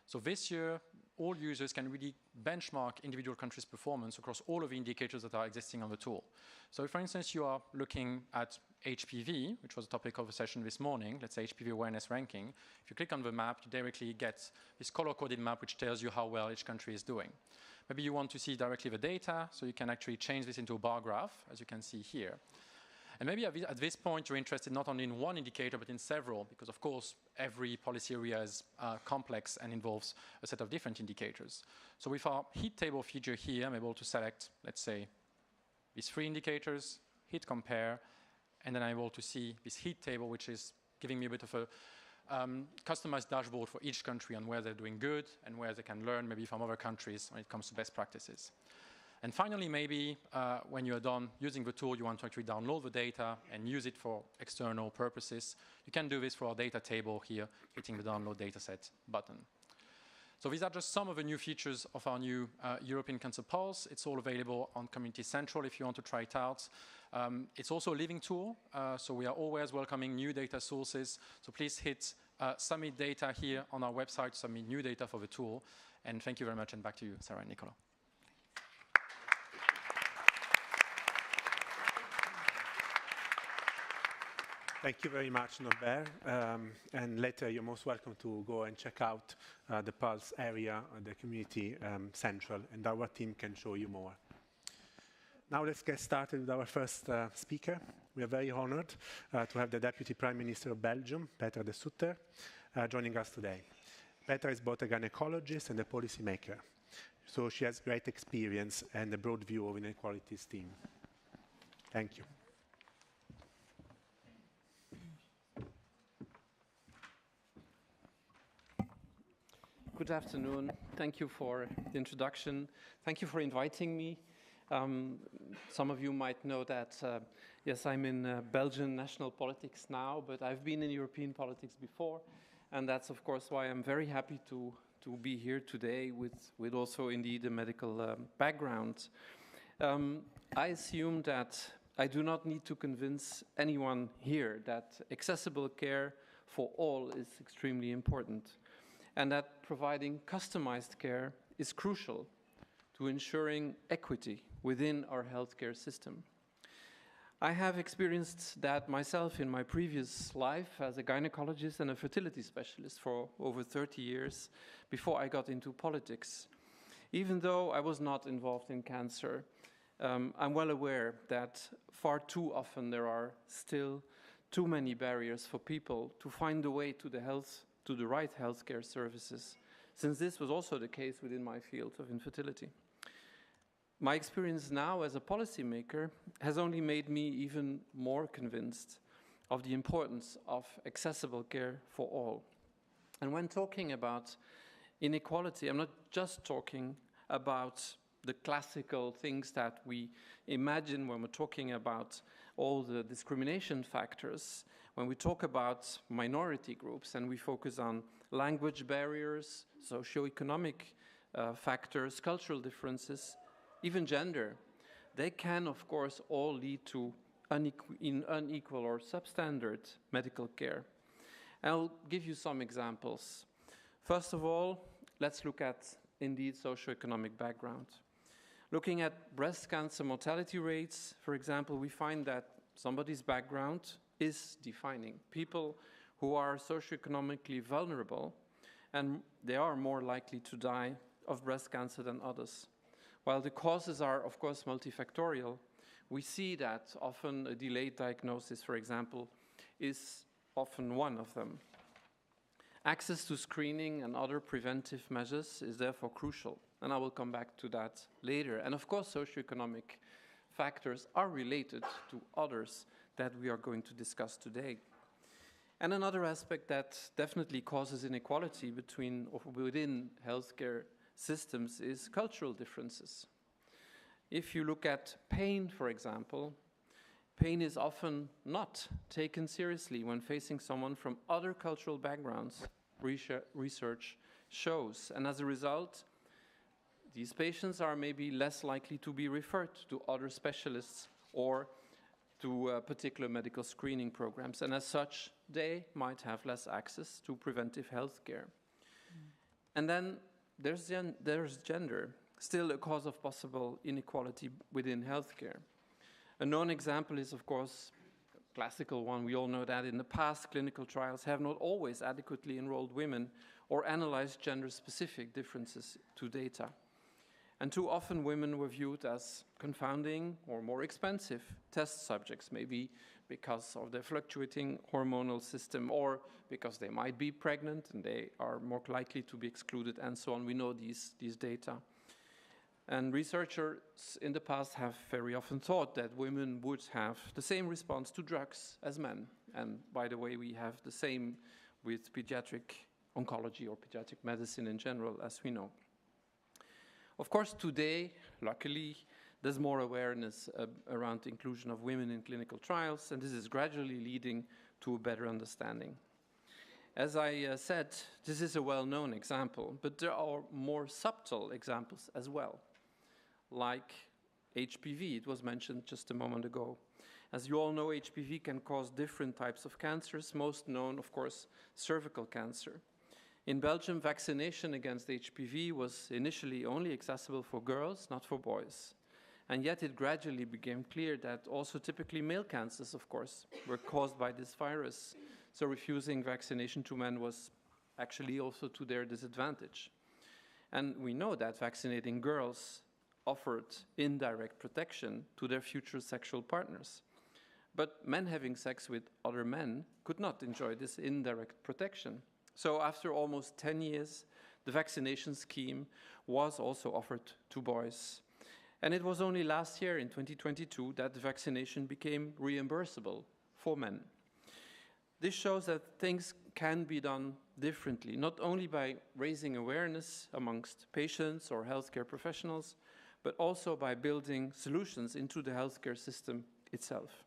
So this year, all users can really benchmark individual countries' performance across all of the indicators that are existing on the tool. So if, for instance, you are looking at HPV, which was the topic of the session this morning, let's say HPV awareness ranking, if you click on the map, you directly get this color-coded map which tells you how well each country is doing. Maybe you want to see directly the data, so you can actually change this into a bar graph, as you can see here. And maybe at this point, you're interested not only in one indicator, but in several, because of course, every policy area is complex and involves a set of different indicators. So with our heat table feature here, I'm able to select, let's say, these 3 indicators, hit compare, and then I'm able to see this heat table, which is giving me a bit of a customized dashboard for each country on where they're doing good and where they can learn maybe from other countries when it comes to best practices. And finally, maybe when you're done using the tool, you want to actually download the data and use it for external purposes. You can do this for our data table here, hitting the download dataset button. So these are just some of the new features of our new European Cancer Pulse. It's all available on Community Central if you want to try it out. It's also a living tool, so we are always welcoming new data sources. So please hit submit data here on our website, submit new data for the tool. And thank you very much, and back to you, Sarah and Nicola. Thank you very much, Norbert. And later, you're most welcome to go and check out the Pulse area, the Community Central, and our team can show you more. Now let's get started with our first speaker. We are very honored to have the Deputy Prime Minister of Belgium, Petra de Sutter, joining us today. Petra is both a gynecologist and a policymaker, so she has great experience and a broad view of inequalities theme. Thank you. Good afternoon. Thank you for the introduction. Thank you for inviting me. Some of you might know that, yes, I'm in Belgian national politics now, but I've been in European politics before. And that's, of course, why I'm very happy to be here today with also, indeed, a medical background. I assume that I do not need to convince anyone here that accessible care for all is extremely important, and that providing customized care is crucial to ensuring equity within our healthcare system. I have experienced that myself in my previous life as a gynecologist and a fertility specialist for over 30 years before I got into politics. Even though I was not involved in cancer, I'm well aware that far too often there are still too many barriers for people to find a way to the right healthcare services, since this was also the case within my field of infertility. My experience now as a policymaker has only made me even more convinced of the importance of accessible care for all. And when talking about inequality, I'm not just talking about the classical things that we imagine when we're talking about all the discrimination factors. When we talk about minority groups and we focus on language barriers, socioeconomic factors, cultural differences, even gender, they can, of course, all lead to unequal or substandard medical care. I'll give you some examples. First of all, let's look at, indeed, socioeconomic background. Looking at breast cancer mortality rates, for example, we find that somebody's background is defining. People who are socioeconomically vulnerable, and they are more likely to die of breast cancer than others. While the causes are, of course, multifactorial, we see that often a delayed diagnosis, for example, is often one of them. Access to screening and other preventive measures is therefore crucial, and I will come back to that later. And of course, socioeconomic factors are related to others that we are going to discuss today. And another aspect that definitely causes inequality within healthcare systems is cultural differences. If you look at pain, for example, pain is often not taken seriously when facing someone from other cultural backgrounds, research shows. And as a result, these patients are maybe less likely to be referred to other specialists or to particular medical screening programs. And as such, they might have less access to preventive health care. And then there's gender, still a cause of possible inequality within healthcare. A known example is, of course, a classical one. We all know that in the past, clinical trials have not always adequately enrolled women or analyzed gender-specific differences to data. And too often, women were viewed as confounding or more expensive test subjects, maybe because of their fluctuating hormonal system or because they might be pregnant and they are more likely to be excluded and so on. We know these data. And researchers in the past have very often thought that women would have the same response to drugs as men. And by the way, we have the same with pediatric oncology or pediatric medicine in general, as we know. Of course, today, luckily, there's more awareness around the inclusion of women in clinical trials, and this is gradually leading to a better understanding. As I said, this is a well-known example, but there are more subtle examples as well, like HPV. It was mentioned just a moment ago. As you all know, HPV can cause different types of cancers, most known, of course, cervical cancer. In Belgium, vaccination against HPV was initially only accessible for girls, not for boys. And yet it gradually became clear that also typically male cancers, of course, were caused by this virus. So refusing vaccination to men was actually also to their disadvantage. And we know that vaccinating girls offered indirect protection to their future sexual partners. But men having sex with other men could not enjoy this indirect protection. So after almost 10 years, the vaccination scheme was also offered to boys. And it was only last year, in 2022, that the vaccination became reimbursable for men. This shows that things can be done differently, not only by raising awareness amongst patients or healthcare professionals, but also by building solutions into the healthcare system itself.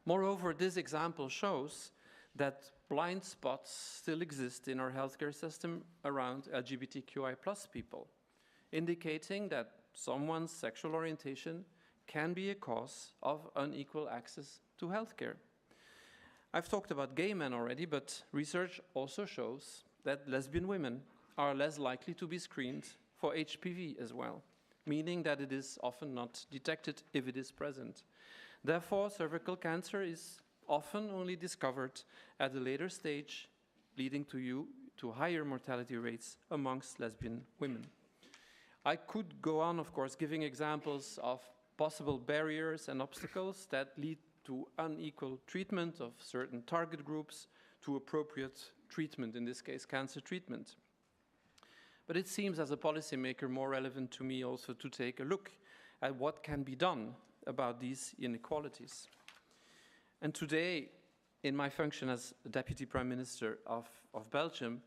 Moreover, this example shows that blind spots still exist in our healthcare system around LGBTQI+ people, indicating that someone's sexual orientation can be a cause of unequal access to healthcare. I've talked about gay men already, but research also shows that lesbian women are less likely to be screened for HPV as well, meaning that it is often not detected if it is present. Therefore, cervical cancer is often only discovered at a later stage, leading to higher mortality rates amongst lesbian women. I could go on, of course, giving examples of possible barriers and obstacles that lead to unequal treatment of certain target groups to appropriate treatment, in this case, cancer treatment. But it seems, as a policymaker, more relevant to me also to take a look at what can be done about these inequalities. And today, in my function as Deputy Prime Minister of Belgium,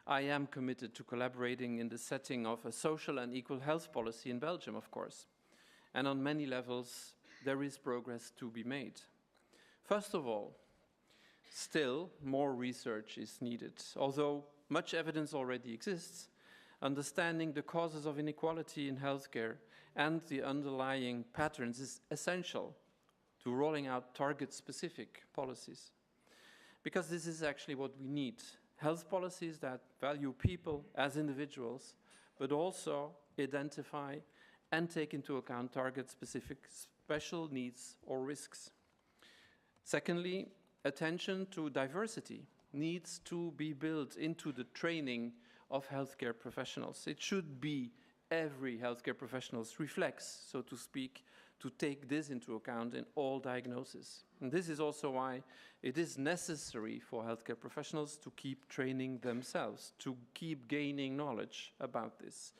I am committed to collaborating in the setting of a social and equal health policy in Belgium, of course. And on many levels, there is progress to be made. First of all, still more research is needed. Although much evidence already exists, understanding the causes of inequality in healthcare and the underlying patterns is essential to rolling out target-specific policies. Because this is actually what we need. Health policies that value people as individuals, but also identify and take into account target-specific special needs or risks. Secondly, attention to diversity needs to be built into the training of healthcare professionals. It should be every healthcare professional's reflex, so to speak, to take this into account in all diagnoses. And this is also why it is necessary for healthcare professionals to keep training themselves, to keep gaining knowledge about this.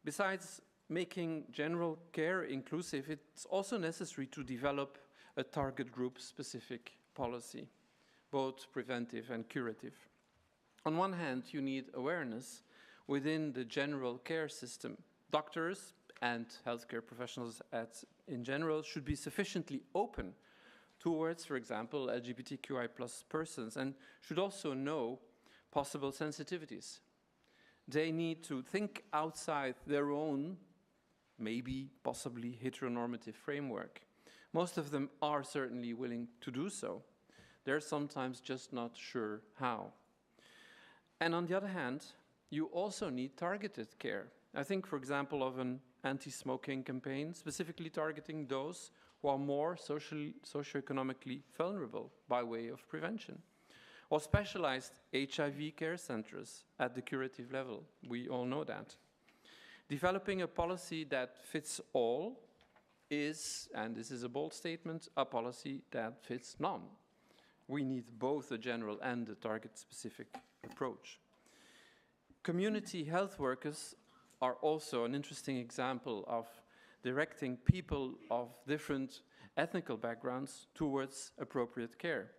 Besides making general care inclusive, it's also necessary to develop a target group specific policy, both preventive and curative. On one hand, you need awareness within the general care system. Doctors and healthcare professionals in general should be sufficiently open towards, for example, LGBTQI+ persons, and should also know possible sensitivities. They need to think outside their own, maybe possibly heteronormative framework. Most of them are certainly willing to do so. They're sometimes just not sure how. And on the other hand, you also need targeted care. I think, for example, of an anti-smoking campaign specifically targeting those who are more socioeconomically vulnerable by way of prevention. Or specialized HIV care centers at the curative level. We all know that. Developing a policy that fits all is, and this is a bold statement, a policy that fits none. We need both a general and a target-specific approach. Community health workers are also an interesting example of directing people of different ethnical backgrounds towards appropriate care.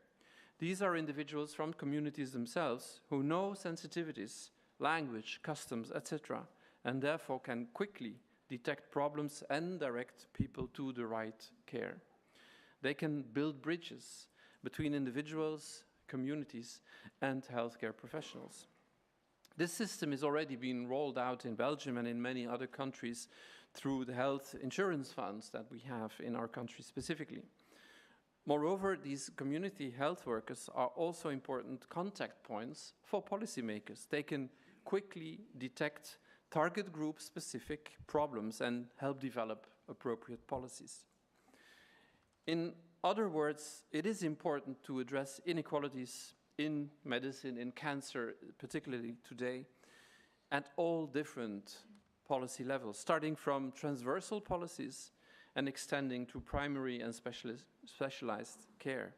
These are individuals from communities themselves who know sensitivities, language, customs, etc., and therefore can quickly detect problems and direct people to the right care. They can build bridges between individuals, communities, and healthcare professionals. This system is already being rolled out in Belgium and in many other countries through the health insurance funds that we have in our country specifically. Moreover, these community health workers are also important contact points for policymakers. They can quickly detect target group specific problems and help develop appropriate policies. In other words, it is important to address inequalities in medicine, in cancer, particularly today, at all different policy levels, starting from transversal policies and extending to primary and specialized care,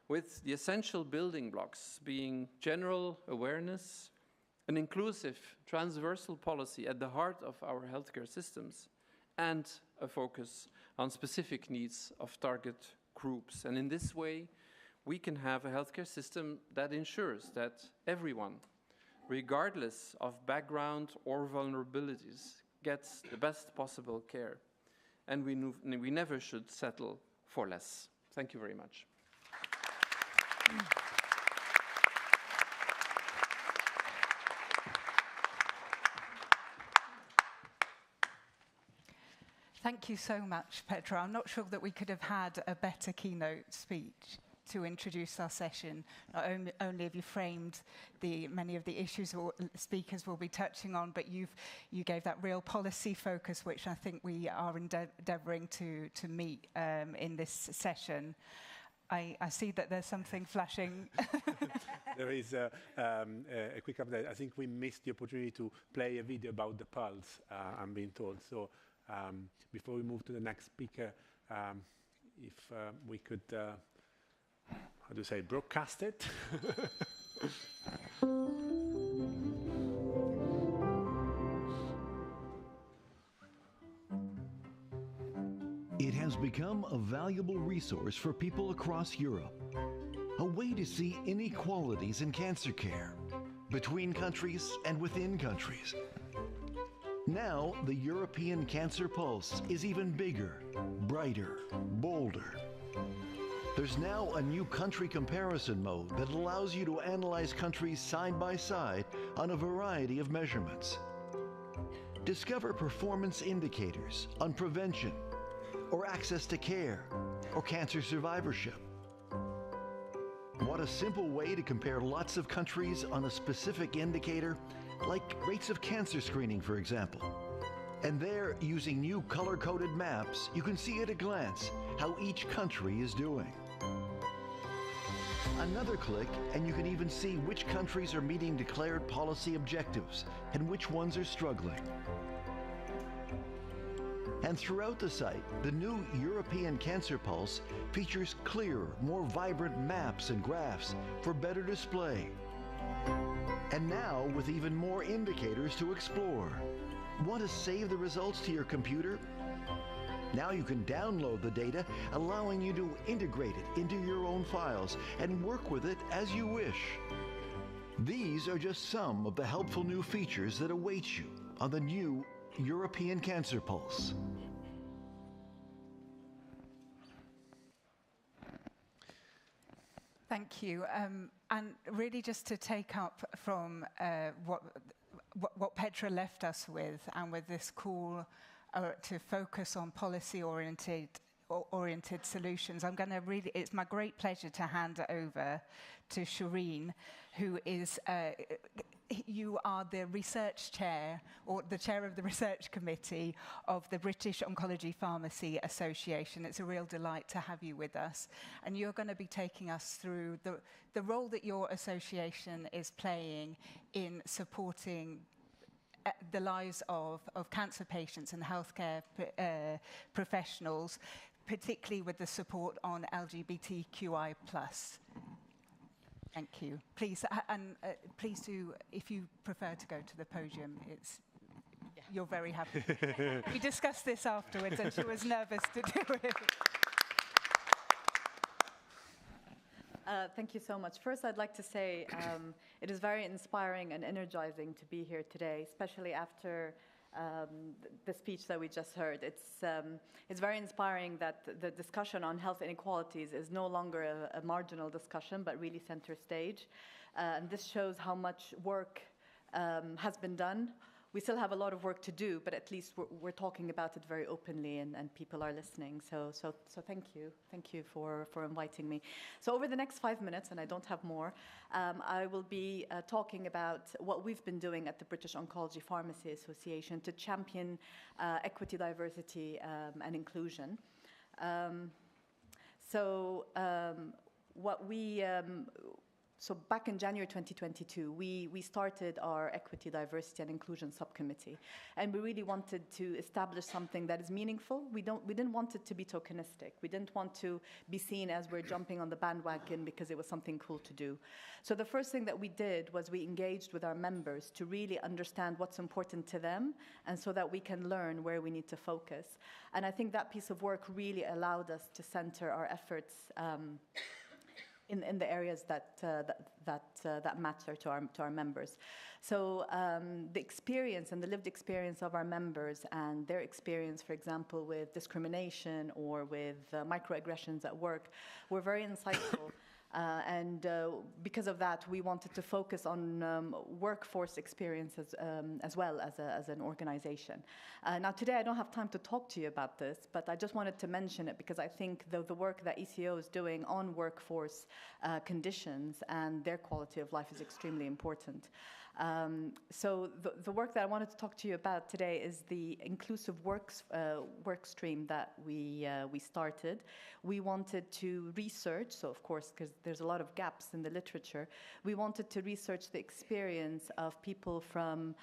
with the essential building blocks being general awareness, an inclusive transversal policy at the heart of our healthcare systems, and a focus on specific needs of target groups. And in this way, we can have a healthcare system that ensures that everyone, regardless of background or vulnerabilities, gets the best possible care. And we never should settle for less. Thank you very much. Thank you so much, Petra. I'm not sure that we could have had a better keynote speech to introduce our session. Not only have you framed many of the issues speakers will be touching on, but you gave that real policy focus, which I think we are endeavouring to meet in this session. I see that there's something flashing. There is a quick update. I think we missed the opportunity to play a video about the pulse, I'm being told. So before we move to the next speaker, if we could, how do you say, broadcast it? It has become a valuable resource for people across Europe, a way to see inequalities in cancer care between countries and within countries. Now, the European Cancer Pulse is even bigger, brighter, bolder. There's now a new country comparison mode that allows you to analyze countries side by side on a variety of measurements. Discover performance indicators on prevention, or access to care, or cancer survivorship. What a simple way to compare lots of countries on a specific indicator, like rates of cancer screening, for example. And there, using new color-coded maps, you can see at a glance how each country is doing. Another click, and you can even see which countries are meeting declared policy objectives and which ones are struggling. And throughout the site, the new European Cancer Pulse features clearer, more vibrant maps and graphs for better display. And now with even more indicators to explore. Want to save the results to your computer? Now you can download the data, allowing you to integrate it into your own files and work with it as you wish. These are just some of the helpful new features that await you on the new European Cancer Pulse. Thank you. And really just to take up from what Petra left us with, and with this call to focus on policy-oriented solutions, I'm going to really, it's my great pleasure to hand over to Shireen, who is, you are the research chair, or the chair of the research committee of the British Oncology Pharmacy Association. It's a real delight to have you with us. And you're going to be taking us through the role that your association is playing in supporting the lives of cancer patients and healthcare professionals, particularly with the support on LGBTQI+. Thank you. Please, please do, if you prefer to go to the podium, you're very happy. We discussed this afterwards, and she was nervous to do it. Thank you so much. First, I'd like to say it is very inspiring and energizing to be here today, especially after the speech that we just heard. It's very inspiring that the discussion on health inequalities is no longer a marginal discussion, but really center stage. And this shows how much work has been done. We still have a lot of work to do, but at least we're talking about it very openly, and people are listening. So thank you. Thank you for inviting me. So over the next 5 minutes, and I don't have more, I will be talking about what we've been doing at the British Oncology Pharmacy Association to champion equity, diversity, and inclusion. So back in January 2022, we started our Equity, Diversity and Inclusion Subcommittee, and we really wanted to establish something that is meaningful. We didn't want it to be tokenistic. We didn't want to be seen as we're jumping on the bandwagon because it was something cool to do. So the first thing that we did was we engaged with our members to really understand what's important to them, and so that we can learn where we need to focus. And I think that piece of work really allowed us to center our efforts in the areas that matter to our members. So the experience and the lived experience of our members and their experience, for example, with discrimination or with microaggressions at work, were very insightful. And because of that, we wanted to focus on workforce experiences as well as an organization. Now, today I don't have time to talk to you about this, but I just wanted to mention it because I think the work that ECO is doing on workforce conditions and their quality of life is extremely important. So the work that I wanted to talk to you about today is the inclusive work stream that we started. We wanted to research, so of course, because there's a lot of gaps in the literature, we wanted to research the experience of people from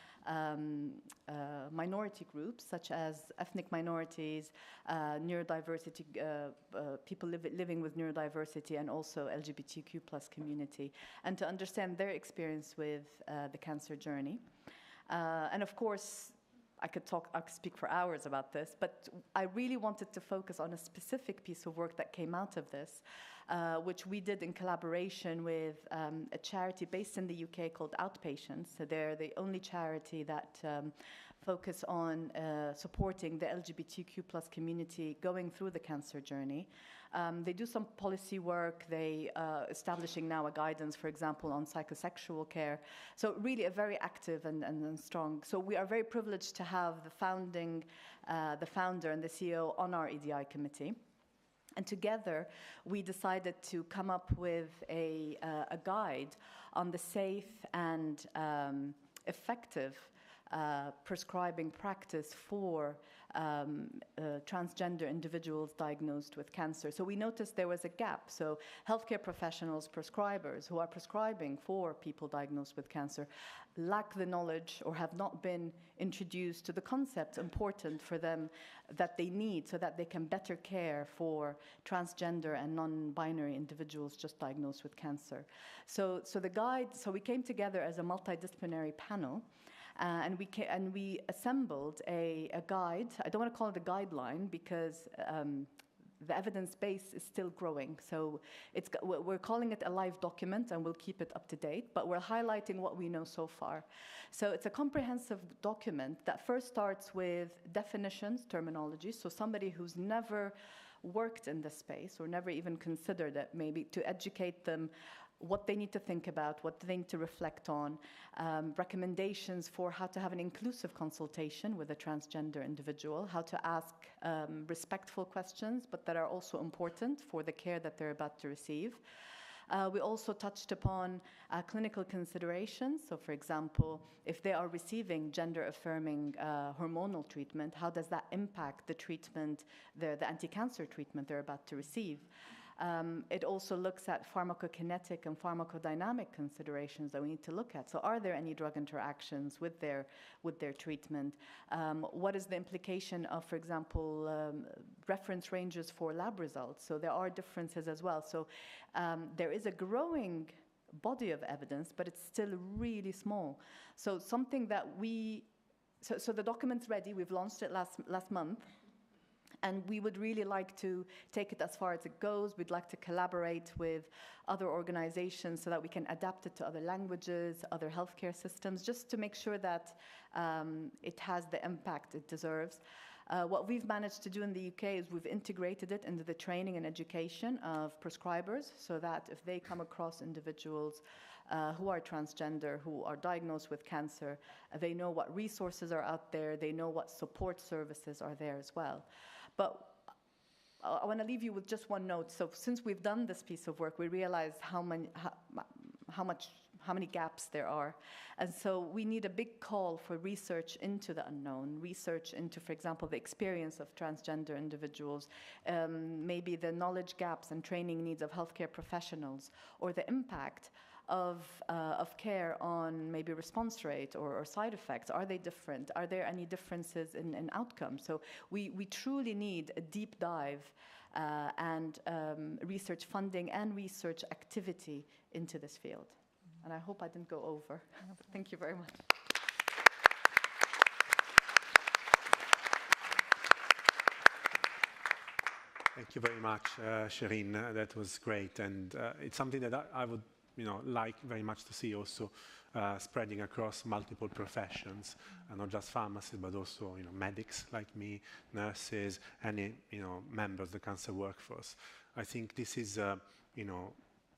minority groups, such as ethnic minorities, neurodiversity, people living with neurodiversity, and also LGBTQ+ community, and to understand their experience with the cancer journey. And of course, I could speak for hours about this, but I really wanted to focus on a specific piece of work that came out of this, which we did in collaboration with a charity based in the UK called Outpatients. So they're the only charity that focus on supporting the LGBTQ+ community going through the cancer journey. They do some policy work. They establishing now a guidance, for example, on psychosexual care. So really a very active and strong. So we are very privileged to have the founder and the CEO on our EDI committee. And together, we decided to come up with a guide on the safe and effective prescribing practice for transgender individuals diagnosed with cancer. So we noticed there was a gap. So healthcare professionals, prescribers who are prescribing for people diagnosed with cancer lack the knowledge or have not been introduced to the concepts important for them that they need so that they can better care for transgender and non-binary individuals just diagnosed with cancer. So we came together as a multidisciplinary panel. And we assembled a guide. I don't want to call it a guideline because the evidence base is still growing. So we're calling it a live document, and we'll keep it up to date, but we're highlighting what we know so far. So it's a comprehensive document that first starts with definitions, terminology, so somebody who's never worked in this space or never even considered it, maybe to educate them what they need to think about, what they need to reflect on, recommendations for how to have an inclusive consultation with a transgender individual, how to ask respectful questions, but that are also important for the care that they're about to receive. We also touched upon clinical considerations. So, for example, if they are receiving gender-affirming hormonal treatment, how does that impact the treatment, the anti-cancer treatment they're about to receive? It also looks at pharmacokinetic and pharmacodynamic considerations that we need to look at. So are there any drug interactions with their treatment? What is the implication of, for example, reference ranges for lab results? So there are differences as well. So there is a growing body of evidence, but it's still really small. So something that so the document's ready. We've launched it last month. And we would really like to take it as far as it goes. We'd like to collaborate with other organizations so that we can adapt it to other languages, other healthcare systems, just to make sure that it has the impact it deserves. What we've managed to do in the UK is we've integrated it into the training and education of prescribers so that if they come across individuals who are transgender, who are diagnosed with cancer, they know what resources are out there, they know what support services are there as well. But I want to leave you with just one note. So since we've done this piece of work, we realized how many gaps there are. And so we need a big call for research into the unknown, research into, for example, the experience of transgender individuals, maybe the knowledge gaps and training needs of healthcare professionals, or the impact of care on maybe response rate or side effects. Are they different? Are there any differences in outcomes? So we truly need a deep dive and research funding and research activity into this field. And I hope I didn't go over. Thank you very much. Thank you very much, Shireen. That was great. And it's something that I would like very much to see also spreading across multiple professions, and not just pharmacists, but also medics like me, nurses, any members of the cancer workforce. I think this is a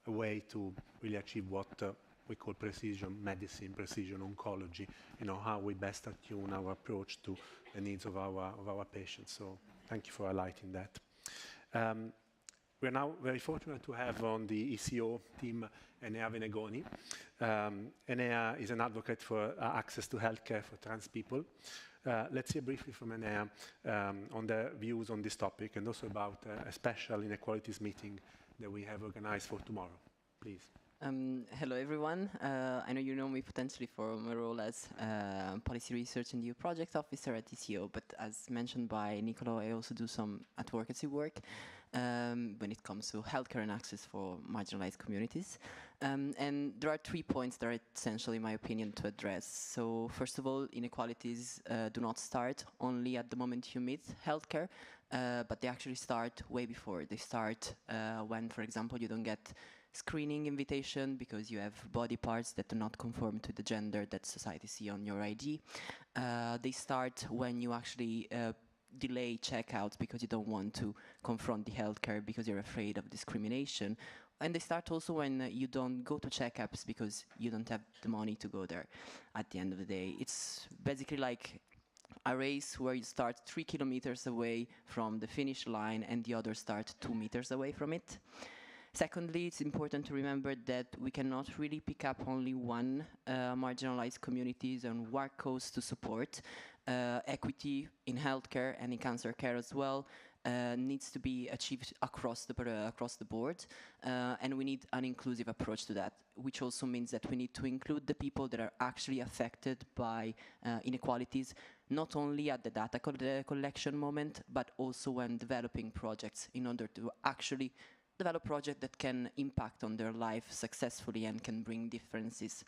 way to really achieve what we call precision medicine, precision oncology. How we best attune our approach to the needs of our patients. So thank you for highlighting that. We're now very fortunate to have on the ECO team Enea Venegoni. Enea is an advocate for access to healthcare for trans people. Let's hear briefly from Enea on their views on this topic and also about a special inequalities meeting that we have organized for tomorrow. Please. Hello, everyone. I know you know me potentially for my role as Policy Research and EU Project Officer at ECO, but as mentioned by Nicolo, I also do some advocacy work when it comes to healthcare and access for marginalized communities. And there are 3 points that are essential, in my opinion, to address. So first of all, inequalities do not start only at the moment you meet healthcare, but they actually start way before. They start when, for example, you don't get screening invitation because you have body parts that do not conform to the gender that society see on your ID. They start when you actually delay checkouts because you don't want to confront the healthcare because you're afraid of discrimination. And they start also when you don't go to checkups because you don't have the money to go there at the end of the day. It's basically like a race where you start 3 kilometers away from the finish line and the others start 2 meters away from it. Secondly, it's important to remember that we cannot really pick up only one marginalized communities and work cause to support. Equity in healthcare and in cancer care as well needs to be achieved across the board, and we need an inclusive approach to that, which also means that we need to include the people that are actually affected by inequalities, not only at the data collection moment, but also when developing projects, in order to actually develop projects that can impact on their life successfully and can bring differences.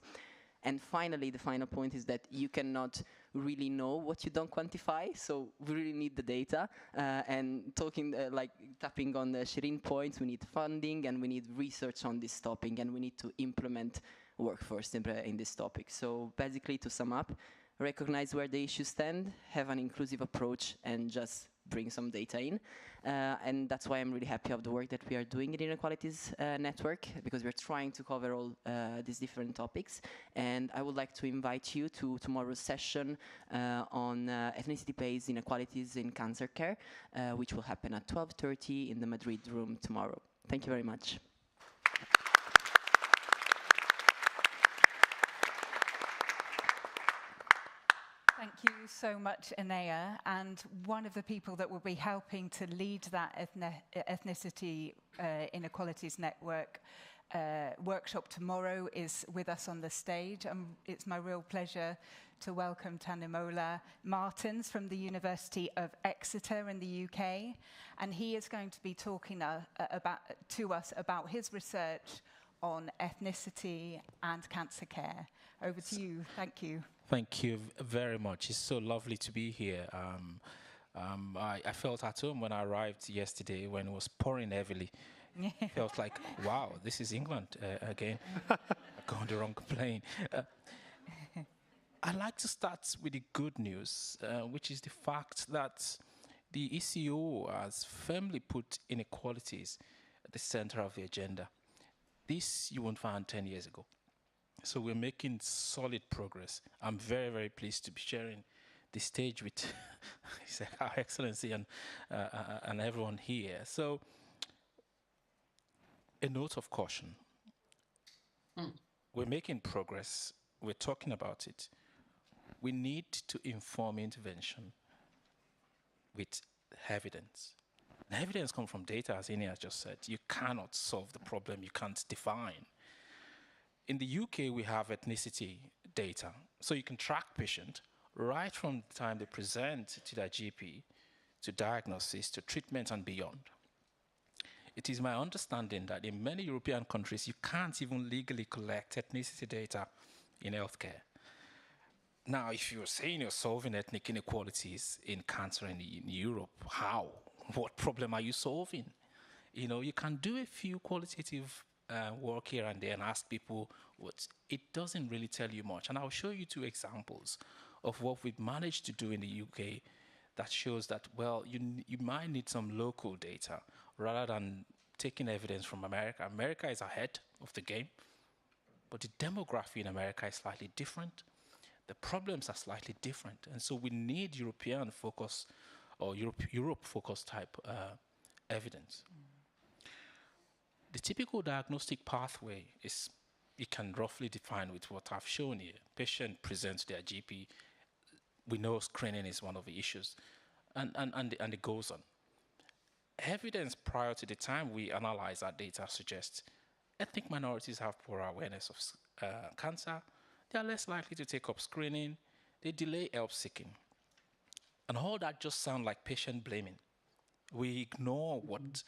And finally, the final point is that you cannot really know what you don't quantify, so we really need the data. And tapping on the Shireen points, we need funding and we need research on this topic, and we need to implement workforce in this topic. So basically, to sum up, recognize where the issues stand, have an inclusive approach, and just bring some data in. And that's why I'm really happy of the work that we are doing in Inequalities Network, because we're trying to cover all these different topics. And I would like to invite you to tomorrow's session on ethnicity-based inequalities in cancer care, which will happen at 12:30 in the Madrid room tomorrow. Thank you very much. Thank you so much, Enea. And one of the people that will be helping to lead that Ethnicity Inequalities Network workshop tomorrow is with us on the stage. It's my real pleasure to welcome Tanimola Martins from the University of Exeter in the UK. And he is going to be talking to us about his research on ethnicity and cancer care. Over to you. Thank you. Thank you very much. It's so lovely to be here. I felt at home when I arrived yesterday when it was pouring heavily. Felt like, wow, this is England again. I got on the wrong plane. I'd like to start with the good news, which is the fact that the ECO has firmly put inequalities at the center of the agenda. This you won't find 10 years ago. So we're making solid progress. I'm very, very pleased to be sharing the stage with Her Excellency and everyone here. So, a note of caution. We're making progress. We're talking about it. We need to inform intervention with evidence. And evidence comes from data, as Enea just said. You cannot solve the problem you can't define. In the UK, we have ethnicity data, so you can track patient right from the time they present to their GP, to diagnosis, to treatment and beyond. It is my understanding that in many European countries, you can't even legally collect ethnicity data in healthcare. Now, if you're saying you're solving ethnic inequalities in cancer in Europe, how? What problem are you solving? You know, you can do a few qualitative work here and there and ask people what. It doesn't really tell you much. And I'll show you two examples of what we've managed to do in the UK that shows that, well, you might need some local data rather than taking evidence from America. America is ahead of the game, but the demography in America is slightly different. The problems are slightly different. And so we need European focus or Europe focus type evidence. The typical diagnostic pathway is, you can roughly define with what I've shown here. Patient presents to their GP. We know screening is one of the issues, and it goes on. Evidence prior to the time we analyze our data suggests ethnic minorities have poorer awareness of cancer. They are less likely to take up screening. They delay help seeking. And all that just sounds like patient blaming. We ignore what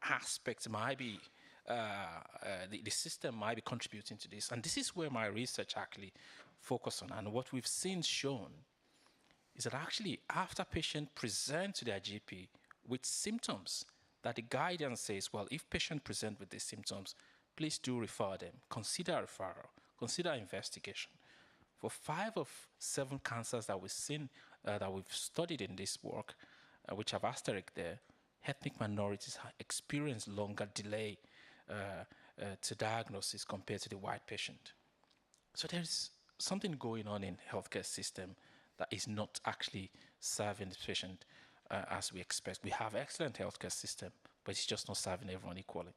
aspects might be, the system might be contributing to this. And this is where my research actually focuses on. And what we've seen shown is that actually after patients present to their GP with symptoms, that the guidance says, well, if patient present with these symptoms, please do refer them, consider referral, consider investigation. For 5 of 7 cancers that we've seen, that we've studied in this work, which have asterisk there, ethnic minorities experience longer delay to diagnosis compared to the white patient. So there's something going on in healthcare system that is not actually serving the patient as we expect. We have excellent healthcare system, but it's just not serving everyone equally.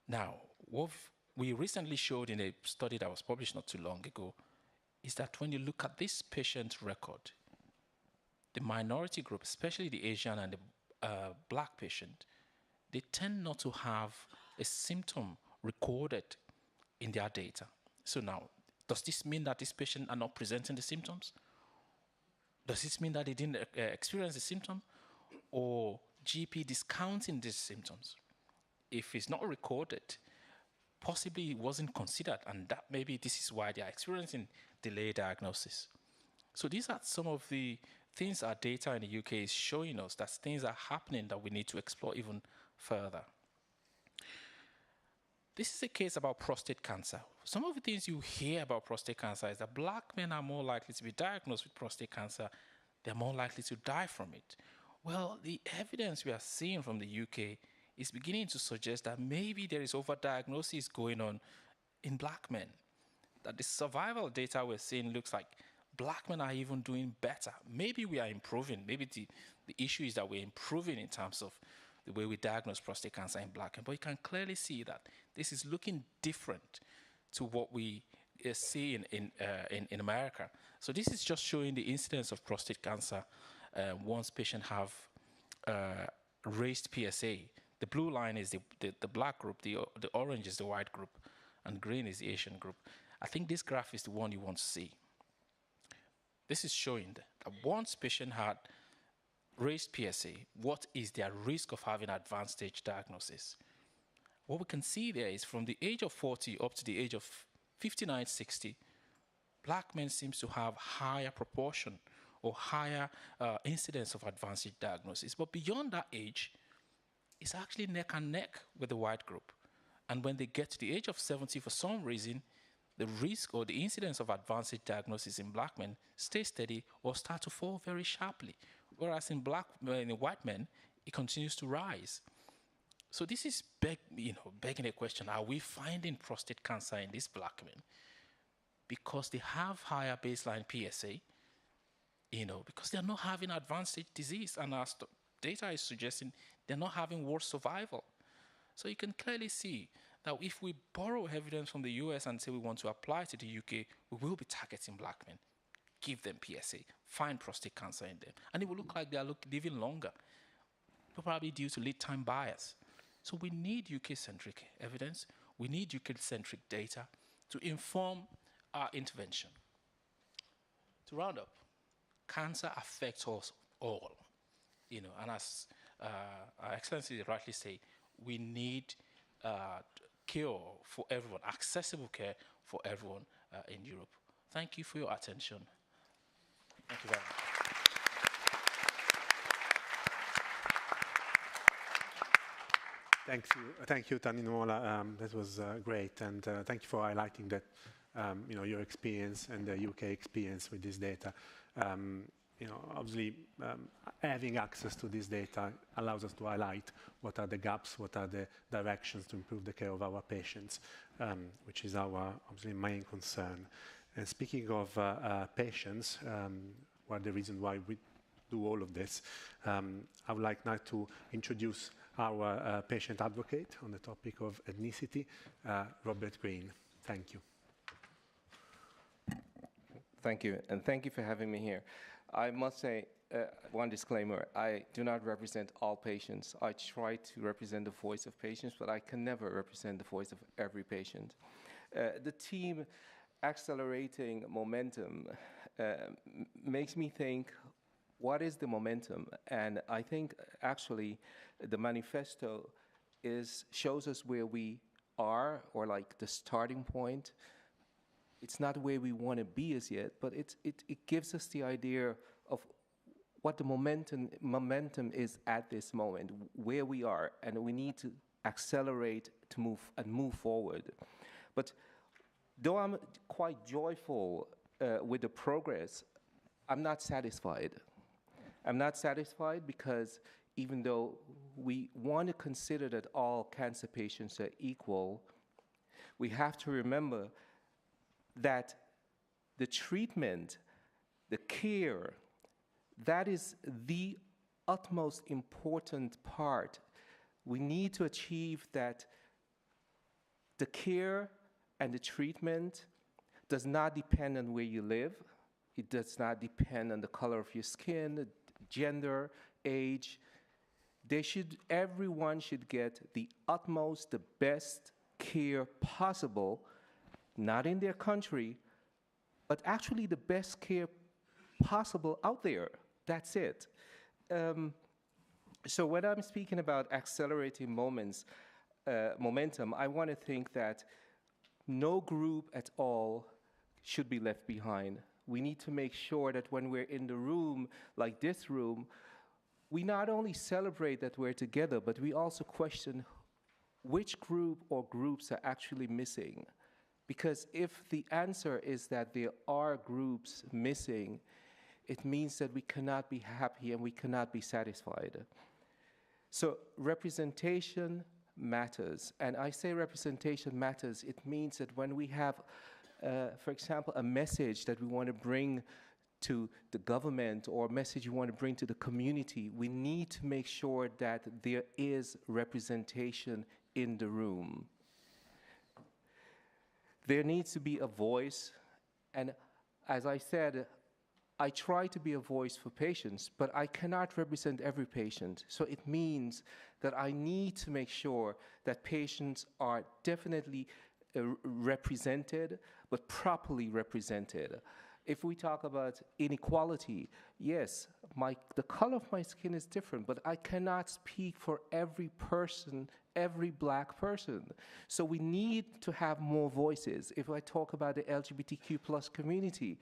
Now, what we recently showed in a study that was published not too long ago is that when you look at this patient record, the minority group, especially the Asian and the black patient, they tend not to have a symptom recorded in their data. So now, does this mean that these patients are not presenting the symptoms? Does this mean that they didn't experience the symptom? Or GP discounting these symptoms? If it's not recorded, possibly it wasn't considered, and that maybe this is why they are experiencing delayed diagnosis. So these are some of the things our data in the UK is showing us, that things are happening that we need to explore even further. This is a case about prostate cancer. Some of the things you hear about prostate cancer is that black men are more likely to be diagnosed with prostate cancer. They're more likely to die from it. Well, the evidence we are seeing from the UK is beginning to suggest that maybe there is overdiagnosis going on in black men. That the survival data we're seeing looks like black men are even doing better. Maybe we are improving. Maybe the issue is that we're improving in terms of the way we diagnose prostate cancer in black men. But you can clearly see that this is looking different to what we see in America. So this is just showing the incidence of prostate cancer once patients have raised PSA. The blue line is the black group, the orange is the white group, and green is the Asian group. I think this graph is the one you want to see. This is showing that once patient had raised PSA, what is their risk of having advanced stage diagnosis? What we can see there is from the age of 40 up to the age of 59, 60, black men seems to have higher proportion or higher incidence of advanced stage diagnosis. But beyond that age, it's actually neck and neck with the white group. And when they get to the age of 70, for some reason, the risk or the incidence of advanced stage diagnosis in black men stays steady or start to fall very sharply. Whereas in white men, it continues to rise. So this is begging a question: are we finding prostate cancer in these black men because they have higher baseline PSA? Because they're not having advanced stage disease, and our data is suggesting they're not having worse survival. So you can clearly see that if we borrow evidence from the US and say we want to apply to the UK, we will be targeting black men. Give them PSA, find prostate cancer in them, and it will look like they are living longer, probably due to lead time bias. So we need UK-centric evidence, we need UK-centric data to inform our intervention. To round up, cancer affects us all, and as Our Excellency rightly say, we need cure for everyone, accessible care for everyone in Europe. Thank you for your attention. Thank you very much. Thank you, Taninola. That was great, and thank you for highlighting that your experience and the UK experience with this data. Obviously, having access to this data allows us to highlight what are the gaps, what are the directions to improve the care of our patients, which is our obviously main concern. And speaking of patients, the reason why we do all of this, I would like now to introduce our patient advocate on the topic of ethnicity, Robert Green. Thank you. Thank you, and thank you for having me here. I must say, one disclaimer, I do not represent all patients. I try to represent the voice of patients, but I can never represent the voice of every patient. The team accelerating momentum makes me think, what is the momentum? And I think actually the manifesto shows us where we are, or like the starting point. It's not where we want to be as yet, but it gives us the idea of what the momentum is at this moment, where we are, and we need to accelerate to move forward. But though I'm quite joyful with the progress, I'm not satisfied. I'm not satisfied because even though we want to consider that all cancer patients are equal, we have to remember that the treatment, the care, that is the utmost important part. We need to achieve that the care and the treatment does not depend on where you live. It does not depend on the color of your skin, gender, age. Everyone should get the utmost, the best care possible, not in their country, but actually the best care possible out there. That's it. So when I'm speaking about accelerating momentum, I want to think that no group at all should be left behind. We need to make sure that when we're in the room, like this room, we not only celebrate that we're together, but we also question which group or groups are actually missing. Because if the answer is that there are groups missing, it means that we cannot be happy and we cannot be satisfied. So representation matters. And I say representation matters. It means that when we have, for example, a message that we want to bring to the government or a message we want to bring to the community, we need to make sure that there is representation in the room. There needs to be a voice, and as I said, I try to be a voice for patients, but I cannot represent every patient. So it means that I need to make sure that patients are definitely represented, but properly represented. If we talk about inequality, yes, the color of my skin is different, but I cannot speak for every person, every black person. So we need to have more voices. If I talk about the LGBTQ+ community,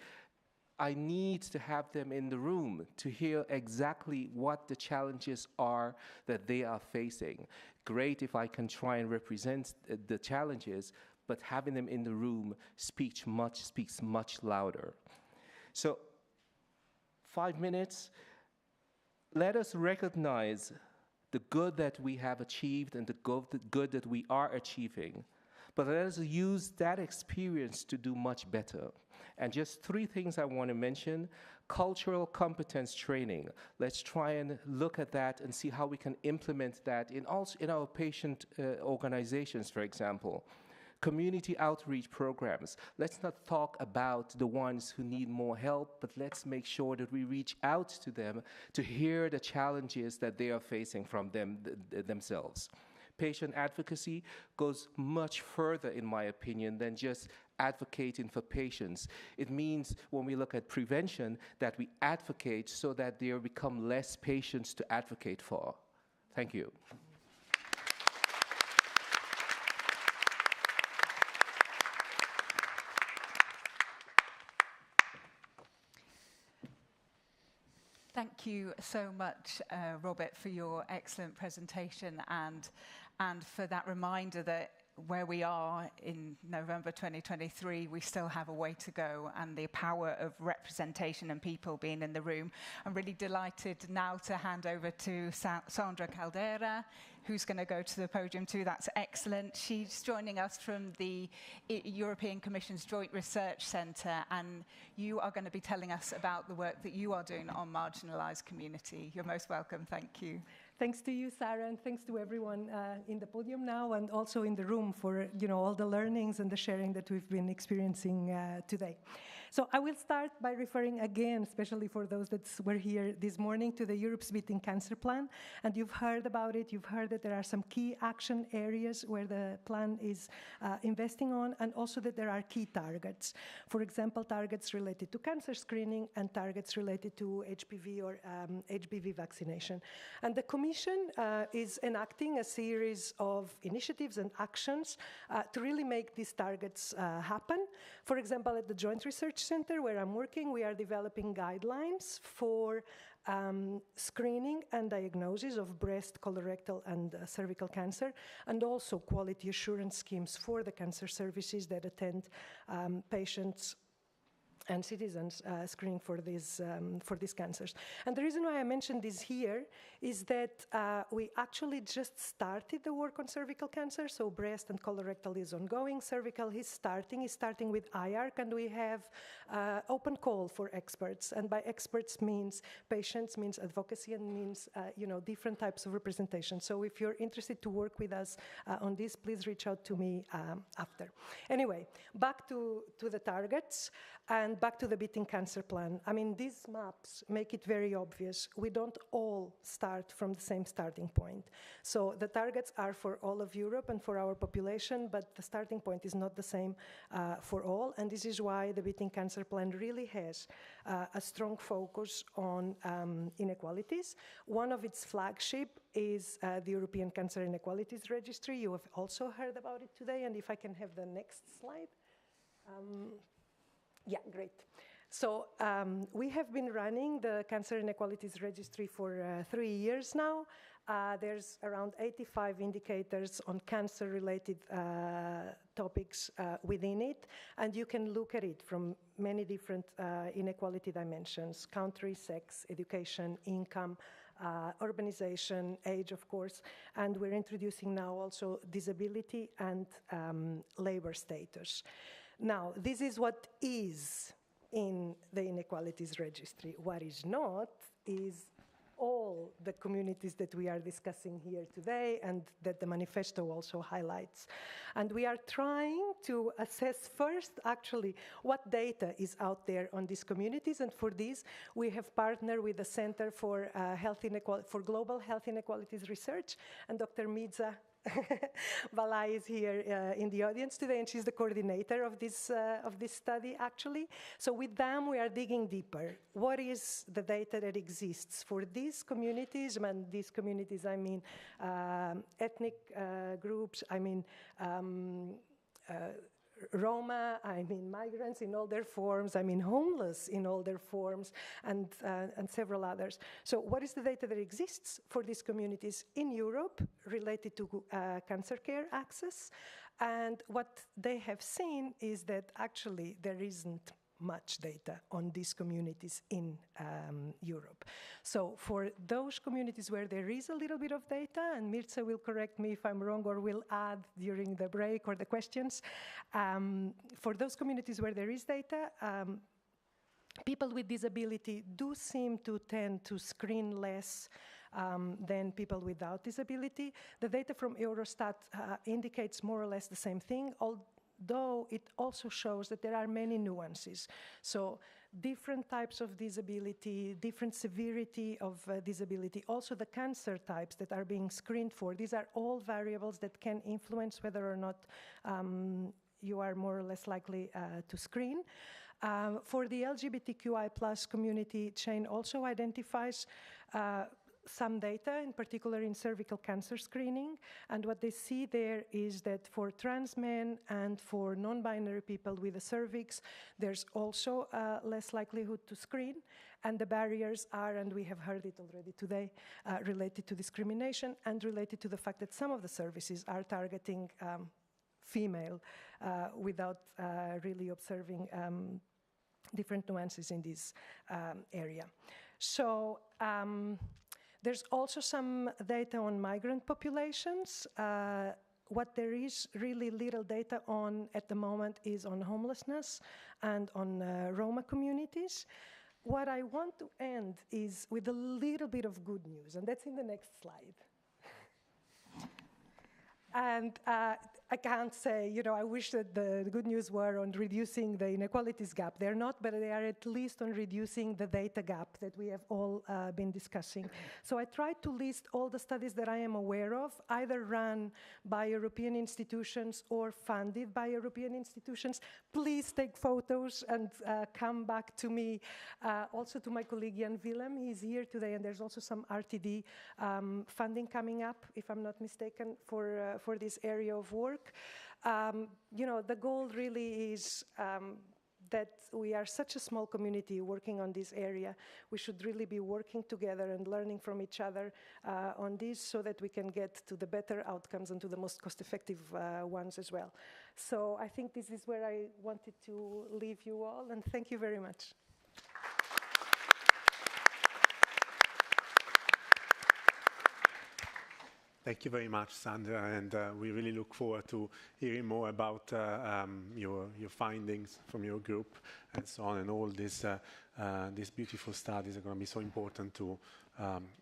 I need to have them in the room to hear exactly what the challenges are that they are facing. Great if I can try and represent the challenges, but having them in the room speaks much louder. So 5 minutes, let us recognize the good that we have achieved and the good that we are achieving, but let us use that experience to do much better. And just 3 things I want to mention. Cultural competence training. Let's try and look at that and see how we can implement that in our patient organizations, for example. Community outreach programs. Let's not talk about the ones who need more help, but let's make sure that we reach out to them to hear the challenges that they are facing from themselves. Patient advocacy goes much further, in my opinion, than just advocating for patients. It means when we look at prevention that we advocate so that there become less patients to advocate for. Thank you. Thank you so much, Robert, for your excellent presentation and for that reminder that where we are in November 2023, we still have a way to go, and the power of representation and people being in the room. I'm really delighted now to hand over to Sandra Caldera, who's going to go to the podium too. That's excellent. She's joining us from the European Commission's Joint Research Centre, and you are going to be telling us about the work that you are doing on marginalised community. You're most welcome. Thank you. Thanks to you, Sarah, and thanks to everyone in the podium now and also in the room for all the learnings and the sharing that we've been experiencing today. So I will start by referring again, especially for those that were here this morning, to the Europe's Beating Cancer Plan. And you've heard about it. You've heard that there are some key action areas where the plan is investing on, and also that there are key targets. For example, targets related to cancer screening and targets related to HPV or HBV vaccination. And the Commission is enacting a series of initiatives and actions to really make these targets happen. For example, at the Joint Research Center where I'm working, we are developing guidelines for screening and diagnosis of breast, colorectal, and cervical cancer, and also quality assurance schemes for the cancer services that attend patients and citizens screening for these cancers. And the reason why I mentioned this here is that we actually just started the work on cervical cancer, so breast and colorectal is ongoing. Cervical is starting with IARC, and we have open call for experts. And by experts means patients, means advocacy, and means different types of representation. So if you're interested to work with us on this, please reach out to me after. Anyway, back to the targets. And back to the Beating Cancer plan. I mean, these maps make it very obvious. We don't all start from the same starting point. So the targets are for all of Europe and for our population, but the starting point is not the same for all. And this is why the Beating Cancer plan really has a strong focus on inequalities. One of its flagship is the European Cancer Inequalities Registry. You have also heard about it today. And if I can have the next slide. Yeah, great. So we have been running the Cancer Inequalities Registry for 3 years now. There's around 85 indicators on cancer-related topics within it, and you can look at it from many different inequality dimensions: country, sex, education, income, urbanization, age, of course, and we're introducing now also disability and labor status. Now, this is what is in the Inequalities Registry. What is not is all the communities that we are discussing here today and that the manifesto also highlights. And we are trying to assess first, actually, what data is out there on these communities. And for this, we have partnered with the Center for Global Health Inequalities Research, and Dr. Midza Balai is here in the audience today, and she's the coordinator of this study, actually. So with them, we are digging deeper. What is the data that exists for these communities? And these communities, I mean ethnic groups, I mean Roma, I mean migrants in all their forms, I mean homeless in all their forms, and several others. So what is the data that exists for these communities in Europe related to cancer care access? And what they have seen is that actually there isn't much data on these communities in Europe. So for those communities where there is a little bit of data, and Mirza will correct me if I'm wrong or will add during the break or the questions, for those communities where there is data, people with disability do seem to tend to screen less than people without disability. The data from Eurostat indicates more or less the same thing, although it also shows that there are many nuances. So different types of disability, different severity of disability, also the cancer types that are being screened for, these are all variables that can influence whether or not you are more or less likely to screen. For the LGBTQI+ community, Chain also identifies some data, in particular in cervical cancer screening. And what they see there is that for trans men and for non-binary people with a cervix, there's also less likelihood to screen. And the barriers are, and we have heard it already today, related to discrimination and related to the fact that some of the services are targeting female without really observing different nuances in this area. So there's also some data on migrant populations. What there is really little data on at the moment is on homelessness and on Roma communities. What I want to end is with a little bit of good news, and that's in the next slide. And I can't say, I wish that the good news were on reducing the inequalities gap. They're not, but they are at least on reducing the data gap that we have all been discussing. So I tried to list all the studies that I am aware of, either run by European institutions or funded by European institutions. Please take photos and come back to me. Also to my colleague Jan Willem, he's here today, and there's also some RTD funding coming up, if I'm not mistaken, for this area of work. The goal really is that we are such a small community working on this area. We should really be working together and learning from each other on this so that we can get to the better outcomes and to the most cost-effective ones as well. So I think this is where I wanted to leave you all, and thank you very much. Thank you very much, Sandra, and we really look forward to hearing more about your findings from your group and so on, and all these beautiful studies are going to be so important to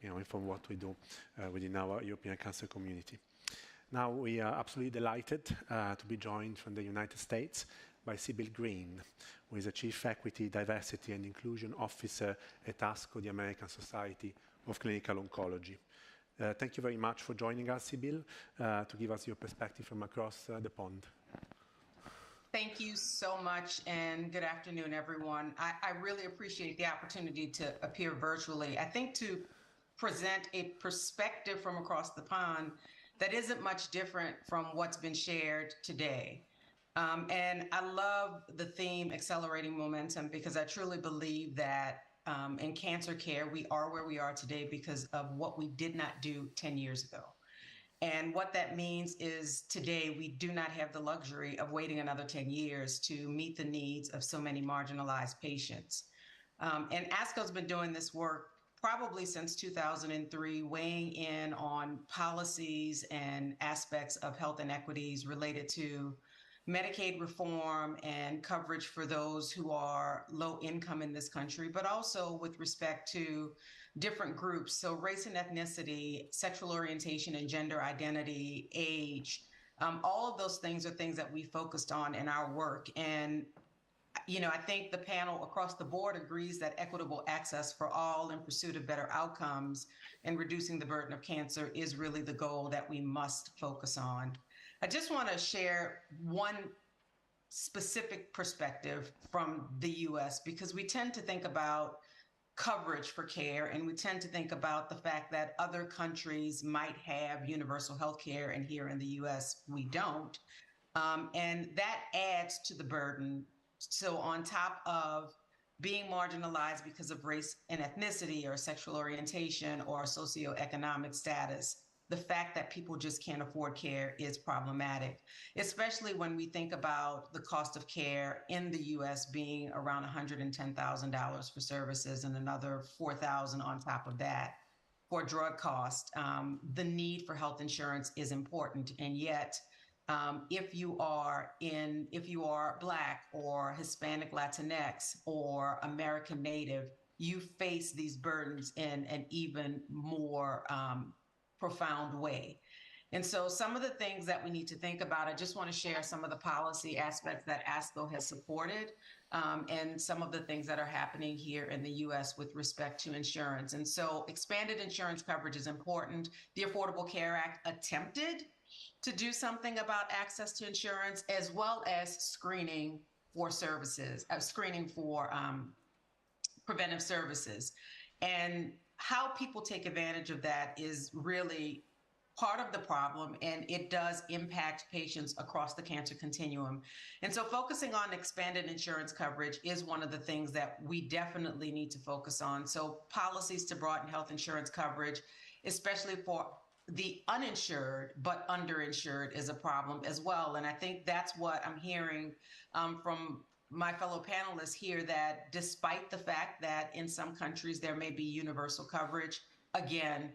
inform what we do within our European Cancer Community. Now we are absolutely delighted to be joined from the United States by Sybil Green, who is a Chief Equity, Diversity and Inclusion Officer at ASCO, the American Society of Clinical Oncology. Thank you very much for joining us, Sybil, to give us your perspective from across the pond. Thank you so much, and good afternoon, everyone. I really appreciate the opportunity to appear virtually. I think to present a perspective from across the pond that isn't much different from what's been shared today. And I love the theme, accelerating momentum, because I truly believe that in cancer care, we are where we are today because of what we did not do 10 years ago. And what that means is today we do not have the luxury of waiting another 10 years to meet the needs of so many marginalized patients. And ASCO's been doing this work probably since 2003, weighing in on policies and aspects of health inequities related to Medicaid reform and coverage for those who are low income in this country, but also with respect to different groups. So race and ethnicity, sexual orientation and gender identity, age, all of those things are things that we focused on in our work. And I think the panel across the board agrees that equitable access for all in pursuit of better outcomes and reducing the burden of cancer is really the goal that we must focus on. I just want to share one specific perspective from the US, because we tend to think about coverage for care, and we tend to think about the fact that other countries might have universal health care, and here in the US, we don't. And that adds to the burden. So on top of being marginalized because of race and ethnicity or sexual orientation or socioeconomic status, the fact that people just can't afford care is problematic, especially when we think about the cost of care in the US being around $110,000 for services and another $4,000 on top of that for drug cost. The need for health insurance is important, and yet if you are Black or Hispanic Latinx or American Native, you face these burdens in an even more profound way. And so some of the things that we need to think about, I just want to share some of the policy aspects that ASCO has supported and some of the things that are happening here in the US with respect to insurance. And so expanded insurance coverage is important. The Affordable Care Act attempted to do something about access to insurance, as well as screening for services, screening for preventive services. And how people take advantage of that is really part of the problem, and it does impact patients across the cancer continuum. And so focusing on expanded insurance coverage is one of the things that we definitely need to focus on. So policies to broaden health insurance coverage, especially for the uninsured but underinsured, is a problem as well. And I think that's what I'm hearing from my fellow panelists here, that despite the fact that in some countries there may be universal coverage, again,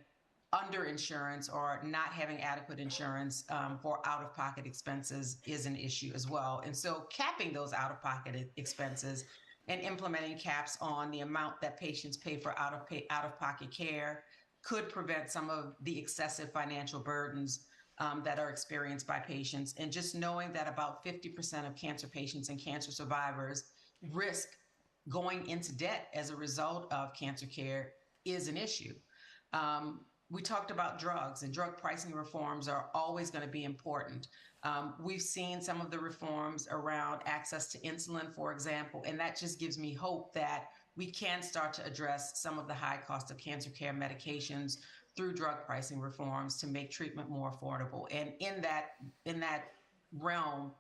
underinsurance or not having adequate insurance for out-of-pocket expenses is an issue as well. And so capping those out-of-pocket expenses and implementing caps on the amount that patients pay for out-of-pocket care could prevent some of the excessive financial burdens that are experienced by patients. And just knowing that about 50% of cancer patients and cancer survivors risk going into debt as a result of cancer care is an issue. We talked about drugs, and drug pricing reforms are always going to be important. We've seen some of the reforms around access to insulin, for example, and that just gives me hope that we can start to address some of the high cost of cancer care medications through drug pricing reforms to make treatment more affordable. And in that realm,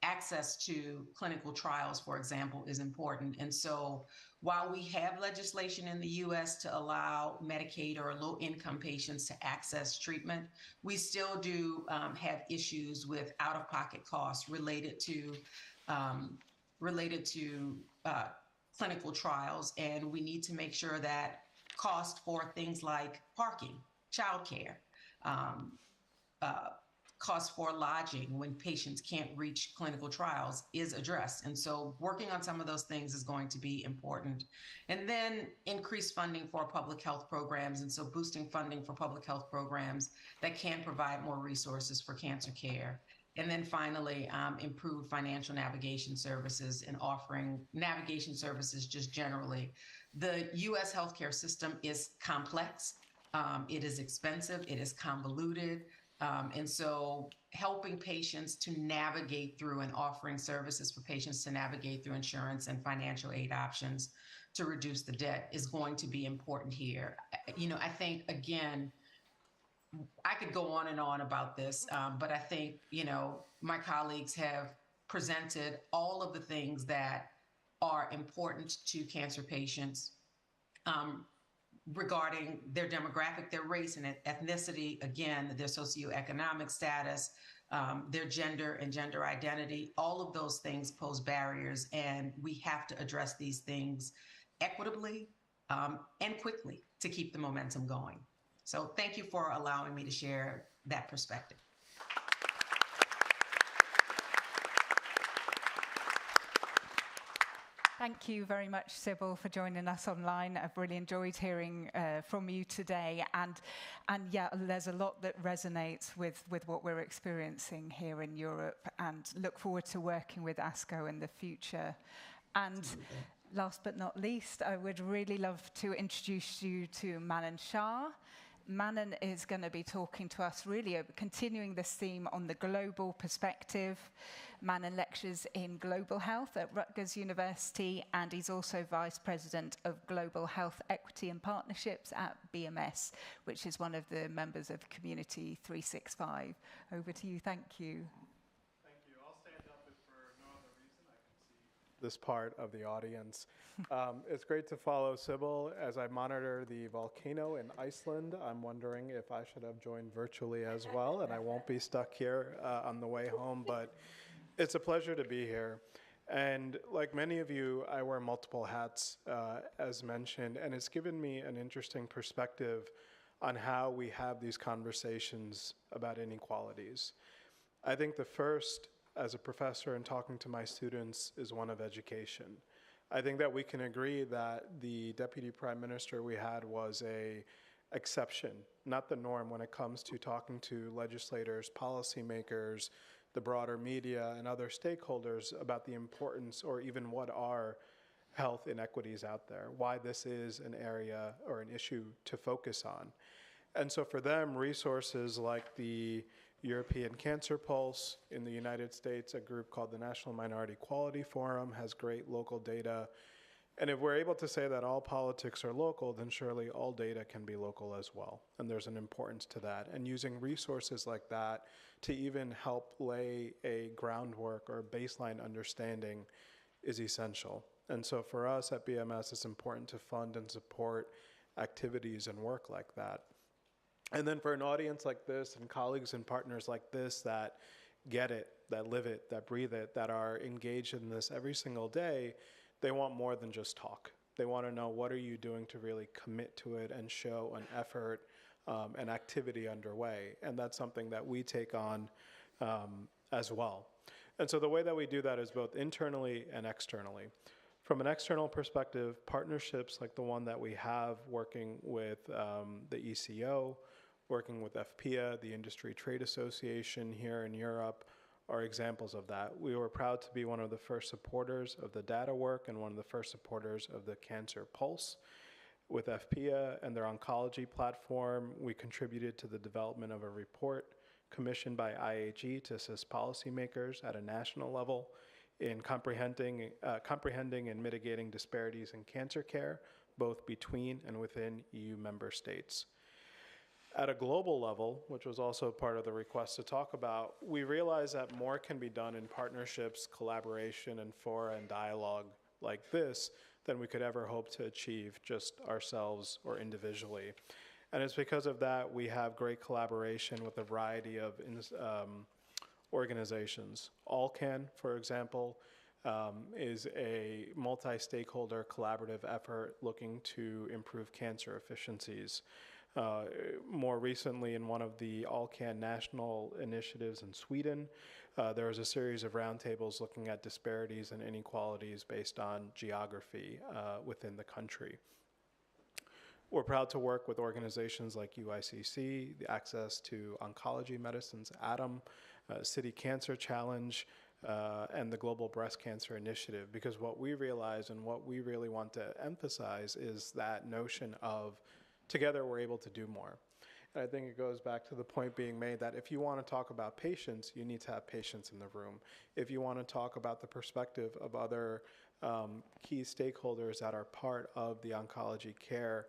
access to clinical trials, for example, is important. And so while we have legislation in the US to allow Medicaid or low-income patients to access treatment, we still do have issues with out-of-pocket costs related to clinical trials. And we need to make sure that cost for things like parking, childcare, cost for lodging when patients can't reach clinical trials is addressed. And so working on some of those things is going to be important. And then increased funding for public health programs. And so boosting funding for public health programs that can provide more resources for cancer care. And then finally, improve financial navigation services and offering navigation services just generally. The US healthcare system is complex. It is expensive. It is convoluted. And so helping patients to navigate through and offering services for patients to navigate through insurance and financial aid options to reduce the debt is going to be important here. You know, I think, again, I could go on and on about this, but I think, you know, my colleagues have presented all of the things that are important to cancer patients regarding their demographic, their race and ethnicity, again, their socioeconomic status, their gender and gender identity. All of those things pose barriers, and we have to address these things equitably and quickly to keep the momentum going. So thank you for allowing me to share that perspective. Thank you very much, Sybil, for joining us online. I've really enjoyed hearing from you today. And yeah, there's a lot that resonates with what we're experiencing here in Europe, and look forward to working with ASCO in the future. And last but not least, I would really love to introduce you to Manan Shah. Manan is going to be talking to us really continuing this theme on the global perspective. Manan lectures in global health at Rutgers University, and he's also Vice President of Global Health Equity and Partnerships at BMS, which is one of the members of Community 365. Over to you. Thank you. Thank you. I'll stand up if for no other reason I can see this part of the audience. It's great to follow Sybil as I monitor the volcano in Iceland. I'm wondering if I should have joined virtually as well, and I won't be stuck here on the way home, but it's a pleasure to be here. And like many of you, I wear multiple hats, as mentioned, and it's given me an interesting perspective on how we have these conversations about inequalities. I think the first, as a professor and talking to my students, is one of education. I think that we can agree that the Deputy Prime Minister we had was an exception, not the norm when it comes to talking to legislators, policymakers, the broader media, and other stakeholders about the importance or even what are health inequities out there, why this is an area or an issue to focus on. And so for them, resources like the European Cancer Pulse in the United States, a group called the National Minority Quality Forum, has great local data. And if we're able to say that all politics are local, then surely all data can be local as well. And there's an importance to that. And using resources like that to even help lay a groundwork or baseline understanding is essential. And so for us at BMS, it's important to fund and support activities and work like that. And then for an audience like this and colleagues and partners like this that get it, that live it, that breathe it, that are engaged in this every single day, they want more than just talk. They want to know, what are you doing to really commit to it and show an effort and activity underway? And that's something that we take on as well. And so the way that we do that is both internally and externally. From an external perspective, partnerships like the one that we have working with the ECO, working with FPIA, the Industry Trade Association here in Europe, are examples of that. We were proud to be one of the first supporters of the data work and one of the first supporters of the Cancer Pulse. With FPIA and their oncology platform, we contributed to the development of a report commissioned by IAG to assist policymakers at a national level in comprehending and mitigating disparities in cancer care, both between and within EU member states. At a global level, which was also part of the request to talk about, we realize that more can be done in partnerships, collaboration, and fora and dialogue like this than we could ever hope to achieve just ourselves or individually. And it's because of that we have great collaboration with a variety of organizations. ALLCAN, for example, is a multi-stakeholder collaborative effort looking to improve cancer efficiencies. More recently, in one of the ALLCAN national initiatives in Sweden, there was a series of roundtables looking at disparities and inequalities based on geography within the country. We're proud to work with organizations like UICC, the Access to Oncology Medicines, ATOM, City Cancer Challenge, and the Global Breast Cancer Initiative, because what we realize and what we really want to emphasize is that notion of together we're able to do more. And I think it goes back to the point being made that if you want to talk about patients, you need to have patients in the room. If you want to talk about the perspective of other key stakeholders that are part of the oncology care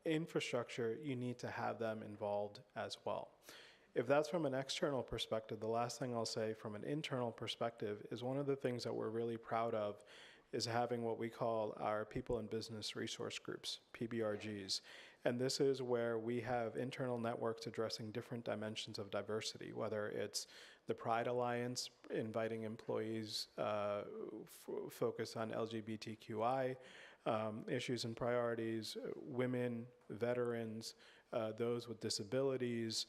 infrastructure, you need to have them involved as well. If that's from an external perspective, the last thing I'll say from an internal perspective is one of the things that we're really proud of is having what we call our People and Business Resource Groups, PBRGs. And this is where we have internal networks addressing different dimensions of diversity, whether it's the Pride Alliance, inviting employees focused on LGBTQI issues and priorities, women, veterans, those with disabilities,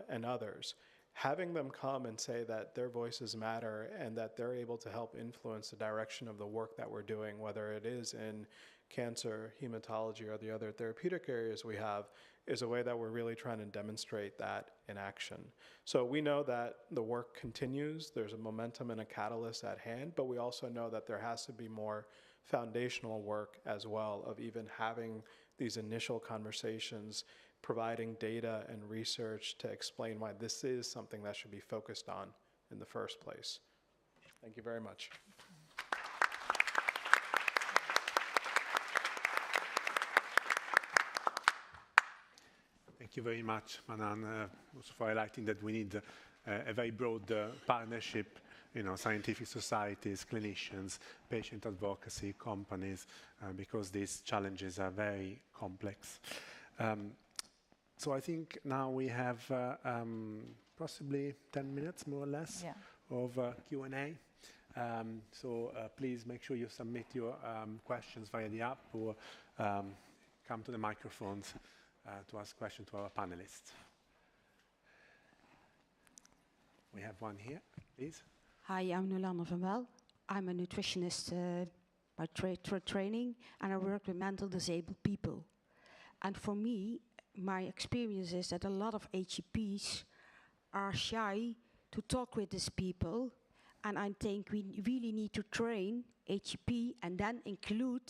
and others. Having them come and say that their voices matter and that they're able to help influence the direction of the work that we're doing, whether it is in cancer, hematology, or the other therapeutic areas we have, is a way that we're really trying to demonstrate that in action. So we know that the work continues, there's a momentum and a catalyst at hand, but we also know that there has to be more foundational work as well of even having these initial conversations, providing data and research to explain why this is something that should be focused on in the first place. Thank you very much. Thank you very much, Manan, also for highlighting that we need a very broad partnership, scientific societies, clinicians, patient advocacy, companies, because these challenges are very complex. So I think now we have possibly 10 minutes, more or less, of Q&A. So please make sure you submit your questions via the app or come to the microphones to ask questions to our panelists. We have one here, please. Hi, I'm Nolanda van Wel. I'm a nutritionist by training, and I work with mental disabled people. And for me, my experience is that a lot of HCPs are shy to talk with these people, and I think we really need to train HCP and then include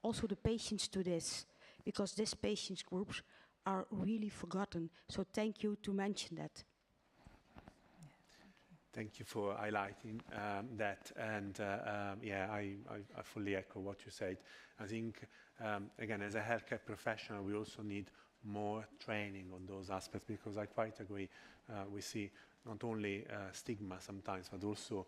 also the patients to this, because these patients groups are really forgotten. So thank you to mention that. Thank you for highlighting that, and I fully echo what you said. I think, again, as a healthcare professional, we also need more training on those aspects, because I quite agree. We see not only stigma sometimes, but also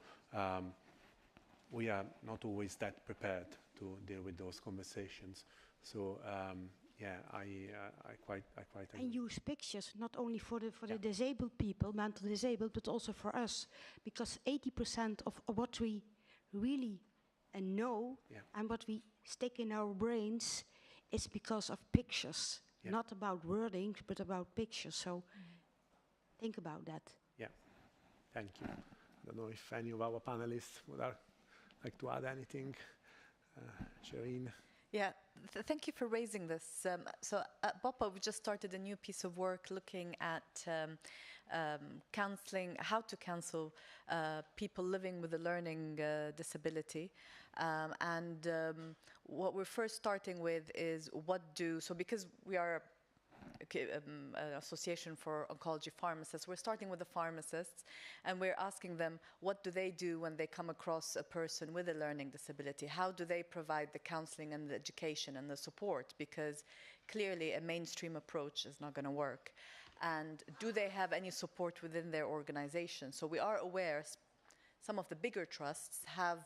we are not always that prepared to deal with those conversations. So I quite agree. And use pictures not only for the disabled people, mental disabled, but also for us, because 80% of what we really know and what we stick in our brains is because of pictures. Not about wording, but about pictures. So think about that. Yeah, thank you. I don't know if any of our panelists would like to add anything. Shireen? Yeah, thank you for raising this. So at BOPA, we just started a new piece of work looking at counseling, how to counsel people living with a learning disability. And what we're first starting with is so because we are Association for Oncology Pharmacists. We're starting with the pharmacists, and we're asking them, what do they do when they come across a person with a learning disability? How do they provide the counseling and the education and the support? Because clearly a mainstream approach is not going to work. And do they have any support within their organization? So we are aware some of the bigger trusts have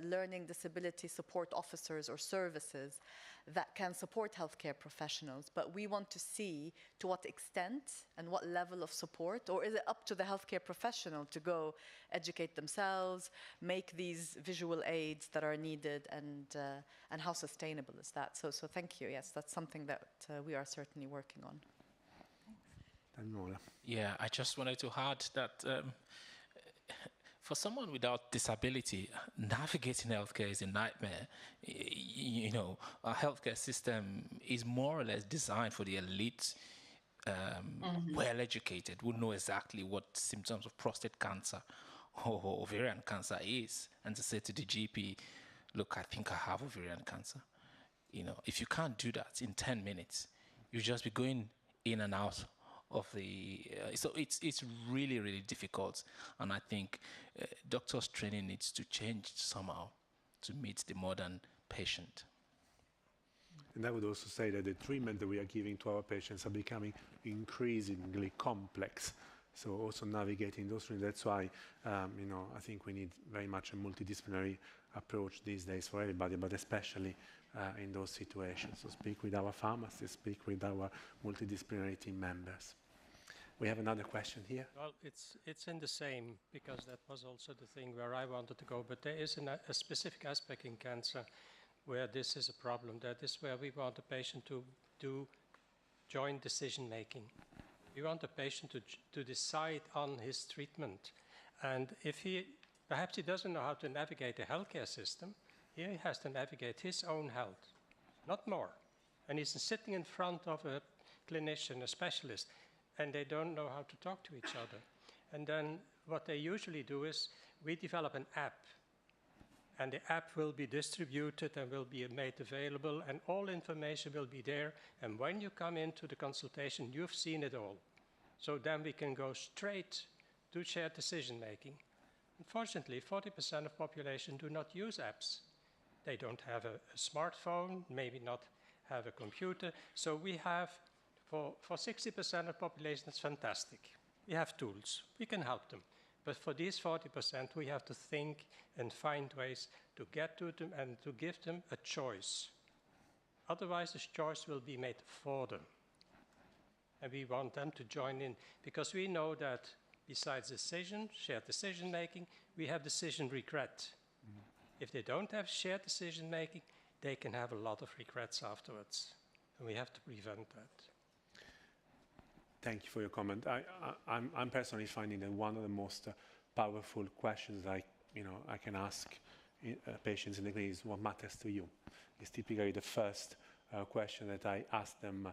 learning disability support officers or services that can support healthcare professionals, but we want to see to what extent and what level of support, or is it up to the healthcare professional to go educate themselves, make these visual aids that are needed, and how sustainable is that? So thank you. Yes, that's something that we are certainly working on. Yeah, I just wanted to add that for someone without disability, navigating healthcare is a nightmare. You know, our healthcare system is more or less designed for the elite, well-educated, who know exactly what symptoms of prostate cancer or ovarian cancer is, and to say to the GP, look, I think I have ovarian cancer. You know, if you can't do that in 10 minutes, you'll just be going in and out of the so it's really, really difficult, and I think doctors' training needs to change somehow to meet the modern patient. And I would also say that the treatment that we are giving to our patients are becoming increasingly complex. So also navigating those things. That's why you know, I think we need very much a multidisciplinary approach these days for everybody, but especially in those situations. So speak with our pharmacists, speak with our multidisciplinary team members. We have another question here. Well, it's in the same, because that was also the thing where I wanted to go, but there is a specific aspect in cancer where this is a problem. That is where we want the patient to do joint decision making. We want the patient to decide on his treatment. And if perhaps he doesn't know how to navigate the healthcare system, he has to navigate his own health, not more. And he's sitting in front of a clinician, a specialist, and they don't know how to talk to each other. And then what they usually do is we develop an app, and the app will be distributed and will be made available, and all information will be there. And when you come into the consultation, you've seen it all. So then we can go straight to shared decision making. Unfortunately, 40% of population do not use apps. They don't have a smartphone, maybe not have a computer. So we have, for 60% of population, it's fantastic. We have tools, we can help them. But for these 40%, we have to think and find ways to get to them and to give them a choice. Otherwise, this choice will be made for them. And we want them to join in, because we know that besides decision, shared decision making, we have decision regret. If they don't have shared decision making, they can have a lot of regrets afterwards. And we have to prevent that. Thank you for your comment. I'm personally finding that one of the most powerful questions I can ask patients in the clinic is, what matters to you? It's typically the first question that I ask them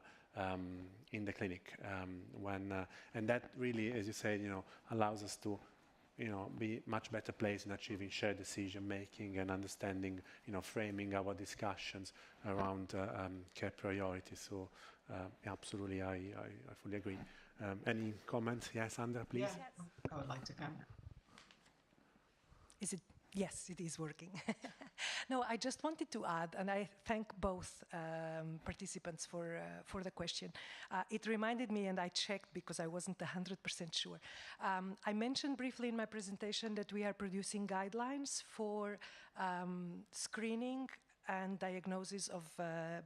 in the clinic, and that really, as you said, allows us to be much better placed in achieving shared decision making and understanding, framing our discussions around care priorities. So absolutely, I fully agree. Any comments? Yes, Sandra, please. Yes. I would like to comment. Is it? Yes, it is working. No, I just wanted to add, and I thank both participants for the question. It reminded me, and I checked because I wasn't 100% sure. I mentioned briefly in my presentation that we are producing guidelines for screening and diagnosis of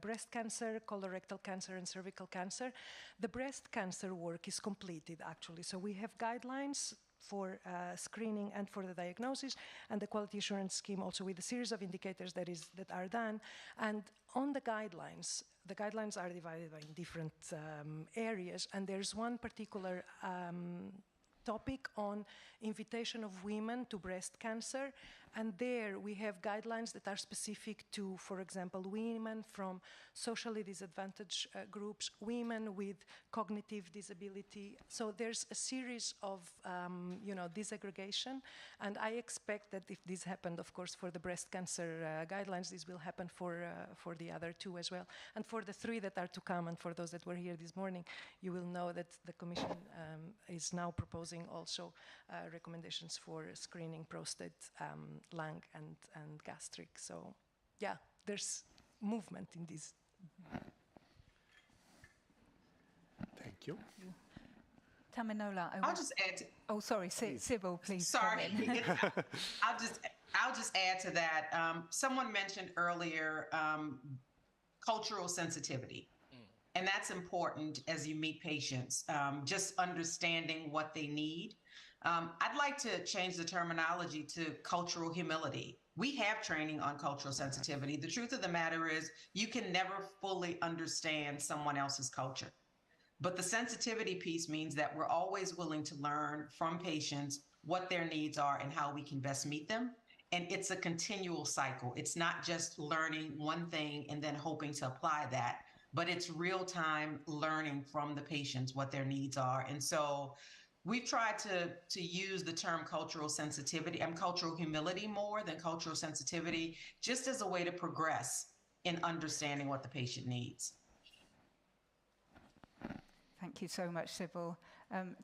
breast cancer, colorectal cancer, and cervical cancer. The breast cancer work is completed, actually. So we have guidelines for screening and for the diagnosis, and the quality assurance scheme also with a series of indicators that are done. And on the guidelines are divided by different areas, and there's one particular topic on invitation of women to breast cancer And there we have guidelines that are specific to, for example, women from socially disadvantaged groups, women with cognitive disability. So there's a series of, disaggregation, and I expect that if this happened, of course, for the breast cancer guidelines, this will happen for the other two as well. And for the three that are to come, and for those that were here this morning, you will know that the Commission is now proposing also recommendations for screening prostate, lung, and gastric. So, yeah, there's movement in this. Thank you. Taminola, I'll just add to, oh, sorry, Sybil, please. Sorry. I'll just add to that. Someone mentioned earlier cultural sensitivity. And that's important as you meet patients, just understanding what they need. I'd like to change the terminology to cultural humility. We have training on cultural sensitivity. The truth of the matter is you can never fully understand someone else's culture. But the sensitivity piece means that we're always willing to learn from patients what their needs are and how we can best meet them. And it's a continual cycle. It's not just learning one thing and then hoping to apply that, but it's real-time learning from the patients what their needs are. And so we've tried to use the term cultural sensitivity and cultural humility more than cultural sensitivity, just as a way to progress in understanding what the patient needs. Thank you so much, Sybil.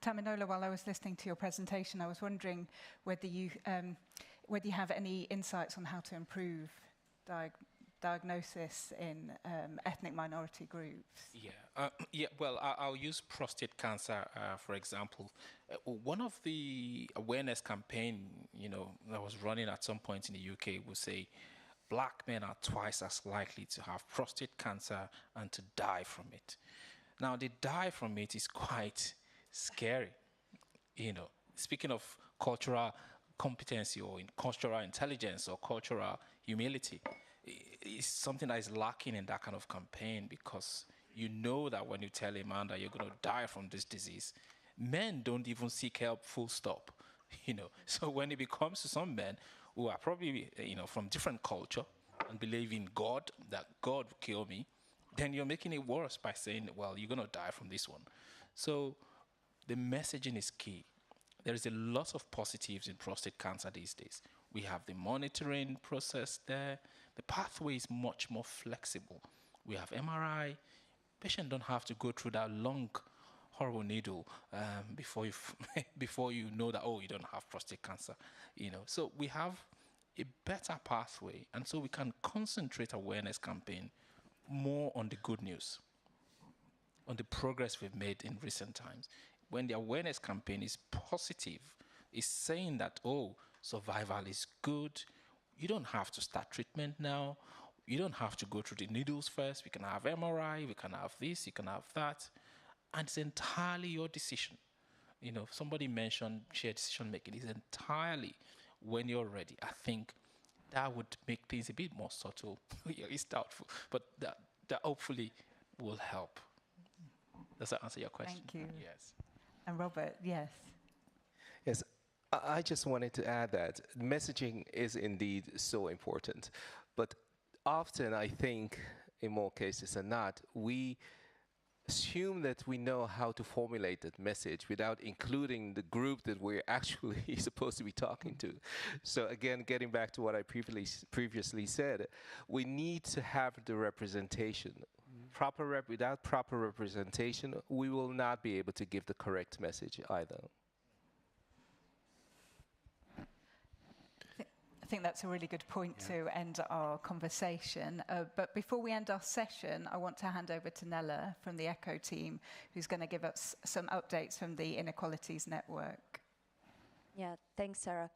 Taminola, while I was listening to your presentation, I was wondering whether you have any insights on how to improve diagnosis in ethnic minority groups. Well, I'll use prostate cancer, for example. One of the awareness campaign, that was running at some point in the UK would say, black men are twice as likely to have prostate cancer and to die from it. Now, the die from it is quite scary. Speaking of cultural competency or cultural intelligence or cultural humility, it's something that is lacking in that kind of campaign, because you know that when you tell a man that you're going to die from this disease, men don't even seek help, full stop. So when it comes to some men who are probably from different culture and believe in God, that God will kill me, then you're making it worse by saying, well, you're going to die from this one. So the messaging is key. There is a lot of positives in prostate cancer these days. We have the monitoring process there. The pathway is much more flexible. We have MRI. Patients don't have to go through that long, horrible needle before you know that, oh, you don't have prostate cancer. So we have a better pathway, and so we can concentrate awareness campaign more on the good news, on the progress we've made in recent times. When the awareness campaign is positive, it's saying that, oh, survival is good. You don't have to start treatment now. You don't have to go through the needles first. We can have MRI, we can have this, you can have that. And it's entirely your decision. Somebody mentioned shared decision making. It's entirely when you're ready. I think that would make things a bit more subtle. It's doubtful, but that hopefully will help. Does that answer your question? Thank you. Yes. And Robert, yes. Yes, I just wanted to add that messaging is indeed so important. But often I think, in more cases than not, we assume that we know how to formulate that message without including the group that we're actually supposed to be talking to. So again, getting back to what I previously said, we need to have the representation. Without proper representation, we will not be able to give the correct message either. I think that's a really good point to end our conversation. But before we end our session, I want to hand over to Nella from the ECHO team, who's going to give us some updates from the Inequalities Network. Yeah, thanks, Sarah.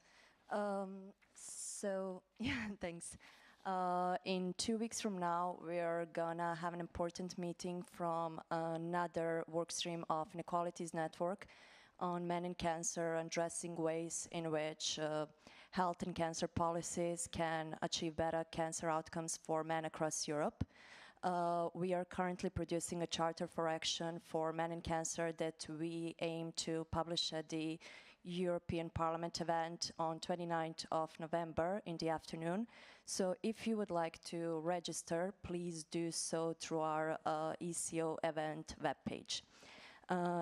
Thanks. In 2 weeks from now, we are gonna have an important meeting from another workstream of Inequalities Network on men and cancer, addressing ways in which health and cancer policies can achieve better cancer outcomes for men across Europe. We are currently producing a charter for action for men and cancer that we aim to publish at the European Parliament event on 29th of November in the afternoon. So if you would like to register, please do so through our ECO event webpage.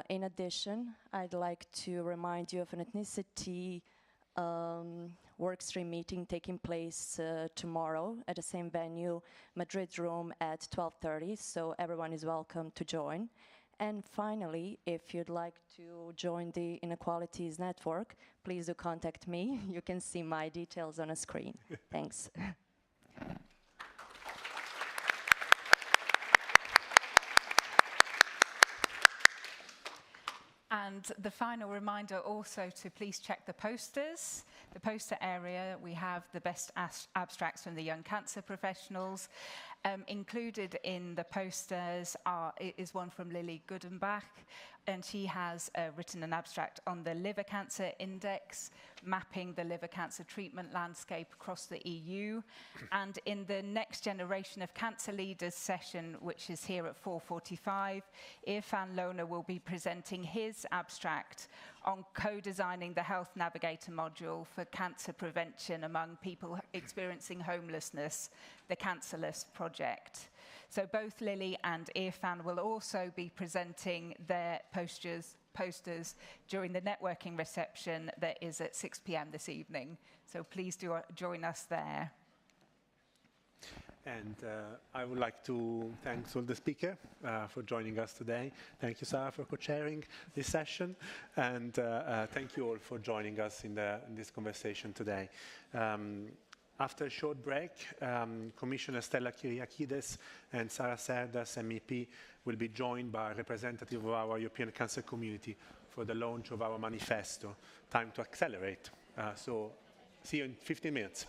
In addition, I'd like to remind you of an ethnicity workstream meeting taking place tomorrow at the same venue, Madrid room at 12:30, so everyone is welcome to join. And finally, if you'd like to join the Inequalities Network, please do contact me. You can see my details on a screen. Thanks. And the final reminder also to please check the posters. The poster area, we have the best abstracts from the young cancer professionals. Included in the posters is one from Lily Goodenbach, and she has written an abstract on the liver cancer index, mapping the liver cancer treatment landscape across the EU. And in the Next Generation of Cancer Leaders session, which is here at 4:45, Irfan Lona will be presenting his abstract on co-designing the Health Navigator module for cancer prevention among people experiencing homelessness, the Cancerless project. So both Lily and Irfan will also be presenting their posters during the networking reception that is at 6 p.m. this evening. So please do join us there. And I would like to thank all the speakers for joining us today. Thank you, Sarah, for co-chairing this session. And thank you all for joining us in this conversation today. After a short break, Commissioner Stella Kyriakides and Sarah Cerdas, MEP, will be joined by a representative of our European Cancer Community for the launch of our manifesto, Time to Accelerate. So see you in 15 minutes.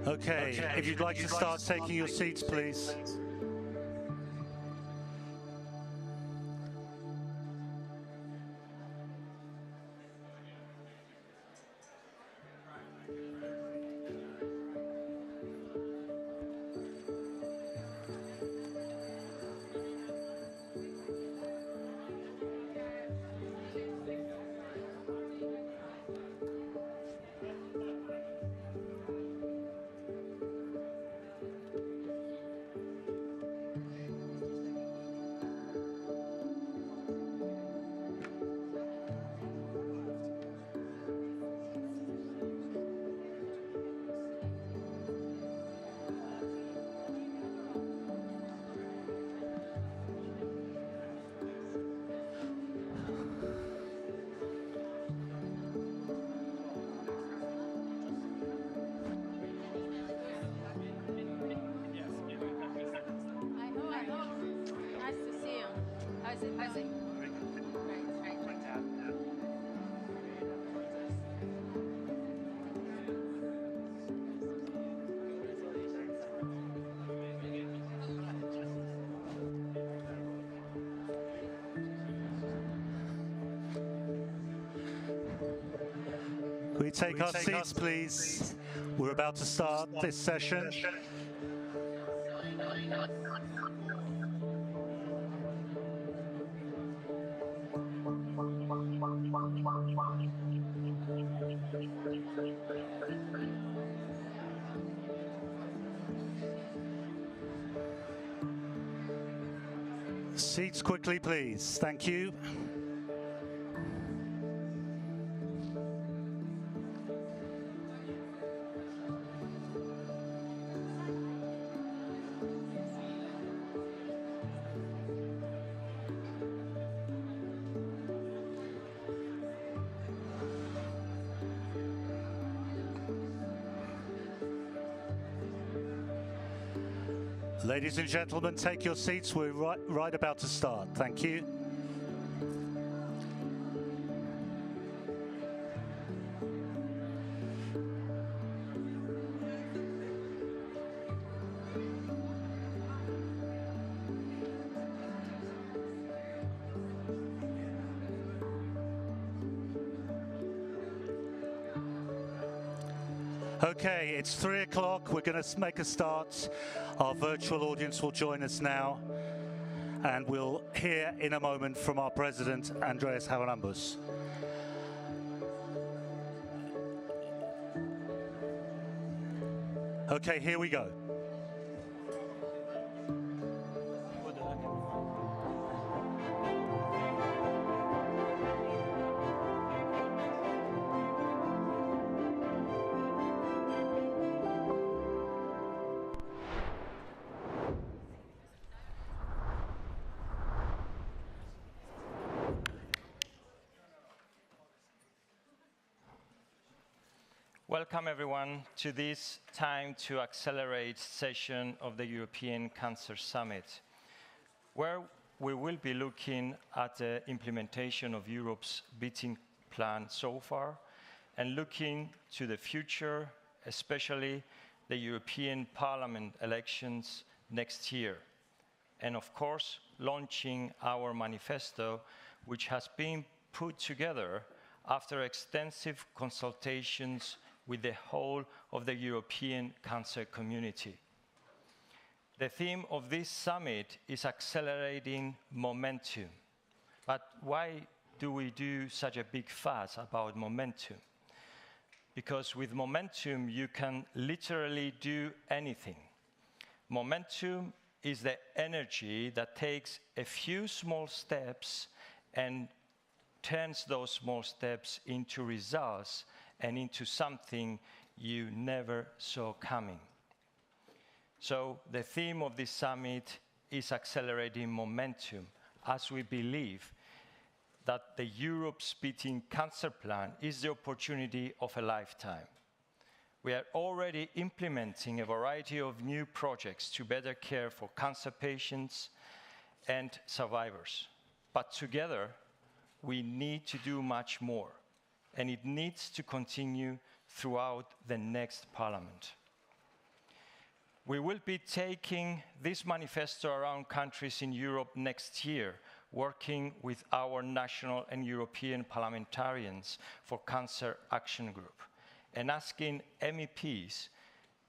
Okay, if you'd like to start taking your seats, please. Can we take our seats, please? We're about to start this session. Seats quickly, please. Thank you. Ladies and gentlemen, take your seats. We're right about to start. Thank you. Okay, it's 3 o'clock. We're going to make a start. Our virtual audience will join us now, and we'll hear in a moment from our president, Andreas Haralambous. Okay, here we go. Welcome everyone to this Time to Accelerate session of the European Cancer Summit, where we will be looking at the implementation of Europe's beating plan so far and looking to the future, especially the European Parliament elections next year. And of course, launching our manifesto, which has been put together after extensive consultations with the whole of the European cancer community. The theme of this summit is accelerating momentum. But why do we do such a big fuss about momentum? Because with momentum, you can literally do anything. Momentum is the energy that takes a few small steps and turns those small steps into results and into something you never saw coming. So the theme of this summit is accelerating momentum, as we believe that the Europe's Beating Cancer Plan is the opportunity of a lifetime. We are already implementing a variety of new projects to better care for cancer patients and survivors. But together, we need to do much more, and it needs to continue throughout the next Parliament. We will be taking this manifesto around countries in Europe next year, working with our national and European parliamentarians for Cancer Action Group, and asking MEPs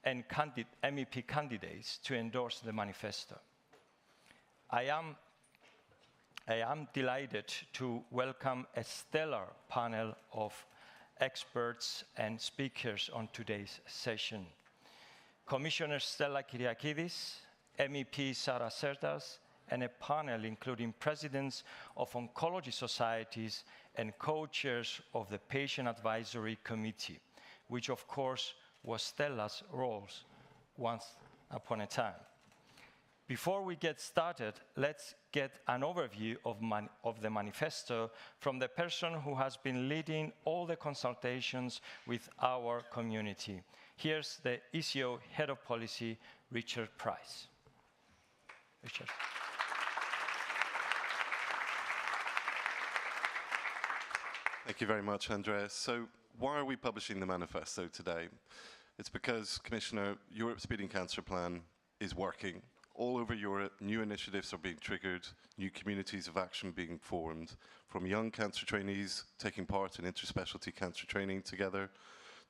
and MEP candidates to endorse the manifesto. I am delighted to welcome a stellar panel of experts and speakers on today's session. Commissioner Stella Kyriakidis, MEP Sara Sertas, and a panel including presidents of oncology societies and co-chairs of the Patient Advisory Committee, which of course was Stella's role once upon a time. Before we get started, let's get an overview of the manifesto from the person who has been leading all the consultations with our community. Here's the ECO Head of Policy, Richard Price. Richard. Thank you very much, Andreas. So why are we publishing the manifesto today? It's because, Commissioner, Europe's Beating Cancer Plan is working. All over Europe, new initiatives are being triggered, new communities of action being formed, from young cancer trainees taking part in interspecialty cancer training together,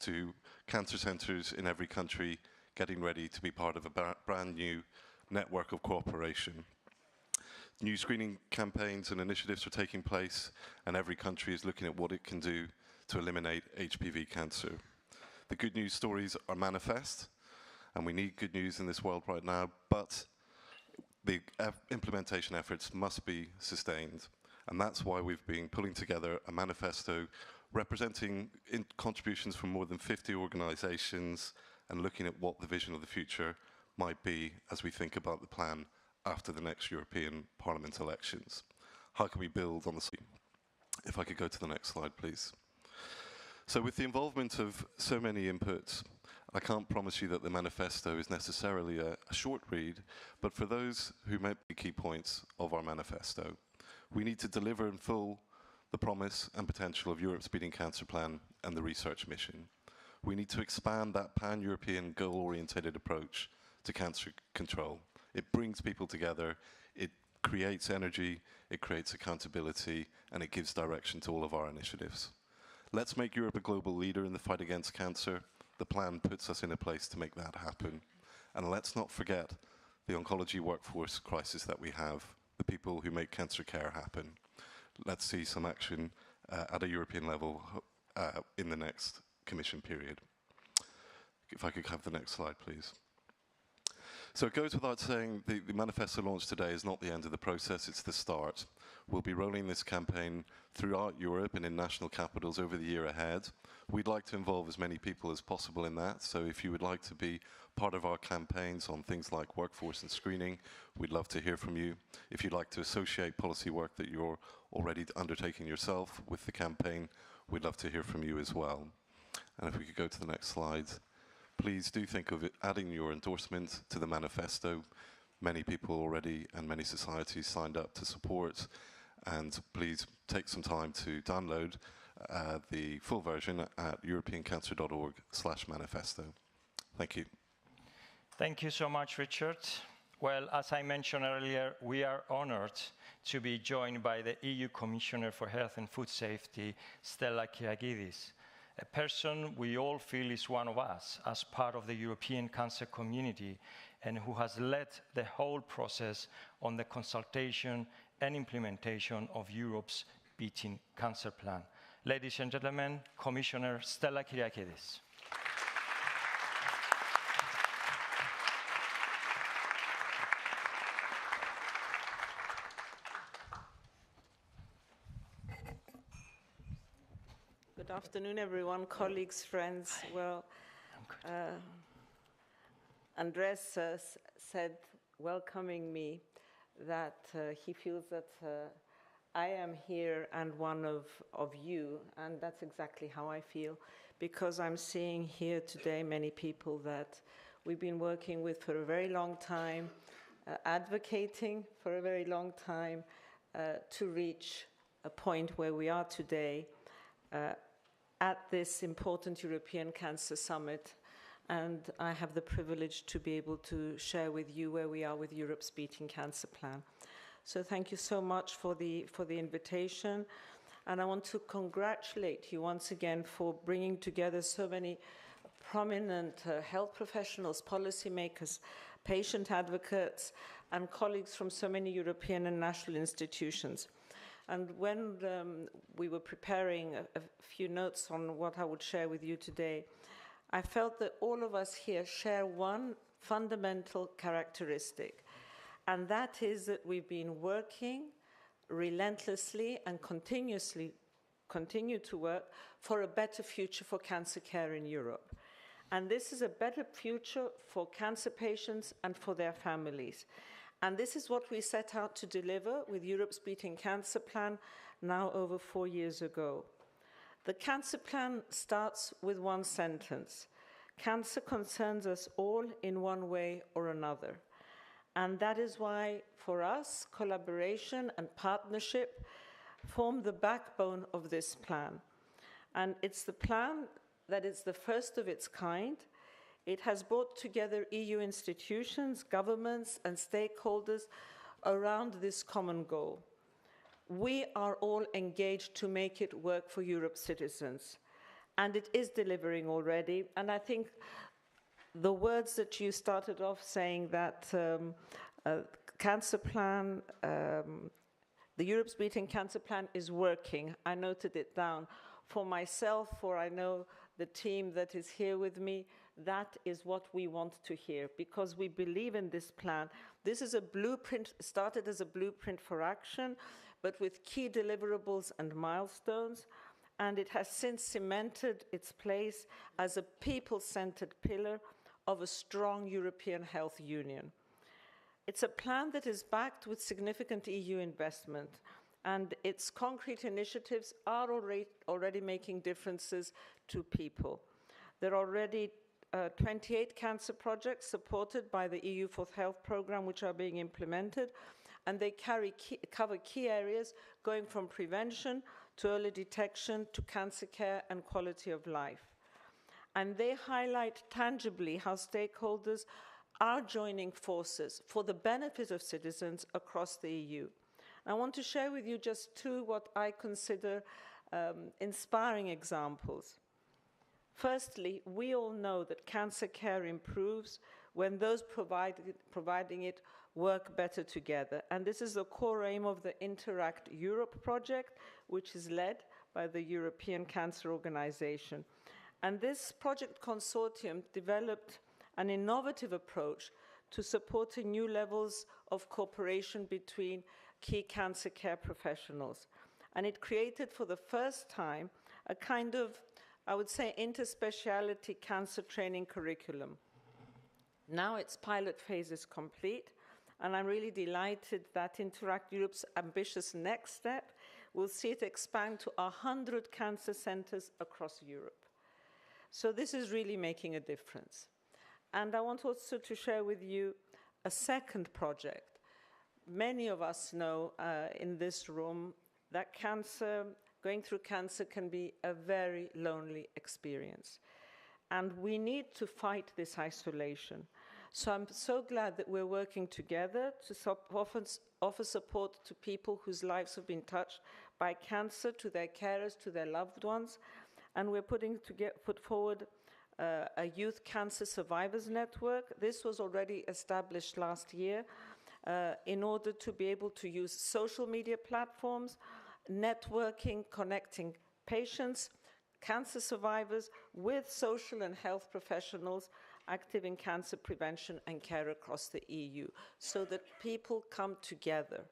to cancer centres in every country getting ready to be part of a brand new network of cooperation. New screening campaigns and initiatives are taking place, and every country is looking at what it can do to eliminate HPV cancer. The good news stories are manifest, and we need good news in this world right now, but the implementation efforts must be sustained. And that's why we've been pulling together a manifesto representing contributions from more than 50 organizations and looking at what the vision of the future might be as we think about the plan after the next European Parliament elections. How can we build on the... If I could go to the next slide, please. So with the involvement of so many inputs, I can't promise you that the manifesto is necessarily a short read, but for those who might be key points of our manifesto, we need to deliver in full the promise and potential of Europe's Beating Cancer Plan and the research mission. We need to expand that pan-European goal-orientated approach to cancer control. It brings people together, it creates energy, it creates accountability, and it gives direction to all of our initiatives. Let's make Europe a global leader in the fight against cancer. The plan puts us in a place to make that happen. And let's not forget the oncology workforce crisis that we have, the people who make cancer care happen. Let's see some action at a European level in the next Commission period. If I could have the next slide, please. So it goes without saying, the manifesto launch today is not the end of the process, it's the start. We'll be rolling this campaign throughout Europe and in national capitals over the year ahead. We'd like to involve as many people as possible in that, so if you would like to be part of our campaigns on things like workforce and screening, we'd love to hear from you. If you'd like to associate policy work that you're already undertaking yourself with the campaign, we'd love to hear from you as well. And if we could go to the next slide. Please do think of adding your endorsement to the manifesto. Many people already and many societies signed up to support, and please take some time to download the full version at europeancancer.org/manifesto. Thank you. Thank you so much, Richard. Well, as I mentioned earlier, we are honored to be joined by the EU Commissioner for Health and Food Safety, Stella Kyriakidis, a person we all feel is one of us as part of the European cancer community and who has led the whole process on the consultation and implementation of Europe's Beating Cancer Plan. Ladies and gentlemen, Commissioner Stella Kyriakidis. Good afternoon, everyone, colleagues, friends. Well, Andres said, welcoming me, that he feels that I am here and one of you, and that's exactly how I feel, because I'm seeing here today many people that we've been working with for a very long time, advocating for a very long time to reach a point where we are today at this important European Cancer Summit. and I have the privilege to be able to share with you where we are with Europe's Beating Cancer Plan. So thank you so much for the invitation, and I want to congratulate you once again for bringing together so many prominent health professionals, policymakers, patient advocates, and colleagues from so many European and national institutions. And when we were preparing a few notes on what I would share with you today, I felt that all of us here share one fundamental characteristic, and that is that we've been working relentlessly and continue to work for a better future for cancer care in Europe. And this is a better future for cancer patients and for their families. And this is what we set out to deliver with Europe's Beating Cancer Plan now over 4 years ago. The cancer plan starts with one sentence. Cancer concerns us all in one way or another. And that is why, for us, collaboration and partnership form the backbone of this plan. And it's the plan that is the first of its kind. It has brought together EU institutions, governments, and stakeholders around this common goal. We are all engaged to make it work for Europe's citizens, and it is delivering already. And I think the words that you started off saying that cancer plan, the Europe's Beating Cancer Plan is working. I noted it down. For myself, for I know the team that is here with me, that is what we want to hear, because we believe in this plan. This is a blueprint, started as a blueprint for action, but with key deliverables and milestones, and it has since cemented its place as a people-centered pillar of a strong European health union. It's a plan that is backed with significant EU investment, and its concrete initiatives are already making differences to people. There are already 28 cancer projects supported by the EU Fourth Health Programme, which are being implemented, and they cover key areas going from prevention to early detection to cancer care and quality of life. And they highlight tangibly how stakeholders are joining forces for the benefit of citizens across the EU. I want to share with you just two what I consider inspiring examples. Firstly, we all know that cancer care improves when those providing it work better together. And this is the core aim of the Interact Europe project, which is led by the European Cancer Organization. And this project consortium developed an innovative approach to supporting new levels of cooperation between key cancer care professionals. And it created for the first time a kind of, I would say, interspeciality cancer training curriculum. Now its pilot phase is complete, and I'm really delighted that Interact Europe's ambitious next step will see it expand to 100 cancer centers across Europe. So this is really making a difference. And I want also to share with you a second project. Many of us know in this room that going through cancer can be a very lonely experience. And we need to fight this isolation. So I'm so glad that we're working together to offer support to people whose lives have been touched by cancer, to their carers, to their loved ones. And we're put forward a youth cancer survivors network. This was already established last year in order to be able to use social media platforms, networking, connecting patients, cancer survivors with social and health professionals active in cancer prevention and care across the EU, so that people come together.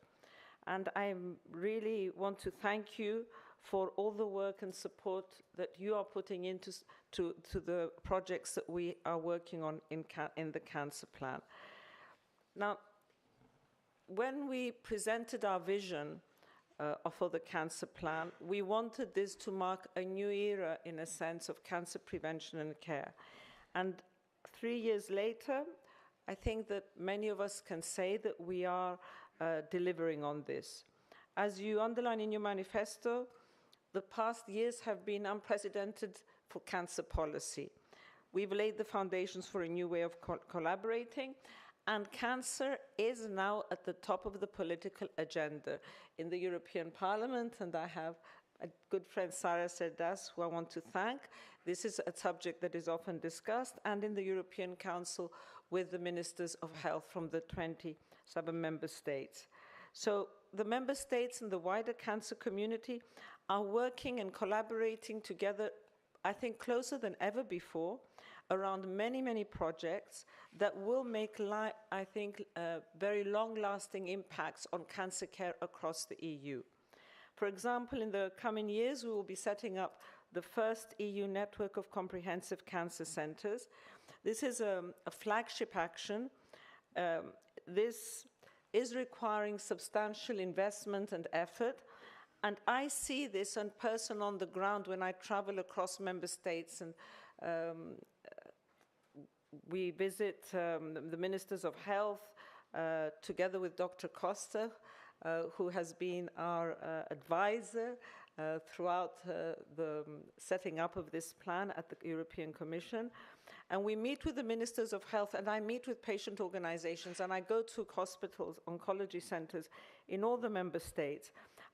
And I really want to thank you for all the work and support that you are putting into the projects that we are working on in the cancer plan. Now, when we presented our vision for the cancer plan, we wanted this to mark a new era, in a sense, of cancer prevention and care. And 3 years later, I think that many of us can say that we are delivering on this. As you underline in your manifesto, the past years have been unprecedented for cancer policy. We've laid the foundations for a new way of collaborating, and cancer is now at the top of the political agenda in the European Parliament, and I have a good friend, Sara Cerdas, who I want to thank. This is a subject that is often discussed, and in the European Council with the Ministers of Health from the 27 member states. So the member states and the wider cancer community are working and collaborating together, I think, closer than ever before, around many, many projects that will make, I think, very long-lasting impacts on cancer care across the EU. For example, in the coming years, we will be setting up the first EU network of comprehensive cancer centres. This is a flagship action. This is requiring substantial investment and effort, and I see this in person on the ground when I travel across member states, and we visit the Ministers of Health together with Dr. Costa, who has been our advisor throughout the setting up of this plan at the European Commission. And we meet with the Ministers of Health, and I meet with patient organizations, and I go to hospitals, oncology centers in all the member states.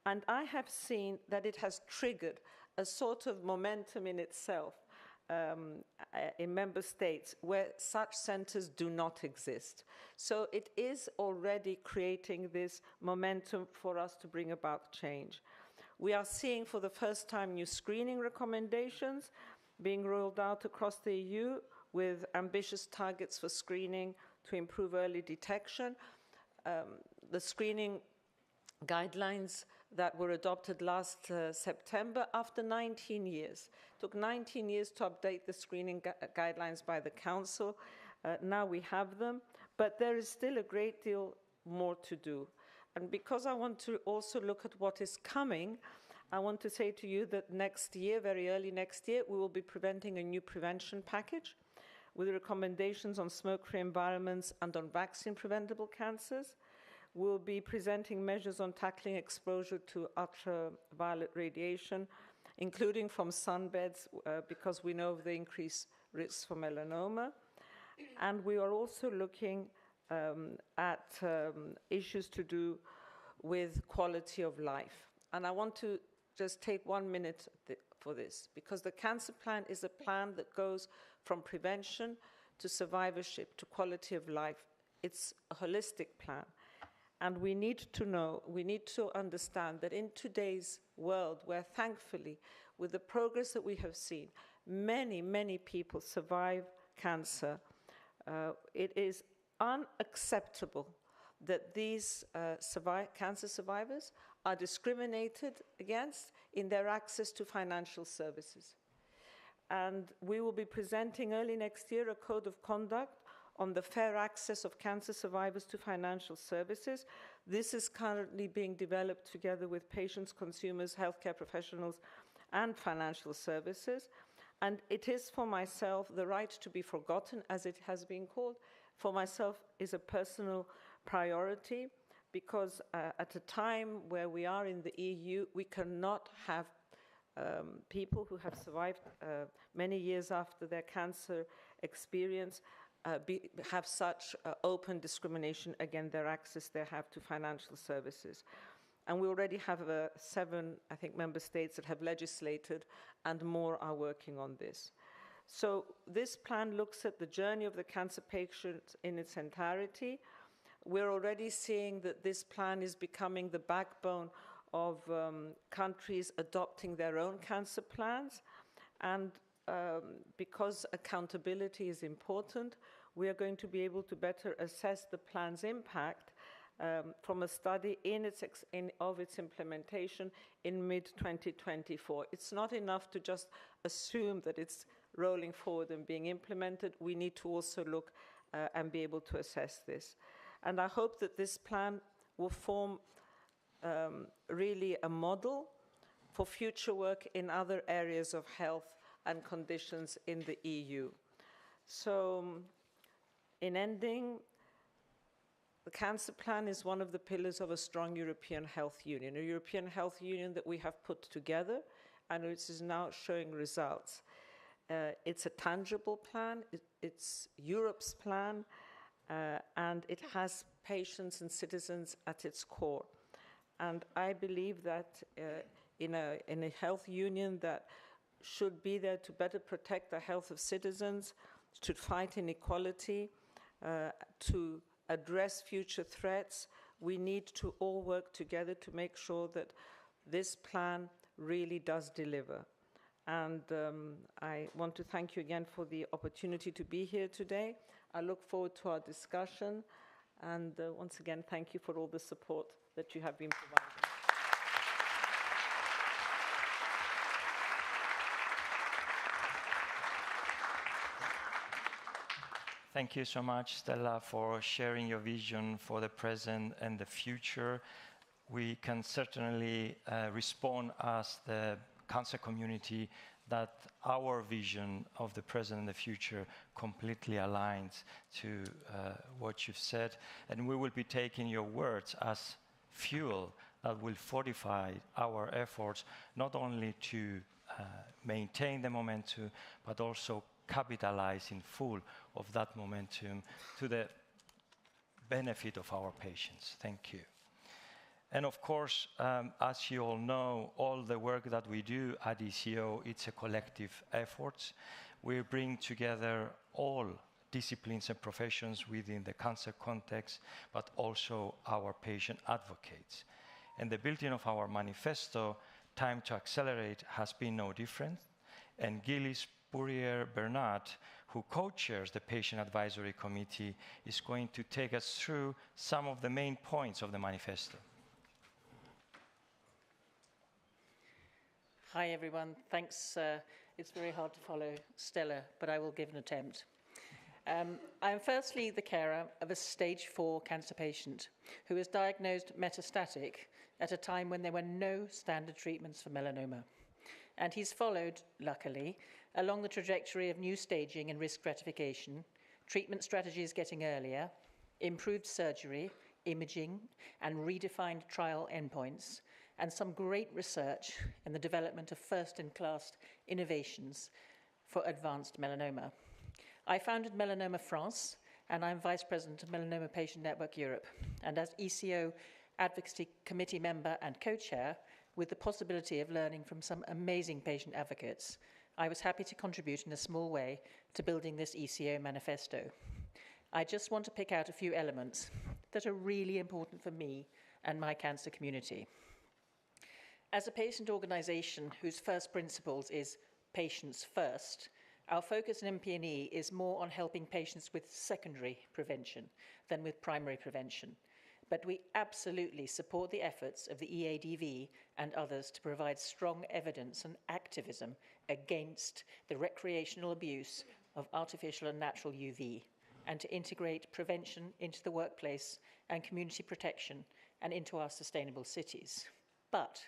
And I have seen that it has triggered a sort of momentum in itself in member states where such centers do not exist. So it is already creating this momentum for us to bring about change. We are seeing for the first time new screening recommendations being rolled out across the EU with ambitious targets for screening to improve early detection. The screening guidelines that were adopted last September after 19 years. It took 19 years to update the screening guidelines by the Council. Now we have them, but there is still a great deal more to do. And because I want to also look at what is coming, I want to say to you that next year, very early next year, we will be presenting a new prevention package with recommendations on smoke-free environments and on vaccine-preventable cancers. We'll be presenting measures on tackling exposure to ultraviolet radiation, including from sunbeds, because we know of the increased risks for melanoma. And we are also looking at issues to do with quality of life. And I want to just take 1 minute for this, because the cancer plan is a plan that goes from prevention to survivorship to quality of life. It's a holistic plan. And we need to know, we need to understand that in today's world, where thankfully, with the progress that we have seen, many, many people survive cancer, it is unacceptable that these cancer survivors are discriminated against in their access to financial services. And we will be presenting early next year a code of conduct on the fair access of cancer survivors to financial services. This is currently being developed together with patients, consumers, healthcare professionals, and financial services. And it is for myself, the right to be forgotten, as it has been called, for myself is a personal priority, because at a time where we are in the EU, we cannot have people who have survived many years after their cancer experience have such open discrimination against their access they have to financial services. And we already have 7, I think, member states that have legislated, and more are working on this. So this plan looks at the journey of the cancer patient in its entirety. We're already seeing that this plan is becoming the backbone of countries adopting their own cancer plans. And because accountability is important, we are going to be able to better assess the plan's impact from a study of its implementation in mid-2024. It's not enough to just assume that it's rolling forward and being implemented. We need to also look and be able to assess this. And I hope that this plan will form really a model for future work in other areas of health and conditions in the EU. So, in ending, the cancer plan is one of the pillars of a strong European health union, a European health union that we have put together and which is now showing results. It's a tangible plan. It's Europe's plan, and it has patients and citizens at its core. And I believe that in a health union that should be there to better protect the health of citizens, to fight inequality, to address future threats, we need to all work together to make sure that this plan really does deliver. And I want to thank you again for the opportunity to be here today. I look forward to our discussion. And once again, thank you for all the support that you have been providing. Thank you so much, Stella, for sharing your vision for the present and the future. We can certainly respond as the cancer community that our vision of the present and the future completely aligns to what you've said. And we will be taking your words as fuel that will fortify our efforts, not only to maintain the momentum, but also capitalize in full of that momentum to the benefit of our patients. Thank you. And of course, as you all know, all the work that we do at ECO, it's a collective effort. We bring together all disciplines and professions within the cancer context, but also our patient advocates. And the building of our manifesto, Time to Accelerate, has been no different. And Gilles Poirier-Bernard, who co-chairs the Patient Advisory Committee, is going to take us through some of the main points of the manifesto. Hi, everyone. Thanks. It's very hard to follow Stella, but I will give an attempt. I am firstly the carer of a stage 4 cancer patient who was diagnosed metastatic at a time when there were no standard treatments for melanoma. And he's followed, luckily, along the trajectory of new staging and risk stratification, treatment strategies getting earlier, improved surgery, imaging, and redefined trial endpoints, and some great research in the development of first-in-class innovations for advanced melanoma. I founded Melanoma France, and I'm Vice President of Melanoma Patient Network Europe. And as ECO Advocacy Committee member and co-chair, with the possibility of learning from some amazing patient advocates, I was happy to contribute in a small way to building this ECO manifesto. I just want to pick out a few elements that are really important for me and my cancer community. As a patient organization whose first principles is patients first, our focus in MP&E is more on helping patients with secondary prevention than with primary prevention. But we absolutely support the efforts of the EADV and others to provide strong evidence and activism against the recreational abuse of artificial and natural UV, and to integrate prevention into the workplace and community protection and into our sustainable cities. But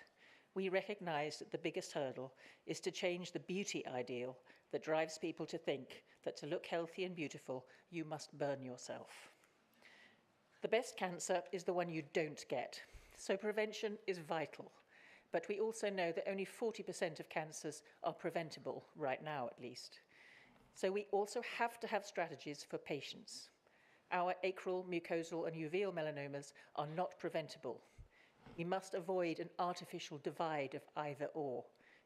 we recognize that the biggest hurdle is to change the beauty ideal that drives people to think that to look healthy and beautiful, you must burn yourself. The best cancer is the one you don't get, so prevention is vital. But we also know that only 40% of cancers are preventable, right now at least. So we also have to have strategies for patients. Our acral, mucosal, and uveal melanomas are not preventable. We must avoid an artificial divide of either or.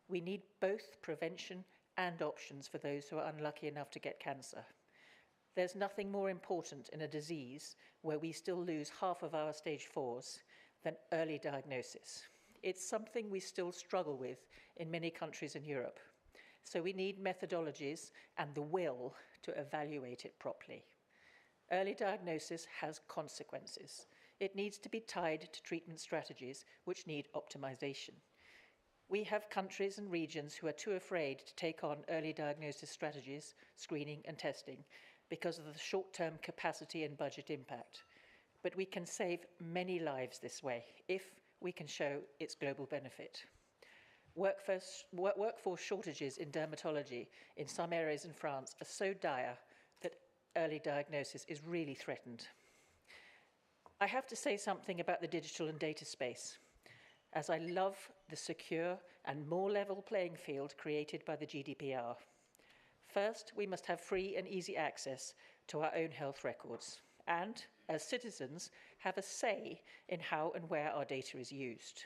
We need both prevention and options for those who are unlucky enough to get cancer. There's nothing more important in a disease where we still lose half of our stage 4s than early diagnosis. It's something we still struggle with in many countries in Europe. So we need methodologies and the will to evaluate it properly. Early diagnosis has consequences. It needs to be tied to treatment strategies which need optimization. We have countries and regions who are too afraid to take on early diagnosis strategies, screening and testing, because of the short-term capacity and budget impact. But we can save many lives this way if we can show its global benefit. Workforce shortages in dermatology in some areas in France are so dire that early diagnosis is really threatened. I have to say something about the digital and data space, as I love the secure and more level playing field created by the GDPR. First, we must have free and easy access to our own health records and, as citizens, have a say in how and where our data is used.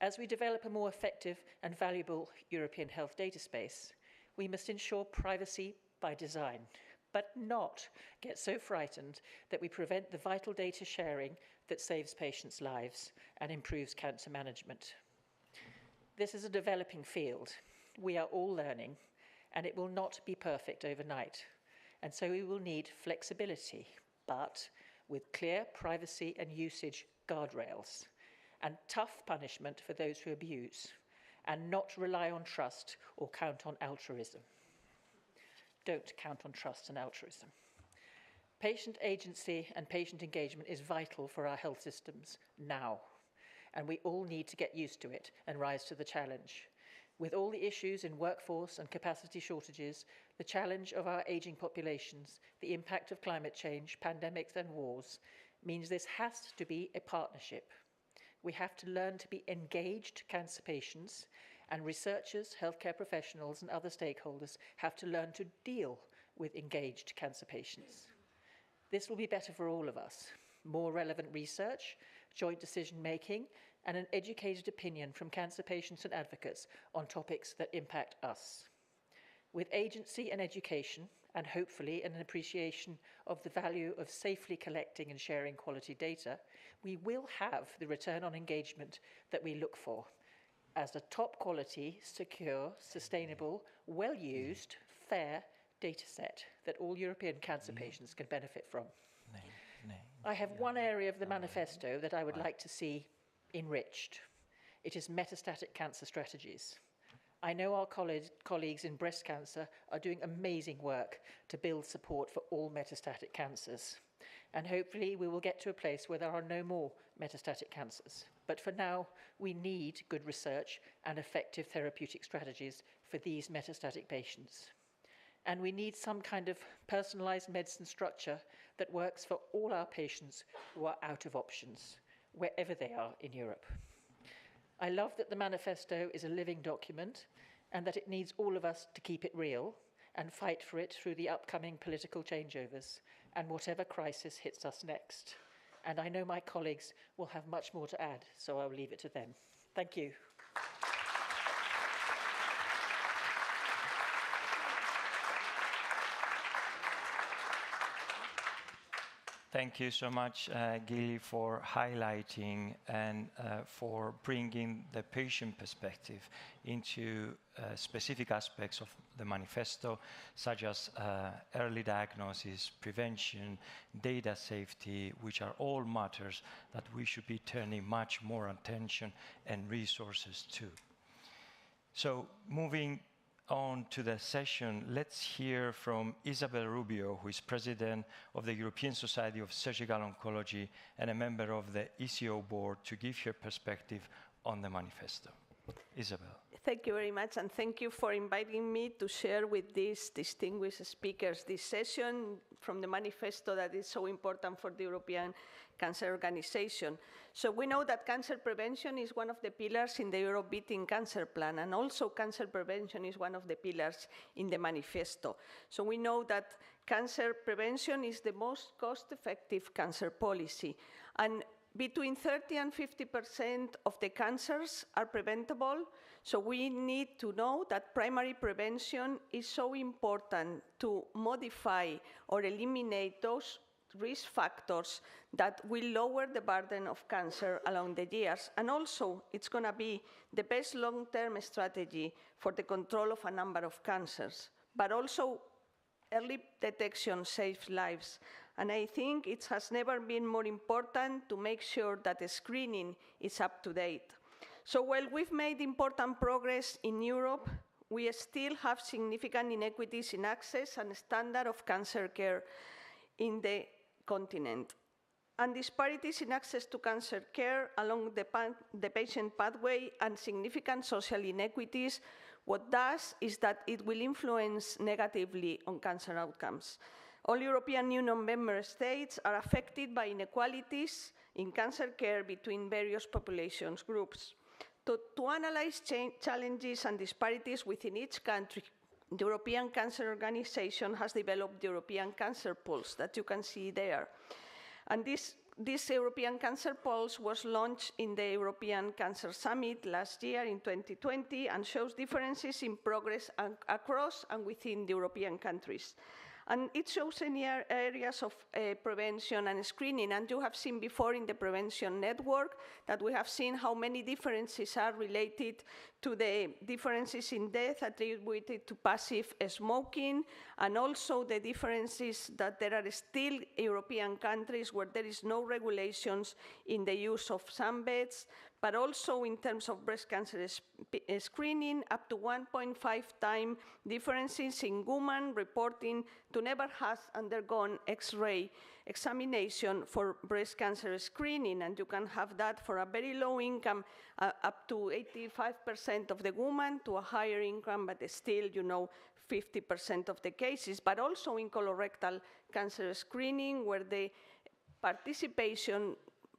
As we develop a more effective and valuable European health data space, we must ensure privacy by design, but not get so frightened that we prevent the vital data sharing that saves patients' lives and improves cancer management. This is a developing field. We are all learning, and it will not be perfect overnight. And so we will need flexibility, but with clear privacy and usage guardrails, and tough punishment for those who abuse, and not rely on trust or count on altruism. Don't count on trust and altruism. Patient agency and patient engagement is vital for our health systems now, and we all need to get used to it and rise to the challenge. With all the issues in workforce and capacity shortages, the challenge of our aging populations, the impact of climate change, pandemics and wars, means this has to be a partnership. We have to learn to be engaged cancer patients, and researchers, healthcare professionals and other stakeholders have to learn to deal with engaged cancer patients. This will be better for all of us. More relevant research, joint decision-making, and an educated opinion from cancer patients and advocates on topics that impact us. With agency and education, and hopefully an appreciation of the value of safely collecting and sharing quality data, we will have the return on engagement that we look for as a top quality, secure, sustainable, well-used, fair data set that all European cancer patients can benefit from. I have one area of the manifesto that I would like to see enriched. It is metastatic cancer strategies. I know our colleagues in breast cancer are doing amazing work to build support for all metastatic cancers. And hopefully we will get to a place where there are no more metastatic cancers. But for now, we need good research and effective therapeutic strategies for these metastatic patients. And we need some kind of personalized medicine structure that works for all our patients who are out of options, wherever they are in Europe. I love that the manifesto is a living document and that it needs all of us to keep it real and fight for it through the upcoming political changeovers and whatever crisis hits us next. And I know my colleagues will have much more to add, so I'll leave it to them. Thank you. Thank you so much, Gilly, for highlighting and for bringing the patient perspective into specific aspects of the manifesto, such as early diagnosis, prevention, data safety, which are all matters that we should be turning much more attention and resources to. So moving on to the session, let's hear from Isabel Rubio, who is president of the European Society of Surgical Oncology and a member of the ECO board, to give her perspective on the manifesto. Isabel. Thank you very much, and thank you for inviting me to share with these distinguished speakers this session from the manifesto that is so important for the European Cancer Organization. So we know that cancer prevention is one of the pillars in the Europe Beating Cancer Plan, and also cancer prevention is one of the pillars in the manifesto. So we know that cancer prevention is the most cost-effective cancer policy, and between 30 and 50% of the cancers are preventable. So we need to know that primary prevention is so important to modify or eliminate those risk factors that will lower the burden of cancer along the years. And also, it's going to be the best long-term strategy for the control of a number of cancers. But also, early detection saves lives. And I think it has never been more important to make sure that the screening is up to date. So while we've made important progress in Europe, we still have significant inequities in access and standard of cancer care in the continent. And disparities in access to cancer care along the patient pathway and significant social inequities, what does is that it will influence negatively on cancer outcomes. All European Union member states are affected by inequalities in cancer care between various population groups. To analyze challenges and disparities within each country, the European Cancer Organization has developed the European Cancer Pulse that you can see there. And this European Cancer Pulse was launched in the European Cancer Summit last year in 2020 and shows differences in progress across and within the European countries. And it shows any areas of prevention and screening. And you have seen before in the prevention network that we have seen how many differences are related to the differences in death attributed to passive smoking, and also the differences that there are still European countries where there is no regulations in the use of sunbeds, but also in terms of breast cancer screening, up to 1.5 times differences in women reporting to never have undergone X-ray examination for breast cancer screening, and you can have that for a very low income, up to 85% of the women, to a higher income, but still, 50% of the cases, but also in colorectal cancer screening, where the participation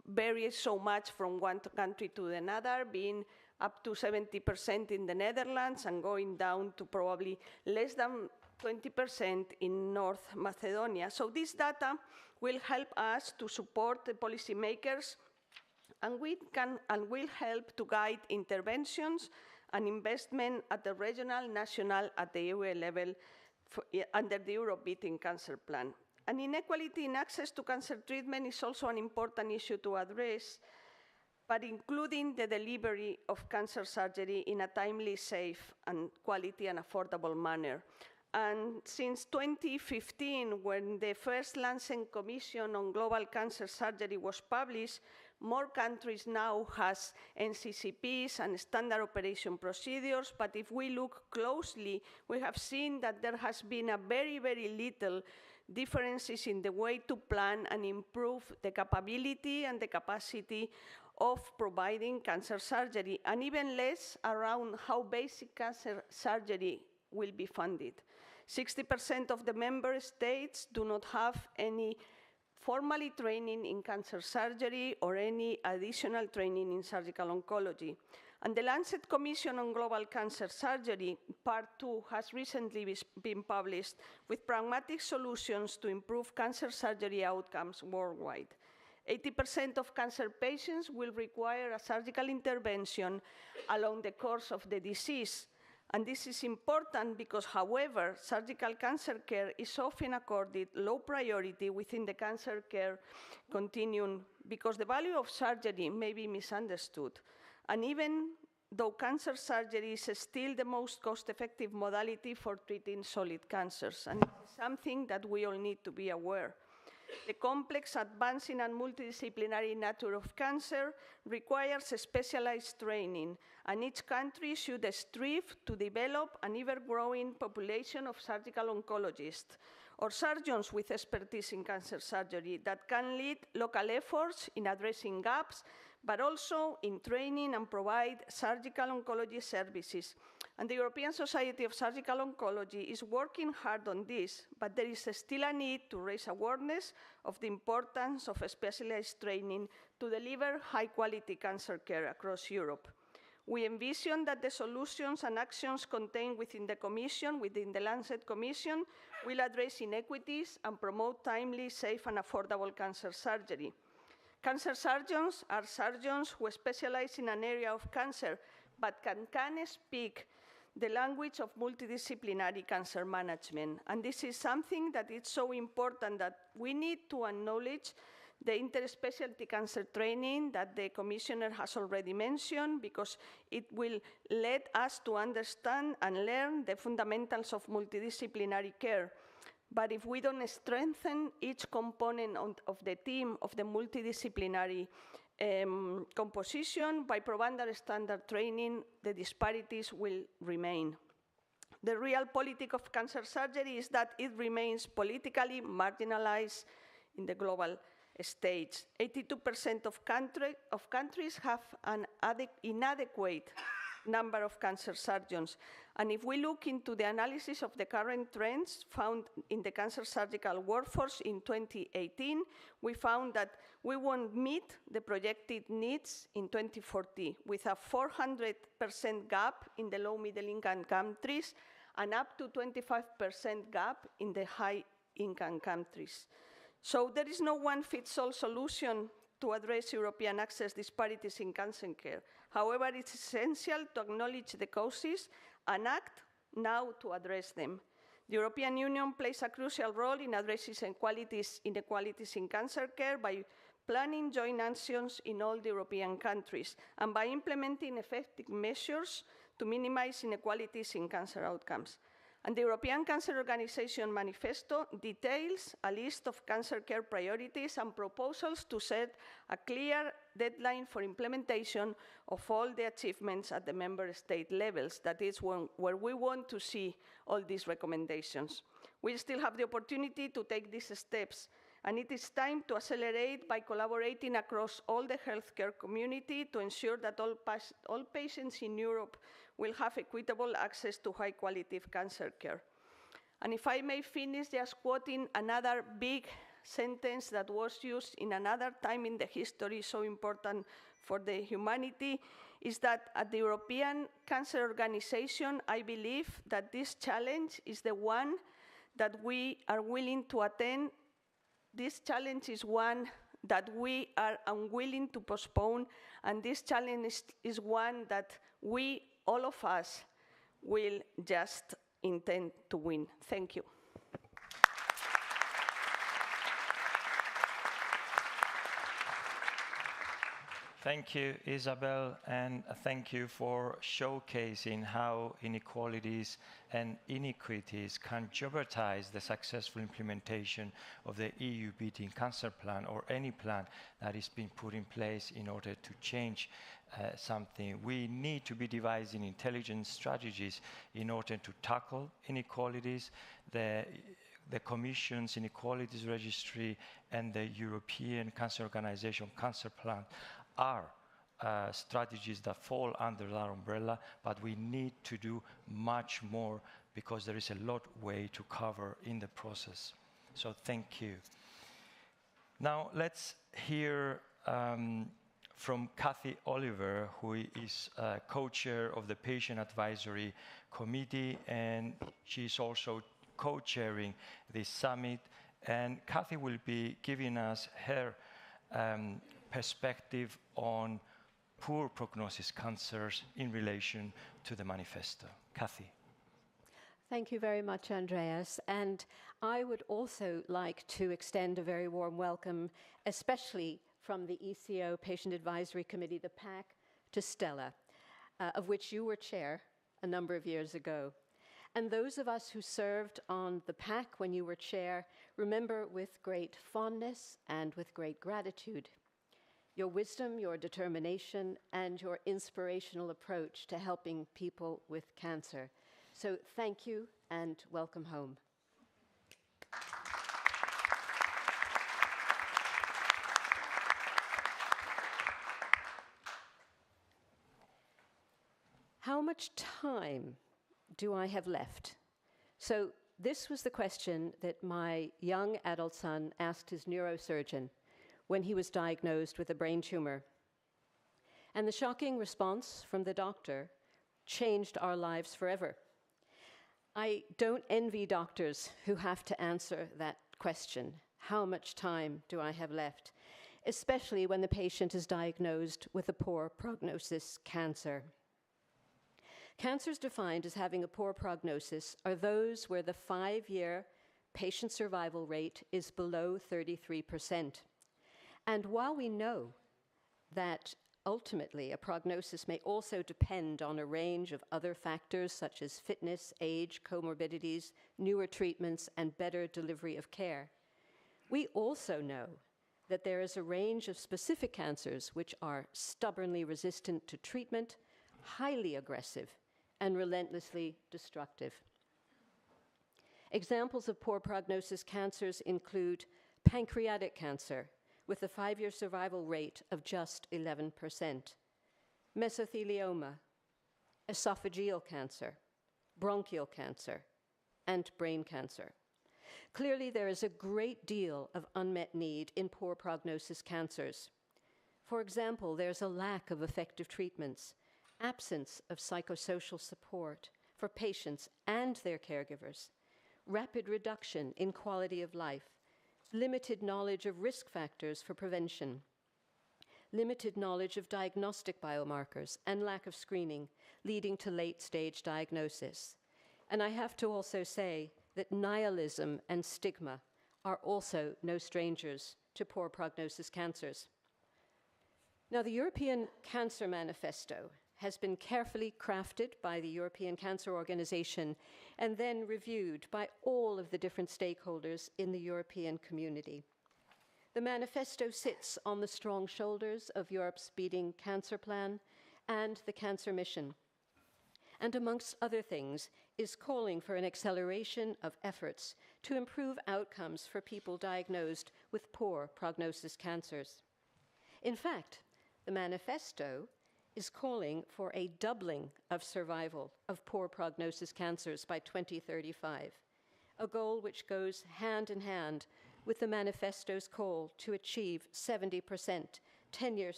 varies so much from one country to another, being up to 70% in the Netherlands and going down to probably less than 20% in North Macedonia. So this data will help us to support the policymakers, and will help to guide interventions and investment at the regional, national, at the EU level under the Europe Beating Cancer Plan. And inequality in access to cancer treatment is also an important issue to address, but including the delivery of cancer surgery in a timely, safe, and quality and affordable manner. And since 2015, when the first Lancet Commission on Global Cancer Surgery was published, more countries now has NCCPs and standard operation procedures, but if we look closely, we have seen that there has been a very, very little differences in the way to plan and improve the capability and the capacity of providing cancer surgery, and even less around how basic cancer surgery will be funded. 60% of the member states do not have any formally training in cancer surgery or any additional training in surgical oncology. And the Lancet Commission on Global Cancer Surgery, Part 2, has recently been published with pragmatic solutions to improve cancer surgery outcomes worldwide. 80% of cancer patients will require a surgical intervention along the course of the disease. And this is important because, however, surgical cancer care is often accorded low priority within the cancer care continuum because the value of surgery may be misunderstood. And even though cancer surgery is still the most cost-effective modality for treating solid cancers, and it's something that we all need to be aware. The complex, advancing, and multidisciplinary nature of cancer requires specialized training, and each country should strive to develop an ever-growing population of surgical oncologists or surgeons with expertise in cancer surgery that can lead local efforts in addressing gaps, but also in training and provide surgical oncology services. And the European Society of Surgical Oncology is working hard on this, but there is still a need to raise awareness of the importance of specialized training to deliver high-quality cancer care across Europe. We envision that the solutions and actions contained within the Commission, within the Lancet Commission, will address inequities and promote timely, safe, and affordable cancer surgery. Cancer surgeons are surgeons who specialize in an area of cancer, but can speak the language of multidisciplinary cancer management. And this is something that is so important that we need to acknowledge the interspecialty cancer training that the Commissioner has already mentioned, because it will let us to understand and learn the fundamentals of multidisciplinary care. But if we don't strengthen each component of the team of the multidisciplinary composition by provider standard training, the disparities will remain. The real politics of cancer surgery is that it remains politically marginalized in the global stage. 82% of countries have an inadequate number of cancer surgeons. And if we look into the analysis of the current trends found in the cancer surgical workforce in 2018, we found that we won't meet the projected needs in 2040, with a 400% gap in the low-middle income countries and up to 25% gap in the high-income countries. So there is no one-fits-all solution to address European access disparities in cancer care. However, it's essential to acknowledge the causes and act now to address them. The European Union plays a crucial role in addressing inequalities in cancer care by planning joint actions in all the European countries and by implementing effective measures to minimize inequalities in cancer outcomes. And the European Cancer Organization Manifesto details a list of cancer care priorities and proposals to set a clear deadline for implementation of all the achievements at the member state levels. That is where we want to see all these recommendations. We still have the opportunity to take these steps, and it is time to accelerate by collaborating across all the healthcare community to ensure that all patients in Europe will have equitable access to high-quality cancer care. And if I may finish just quoting another big sentence that was used in another time in the history so important for the humanity, is that at the European Cancer Organization, I believe that this challenge is the one that we are willing to attend. This challenge is one that we are unwilling to postpone, and this challenge is one that we, all of us, will just intend to win. Thank you. Thank you, Isabel, and thank you for showcasing how inequalities and inequities can jeopardize the successful implementation of the EU Beating Cancer Plan or any plan that is being put in place in order to change something. We need to be devising intelligent strategies in order to tackle inequalities. The Commission's Inequalities Registry and the European Cancer Organization Cancer Plan are strategies that fall under that umbrella, but we need to do much more because there is a lot way to cover in the process. So thank you. Now let's hear from Kathy Oliver, who is co-chair of the Patient Advisory Committee, and she's also co-chairing this summit. And Kathy will be giving us her perspective on poor prognosis cancers in relation to the manifesto. Kathy. Thank you very much, Andreas. And I would also like to extend a very warm welcome, especially from the ECO Patient Advisory Committee, the PAC, to Stella, of which you were chair a number of years ago. And those of us who served on the PAC when you were chair remember with great fondness and with great gratitude your wisdom, your determination, and your inspirational approach to helping people with cancer. So thank you and welcome home. How much time do I have left? So this was the question that my young adult son asked his neurosurgeon when he was diagnosed with a brain tumor. And the shocking response from the doctor changed our lives forever. I don't envy doctors who have to answer that question, how much time do I have left? Especially when the patient is diagnosed with a poor prognosis cancer. Cancers defined as having a poor prognosis are those where the 5-year patient survival rate is below 33%. And while we know that ultimately a prognosis may also depend on a range of other factors such as fitness, age, comorbidities, newer treatments, and better delivery of care, we also know that there is a range of specific cancers which are stubbornly resistant to treatment, highly aggressive, and relentlessly destructive. Examples of poor prognosis cancers include pancreatic cancer, with a 5-year survival rate of just 11%, mesothelioma, esophageal cancer, bronchial cancer, and brain cancer. Clearly, there is a great deal of unmet need in poor prognosis cancers. For example, there's a lack of effective treatments, absence of psychosocial support, for patients and their caregivers, rapid reduction in quality of life, limited knowledge of risk factors for prevention, limited knowledge of diagnostic biomarkers, and lack of screening, leading to late-stage diagnosis. And I have to also say that nihilism and stigma are also no strangers to poor prognosis cancers. Now, the European Cancer Manifesto has been carefully crafted by the European Cancer Organization and then reviewed by all of the different stakeholders in the European community. The manifesto sits on the strong shoulders of Europe's Speeding Cancer Plan and the Cancer Mission, and amongst other things, is calling for an acceleration of efforts to improve outcomes for people diagnosed with poor prognosis cancers. In fact, the manifesto is calling for a doubling of survival of poor prognosis cancers by 2035, a goal which goes hand in hand with the manifesto's call to achieve 70% 10-year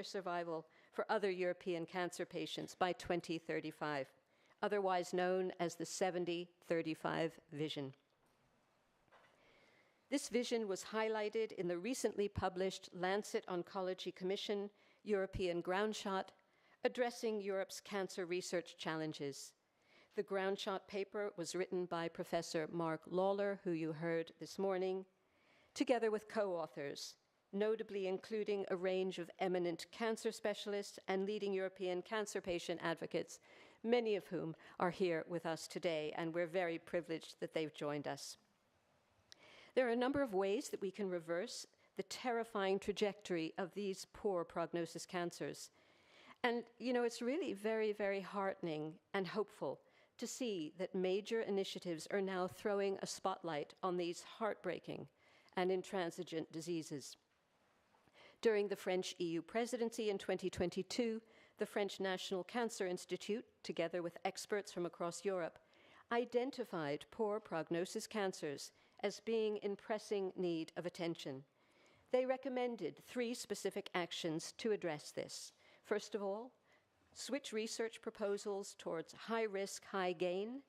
survival for other European cancer patients by 2035, otherwise known as the 70-35 vision. This vision was highlighted in the recently published Lancet Oncology Commission European Groundshot, addressing Europe's cancer research challenges. The Groundshot paper was written by Professor Mark Lawler, who you heard this morning, together with co-authors, notably including a range of eminent cancer specialists and leading European cancer patient advocates, many of whom are here with us today, and we're very privileged that they've joined us. There are a number of ways that we can reverse the terrifying trajectory of these poor prognosis cancers. And, you know, it's really very, very heartening and hopeful to see that major initiatives are now throwing a spotlight on these heartbreaking and intransigent diseases. During the French EU presidency in 2022, the French National Cancer Institute, together with experts from across Europe, identified poor prognosis cancers as being in pressing need of attention. They recommended 3 specific actions to address this. First of all, switch research proposals towards high risk, high gain,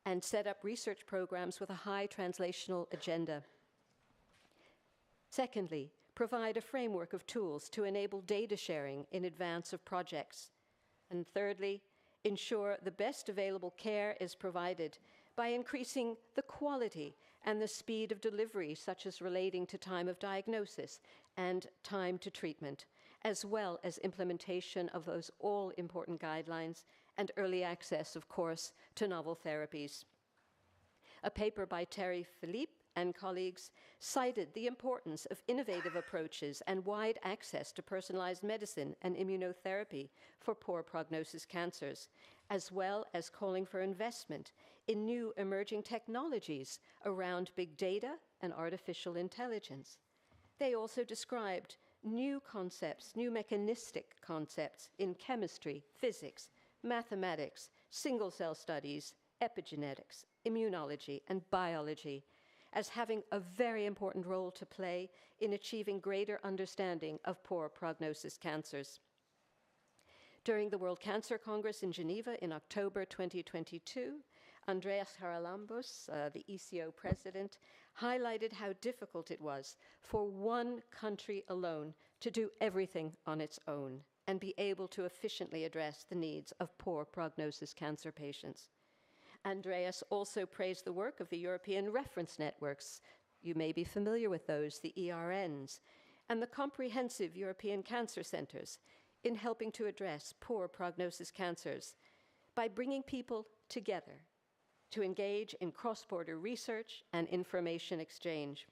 and set up research programs with a high translational agenda. Secondly, provide a framework of tools to enable data sharing in advance of projects. And thirdly, ensure the best available care is provided by increasing the quality and the speed of delivery, such as relating to time of diagnosis and time to treatment, as well as implementation of those all-important guidelines and early access, of course, to novel therapies. A paper by Terry Philippe and colleagues cited the importance of innovative approaches and wide access to personalized medicine and immunotherapy for poor prognosis cancers, as well as calling for investment in new emerging technologies around big data and artificial intelligence. They also described new concepts, new mechanistic concepts in chemistry, physics, mathematics, single-cell studies, epigenetics, immunology, and biology as having a very important role to play in achieving greater understanding of poor prognosis cancers. During the World Cancer Congress in Geneva in October 2022, Andreas Haralambous, the ECO president, highlighted how difficult it was for one country alone to do everything on its own and be able to efficiently address the needs of poor prognosis cancer patients. Andreas also praised the work of the European reference networks. You may be familiar with those, the ERNs, and the comprehensive European cancer centers in helping to address poor prognosis cancers by bringing people together to engage in cross-border research and information exchange.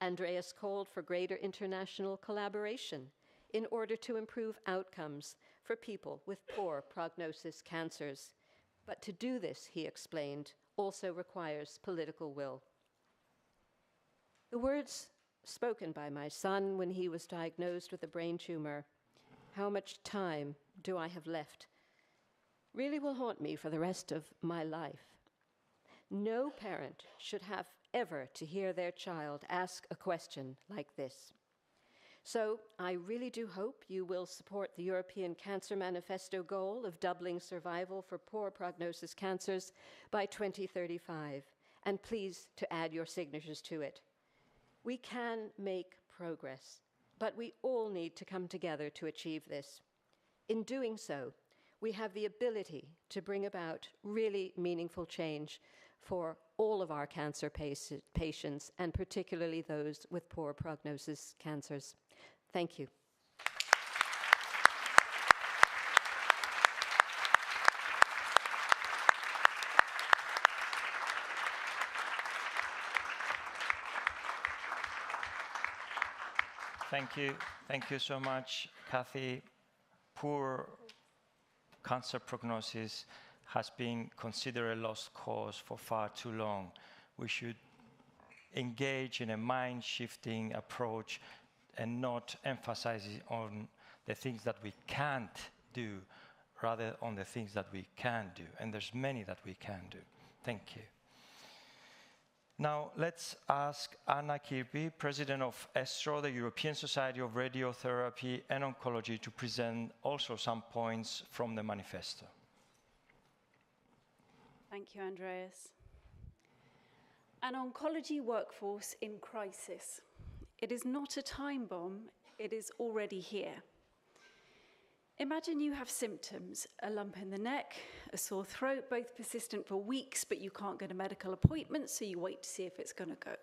Andreas called for greater international collaboration in order to improve outcomes for people with poor prognosis cancers. But to do this, he explained, also requires political will. The words spoken by my son when he was diagnosed with a brain tumor, "How much time do I have left?" really will haunt me for the rest of my life. No parent should have ever to hear their child ask a question like this. So I really do hope you will support the European Cancer Manifesto goal of doubling survival for poor prognosis cancers by 2035, and please to add your signatures to it. We can make progress, but we all need to come together to achieve this. In doing so, we have the ability to bring about really meaningful change for all of our cancer patients, and particularly those with poor prognosis cancers. Thank you. Thank you. Thank you so much, Kathy. Poor cancer prognosis has been considered a lost cause for far too long. We should engage in a mind-shifting approach and not emphasize on the things that we can't do, rather on the things that we can do. And there's many that we can do. Thank you. Now, let's ask Anna Kirby, President of ESTRO, the European Society of Radiotherapy and Oncology, to present also some points from the manifesto. Thank you, Andreas. An oncology workforce in crisis. It is not a time bomb, it is already here. Imagine you have symptoms, a lump in the neck, a sore throat, both persistent for weeks, but you can't get a medical appointment, so you wait to see if it's going to go.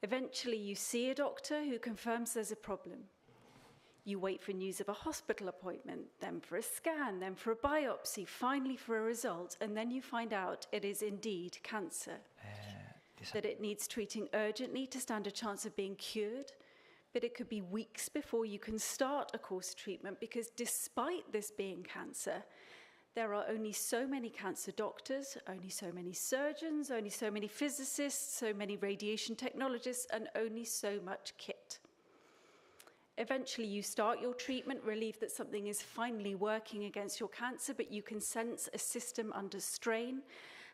Eventually, you see a doctor who confirms there's a problem. You wait for news of a hospital appointment, then for a scan, then for a biopsy, finally for a result, and then you find out it is indeed cancer. That it needs treating urgently to stand a chance of being cured, but it could be weeks before you can start a course of treatment because despite this being cancer, there are only so many cancer doctors, only so many surgeons, only so many physicists, so many radiation technologists, and only so much kit. Eventually, you start your treatment, relieved that something is finally working against your cancer, but you can sense a system under strain,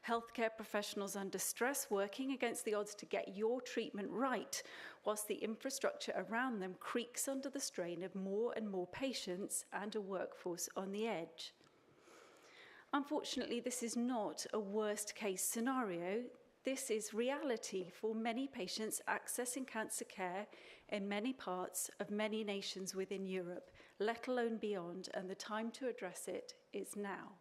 healthcare professionals under stress, working against the odds to get your treatment right, whilst the infrastructure around them creaks under the strain of more and more patients and a workforce on the edge. Unfortunately, this is not a worst-case scenario. This is reality for many patients accessing cancer care in many parts of many nations within Europe, let alone beyond, and the time to address it is now.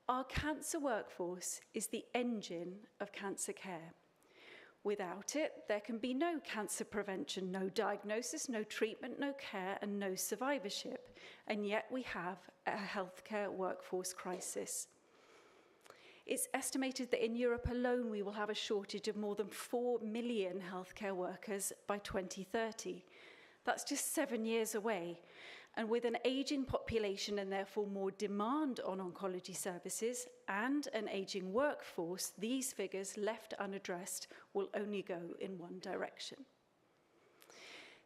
Our cancer workforce is the engine of cancer care. Without it, there can be no cancer prevention, no diagnosis, no treatment, no care, and no survivorship. And yet we have a healthcare workforce crisis. It's estimated that in Europe alone, we will have a shortage of more than 4 million healthcare workers by 2030. That's just 7 years away. And with an aging population and therefore more demand on oncology services and an aging workforce, these figures left unaddressed will only go in one direction.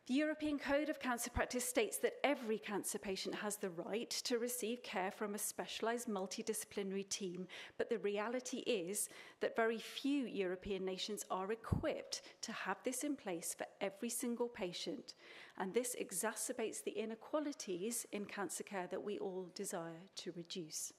The European Code of Cancer Practice states that every cancer patient has the right to receive care from a specialised multidisciplinary team, but the reality is that very few European nations are equipped to have this in place for every single patient, and this exacerbates the inequalities in cancer care that we all desire to reduce.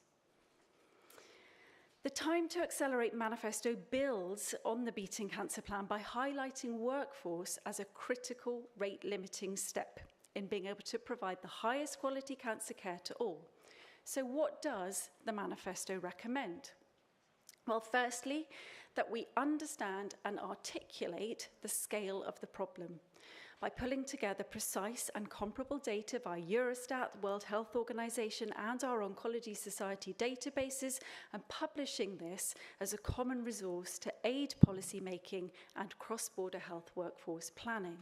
The Time to Accelerate manifesto builds on the Beating Cancer Plan by highlighting workforce as a critical rate-limiting step in being able to provide the highest quality cancer care to all. So what does the manifesto recommend? Well, firstly, that we understand and articulate the scale of the problem by pulling together precise and comparable data via Eurostat, the World Health Organization, and our Oncology Society databases, and publishing this as a common resource to aid policymaking and cross-border health workforce planning.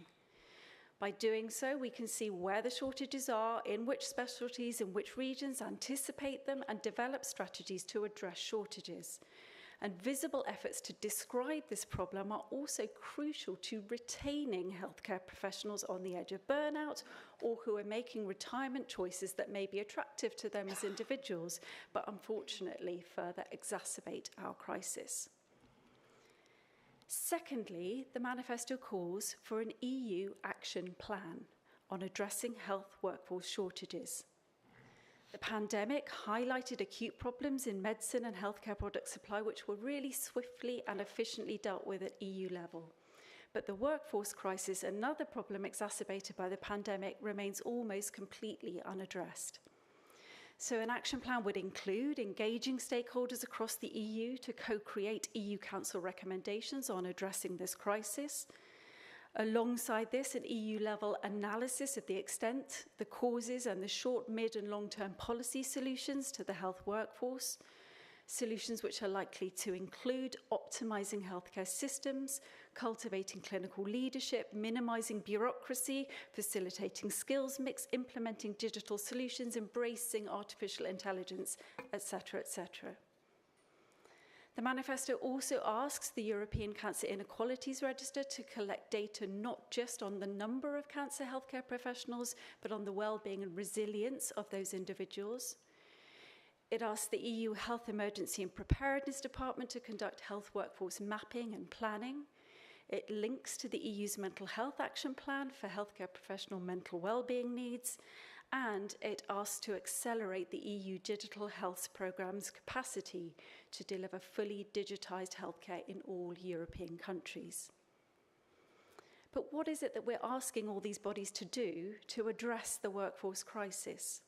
By doing so, we can see where the shortages are, in which specialties, in which regions, anticipate them, and develop strategies to address shortages. And visible efforts to describe this problem are also crucial to retaining healthcare professionals on the edge of burnout or who are making retirement choices that may be attractive to them as individuals, but unfortunately further exacerbate our crisis. Secondly, the manifesto calls for an EU action plan on addressing health workforce shortages. The pandemic highlighted acute problems in medicine and healthcare product supply, which were really swiftly and efficiently dealt with at EU level. But the workforce crisis, another problem exacerbated by the pandemic, remains almost completely unaddressed. So an action plan would include engaging stakeholders across the EU to co-create EU Council recommendations on addressing this crisis. Alongside this, an EU-level analysis of the extent, the causes, and the short, mid, and long-term policy solutions to the health workforce, solutions which are likely to include optimizing healthcare systems, cultivating clinical leadership, minimizing bureaucracy, facilitating skills mix, implementing digital solutions, embracing artificial intelligence, etc., etc. The manifesto also asks the European Cancer Inequalities Register to collect data not just on the number of cancer healthcare professionals, but on the well-being and resilience of those individuals. It asks the EU Health Emergency and Preparedness Department to conduct health workforce mapping and planning. It links to the EU's Mental Health Action Plan for healthcare professional mental well-being needs, and it asks to accelerate the EU Digital Health Programme's capacity to deliver fully digitised healthcare in all European countries. But what is it that we're asking all these bodies to do to address the workforce crisis?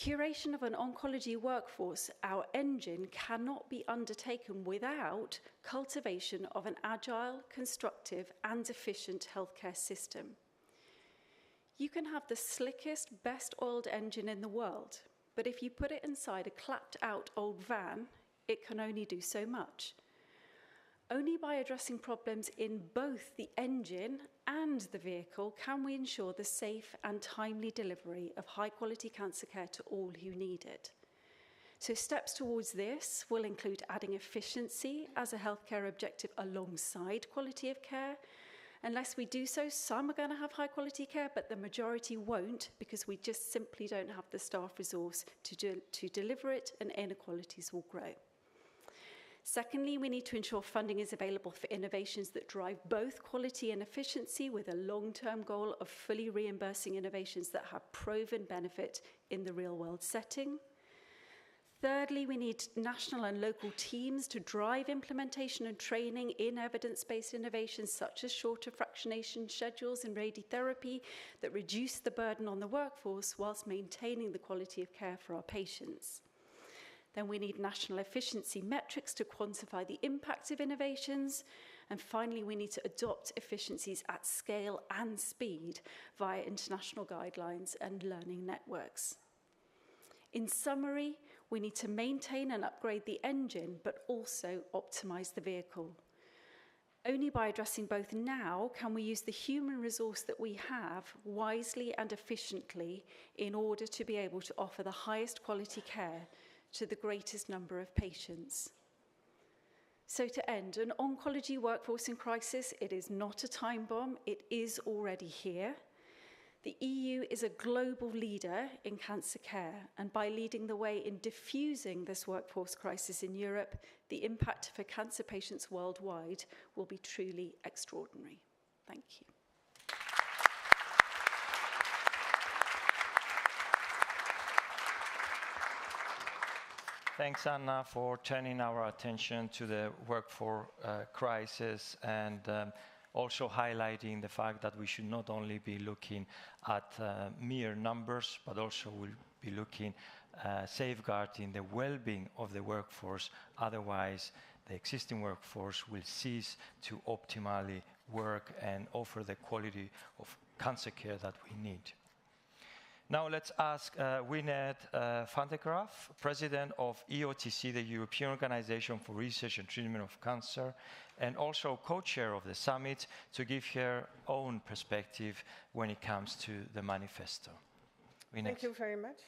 Curation of an oncology workforce, our engine, cannot be undertaken without cultivation of an agile, constructive, and efficient healthcare system. You can have the slickest, best-oiled engine in the world, but if you put it inside a clapped-out old van, it can only do so much. Only by addressing problems in both the engine and the vehicle can we ensure the safe and timely delivery of high-quality cancer care to all who need it. So steps towards this will include adding efficiency as a healthcare objective alongside quality of care. Unless we do so, some are going to have high-quality care, but the majority won't, because we just simply don't have the staff resource to deliver it, and inequalities will grow. Secondly, we need to ensure funding is available for innovations that drive both quality and efficiency, with a long-term goal of fully reimbursing innovations that have proven benefit in the real-world setting. Thirdly, we need national and local teams to drive implementation and training in evidence-based innovations such as shorter fractionation schedules in radiotherapy that reduce the burden on the workforce whilst maintaining the quality of care for our patients. Then we need national efficiency metrics to quantify the impact of innovations. And finally, we need to adopt efficiencies at scale and speed via international guidelines and learning networks. In summary, we need to maintain and upgrade the engine, but also optimize the vehicle. Only by addressing both now can we use the human resource that we have wisely and efficiently in order to be able to offer the highest quality care to the greatest number of patients. So to end, an oncology workforce in crisis, it is not a time bomb, it is already here. The EU is a global leader in cancer care, and by leading the way in diffusing this workforce crisis in Europe, the impact for cancer patients worldwide will be truly extraordinary. Thank you. Thanks, Anna, for turning our attention to the workforce crisis and also highlighting the fact that we should not only be looking at mere numbers, but also we'll be looking safeguarding the well-being of the workforce. Otherwise, the existing workforce will cease to optimally work and offer the quality of cancer care that we need. Now let's ask Winnet van der Graaf, President of EOTC, the European Organization for Research and Treatment of Cancer, and also co-chair of the summit, to give her own perspective when it comes to the manifesto. Winnet. Thank you very much.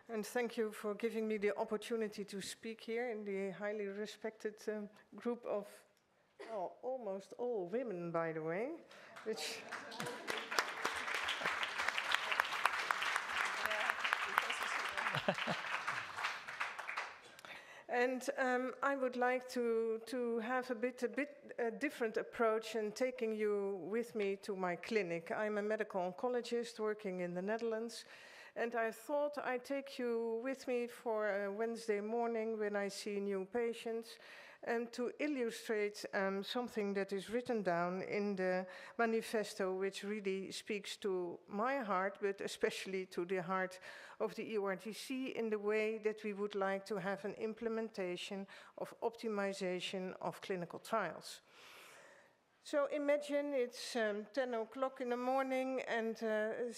And thank you for giving me the opportunity to speak here in the highly respected group of almost all women, by the way, which... And I would like to have a bit different approach in taking you with me to my clinic. I'm a medical oncologist working in the Netherlands, and I thought I'd take you with me for a Wednesday morning when I see new patients, to illustrate something that is written down in the manifesto, which really speaks to my heart, but especially to the heart of the EORTC in the way that we would like to have an implementation of optimization of clinical trials. So imagine it's 10 o'clock in the morning and a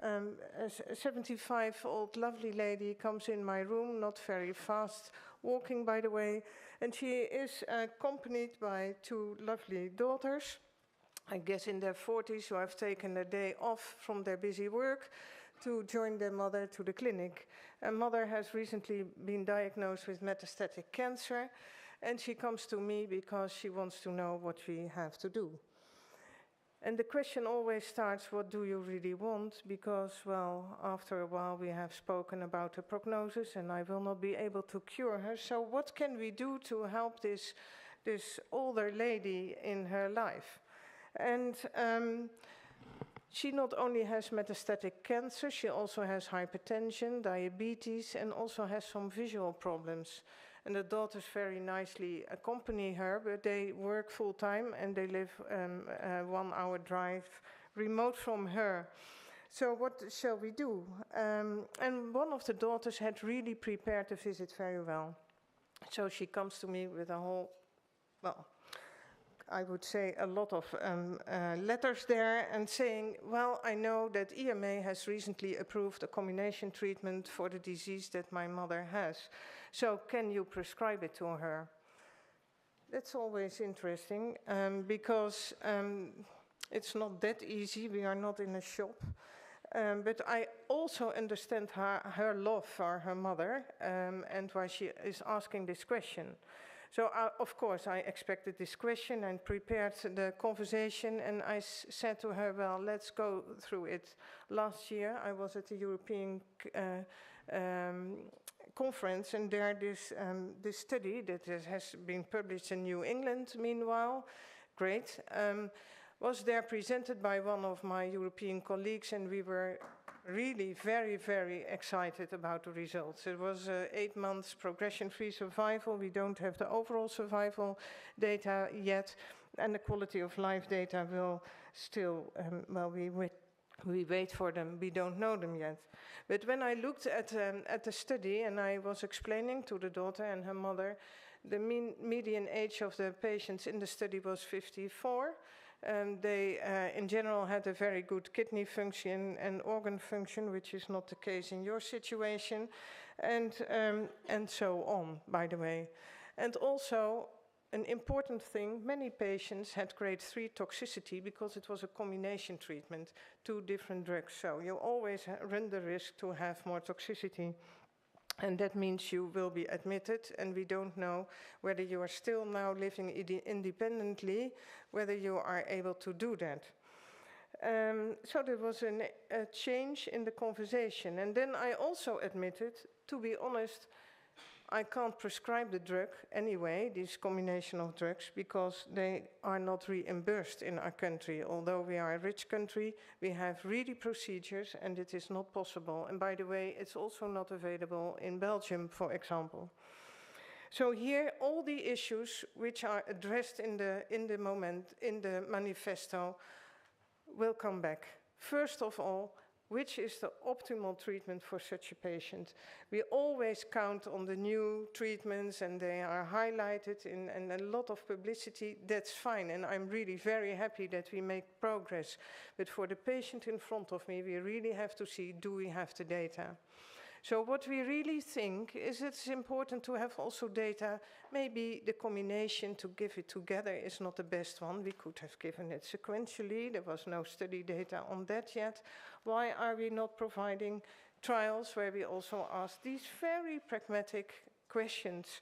75-old lovely lady comes in my room, not very fast walking, by the way, and she is accompanied by two lovely daughters, I guess in their 40s, who have taken a day off from their busy work to join their mother to the clinic. And mother has recently been diagnosed with metastatic cancer, and she comes to me because she wants to know what we have to do. And the question always starts, what do you really want? Because, well, after a while we have spoken about the prognosis and I will not be able to cure her. So what can we do to help this older lady in her life? And she not only has metastatic cancer, she also has hypertension, diabetes, and also has some visual problems. And the daughters very nicely accompany her, but they work full-time and they live a 1-hour drive remote from her. So what shall we do? And one of the daughters had really prepared the visit very well. So she comes to me with a whole, well, I would say a lot of letters there and saying, well, I know that EMA has recently approved a combination treatment for the disease that my mother has. So can you prescribe it to her? That's always interesting because it's not that easy. We are not in a shop. But I also understand her love for her mother and why she is asking this question. So, of course, I expected this question and prepared the conversation, and I said to her, well, let's go through it. Last year, I was at the European conference, and there this study that has been published in New England, meanwhile, great, was there presented by one of my European colleagues, and we were really very, very excited about the results. It was 8 months progression-free survival. We don't have the overall survival data yet, and the quality of life data will still, well, we wait for them. We don't know them yet. But when I looked at the study and I was explaining to the daughter and her mother, the median age of the patients in the study was 54. They, in general, had a very good kidney function and organ function, which is not the case in your situation, and so on, by the way. And also, an important thing, many patients had grade 3 toxicity because it was a combination treatment, 2 different drugs. So you always run the risk to have more toxicity. And that means you will be admitted, and we don't know whether you are still now living independently, whether you are able to do that. So there was a change in the conversation. And then I also admitted, to be honest, I can't prescribe the drug anyway, this combination of drugs, because they are not reimbursed in our country. Although we are a rich country, we have really procedures, and it is not possible. And by the way, it's also not available in Belgium, for example. So here, all the issues which are addressed in the manifesto will come back. First of all, which is the optimal treatment for such a patient? We always count on the new treatments, and they are highlighted in a lot of publicity. That's fine, and I'm really very happy that we make progress. But for the patient in front of me, we really have to see, do we have the data? So what we really think is it's important to have also data. Maybe the combination to give it together is not the best one. We could have given it sequentially. There was no study data on that yet. Why are we not providing trials where we also ask these very pragmatic questions?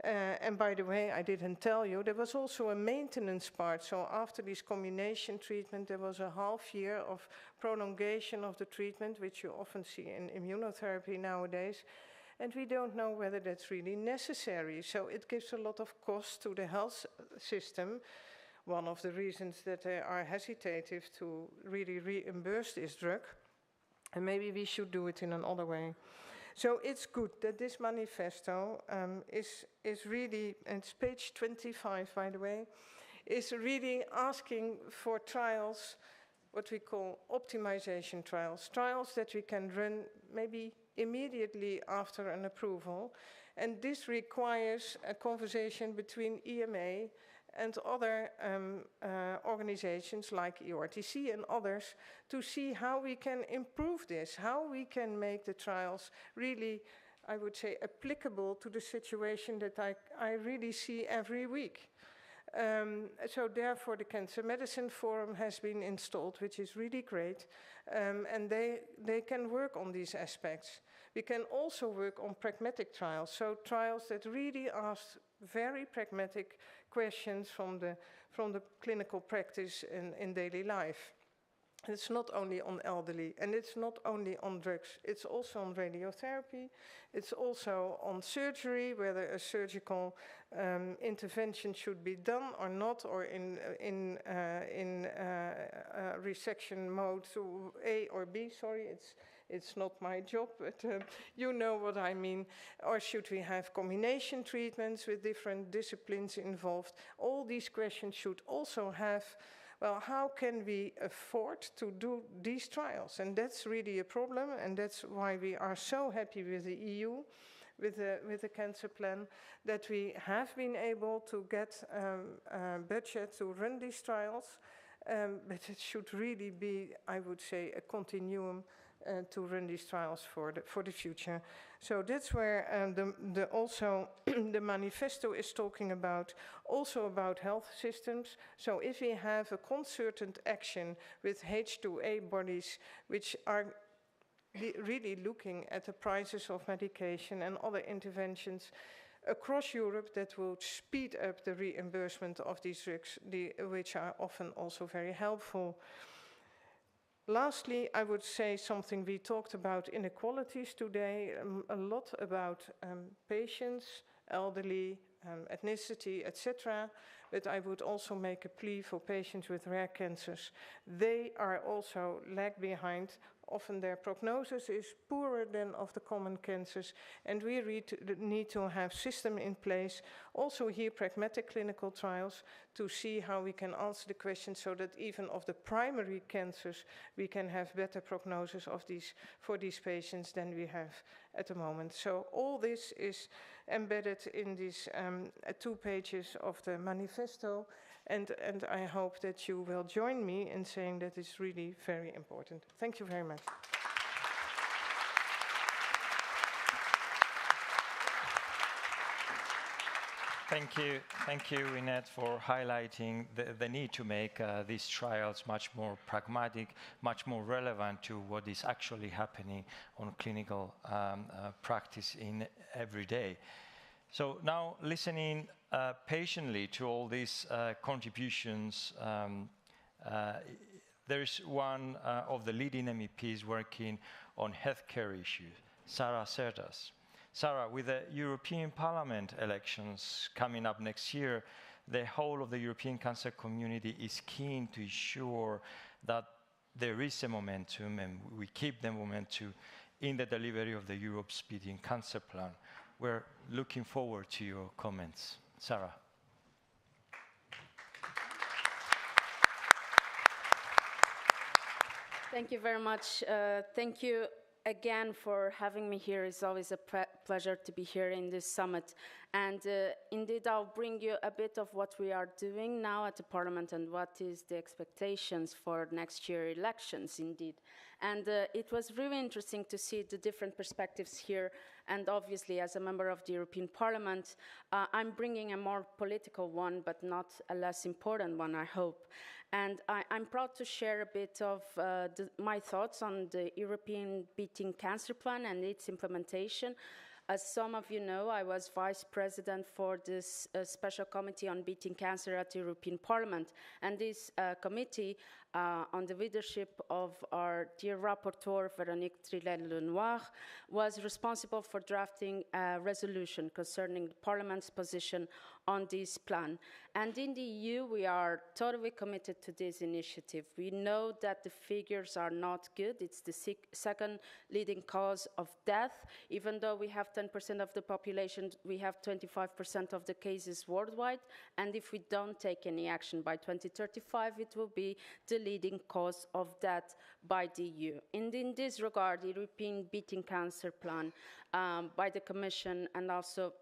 And by the way, I didn't tell you, there was also a maintenance part. So after this combination treatment, there was a half year of prolongation of the treatment, which you often see in immunotherapy nowadays. and we don't know whether that's really necessary. So it gives a lot of cost to the health system. One of the reasons that they are hesitative to really reimburse this drug, and maybe we should do it in another way. So it's good that this manifesto is really, and it's page 25, by the way, is really asking for trials, what we call optimization trials, trials that we can run maybe immediately after an approval. And this requires a conversation between EMA and other organizations like EORTC and others to see how we can improve this, how we can make the trials really, I would say, applicable to the situation that I really see every week. So therefore the Cancer Medicine Forum has been installed, which is really great, and they can work on these aspects. We can also work on pragmatic trials, so trials that really ask very pragmatic questions from the clinical practice in daily life. It's not only on elderly, and it's not only on drugs, it's also on radiotherapy, it's also on surgery, whether a surgical intervention should be done or not, or in resection mode to A or B, sorry, it's not my job, but you know what I mean. Or should we have combination treatments with different disciplines involved? All these questions should also have, well, how can we afford to do these trials? And that's really a problem, and that's why we are so happy with the EU, with the cancer plan, that we have been able to get a budget to run these trials, but it should really be, I would say, a continuum to run these trials for the future. So that's where also the manifesto is talking about, also about health systems. So if we have a concerted action with H2A bodies, which are really looking at the prices of medication and other interventions across Europe, that will speed up the reimbursement of these drugs, which are often also very helpful. Lastly, I would say something we talked about inequalities today, a lot about patients, elderly, ethnicity, etc. But I would also make a plea for patients with rare cancers. They are also lag behind. Often their prognosis is poorer than of the common cancers, and we need to have system in place, also here pragmatic clinical trials, to see how we can answer the question so that even of the primary cancers we can have better prognosis of for these patients than we have at the moment. So all this is embedded in these 2 pages of the manifesto, and I hope that you will join me in saying that it's really very important. Thank you very much. Thank you, Inette, for highlighting the need to make these trials much more pragmatic, much more relevant to what is actually happening on clinical practice in every day. So now, listening patiently to all these contributions, there is one of the leading MEPs working on healthcare issues, Sarah Cerdas. Sarah, with the European Parliament elections coming up next year, the whole of the European cancer community is keen to ensure that there is a momentum, and we keep the momentum in the delivery of the Europe Speeding Cancer Plan. We're looking forward to your comments. Sarah. Thank you very much. Thank you again for having me here. It's always a pleasure to be here in this summit. And indeed, I'll bring you a bit of what we are doing now at the Parliament and what is the expectations for next year elections, indeed. And it was really interesting to see the different perspectives here. And obviously, as a member of the European Parliament, I'm bringing a more political one, but not a less important one, I hope. And I'm proud to share a bit of my thoughts on the European Beating Cancer Plan and its implementation. As some of you know, I was Vice President for this Special Committee on Beating Cancer at the European Parliament. And this committee on the leadership of our dear rapporteur, Véronique Trillet-Lenoir, was responsible for drafting a resolution concerning Parliament's position on this plan. And in the EU, we are totally committed to this initiative. We know that the figures are not good. It's the second leading cause of death. Even though we have 10% of the population, we have 25% of the cases worldwide. And if we don't take any action by 2035, it will be the leading cause of death by the EU. And in this regard, the European Beating Cancer Plan by the Commission and also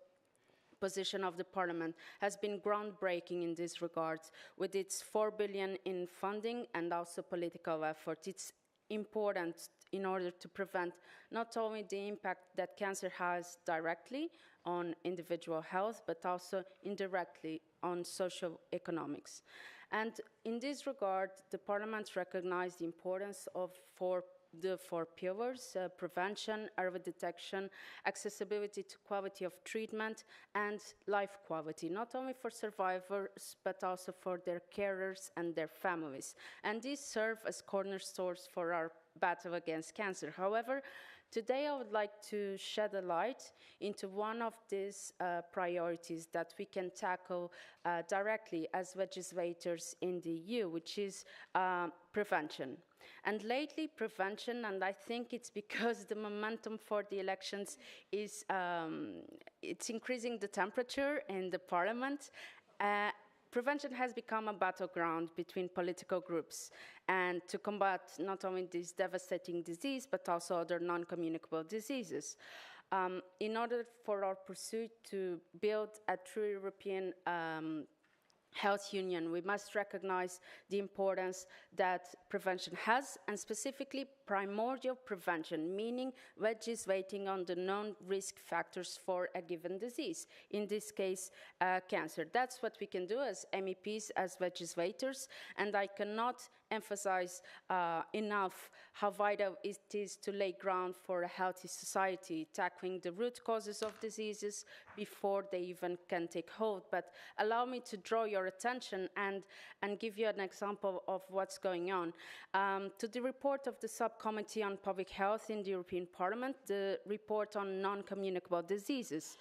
position of the Parliament has been groundbreaking in this regard, with its 4 billion in funding and also political effort. It's important in order to prevent not only the impact that cancer has directly on individual health, but also indirectly on social economics. And in this regard, the Parliament recognized the importance of the four pillars: prevention, early detection, accessibility to quality of treatment, and life quality, not only for survivors, but also for their carers and their families. And these serve as cornerstones for our battle against cancer. However, today I would like to shed a light into one of these priorities that we can tackle directly as legislators in the EU, which is prevention. And lately, prevention, and I think it's because the momentum for the elections is it's increasing the temperature in the Parliament. Prevention has become a battleground between political groups, and to combat not only this devastating disease, but also other non-communicable diseases. In order for our pursuit to build a true European health union, we must recognize the importance that prevention has, and specifically primordial prevention, meaning legislating on the known risk factors for a given disease, in this case, cancer. That's what we can do as MEPs, as legislators, and I cannot emphasize enough how vital it is to lay ground for a healthy society, tackling the root causes of diseases before they even can take hold. But allow me to draw your attention and give you an example of what's going on. To the report of the Subcommittee on Public Health in the European Parliament, the report on non-communicable diseases.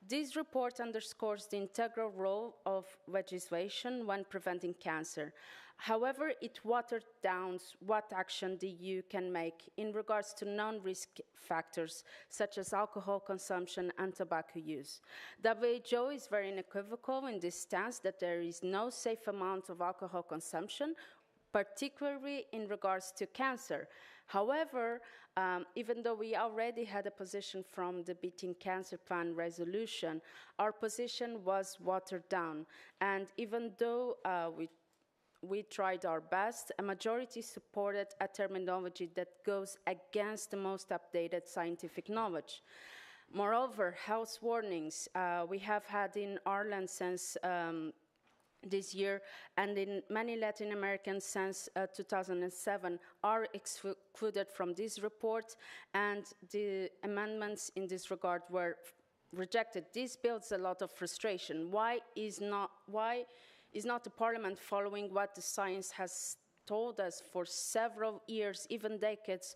This report underscores the integral role of legislation when preventing cancer. However, it watered down what action the EU can make in regards to non-risk factors, such as alcohol consumption and tobacco use. WHO is very unequivocal in this stance that there is no safe amount of alcohol consumption, particularly in regards to cancer. However, even though we already had a position from the Beating Cancer Plan resolution, our position was watered down. And even though we tried our best, a majority supported a terminology that goes against the most updated scientific knowledge. Moreover, health warnings we have had in Ireland since this year, and in many Latin Americans since 2007, are excluded from this report, and the amendments in this regard were rejected. This builds a lot of frustration. Why is not the Parliament following what the science has told us for several years, even decades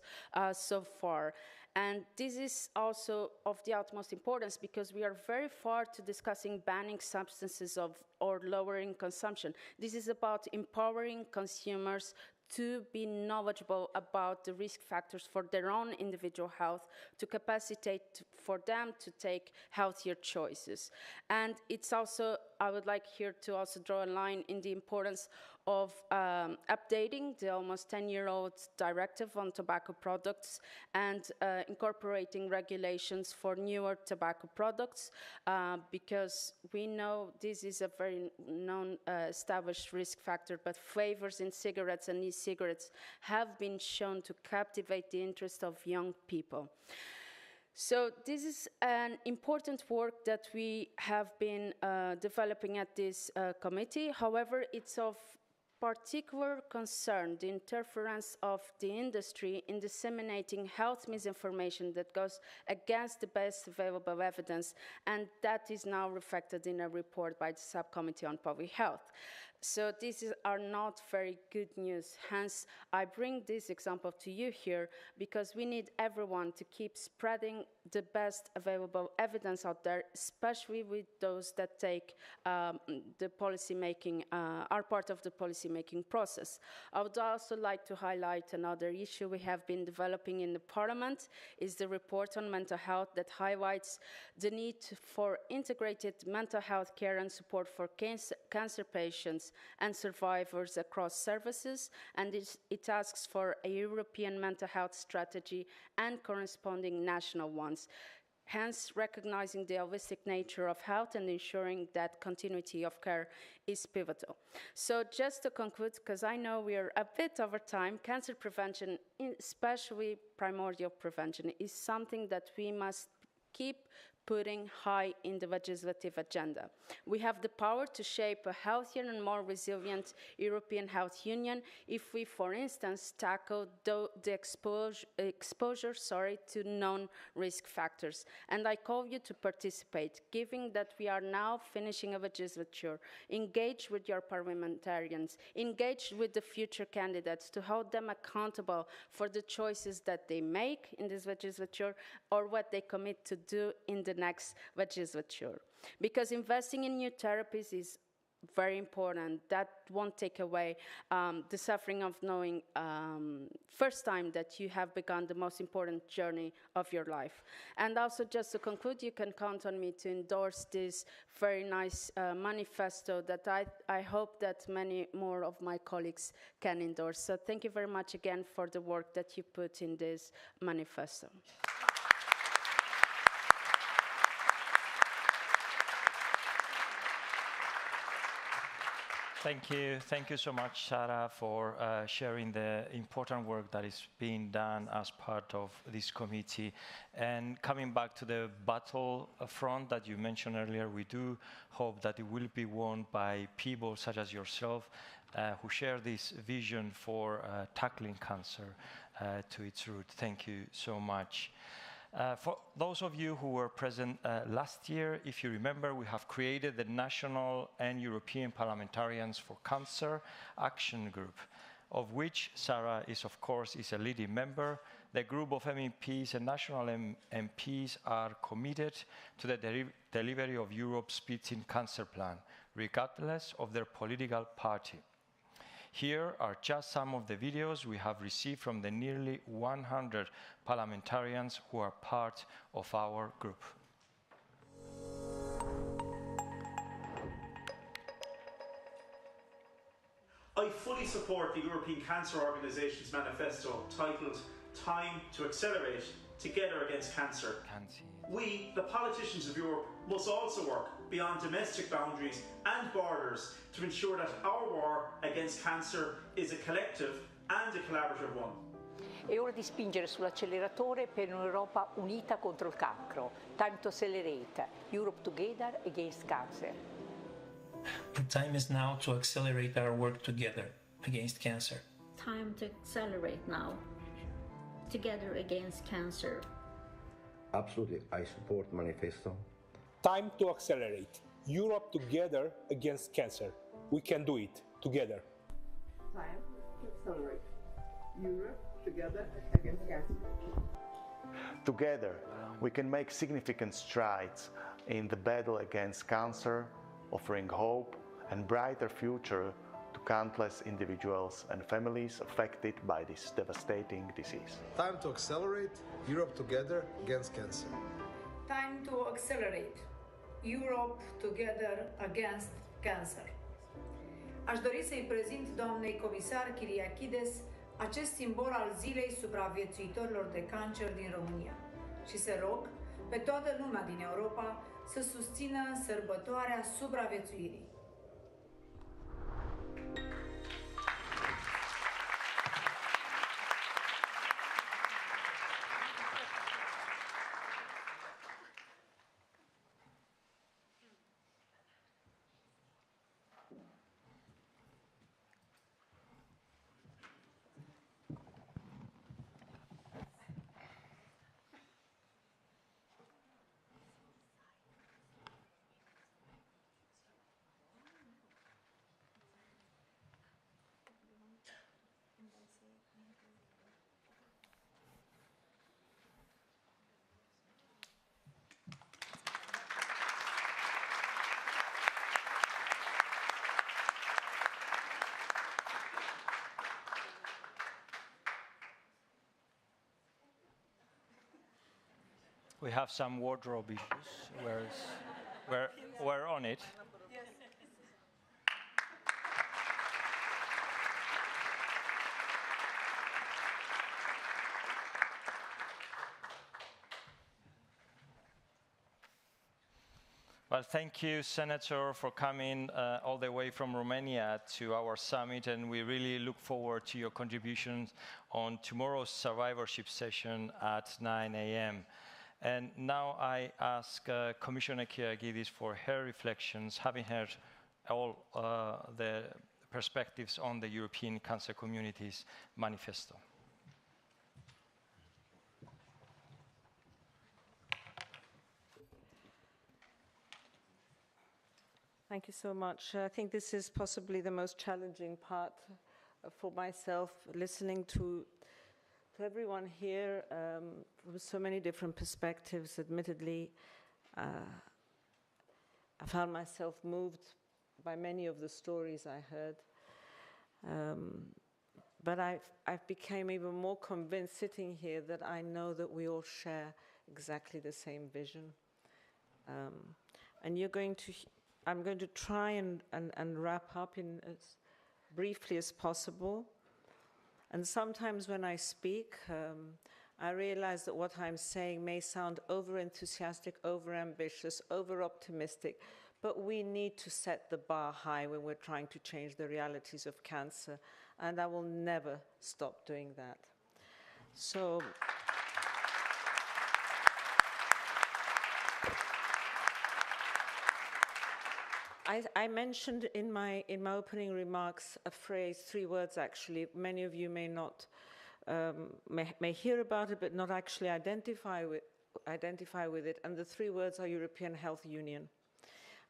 so far? And this is also of the utmost importance because we are very far to discussing banning substances or lowering consumption. This is about empowering consumers to be knowledgeable about the risk factors for their own individual health, to capacitate for them to take healthier choices. And it's also, I would like here to also draw a line in the importance of updating the almost 10-year-old directive on tobacco products and incorporating regulations for newer tobacco products because we know this is a very known established risk factor, but flavors in cigarettes and e-cigarettes have been shown to captivate the interest of young people. So this is an important work that we have been developing at this committee. However, it's of particular concern the interference of the industry in disseminating health misinformation that goes against the best available evidence, and that is now reflected in a report by the Subcommittee on Public Health. So are not very good news. Hence, I bring this example to you here because we need everyone to keep spreading the best available evidence out there, especially with those that take the policy making, are part of the policy making process. I would also like to highlight another issue we have been developing in the Parliament is the report on mental health that highlights the need for integrated mental health care and support for cancer patients and survivors across services, and it asks for a European mental health strategy and corresponding national ones, hence recognizing the holistic nature of health and ensuring that continuity of care is pivotal. So just to conclude, because I know we are a bit over time, cancer prevention, especially primordial prevention, is something that we must keep putting high in the legislative agenda. We have the power to shape a healthier and more resilient European Health Union if we, for instance, tackle the exposure to known risk factors. And I call you to participate, given that we are now finishing a legislature. Engage with your parliamentarians, engage with the future candidates to hold them accountable for the choices that they make in this legislature or what they commit to do in the next legislature. Because investing in new therapies is very important. That won't take away the suffering of knowing first time that you have begun the most important journey of your life. And also, just to conclude, you can count on me to endorse this very nice manifesto that I hope that many more of my colleagues can endorse. So thank you very much again for the work that you put in this manifesto. Thank you so much, Sarah, for sharing the important work that is being done as part of this committee. And coming back to the battlefront that you mentioned earlier, we do hope that it will be won by people such as yourself who share this vision for tackling cancer to its root. Thank you so much. For those of you who were present last year, if you remember, we have created the National and European Parliamentarians for Cancer Action Group, of which Sarah is, of course, a leading member. The group of MEPs and national MPs are committed to the delivery of Europe's Beating Cancer Plan, regardless of their political party. Here are just some of the videos we have received from the nearly 100 parliamentarians who are part of our group. I fully support the European Cancer Organisation's manifesto titled Time to Accelerate Together Against Cancer. We, the politicians of Europe, must also work beyond domestic boundaries and borders to ensure that our war against cancer is a collective and a collaborative one. È ora di spingere sull'acceleratore per un'Europa unita contro il cancro. Time to accelerate. Europe together against cancer. The time is now to accelerate our work together against cancer. Time to accelerate now. Together against cancer. Absolutely, I support manifesto. Time to accelerate. Europe together against cancer. We can do it together. Time to accelerate. Europe together against cancer. Together, we can make significant strides in the battle against cancer, offering hope and brighter future to countless individuals and families affected by this devastating disease. Time to accelerate. Europe together against cancer. Time to accelerate. Europe together against cancer. Aș dori să-i prezint doamnei comisar Kyriakides acest simbol al Zilei supraviețuitorilor de cancer din România și să rog pe toată lumea din Europa să susțină sărbătoarea supraviețuirii. we have some wardrobe issues. We're on it. Well, thank you, Senator, for coming all the way from Romania to our summit, and we really look forward to your contributions on tomorrow's survivorship session at 9 a.m. And now I ask Commissioner Kyriakides for her reflections, having heard all the perspectives on the European Cancer Community's manifesto. Thank you so much. I think this is possibly the most challenging part for myself, listening to everyone here from so many different perspectives. Admittedly, I found myself moved by many of the stories I heard. But I've become even more convinced sitting here that I know that we all share exactly the same vision. And I'm going to try and wrap up in as briefly as possible. And sometimes when I speak, I realize that what I'm saying may sound over-enthusiastic, over-ambitious, over-optimistic, but we need to set the bar high when we're trying to change the realities of cancer, and I will never stop doing that. So, I mentioned in my opening remarks a phrase, 3 words actually. Many of you may not may hear about it, but not actually identify with it. And the 3 words are European Health Union.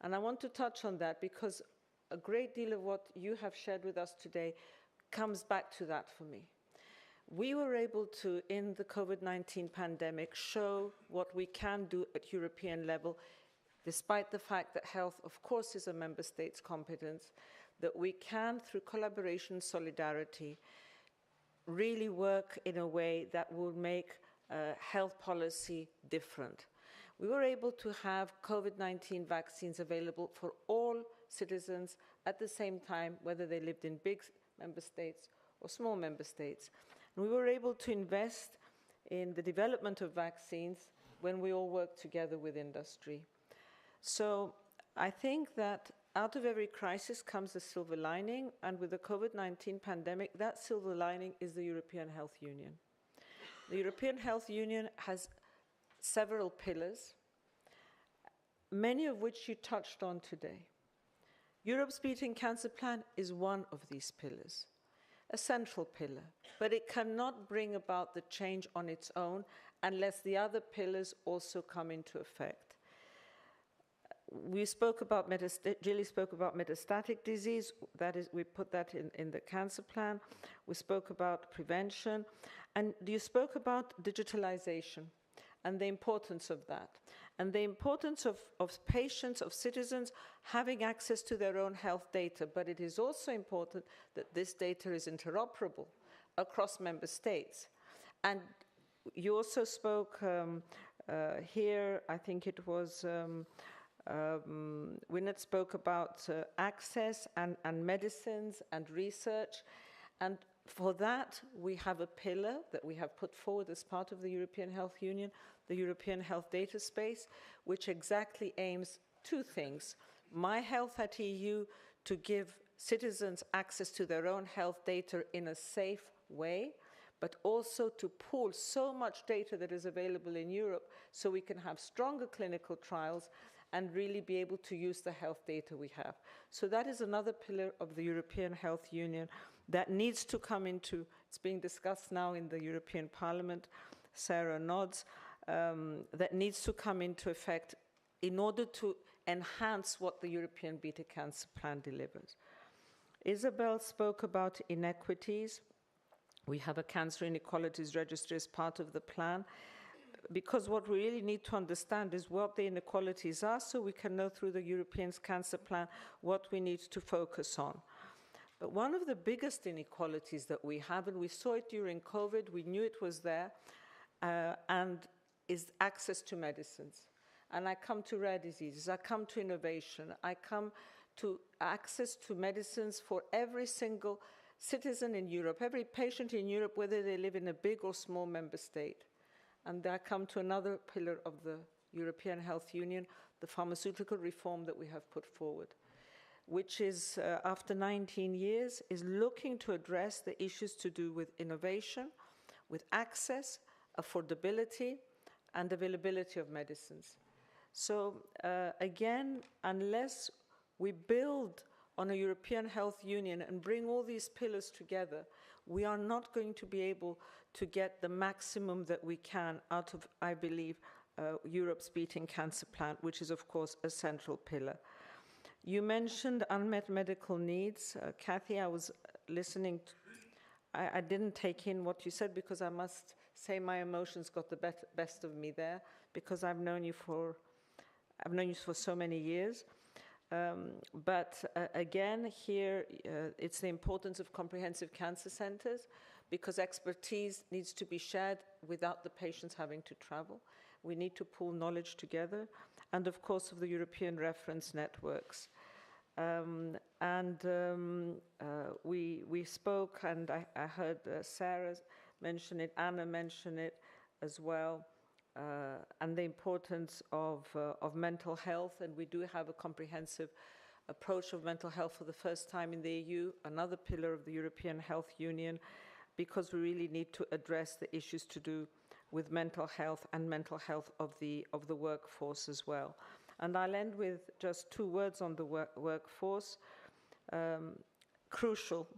And I want to touch on that because a great deal of what you have shared with us today comes back to that for me. We were able to, in the COVID-19 pandemic, show what we can do at European level, despite the fact that health, of course, is a member state's competence, that we can, through collaboration, solidarity, really work in a way that will make health policy different. We were able to have COVID-19 vaccines available for all citizens at the same time, whether they lived in big member states or small member states. And we were able to invest in the development of vaccines when we all worked together with industry. So I think that out of every crisis comes a silver lining, and with the COVID-19 pandemic, that silver lining is the European Health Union. The European Health Union has several pillars, many of which you touched on today. Europe's Beating Cancer Plan is one of these pillars, a central pillar, but it cannot bring about the change on its own unless the other pillars also come into effect. We spoke about Gilly spoke about metastatic disease. That is, we put that in the cancer plan. We spoke about prevention, and you spoke about digitalization and the importance of that, and the importance of patients, of citizens having access to their own health data. But it is also important that this data is interoperable across member states. And you also spoke here, I think it was. Winnet spoke about access and medicines and research, and for that we have a pillar that we have put forward as part of the European Health Union, the European Health Data Space, which exactly aims 2 things. My Health at EU, to give citizens access to their own health data in a safe way, but also to pool so much data that is available in Europe so we can have stronger clinical trials and really be able to use the health data we have. So that is another pillar of the European Health Union that needs to come into, it's being discussed now in the European Parliament, Sarah nods, that needs to come into effect in order to enhance what the European Beta Cancer Plan delivers. Isabel spoke about inequities. We have a cancer inequalities registry as part of the plan, because what we really need to understand is what the inequalities are, so we can know through the European Cancer Plan what we need to focus on. But one of the biggest inequalities that we have, and we saw it during COVID, we knew it was there, and is access to medicines. And I come to rare diseases, I come to innovation, I come to access to medicines for every single citizen in Europe, every patient in Europe, whether they live in a big or small member state. And I come to another pillar of the European Health Union, the pharmaceutical reform that we have put forward, which is, after 19 years, is looking to address the issues to do with innovation, with access, affordability, and availability of medicines. So again, unless we build on a European Health Union and bring all these pillars together, we are not going to be able to get the maximum that we can out of, I believe, Europe's Beating Cancer Plan, which is, of course, a central pillar. You mentioned unmet medical needs. Kathy, I was listening. I didn't take in what you said because I must say my emotions got the best of me there because I've known you for so many years. But again, here it's the importance of comprehensive cancer centers because expertise needs to be shared without the patients having to travel. We need to pool knowledge together, and of course of the European reference networks. We spoke, and I heard Sarah mention it, Anna mention it as well, and the importance of mental health, and we do have a comprehensive approach of mental health for the first time in the EU, another pillar of the European Health Union, because we really need to address the issues to do with mental health and mental health of the workforce as well. And I'll end with just 2 words on the workforce. Crucial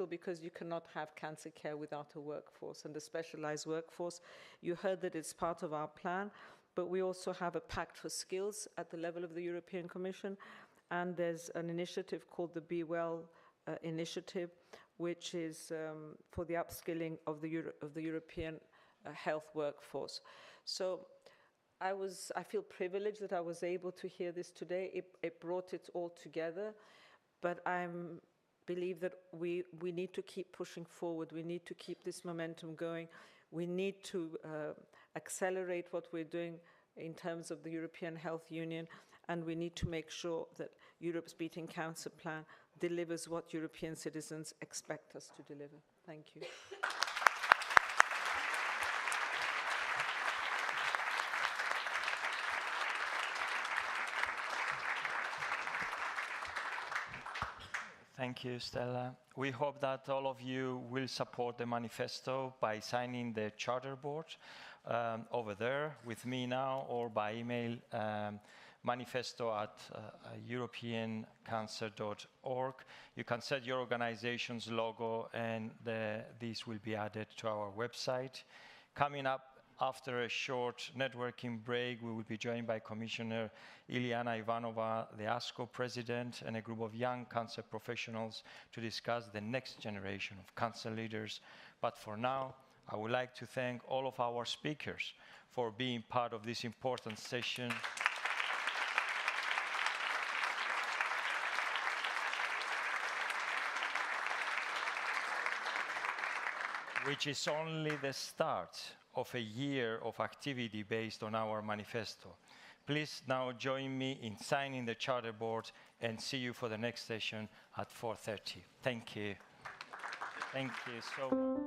because you cannot have cancer care without a workforce and a specialized workforce. You heard that it's part of our plan, but we also have a pact for skills at the level of the European Commission, and there's an initiative called the Be Well initiative, which is for the upskilling of the European health workforce. So I feel privileged that I was able to hear this today. It brought it all together, but I believe that we need to keep pushing forward. We need to keep this momentum going. We need to accelerate what we're doing in terms of the European Health Union, and we need to make sure that Europe's Beating Cancer Plan delivers what European citizens expect us to deliver. Thank you. Thank you, Stella. We hope that all of you will support the manifesto by signing the charter board over there with me now, or by email, manifesto@europeancancer.org. You can set your organization's logo, and this will be added to our website. Coming up after a short networking break, we will be joined by Commissioner Iliana Ivanova, the ASCO president, and a group of young cancer professionals to discuss the next generation of cancer leaders. But for now, I would like to thank all of our speakers for being part of this important session. Which is only the start of a year of activity based on our manifesto. Please now join me in signing the charter board, and see you for the next session at 4:30. Thank you. Thank you so much.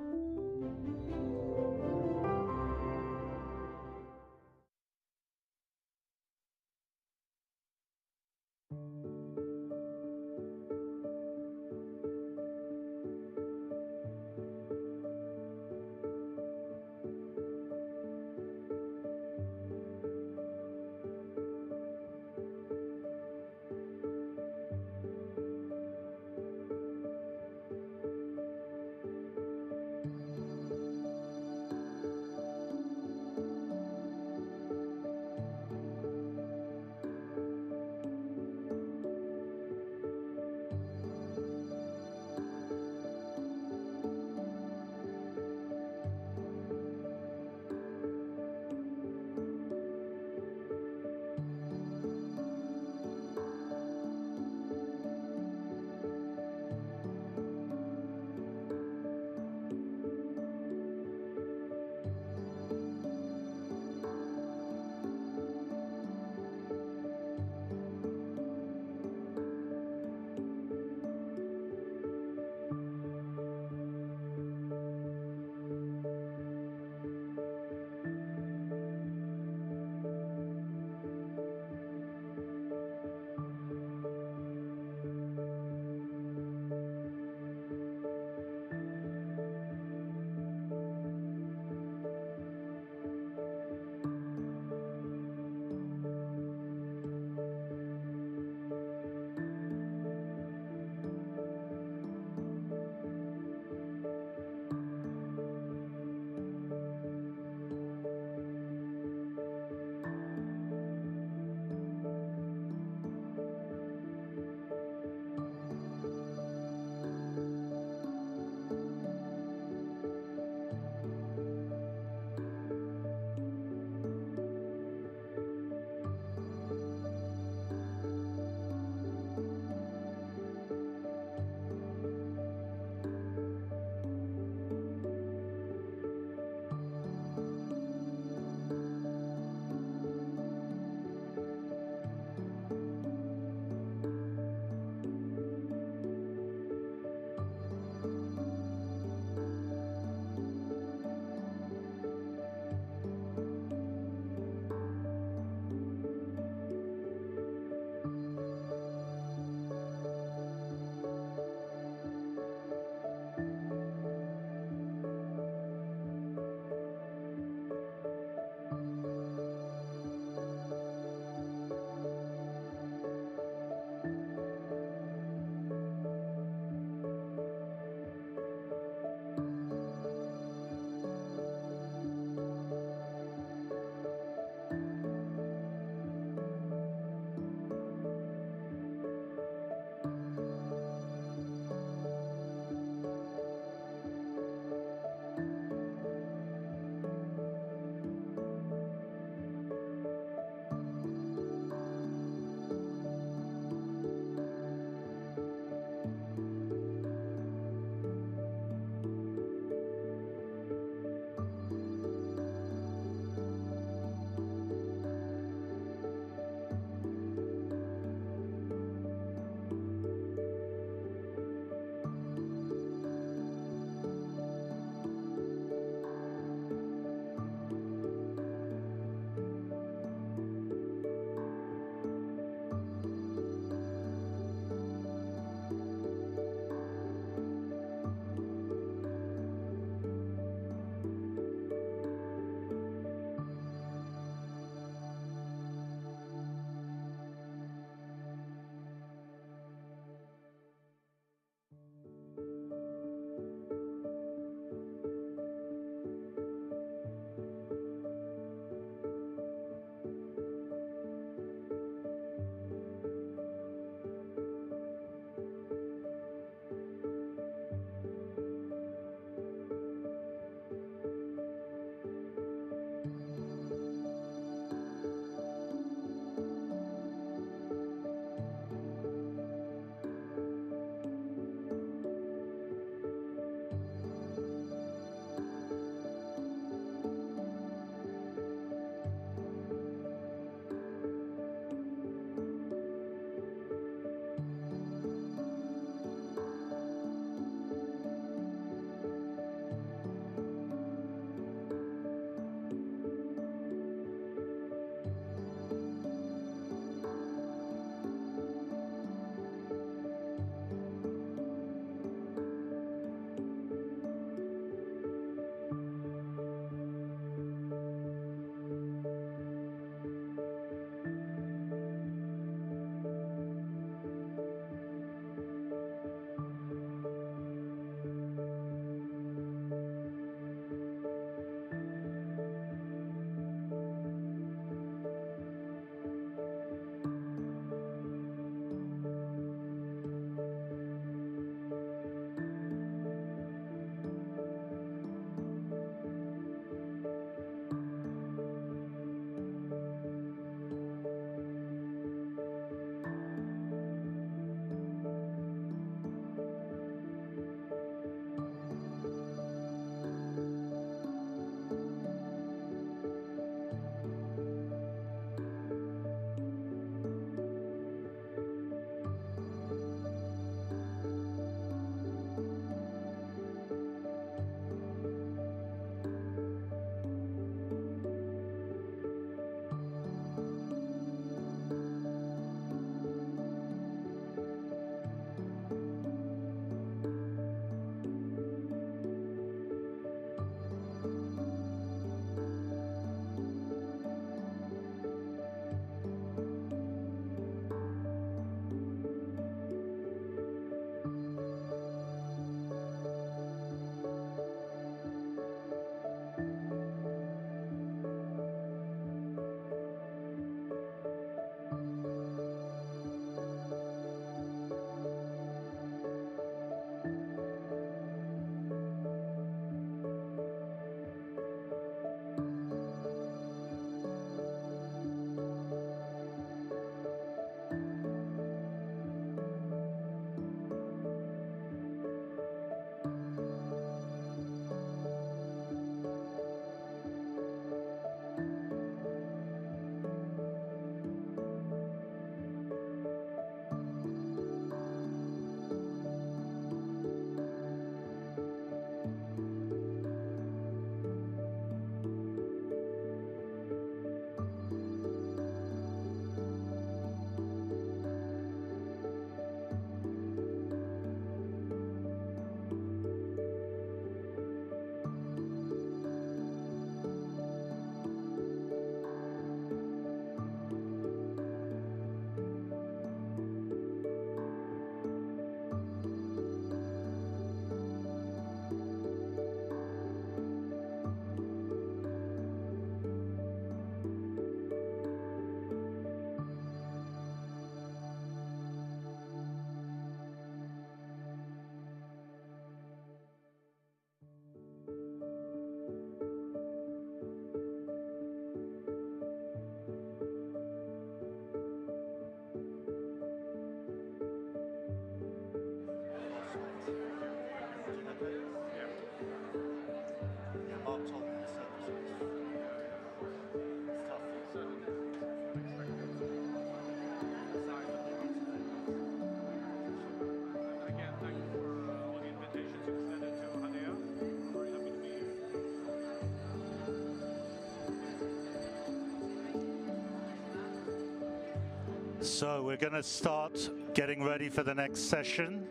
So we're going to start getting ready for the next session.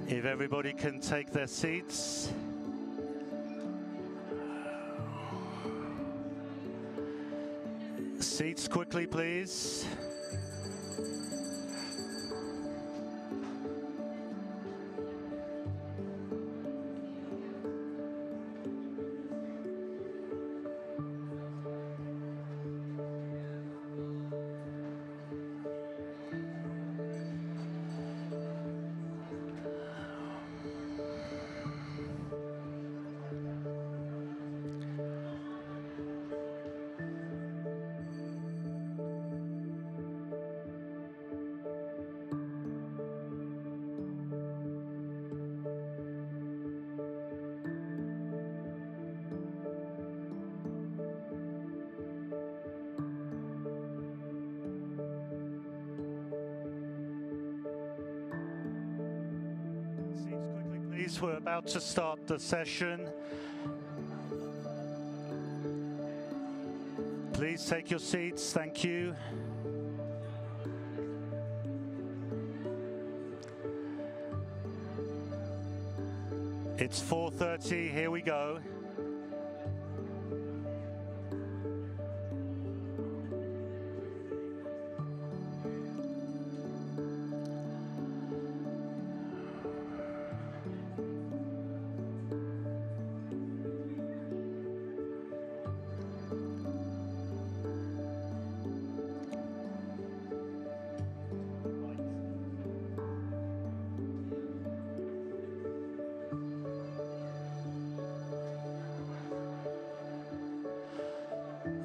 If everybody can take their seats. Seats quickly, please. We're about to start the session. Please take your seats. Thank you. It's 4:30. Here we go.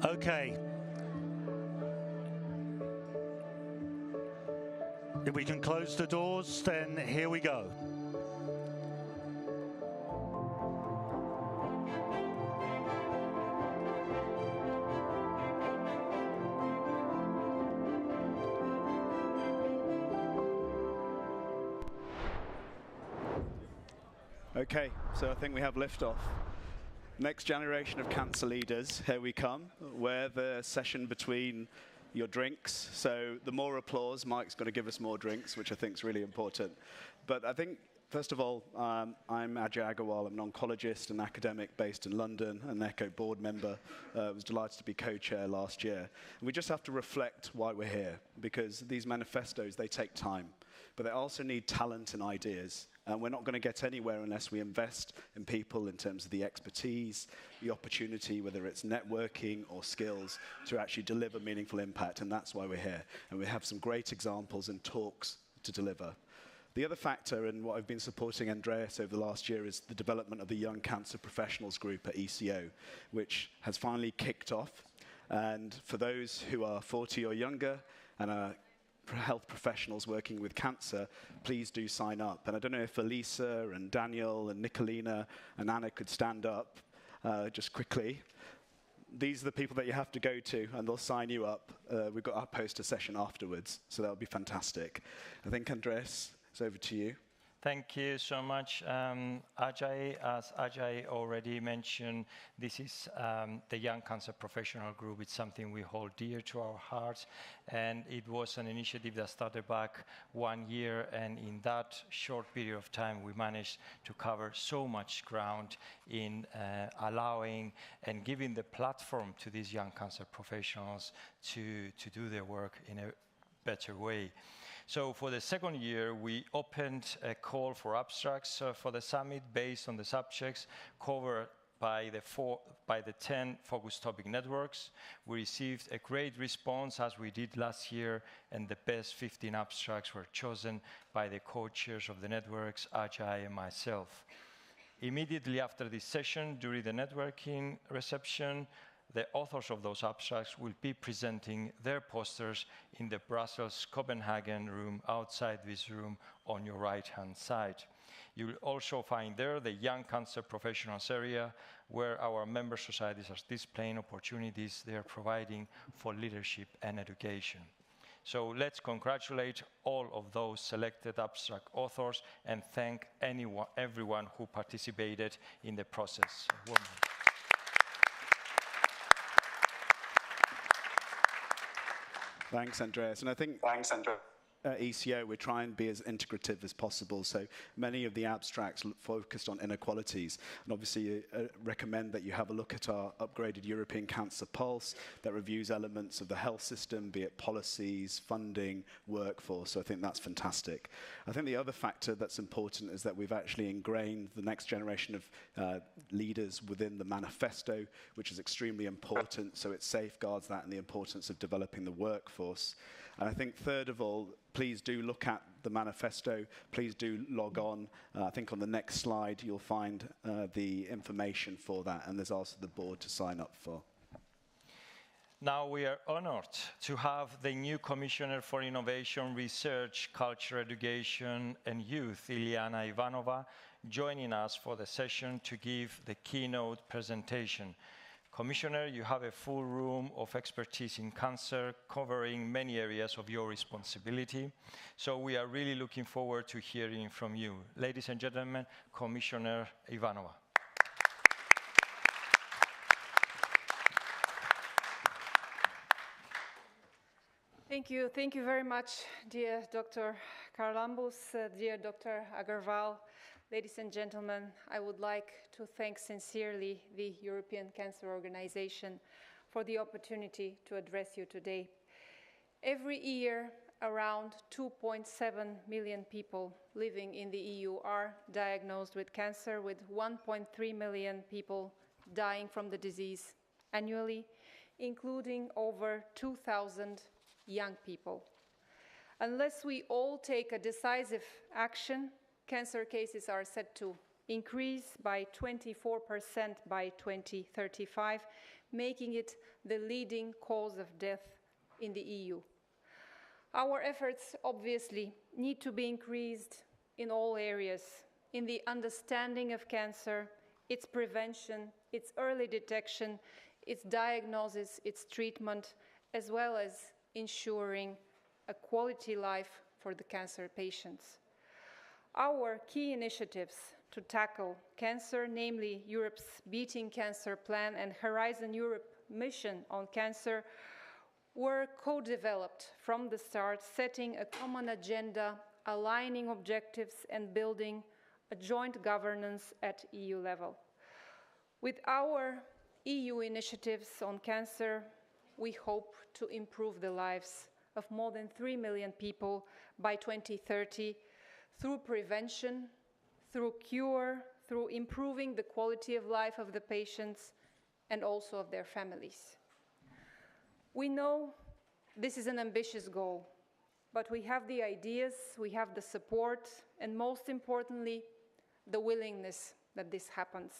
Okay. If we can close the doors, then here we go. Okay, so I think we have liftoff. Next generation of cancer leaders, here we come. We're the session between your drinks. So the more applause, Mike's going to give us more drinks, which I think is really important. But I think, first of all, I'm Ajay Agarwal. I'm an oncologist and academic based in London, an ECHO board member. Was delighted to be co-chair last year. And we just have to reflect why we're here, because these manifestos, they take time. But they also need talent and ideas. And we're not going to get anywhere unless we invest in people in terms of the expertise, the opportunity, whether it's networking or skills, to actually deliver meaningful impact. And that's why we're here. And we have some great examples and talks to deliver. The other factor, and what I've been supporting Andreas over the last year, is the development of the Young Cancer Professionals Group at ECO, which has finally kicked off. And for those who are 40 or younger and are health professionals working with cancer, please do sign up. And I don't know if Elisa and Daniel and Nicolina and Anna could stand up just quickly. These are the people that you have to go to, and they'll sign you up. We've got our poster session afterwards, so that'll be fantastic. I think, Andreas, it's over to you. Thank you so much, Ajay. As Ajay already mentioned, this is the Young Cancer Professional Group. It's something we hold dear to our hearts, and it was an initiative that started back 1 year, and in that short period of time, we managed to cover so much ground in allowing and giving the platform to these young cancer professionals to do their work in a better way. So for the second year, we opened a call for abstracts for the summit based on the subjects covered by the 10 focus topic networks. We received a great response, as we did last year, and the best 15 abstracts were chosen by the co-chairs of the networks, Ajay and myself. Immediately after this session, during the networking reception, the authors of those abstracts will be presenting their posters in the Brussels Copenhagen room outside this room on your right-hand side. You will also find there the Young Cancer Professionals area, where our member societies are displaying opportunities they are providing for leadership and education. So let's congratulate all of those selected abstract authors and thank everyone who participated in the process. Thanks, Andreas. And I think at ECO, we try and be as integrative as possible. So many of the abstracts focused on inequalities. And obviously, recommend that you have a look at our upgraded European Cancer Pulse that reviews elements of the health system, be it policies, funding, workforce. So I think that's fantastic. I think the other factor that's important is that we've actually ingrained the next generation of leaders within the manifesto, which is extremely important. So it safeguards that and the importance of developing the workforce. And I think third of all, please do look at the manifesto. Please do log on. I think on the next slide, you'll find the information for that. And there's also the board to sign up for. Now we are honored to have the new Commissioner for Innovation, Research, Culture, Education and Youth, Iliana Ivanova, joining us for the session to give the keynote presentation. Commissioner, you have a full room of expertise in cancer, covering many areas of your responsibility. So we are really looking forward to hearing from you. Ladies and gentlemen, Commissioner Ivanova. Thank you very much, dear Dr. Charalambous, dear Dr. Agarwal. Ladies and gentlemen, I would like to thank sincerely the European Cancer Organization for the opportunity to address you today. Every year, around 2.7 million people living in the EU are diagnosed with cancer, with 1.3 million people dying from the disease annually, including over 2,000 young people. Unless we all take a decisive action, cancer cases are set to increase by 24% by 2035, making it the leading cause of death in the EU. Our efforts obviously need to be increased in all areas, in the understanding of cancer, its prevention, its early detection, its diagnosis, its treatment, as well as ensuring a quality life for the cancer patients. Our key initiatives to tackle cancer, namely Europe's Beating Cancer Plan and Horizon Europe mission on cancer, were co-developed from the start, setting a common agenda, aligning objectives and building a joint governance at EU level. With our EU initiatives on cancer, we hope to improve the lives of more than 3 million people by 2030 through prevention, through cure, through improving the quality of life of the patients and also of their families. We know this is an ambitious goal, but we have the ideas, we have the support, and most importantly, the willingness that this happens.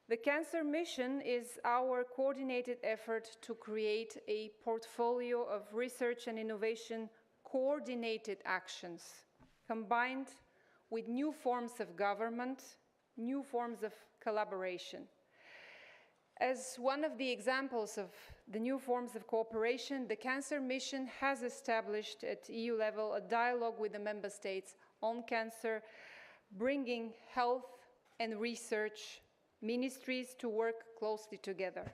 The Cancer Mission is our coordinated effort to create a portfolio of research and innovation coordinated actions, combined with new forms of government, new forms of collaboration. As one of the examples of the new forms of cooperation, the Cancer Mission has established at EU level a dialogue with the member states on cancer, bringing health and research ministries to work closely together.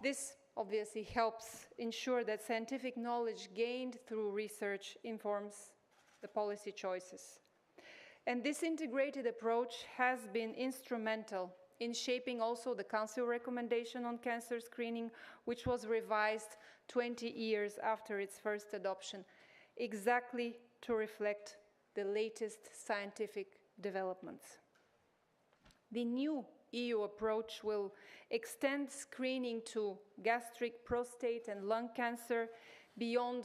This obviously helps ensure that scientific knowledge gained through research informs the policy choices. And this integrated approach has been instrumental in shaping also the Council recommendation on cancer screening, which was revised 20 years after its first adoption, exactly to reflect the latest scientific developments. The new EU approach will extend screening to gastric, prostate, and lung cancer beyond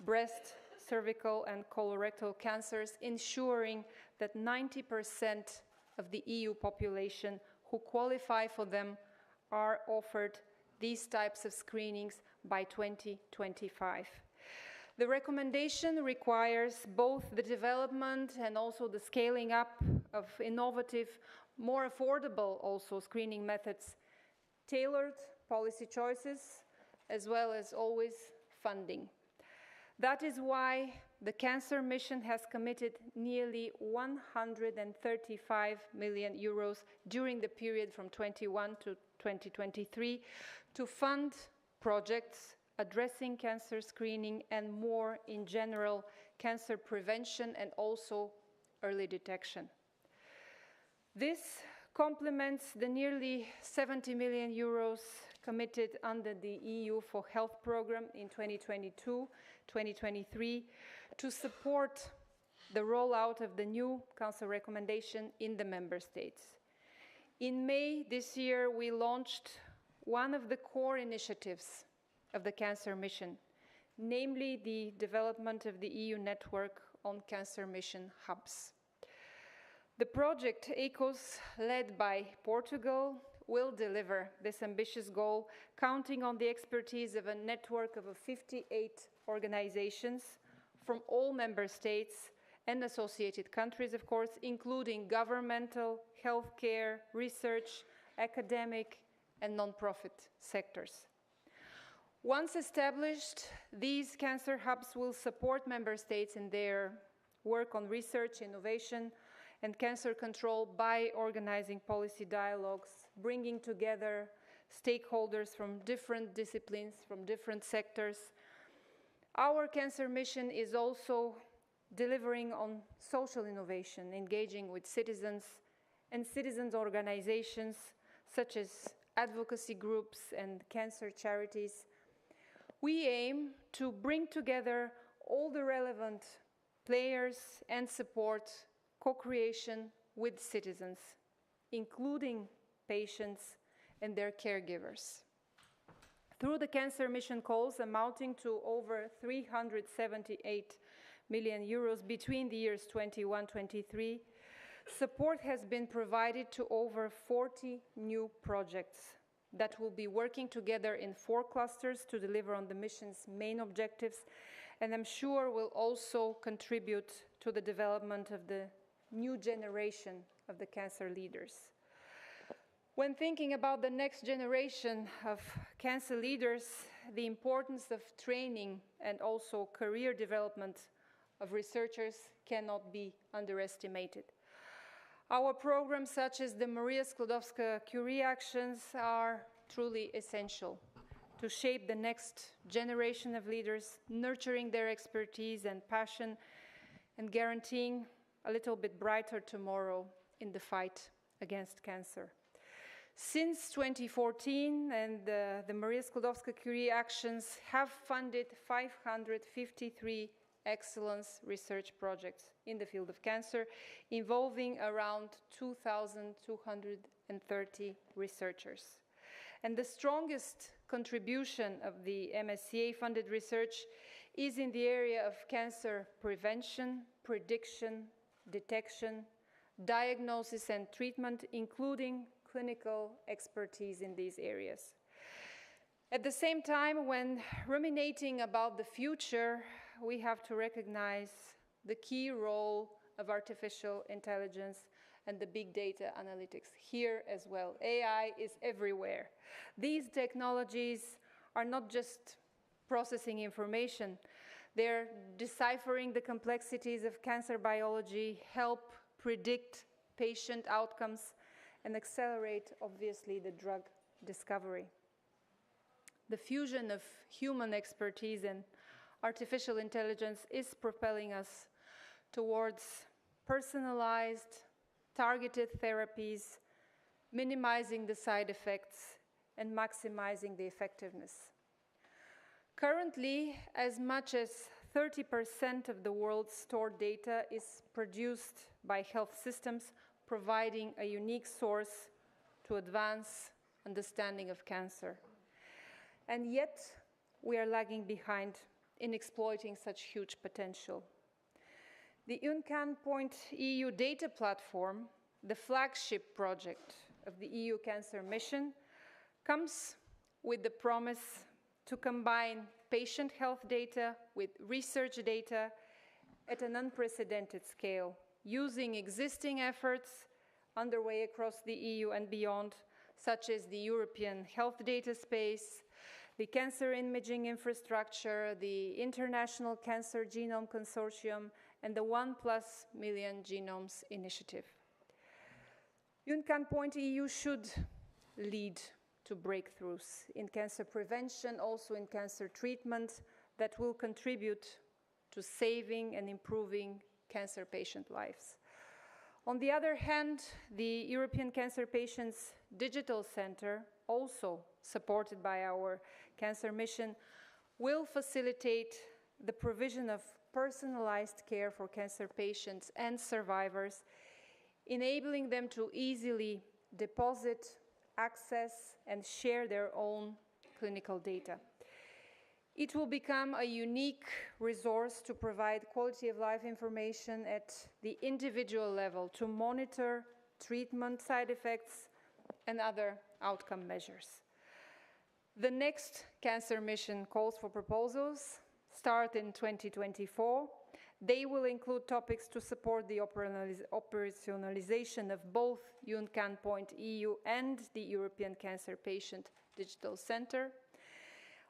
breast, cervical, and colorectal cancers, ensuring that 90% of the EU population who qualify for them are offered these types of screenings by 2025. The recommendation requires both the development and also the scaling up of innovative, more affordable also screening methods, tailored policy choices, as well as always funding. That is why the Cancer Mission has committed nearly 135 million euros during the period from 2021 to 2023 to fund projects addressing cancer screening, and more in general, cancer prevention and also early detection. This complements the nearly 70 million euros committed under the EU for Health program in 2022-2023 to support the rollout of the new Council recommendation in the Member States. In May this year, we launched one of the core initiatives of the Cancer Mission, namely the development of the EU network on Cancer Mission hubs. The project ECOS, led by Portugal, will deliver this ambitious goal, counting on the expertise of a network of 58 organizations from all member states and associated countries, of course, including governmental, healthcare, research, academic, and non-profit sectors. Once established, these cancer hubs will support member states in their work on research, innovation, and cancer control by organizing policy dialogues, bringing together stakeholders from different disciplines, from different sectors. Our Cancer Mission is also delivering on social innovation, engaging with citizens and citizens' organizations such as advocacy groups and cancer charities. We aim to bring together all the relevant players and support co-creation with citizens, including patients and their caregivers. Through the Cancer Mission calls amounting to over 378 million euros between the years 21-23, support has been provided to over 40 new projects that will be working together in 4 clusters to deliver on the mission's main objectives, and I'm sure will also contribute to the development of the new generation of the cancer leaders. When thinking about the next generation of cancer leaders, the importance of training and also career development of researchers cannot be underestimated. Our programs, such as the Maria Sklodowska-Curie Actions, are truly essential to shape the next generation of leaders, nurturing their expertise and passion, and guaranteeing a little bit brighter tomorrow in the fight against cancer. Since 2014, the Maria Sklodowska-Curie Actions have funded 553 excellence research projects in the field of cancer, involving around 2,230 researchers. And the strongest contribution of the MSCA-funded research is in the area of cancer prevention, prediction, detection, diagnosis and treatment, including clinical expertise in these areas. At the same time, when ruminating about the future, we have to recognize the key role of artificial intelligence and the big data analytics here as well. AI is everywhere. These technologies are not just processing information, they're deciphering the complexities of cancer biology, help predict patient outcomes, and accelerate, obviously, the drug discovery. The fusion of human expertise and artificial intelligence is propelling us towards personalized, targeted therapies, minimizing the side effects, and maximizing the effectiveness. Currently, as much as 30% of the world's stored data is produced by health systems, providing a unique source to advance understanding of cancer. And yet, we are lagging behind in exploiting such huge potential. The UNCAN-Point EU data platform, the flagship project of the EU Cancer Mission, comes with the promise to combine patient health data with research data at an unprecedented scale, using existing efforts underway across the EU and beyond, such as the European Health Data Space, the Cancer Imaging Infrastructure, the International Cancer Genome Consortium, and the 1+Million Genomes Initiative. UNCAN-Point EU should lead to breakthroughs in cancer prevention, also in cancer treatment, that will contribute to saving and improving cancer patient lives. On the other hand, the European Cancer Patients Digital Center, also supported by our cancer mission, will facilitate the provision of personalized care for cancer patients and survivors, enabling them to easily deposit, access, and share their own clinical data. It will become a unique resource to provide quality of life information at the individual level to monitor treatment side effects and other outcome measures. The next cancer mission calls for proposals start in 2024. They will include topics to support the operationalization of both YouNcan.EU and the European Cancer Patient Digital Center.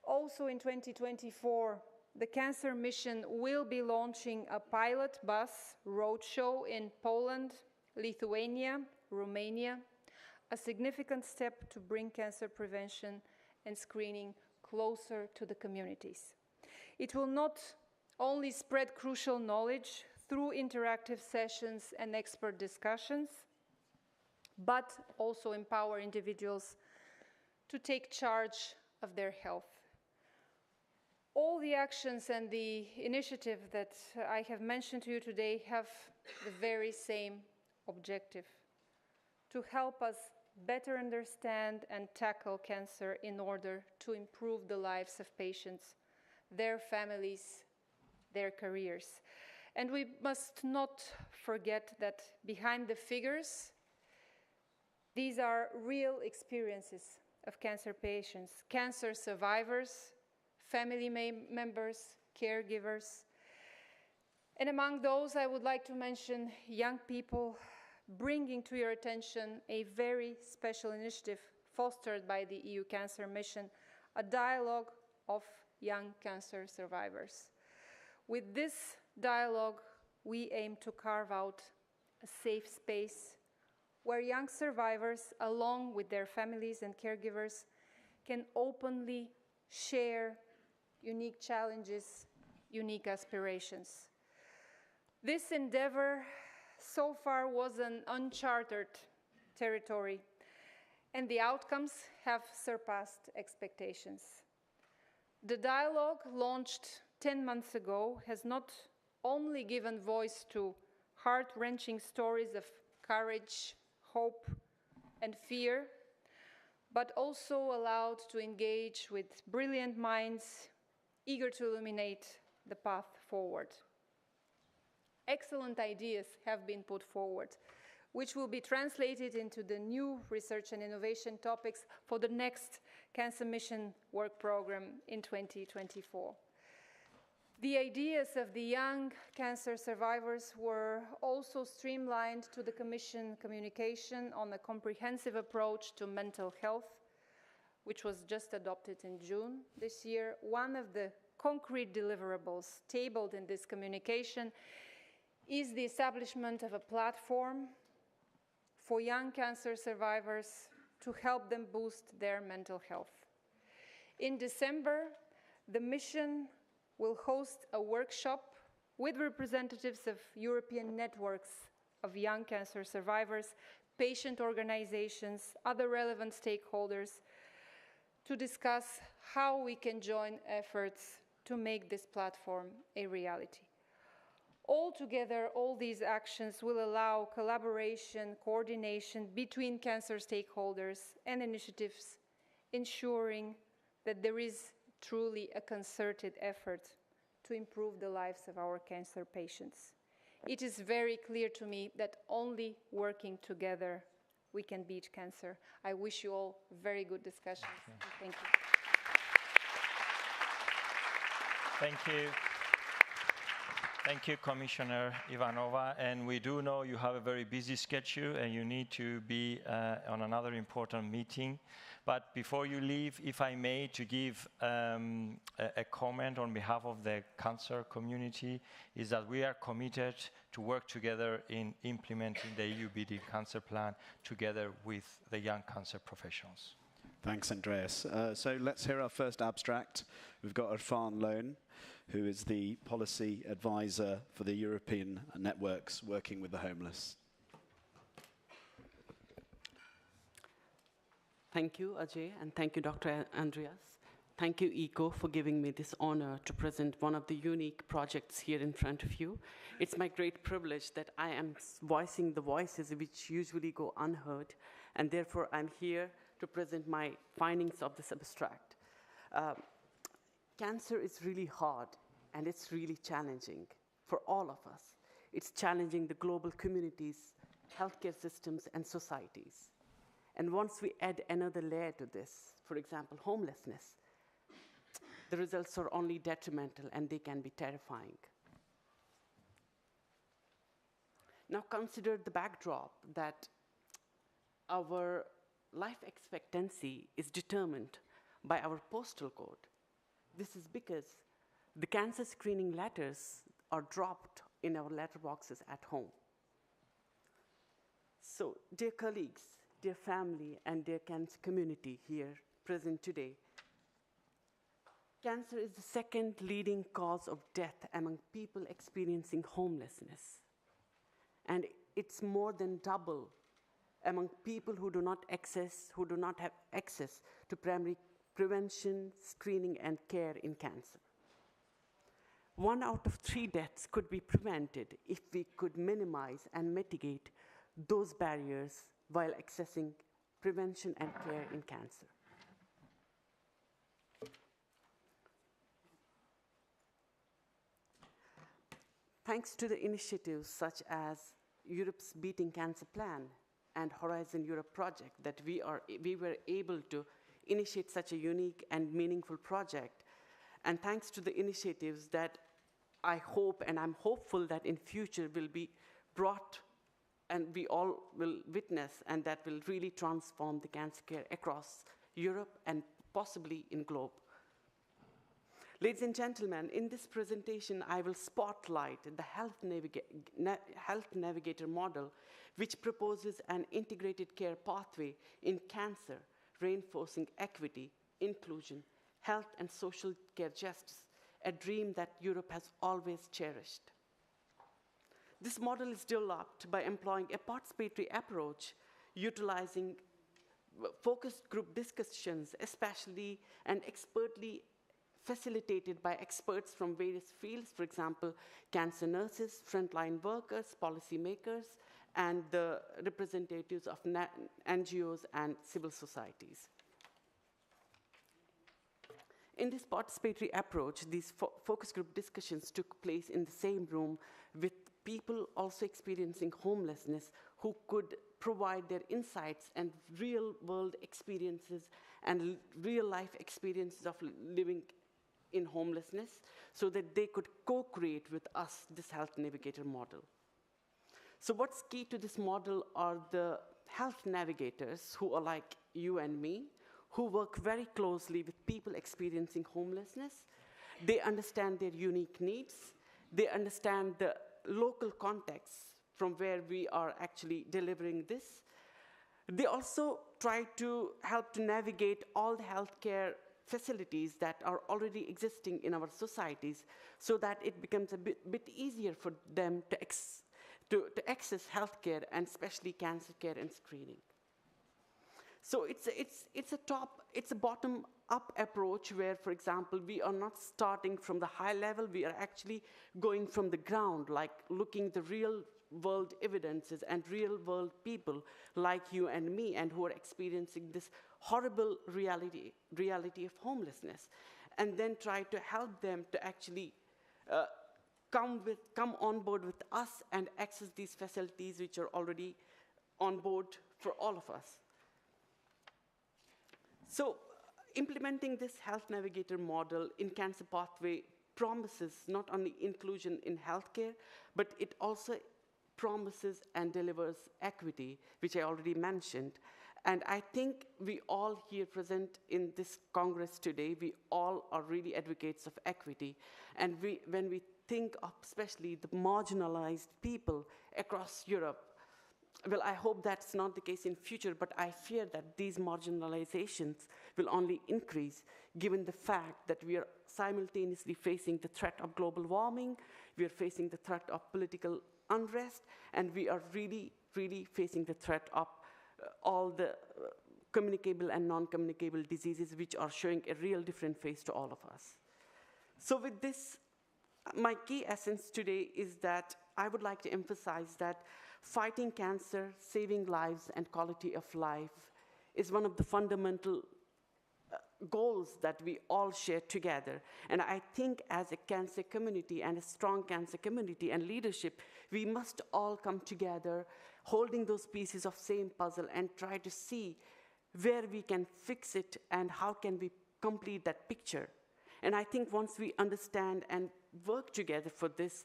Also in 2024, the Cancer Mission will be launching a pilot bus roadshow in Poland, Lithuania, Romania, a significant step to bring cancer prevention and screening closer to the communities. It will not only spread crucial knowledge through interactive sessions and expert discussions, but also empower individuals to take charge of their health. All the actions and the initiative that I have mentioned to you today have the very same objective: to help us better understand and tackle cancer in order to improve the lives of patients, their families, their careers. And we must not forget that behind the figures, these are real experiences of cancer patients, cancer survivors, family members, caregivers. And among those, I would like to mention young people, bringing to your attention a very special initiative fostered by the EU Cancer Mission, a dialogue of young cancer survivors. With this dialogue, we aim to carve out a safe space where young survivors, along with their families and caregivers, can openly share unique challenges, unique aspirations. This endeavor so far was an uncharted territory, and the outcomes have surpassed expectations. The dialogue, launched 10 months ago, has not only given voice to heart-wrenching stories of courage, hope, and fear, but also allowed to engage with brilliant minds eager to illuminate the path forward. Excellent ideas have been put forward, which will be translated into the new research and innovation topics for the next Cancer Mission work program in 2024. The ideas of the young cancer survivors were also streamlined to the Commission communication on a comprehensive approach to mental health, which was just adopted in June this year. One of the concrete deliverables tabled in this communication is the establishment of a platform for young cancer survivors to help them boost their mental health. In December, the mission will host a workshop with representatives of European networks of young cancer survivors, patient organizations, other relevant stakeholders, to discuss how we can join efforts to make this platform a reality. Altogether, all these actions will allow collaboration, coordination between cancer stakeholders and initiatives, ensuring that there is truly a concerted effort to improve the lives of our cancer patients. It is very clear to me that only working together we can beat cancer. I wish you all very good discussions. Thank you. Thank you. Thank you, Commissioner Ivanova. And we do know you have a very busy schedule and you need to be on another important meeting. But before you leave, if I may, to give a comment on behalf of the cancer community, is that we are committed to work together in implementing the EUBD cancer plan together with the young cancer professionals. Thanks, Andreas. So let's hear our first abstract. We've got Irfan Lone, who is the policy advisor for the European networks working with the homeless. Thank you, Ajay, and thank you, Dr. Andreas. Thank you, ECO, for giving me this honor to present one of the unique projects here in front of you. It's my great privilege that I am voicing the voices which usually go unheard, and therefore I'm here to present my findings of this abstract. Cancer is really hard, and it's really challenging for all of us. It's challenging the global communities, healthcare systems, and societies. And once we add another layer to this, for example, homelessness, the results are only detrimental and they can be terrifying. Now consider the backdrop that our life expectancy is determined by our postal code. This is because the cancer screening letters are dropped in our letterboxes at home. So, dear colleagues, dear family, and dear cancer community here present today, cancer is the second leading cause of death among people experiencing homelessness. And it's more than double among people who do not have access to primary prevention, screening, and care in cancer. 1 out of 3 deaths could be prevented if we could minimize and mitigate those barriers while accessing prevention and care in cancer. Thanks to the initiatives such as Europe's Beating Cancer Plan and Horizon Europe project that we were able to initiate such a unique and meaningful project, and thanks to the initiatives that I hope and I'm hopeful that in future will be brought and we all will witness, and that will really transform the cancer care across Europe and possibly in globe. Ladies and gentlemen, in this presentation, I will spotlight the Health Navigator model, which proposes an integrated care pathway in cancer, reinforcing equity, inclusion, health and social care justice, a dream that Europe has always cherished. This model is developed by employing a participatory approach, utilizing focused group discussions, especially and expertly facilitated by experts from various fields, for example, cancer nurses, frontline workers, policymakers, and the representatives of NGOs and civil societies. In this participatory approach, these focus group discussions took place in the same room with people also experiencing homelessness who could provide their insights and real-world experiences and real-life experiences of living in homelessness so that they could co-create with us this Health Navigator model. So what's key to this model are the health navigators who are like you and me, who work very closely with people experiencing homelessness. They understand their unique needs. They understand the local context from where we are actually delivering this. They also try to help to navigate all the healthcare facilities that are already existing in our societies so that it becomes a bit easier for them to access healthcare and especially cancer care and screening. So it's a bottom-up approach where, for example, we are not starting from the high level, we are actually going from the ground, like looking the real-world evidences and real-world people like you and me and who are experiencing this horrible reality of homelessness, and then try to help them to actually come on board with us and access these facilities which are already on board for all of us. So implementing this Health Navigator model in Cancer Pathway promises not only inclusion in healthcare, but it also promises and delivers equity, which I already mentioned. And I think we all here present in this Congress today, we all are really advocates of equity. And when we think of especially the marginalized people across Europe, well, I hope that's not the case in future, but I fear that these marginalizations will only increase given the fact that we are simultaneously facing the threat of global warming, we are facing the threat of political unrest, and we are really, really facing the threat of all the communicable and non-communicable diseases which are showing a real different face to all of us. So with this, my key essence today is that I would like to emphasize that fighting cancer, saving lives, and quality of life is one of the fundamental goals that we all share together. And I think as a cancer community and a strong cancer community and leadership, we must all come together holding those pieces of same puzzle and try to see where we can fix it and how can we complete that picture. And I think once we understand and work together for this,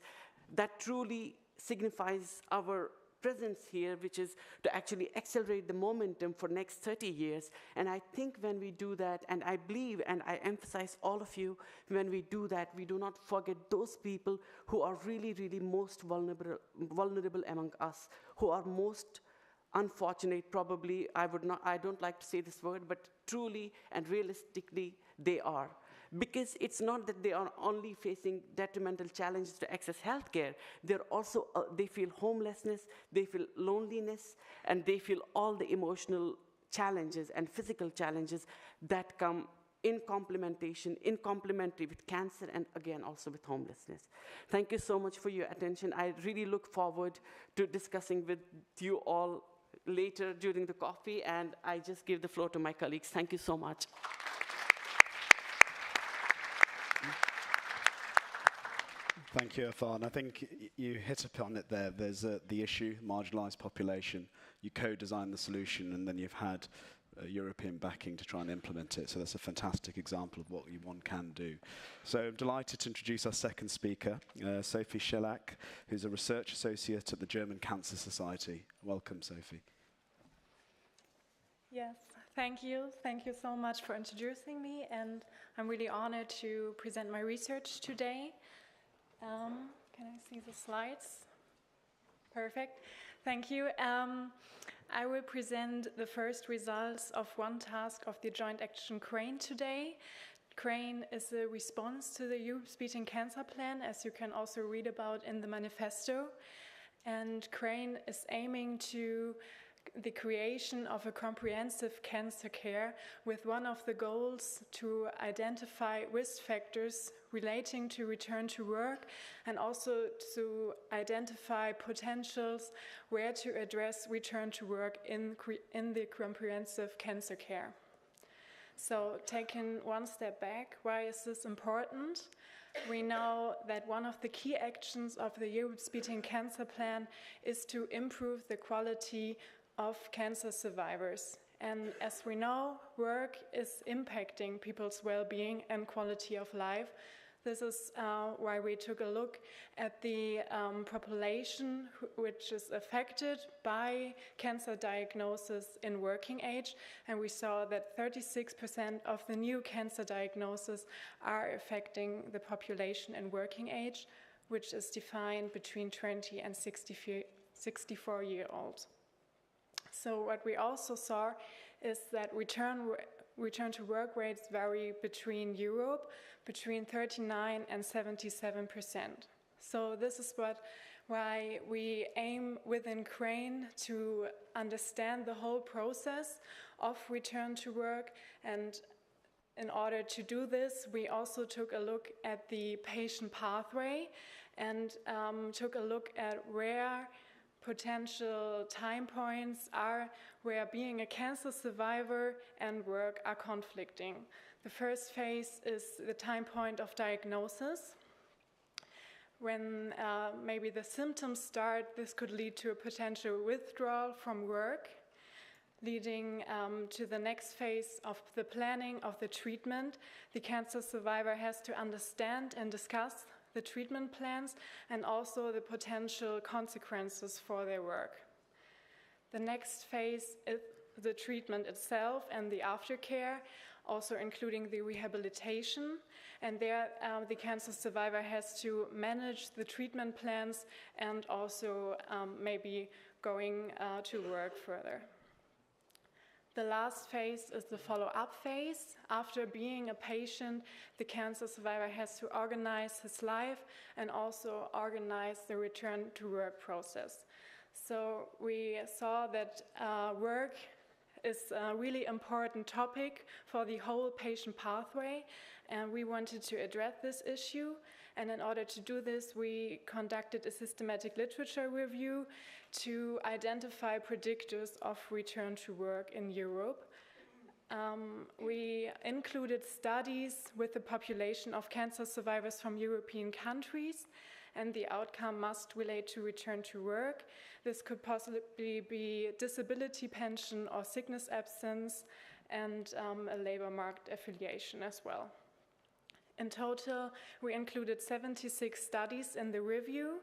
that truly signifies our presence here, which is to actually accelerate the momentum for next 30 years. And I think when we do that, and I believe and I emphasize all of you, when we do that, we do not forget those people who are really, really most vulnerable among us, who are most unfortunate, probably. I don't like to say this word, but truly and realistically, they are. Because it's not that they are only facing detrimental challenges to access healthcare, they're also, they feel homelessness, they feel loneliness, and they feel all the emotional challenges and physical challenges that come in complementary with cancer and again also with homelessness. Thank you so much for your attention. I really look forward to discussing with you all later during the coffee, and I just give the floor to my colleagues. Thank you so much. Thank you, Irfan. I think you hit upon it there. There's the issue, marginalised population. You co-design the solution, and then you've had European backing to try and implement it. So that's a fantastic example of what one can do. So I'm delighted to introduce our second speaker, Sophie Schellack, who's a research associate at the German Cancer Society. Welcome, Sophie. Yes, thank you. Thank you so much for introducing me, and I'm really honored to present my research today. Can I see the slides? Perfect. Thank you. I will present the first results of one task of the Joint Action CRANE today. CRANE is a response to the Europe-Beating Cancer Plan, as you can also read about in the manifesto. And CRANE is aiming to the creation of a comprehensive cancer care with one of the goals to identify risk factors relating to return to work and also to identify potentials where to address return to work in the comprehensive cancer care. So taking one step back, why is this important? We know that one of the key actions of the Europe-Beating Cancer Plan is to improve the quality of cancer survivors. And as we know, work is impacting people's well-being and quality of life. This is why we took a look at the population which is affected by cancer diagnosis in working age, and we saw that 36% of the new cancer diagnoses are affecting the population in working age, which is defined between 20 and 64-year-olds. So what we also saw is that return to work rates vary between Europe, between 39 and 77%. So this is why we aim within CRANE to understand the whole process of return to work. And in order to do this, we also took a look at the patient pathway and took a look at where potential time points are where being a cancer survivor and work are conflicting. The first phase is the time point of diagnosis. When maybe the symptoms start, this could lead to a potential withdrawal from work, leading to the next phase of the planning of the treatment. The cancer survivor has to understand and discuss the treatment plans and also the potential consequences for their work. The next phase is the treatment itself and the aftercare, also including the rehabilitation. And there the cancer survivor has to manage the treatment plans and also maybe going to work further. The last phase is the follow-up phase. After being a patient, the cancer survivor has to organize his life and also organize the return to work process. So we saw that work is a really important topic for the whole patient pathway, and we wanted to address this issue. And in order to do this, we conducted a systematic literature review to identify predictors of return to work in Europe. We included studies with the population of cancer survivors from European countries, and the outcome must relate to return to work. This could possibly be disability pension or sickness absence, and a labor market affiliation as well. In total, we included 76 studies in the review,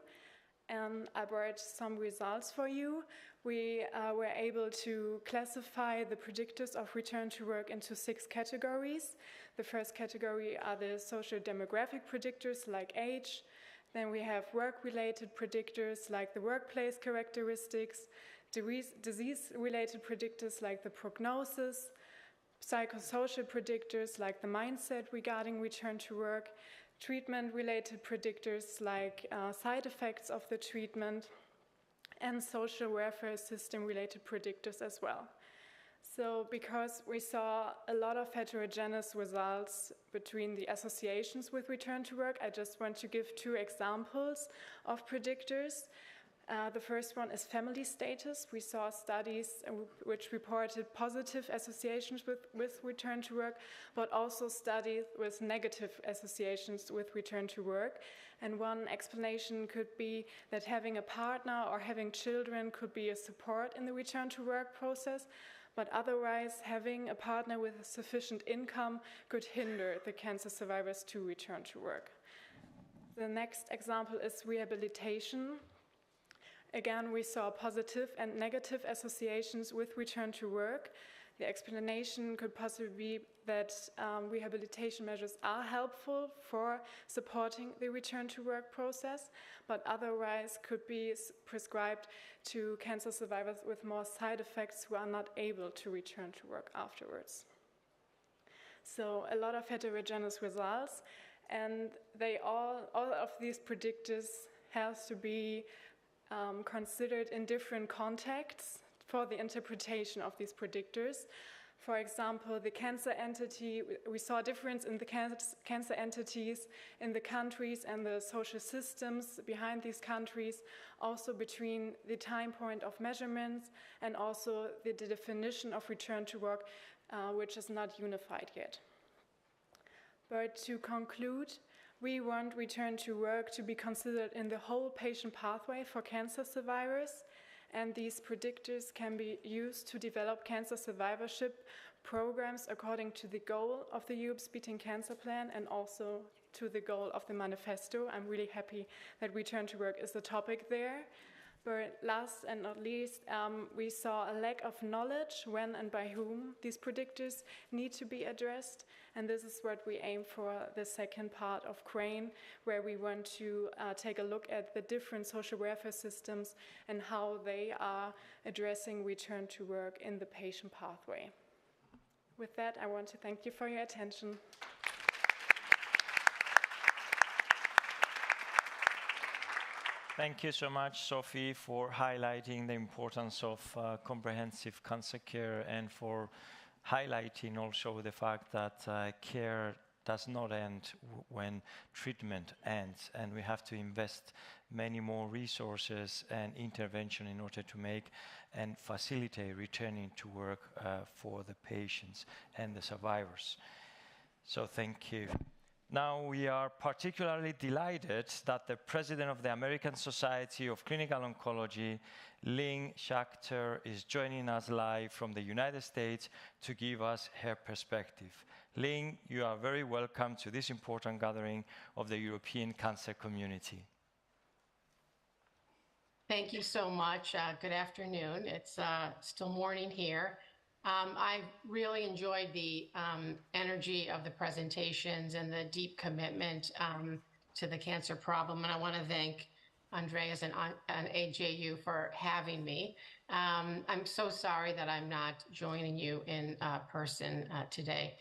and I brought some results for you. We were able to classify the predictors of return to work into 6 categories. The first category are the social demographic predictors like age. Then we have work-related predictors like the workplace characteristics, disease-related predictors like the prognosis, psychosocial predictors like the mindset regarding return to work, treatment-related predictors like side effects of the treatment, and social welfare system-related predictors as well. So because we saw a lot of heterogeneous results between the associations with return to work, I just want to give 2 examples of predictors. The first one is family status. We saw studies which reported positive associations with return to work, but also studies with negative associations with return to work. And one explanation could be that having a partner or having children could be a support in the return to work process, but otherwise having a partner with sufficient income could hinder the cancer survivors to return to work. The next example is rehabilitation. Again, we saw positive and negative associations with return to work. The explanation could possibly be that rehabilitation measures are helpful for supporting the return to work process, but otherwise could be prescribed to cancer survivors with more side effects who are not able to return to work afterwards. So a lot of heterogeneous results, and all of these predictors have to be considered in different contexts for the interpretation of these predictors. For example, the cancer entity, we saw a difference in the cancer entities in the countries and the social systems behind these countries, also between the time point of measurements and also the definition of return to work, which is not unified yet. But to conclude, we want return to work to be considered in the whole patient pathway for cancer survivors, and these predictors can be used to develop cancer survivorship programs according to the goal of the Europe's Beating Cancer Plan and also to the goal of the manifesto. I'm really happy that return to work is the topic there. But last and not least, we saw a lack of knowledge when and by whom these predictors need to be addressed. And this is what we aim for the second part of CRANE, where we want to take a look at the different social welfare systems and how they are addressing return to work in the patient pathway. With that, I want to thank you for your attention. Thank you so much, Sophie, for highlighting the importance of comprehensive cancer care and for highlighting also the fact that care does not end when treatment ends, and we have to invest many more resources and intervention in order to make and facilitate returning to work for the patients and the survivors. So thank you. Now we are particularly delighted that the president of the American Society of Clinical Oncology, Lynn Schachter, is joining us live from the United States to give us her perspective. Lynn, you are very welcome to this important gathering of the European cancer community. Thank you so much. Good afternoon. It's still morning here. I really enjoyed the energy of the presentations and the deep commitment to the cancer problem. And I want to thank Andreas and AJU for having me. I'm so sorry that I'm not joining you in person today.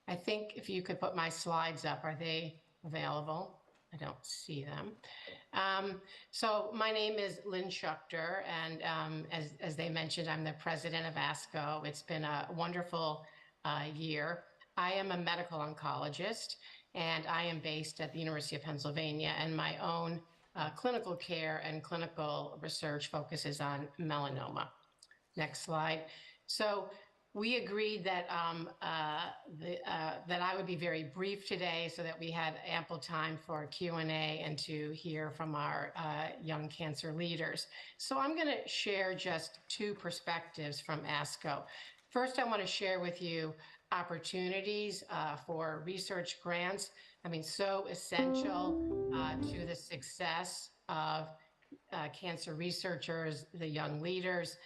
I think if you could put my slides up, are they available? I don't see them. So my name is Lynn Schuchter, and as they mentioned, I'm the president of ASCO. It's been a wonderful year. I am a medical oncologist, and I am based at the University of Pennsylvania, and my own clinical care and clinical research focuses on melanoma. Next slide. So we agreed that that I would be very brief today so that we had ample time for Q&A and to hear from our young cancer leaders. So I'm going to share just two perspectives from ASCO. First, I want to share with you opportunities for research grants. I mean, so essential to the success of cancer researchers, the young leaders,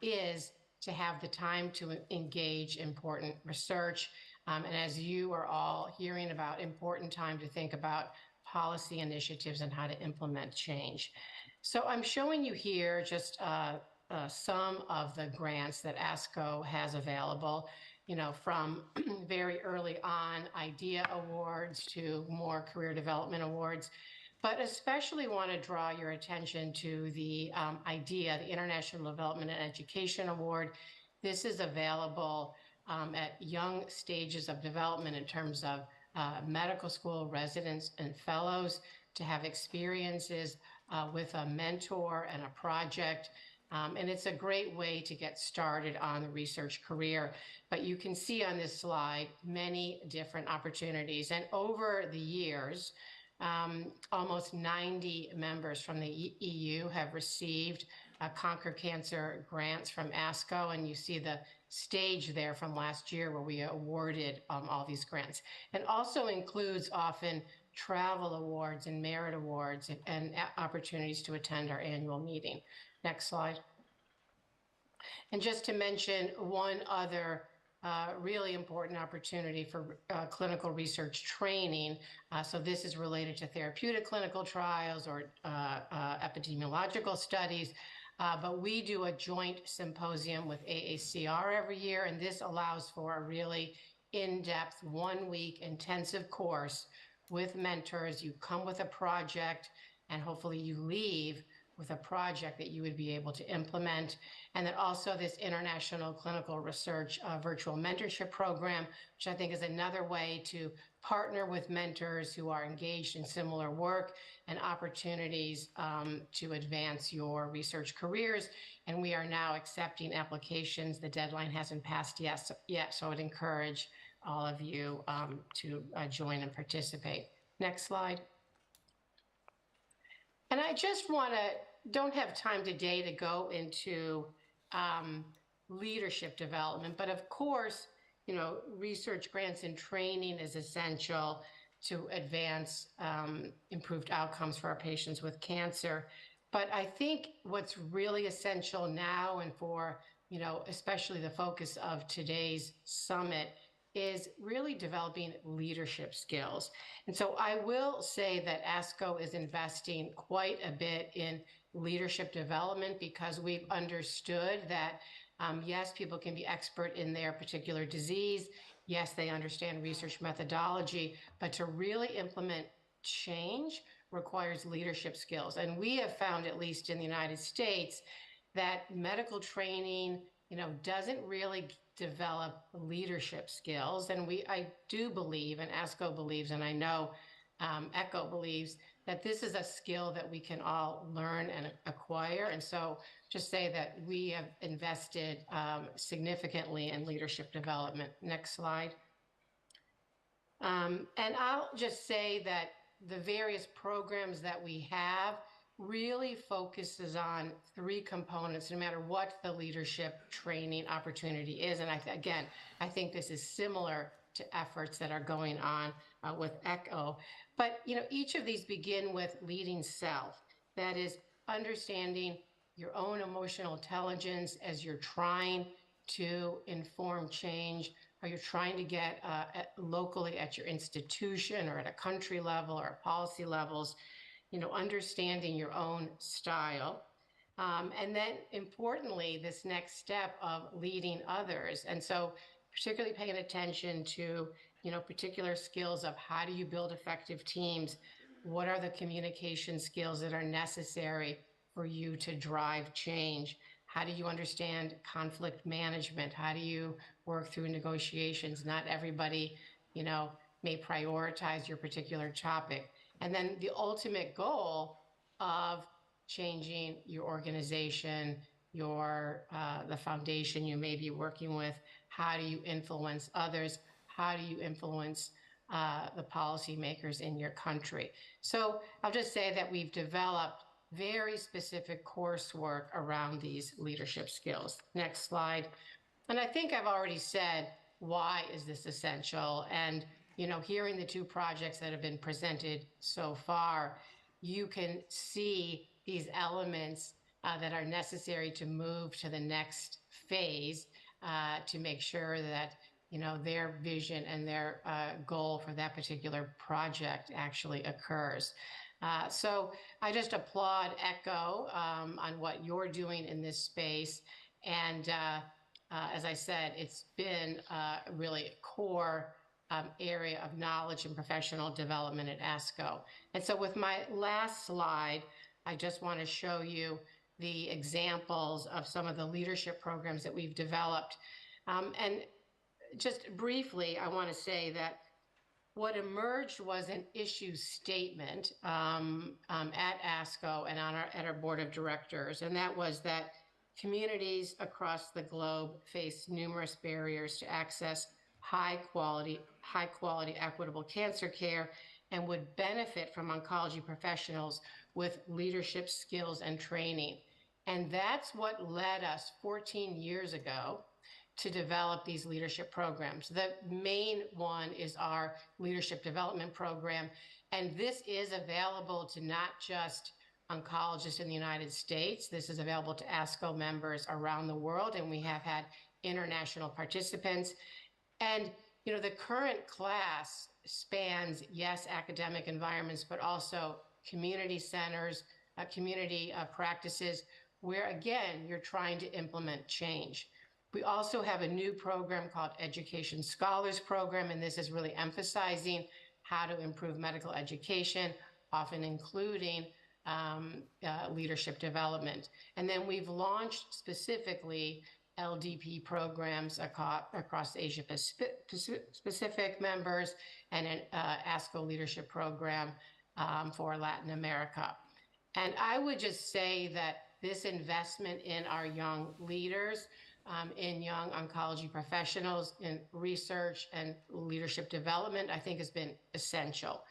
is to have the time to engage important research. And as you are all hearing about, important time to think about policy initiatives and how to implement change. So I'm showing you here just some of the grants that ASCO has available, you know, from very early on IDEA awards to more career development awards. But especially want to draw your attention to the IDEA, the International Development and Education Award. This is available at young stages of development in terms of medical school residents and fellows to have experiences with a mentor and a project. And it's a great way to get started on the research career. But you can see on this slide many different opportunities. And over the years, almost 90 members from the EU have received Conquer Cancer grants from ASCO, and you see the stage there from last year where we awarded all these grants. And also includes often travel awards and merit awards and opportunities to attend our annual meeting. Next slide. And just to mention one other really important opportunity for clinical research training. So this is related to therapeutic clinical trials or epidemiological studies. But we do a joint symposium with AACR every year, and this allows for a really in-depth 1-week intensive course with mentors. You come with a project, and hopefully you leave with a project that you would be able to implement. And then also this International Clinical Research Virtual Mentorship Program, which I think is another way to partner with mentors who are engaged in similar work and opportunities to advance your research careers. And we are now accepting applications. The deadline hasn't passed yet, so I would encourage all of you to join and participate. Next slide. And I just don't have time today to go into leadership development, but of course, you know, research grants and training is essential to advance improved outcomes for our patients with cancer. But I think what's really essential now and for, you know, especially the focus of today's summit is really developing leadership skills. And so I will say that ASCO is investing quite a bit in leadership development because we've understood that, yes, people can be expert in their particular disease. Yes, they understand research methodology, but to really implement change requires leadership skills. And we have found, at least in the United States, that medical training, you know, doesn't really develop leadership skills. And I do believe, and ASCO believes, and I know ECHO believes, that this is a skill that we can all learn and acquire. And so just say that we have invested significantly in leadership development. Next slide. And I'll just say that the various programs that we have really focuses on 3 components, no matter what the leadership training opportunity is. And I think this is similar to efforts that are going on with ECHO. But, you know, each of these begin with leading self. That is understanding your own emotional intelligence as you're trying to inform change, or you're trying to get locally at your institution or at a country level or policy levels. understanding your own style. And then importantly, this next step of leading others. And so particularly paying attention to, particular skills of how do you build effective teams? What are the communication skills that are necessary for you to drive change? How do you understand conflict management? How do you work through negotiations? Not everybody, may prioritize your particular topic. And then the ultimate goal of changing your organization, the foundation you may be working with. How do you influence others? How do you influence the policymakers in your country? So I'll just say that we've developed very specific coursework around these leadership skills. Next slide. And I think I've already said, why is this essential? And, hearing the two projects that have been presented so far, you can see these elements that are necessary to move to the next phase to make sure that their vision and their goal for that particular project actually occurs. So I just applaud ECHO on what you're doing in this space. And as I said, it's been really a core area of knowledge and professional development at ASCO. And so with my last slide, I just want to show you the examples of some of the leadership programs that we've developed. And just briefly, I want to say that what emerged was an issue statement at ASCO and at our board of directors, and that was that communities across the globe face numerous barriers to access high quality, equitable cancer care, and would benefit from oncology professionals with leadership skills and training. And that's what led us 14 years ago to develop these leadership programs. The main one is our leadership development program. And this is available to not just oncologists in the United States. This is available to ASCO members around the world. And we have had international participants. And, the current class spans, yes, academic environments, but also community centers, community practices, where, again, you're trying to implement change. We also have a new program called Education Scholars Program, and this is really emphasizing how to improve medical education, often including leadership development. And then we've launched specifically LDP programs across Asia Pacific members and an ASCO leadership program for Latin America. And I would just say that this investment in our young leaders, in young oncology professionals, in research and leadership development, I think has been essential.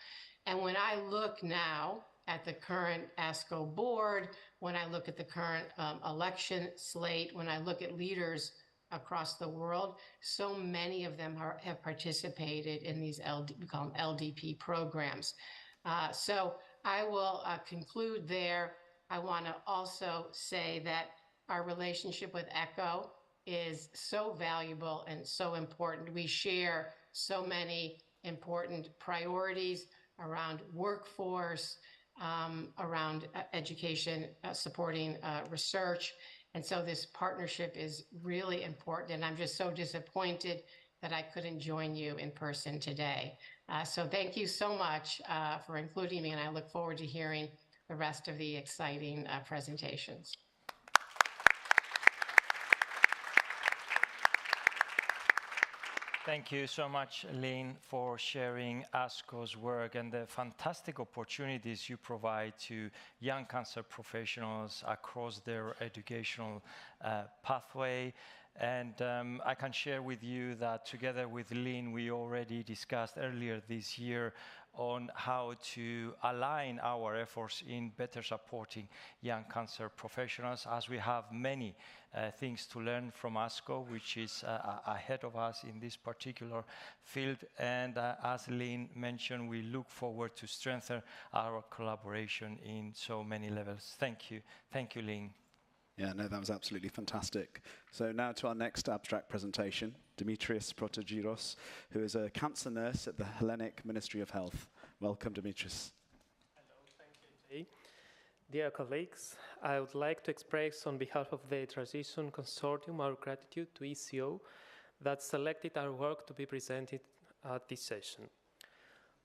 And when I look now at the current ASCO board, when I look at the current election slate, when I look at leaders across the world, so many of them have participated in these we call them LDP programs. So I will conclude there. I want to also say that our relationship with ECHO is so valuable and so important. We share so many important priorities around workforce, around education, supporting research. And so this partnership is really important. And I'm just so disappointed that I couldn't join you in person today. So thank you so much for including me, and I look forward to hearing the rest of the exciting presentations. Thank you so much, Lynn, for sharing ASCO's work and the fantastic opportunities you provide to young cancer professionals across their educational pathway. And I can share with you that together with Lynn, we already discussed earlier this year on how to align our efforts in better supporting young cancer professionals, as we have many things to learn from ASCO, which is ahead of us in this particular field. And as Lynn mentioned, we look forward to strengthen our collaboration in so many levels. Thank you. Thank you, Lynn. Yeah, no, that was absolutely fantastic. So now to our next abstract presentation, Dimitrios Protogiros, who is a cancer nurse at the Hellenic Ministry of Health. Welcome, Dimitrios. Hello, thank you, Dear colleagues, I would like to express on behalf of the Transition Consortium our gratitude to ECO that selected our work to be presented at this session.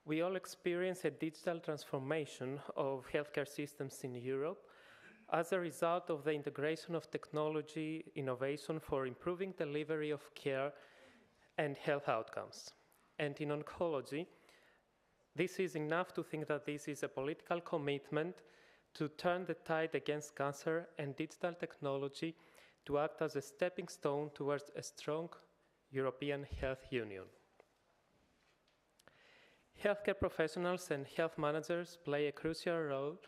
We all experience a digital transformation of healthcare systems in Europe as a result of the integration of technology innovation for improving delivery of care and health outcomes. And in oncology, this is enough to think that this is a political commitment to turn the tide against cancer and digital technology to act as a stepping stone towards a strong European health union. Healthcare professionals and health managers play a crucial role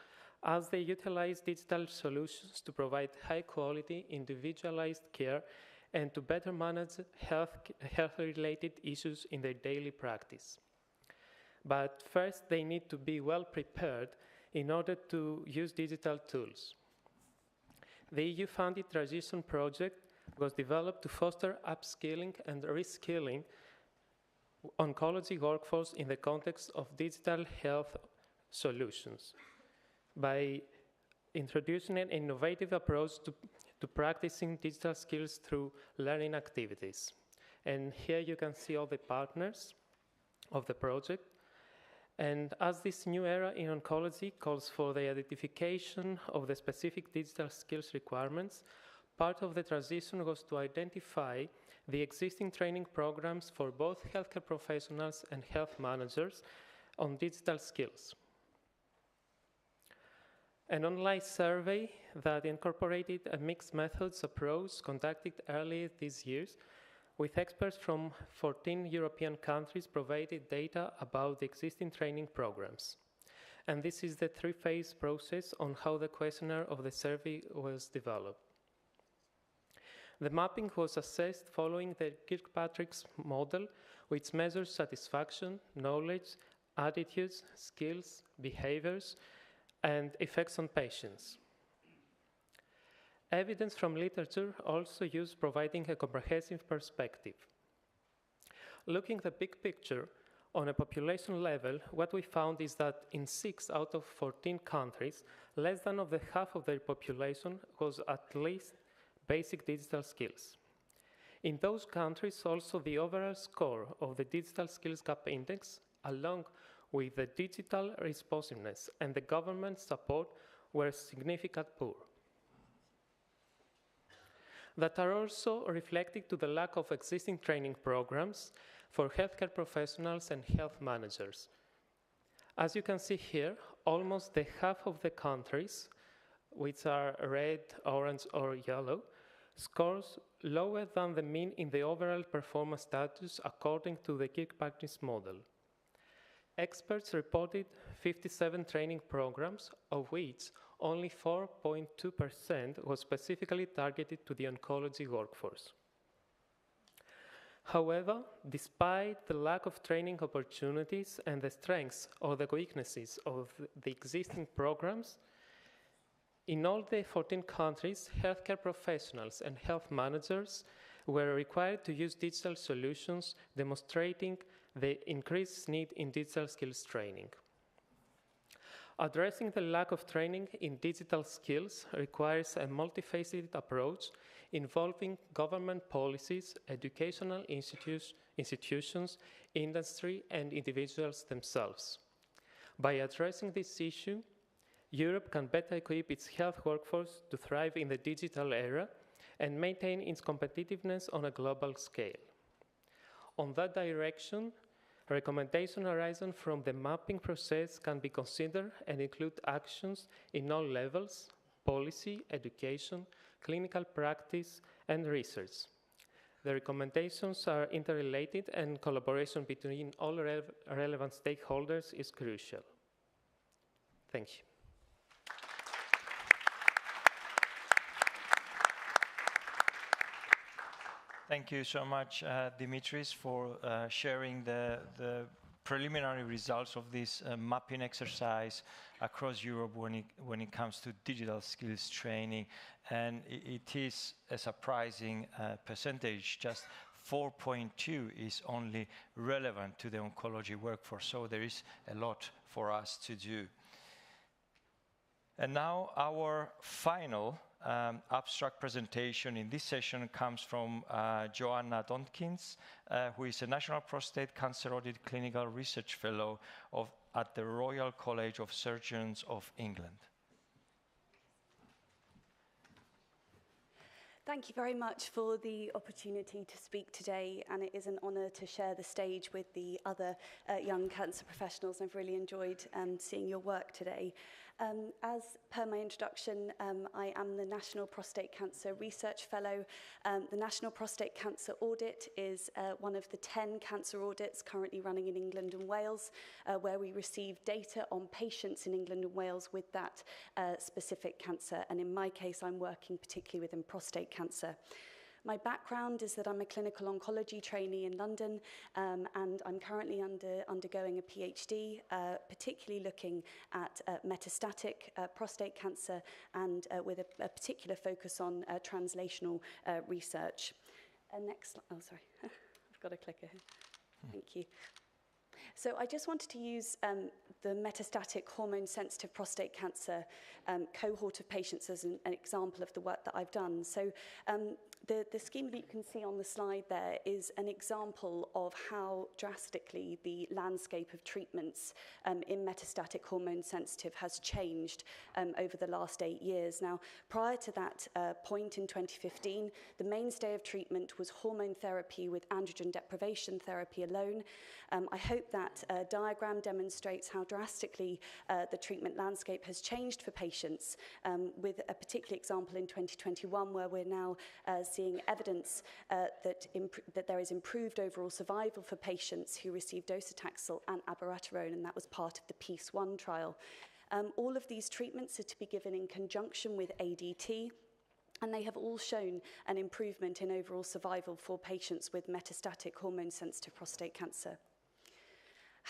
as they utilize digital solutions to provide high-quality, individualized care and to better manage health-related issues in their daily practice. But first, they need to be well prepared in order to use digital tools. The EU-funded Transition project was developed to foster upskilling and reskilling oncology workforce in the context of digital health solutions by introducing an innovative approach to practicing digital skills through learning activities. And here you can see all the partners of the project. And as this new era in oncology calls for the identification of the specific digital skills requirements, part of the transition was to identify the existing training programs for both healthcare professionals and health managers on digital skills. An online survey that incorporated a mixed methods approach conducted earlier this year with experts from 14 European countries provided data about the existing training programs. And this is the three-phase process on how the questionnaire of the survey was developed. The mapping was assessed following the Kirkpatrick's model, which measures satisfaction, knowledge, attitudes, skills, behaviors, and effects on patients. Evidence from literature also used providing a comprehensive perspective. Looking at the big picture, on a population level, what we found is that in 6 out of 14 countries, less than half of their population was at least basic digital skills. In those countries, also the overall score of the Digital Skills Gap Index, along with the digital responsiveness and the government support, were significantly poor. That are also reflected to the lack of existing training programs for healthcare professionals and health managers. As you can see here, almost the half of the countries, which are red, orange, or yellow, scores lower than the mean in the overall performance status according to the Kirkpatrick's model. Experts reported 57 training programs, of which only 4.2% was specifically targeted to the oncology workforce. However, despite the lack of training opportunities and the strengths or the weaknesses of the existing programs, in all the 14 countries, healthcare professionals and health managers were required to use digital solutions, demonstrating the increased need in digital skills training. Addressing the lack of training in digital skills requires a multifaceted approach involving government policies, educational institutions, industry, and individuals themselves. By addressing this issue, Europe can better equip its health workforce to thrive in the digital era and maintain its competitiveness on a global scale. On that direction, recommendations arising from the mapping process can be considered and include actions in all levels: policy, education, clinical practice, and research. The recommendations are interrelated, and collaboration between all relevant stakeholders is crucial. Thank you. Thank you so much, Dimitris, for sharing the preliminary results of this mapping exercise across Europe when it comes to digital skills training. And it is a surprising percentage. Just 4.2 is only relevant to the oncology workforce. So there is a lot for us to do. And now our final abstract presentation in this session comes from Joanna Dontkins, who is a National Prostate Cancer Audit Clinical Research Fellow at the Royal College of Surgeons of England. Thank you very much for the opportunity to speak today, and it is an honour to share the stage with the other young cancer professionals. I've really enjoyed seeing your work today. As per my introduction, I am the National Prostate Cancer Research Fellow. The National Prostate Cancer Audit is one of the 10 cancer audits currently running in England and Wales, where we receive data on patients in England and Wales with that specific cancer. And in my case, I'm working particularly within prostate cancer. My background is that I'm a clinical oncology trainee in London, and I'm currently undergoing a PhD, particularly looking at metastatic prostate cancer and with a particular focus on translational next, oh, sorry, I've got a clicker here. Thank you. So I just wanted to use the metastatic hormone-sensitive prostate cancer cohort of patients as an example of the work that I've done. So the scheme that you can see on the slide there is an example of how drastically the landscape of treatments in metastatic hormone-sensitive has changed over the last 8 years. Now, prior to that point in 2015, the mainstay of treatment was hormone therapy with androgen deprivation therapy alone. I hope that diagram demonstrates how drastically the treatment landscape has changed for patients, with a particular example in 2021 where we're now seeing evidence that there is improved overall survival for patients who receive docetaxel and abiraterone, and that was part of the PEACE-1 trial. All of these treatments are to be given in conjunction with ADT, and they have all shown an improvement in overall survival for patients with metastatic hormone-sensitive prostate cancer.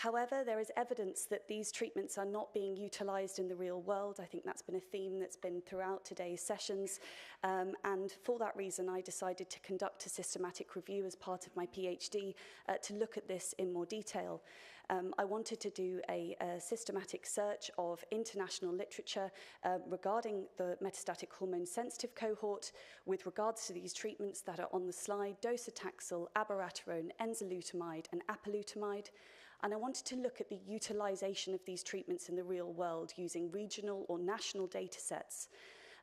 However, there is evidence that these treatments are not being utilised in the real world. I think that's been a theme that's been throughout today's sessions. And for that reason, I decided to conduct a systematic review as part of my PhD to look at this in more detail. I wanted to do a systematic search of international literature regarding the metastatic hormone-sensitive cohort with regards to these treatments that are on the slide: docetaxel, abiraterone, enzalutamide, and apalutamide. And I wanted to look at the utilisation of these treatments in the real world using regional or national data sets.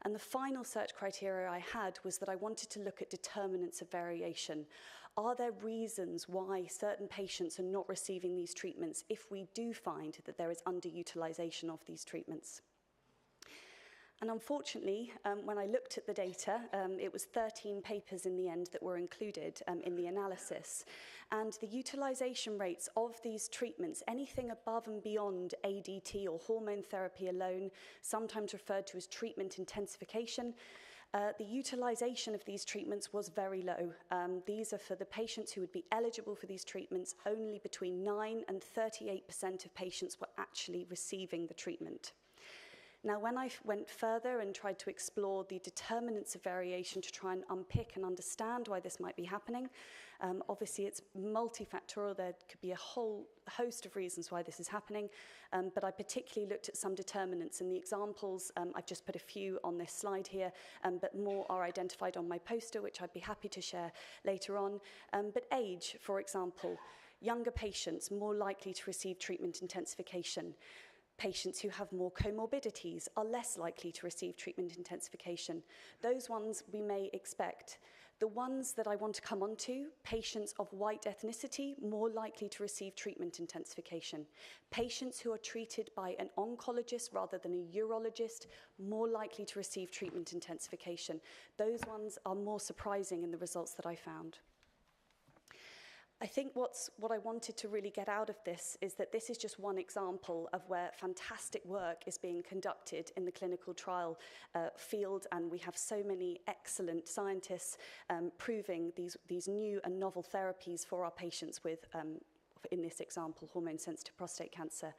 And the final search criteria I had was that I wanted to look at determinants of variation. Are there reasons why certain patients are not receiving these treatments if we do find that there is underutilisation of these treatments? And unfortunately, when I looked at the data, it was 13 papers in the end that were included in the analysis. And the utilisation rates of these treatments, anything above and beyond ADT or hormone therapy alone, sometimes referred to as treatment intensification, the utilisation of these treatments was very low. These are for the patients who would be eligible for these treatments. Only between 9 and 38% of patients were actually receiving the treatment. Now, when I went further and tried to explore the determinants of variation to try and unpick and understand why this might be happening, obviously it's multifactorial. There could be a whole host of reasons why this is happening, but I particularly looked at some determinants, and the examples, I've just put a few on this slide here, but more are identified on my poster, which I'd be happy to share later on. But age, for example, younger patients more likely to receive treatment intensification. Patients who have more comorbidities are less likely to receive treatment intensification. Those ones we may expect. The ones that I want to come on to, patients of white ethnicity, more likely to receive treatment intensification. Patients who are treated by an oncologist rather than a urologist, more likely to receive treatment intensification. Those ones are more surprising in the results that I found. I think what I wanted to really get out of this is that this is just one example of where fantastic work is being conducted in the clinical trial field, and we have so many excellent scientists proving these new and novel therapies for our patients with, in this example, hormone-sensitive prostate cancer.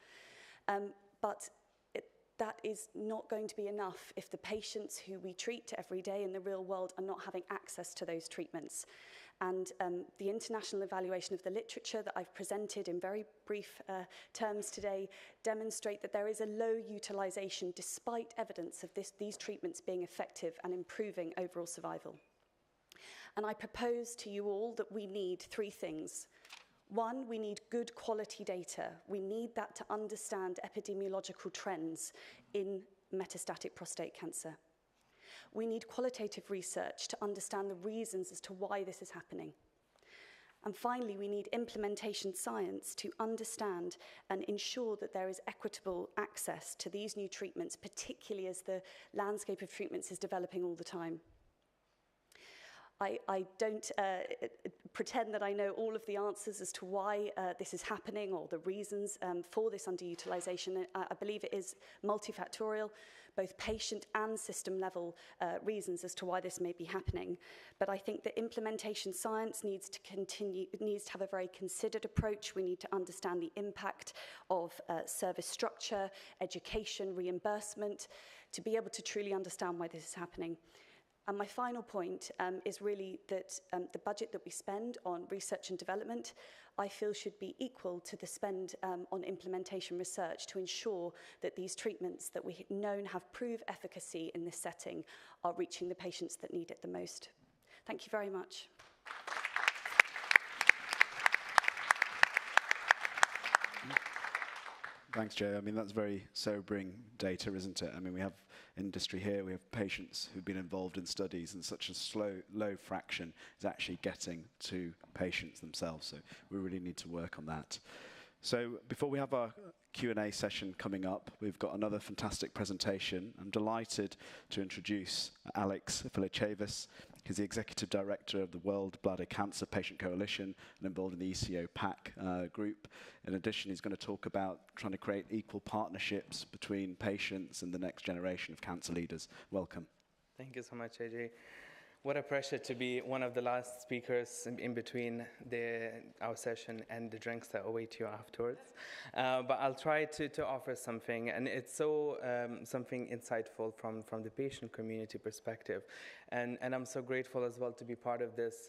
But that is not going to be enough if the patients who we treat every day in the real world are not having access to those treatments. And the international evaluation of the literature that I've presented in very brief terms today demonstrate that there is a low utilization despite evidence of these treatments being effective and improving overall survival. And I propose to you all that we need three things. One, we need good quality data. We need that to understand epidemiological trends in metastatic prostate cancer. We need qualitative research to understand the reasons as to why this is happening. And finally, we need implementation science to understand and ensure that there is equitable access to these new treatments, particularly as the landscape of treatments is developing all the time. I don't pretend that I know all of the answers as to why this is happening or the reasons for this underutilization. I believe it is multifactorial, both patient and system level reasons as to why this may be happening. But I think that implementation science needs to have a very considered approach. We need to understand the impact of service structure, education, reimbursement, to be able to truly understand why this is happening. And my final point is really that the budget that we spend on research and development, I feel should be equal to the spend on implementation research to ensure that these treatments that we know have proved efficacy in this setting are reaching the patients that need it the most. Thank you very much. Thanks, Jo. I mean, that's very sobering data, isn't it? I mean, we have industry here, we have patients who've been involved in studies, and such a low fraction is actually getting to patients themselves. So we really need to work on that. So before we have our Q&A session coming up, we've got another fantastic presentation. I'm delighted to introduce Alex Filichavis. He's the Executive Director of the World Bladder Cancer Patient Coalition and involved in the ECO PAC group. In addition, he's going to talk about trying to create equal partnerships between patients and the next generation of cancer leaders. Welcome. Thank you so much, AJ. What a pressure to be one of the last speakers in between our session and the drinks that await you afterwards. But I'll try to offer something, and it's something insightful from the patient community perspective. And I'm so grateful as well to be part of this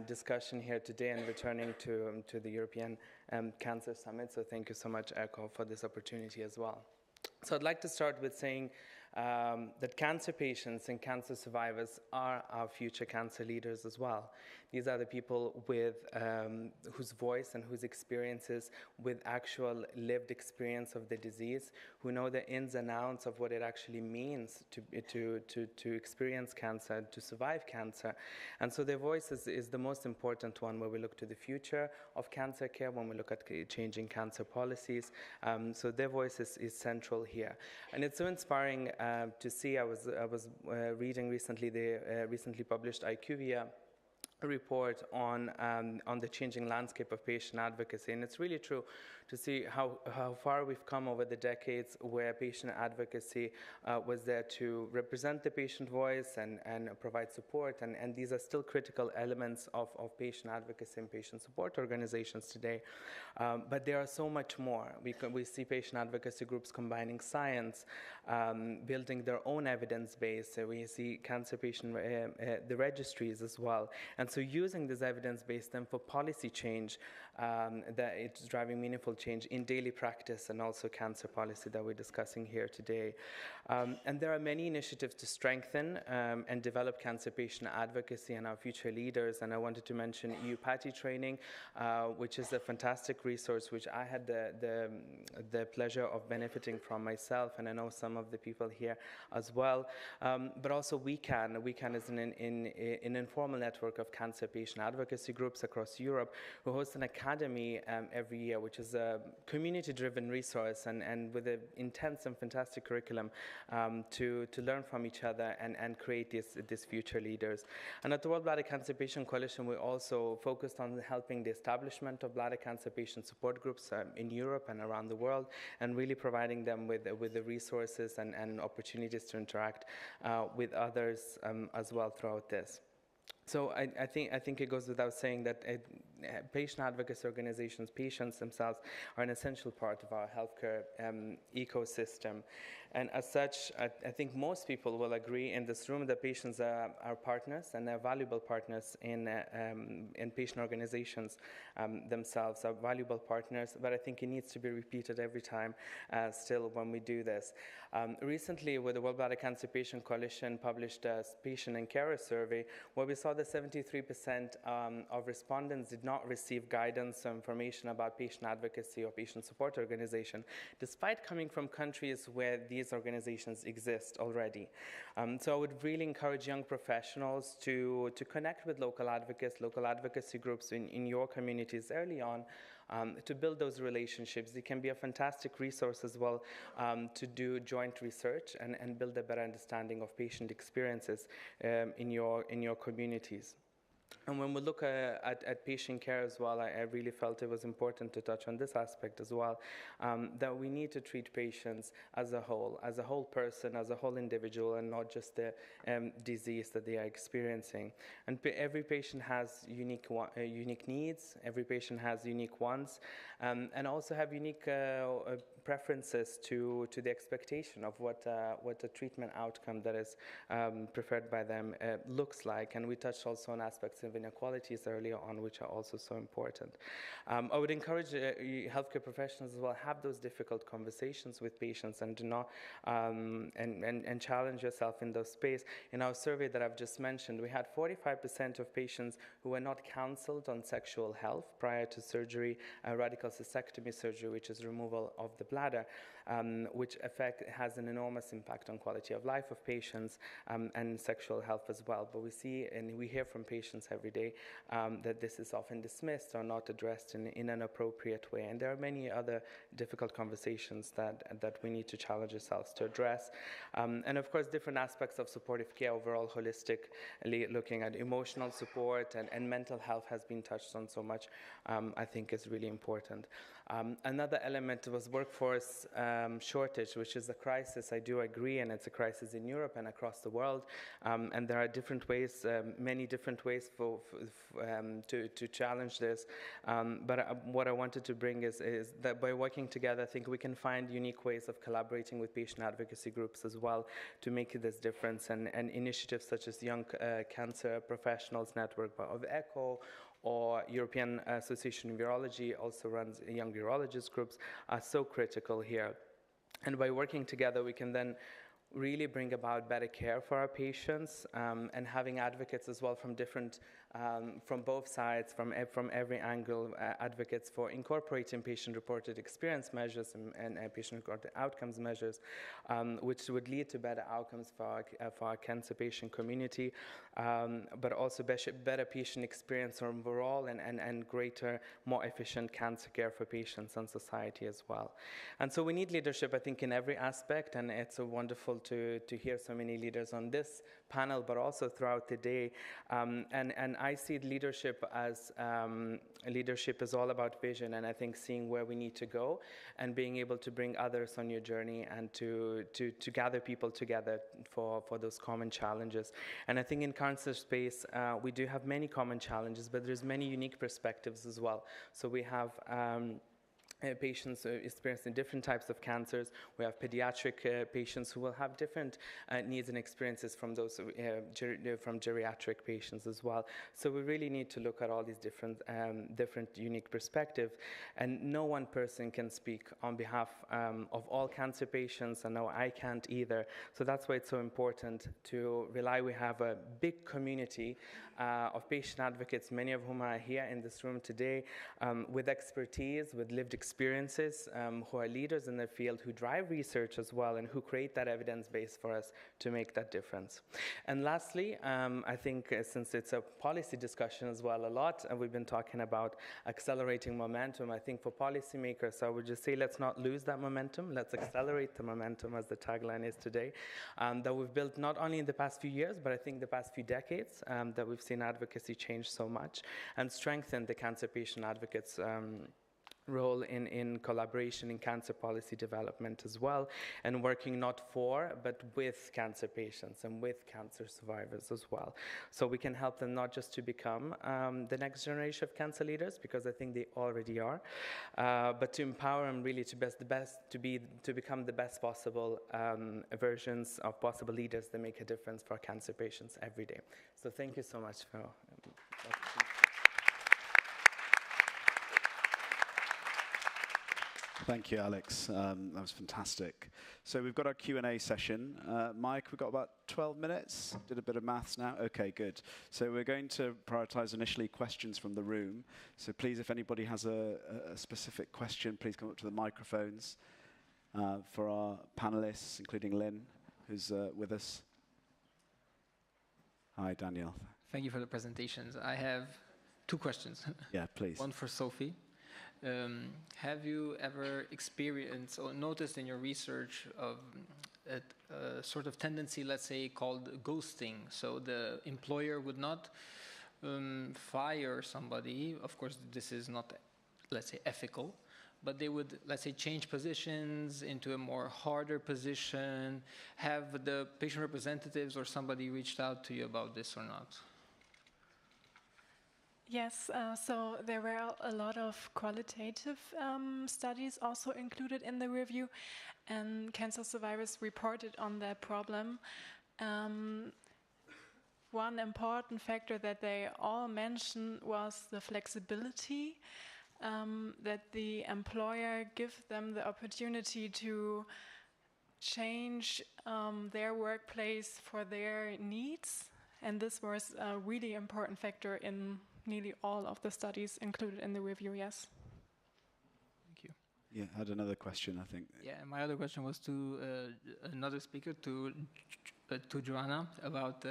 discussion here today and returning to the European Cancer Summit. So thank you so much, ECHO, for this opportunity as well. So I'd like to start with saying that cancer patients and cancer survivors are our future cancer leaders as well. These are the people with whose voice and whose experiences with actual lived experience of the disease, who know the ins and outs of what it actually means to experience cancer, to survive cancer. And so their voice is the most important one when we look to the future of cancer care, when we look at changing cancer policies. So their voice is central here. And it's so inspiring to see. I was reading recently the recently published IQVIA report on the changing landscape of patient advocacy, and it's really true to see how far we've come over the decades, where patient advocacy was there to represent the patient voice and provide support, and these are still critical elements of patient advocacy and patient support organizations today. But there are so much more. We see patient advocacy groups combining science, building their own evidence base. We see cancer patient, the registries as well. And so using this evidence base then for policy change, that it's driving meaningful change in daily practice and also cancer policy that we're discussing here today. And there are many initiatives to strengthen and develop cancer patient advocacy and our future leaders. And I wanted to mention EU PATI training, which is a fantastic resource, which I had the pleasure of benefiting from myself, and I know some of the people here as well. But also WeCan. WeCan is an informal network of cancer patient advocacy groups across Europe who host an academy every year, which is a community-driven resource and with an intense and fantastic curriculum to learn from each other and create these future leaders. And at the World Bladder Cancer Patient Coalition, we also focused on helping the establishment of bladder cancer patient support groups in Europe and around the world, and really providing them with the resources and opportunities to interact with others as well throughout this. So I think it goes without saying that patient advocacy organizations, patients themselves, are an essential part of our healthcare ecosystem. And as such, I think most people will agree in this room that patients are partners, and they're valuable partners in patient organizations themselves, are valuable partners, but I think it needs to be repeated every time still when we do this. Recently, with the World Bladder Cancer Patient Coalition published a patient and carer survey, where we saw that 73% of respondents did not receive guidance or information about patient advocacy or patient support organization, despite coming from countries where these organizations exist already. So I would really encourage young professionals to connect with local advocates, local advocacy groups in your communities early on, to build those relationships. It can be a fantastic resource as well to do joint research and build a better understanding of patient experiences in your communities. And when we look at patient care as well, I really felt it was important to touch on this aspect as well, that we need to treat patients as a whole person, as a whole individual, and not just the disease that they are experiencing. And every patient has unique needs, every patient has unique wants, and also have unique preferences to the expectation of what a treatment outcome that is preferred by them looks like. And we touched also on aspects of inequalities earlier on, which are also so important. I would encourage healthcare professionals as well, have those difficult conversations with patients and do not and challenge yourself in those space. In our survey that I've just mentioned, we had 45% of patients who were not counseled on sexual health prior to surgery, radical cystectomy surgery, which is removal of the bladder, which has an enormous impact on quality of life of patients and sexual health as well. But we see and we hear from patients every day that this is often dismissed or not addressed in an appropriate way. And there are many other difficult conversations that we need to challenge ourselves to address. And of course, different aspects of supportive care overall, holistically looking at emotional support and mental health has been touched on so much, I think is really important. Another element was workforce shortage, which is a crisis. I do agree, and it's a crisis in Europe and across the world. And there are different ways, many different ways to challenge this. But what I wanted to bring is that by working together, I think we can find unique ways of collaborating with patient advocacy groups as well to make this difference. And initiatives such as Young Cancer Professionals Network of ECHO, or European Association of Urology also runs young urologist groups, are so critical here. And by working together, we can then really bring about better care for our patients, and having advocates as well from different, from both sides, from every angle, advocates for incorporating patient-reported experience measures and patient-reported outcomes measures, which would lead to better outcomes for our cancer patient community, but also better patient experience overall and greater, more efficient cancer care for patients and society as well. And so we need leadership, I think, in every aspect, and it's wonderful to hear so many leaders on this panel, but also throughout the day. And I see leadership as leadership is all about vision, and I think seeing where we need to go and being able to bring others on your journey and to gather people together for those common challenges. And I think in cancer space, we do have many common challenges, but there's many unique perspectives as well. So we have patients experiencing different types of cancers. We have pediatric patients who will have different needs and experiences from those from geriatric patients as well. So we really need to look at all these different unique perspectives, and no one person can speak on behalf of all cancer patients, and no, I can't either. So that's why it's so important to rely. We have a big community of patient advocates, many of whom are here in this room today, with expertise, with lived experiences, who are leaders in their field, who drive research as well, and who create that evidence base for us to make that difference. And lastly, I think since it's a policy discussion as well a lot, and we've been talking about accelerating momentum, I think for policymakers, I would just say let's not lose that momentum, let's accelerate the momentum, as the tagline is today, that we've built not only in the past few years, but I think the past few decades, that we've seen advocacy change so much and strengthen the cancer patient advocates role in collaboration in cancer policy development as well, and working not for, but with cancer patients and with cancer survivors as well. So we can help them not just to become the next generation of cancer leaders, because I think they already are, but to empower them really to become the best possible versions of possible leaders that make a difference for cancer patients every day. So thank you so much for Thank you, Alex. That was fantastic. So we've got our Q&A session. Mike, we've got about 12 minutes. Did a bit of maths now. Okay, good. So we're going to prioritize initially questions from the room. So please, if anybody has a specific question, please come up to the microphones for our panelists, including Lynn, who's with us. Hi, Daniel. Thank you for the presentations. I have 2 questions. Yeah, please. One for Sophie. Have you ever experienced or noticed in your research of a sort of tendency, let's say, called ghosting? So the employer would not fire somebody. Of course, this is not, let's say, ethical, but they would, let's say, change positions into a more harder position. Have the patient representatives or somebody reached out to you about this or not? Yes, so there were a lot of qualitative studies also included in the review, and cancer survivors reported on that problem. One important factor that they all mentioned was the flexibility, that the employer gives them the opportunity to change their workplace for their needs, and this was a really important factor in nearly all of the studies included in the review, yes. Thank you. Yeah, I had another question, I think. Yeah, my other question was to another speaker, to Joanna, about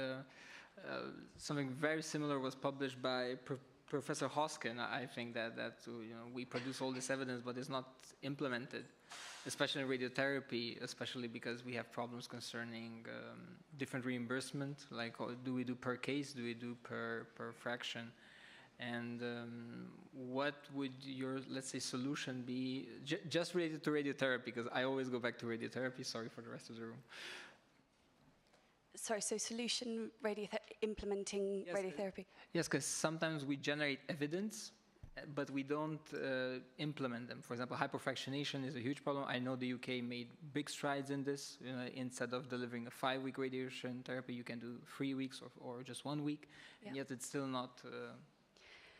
something very similar was published by Professor Hoskin. I think that we produce all this evidence, but it's not implemented, especially in radiotherapy, especially because we have problems concerning different reimbursement, like do we do per case, do we do per fraction? And what would your, let's say, solution be, just related to radiotherapy, because I always go back to radiotherapy, sorry for the rest of the room. Sorry, so solution implementing radiotherapy? Yes, because sometimes we generate evidence, but we don't implement them. For example, hypofractionation is a huge problem. I know the UK made big strides in this. Instead of delivering a 5-week radiation therapy, you can do 3 weeks or just 1 week, and yet it's still not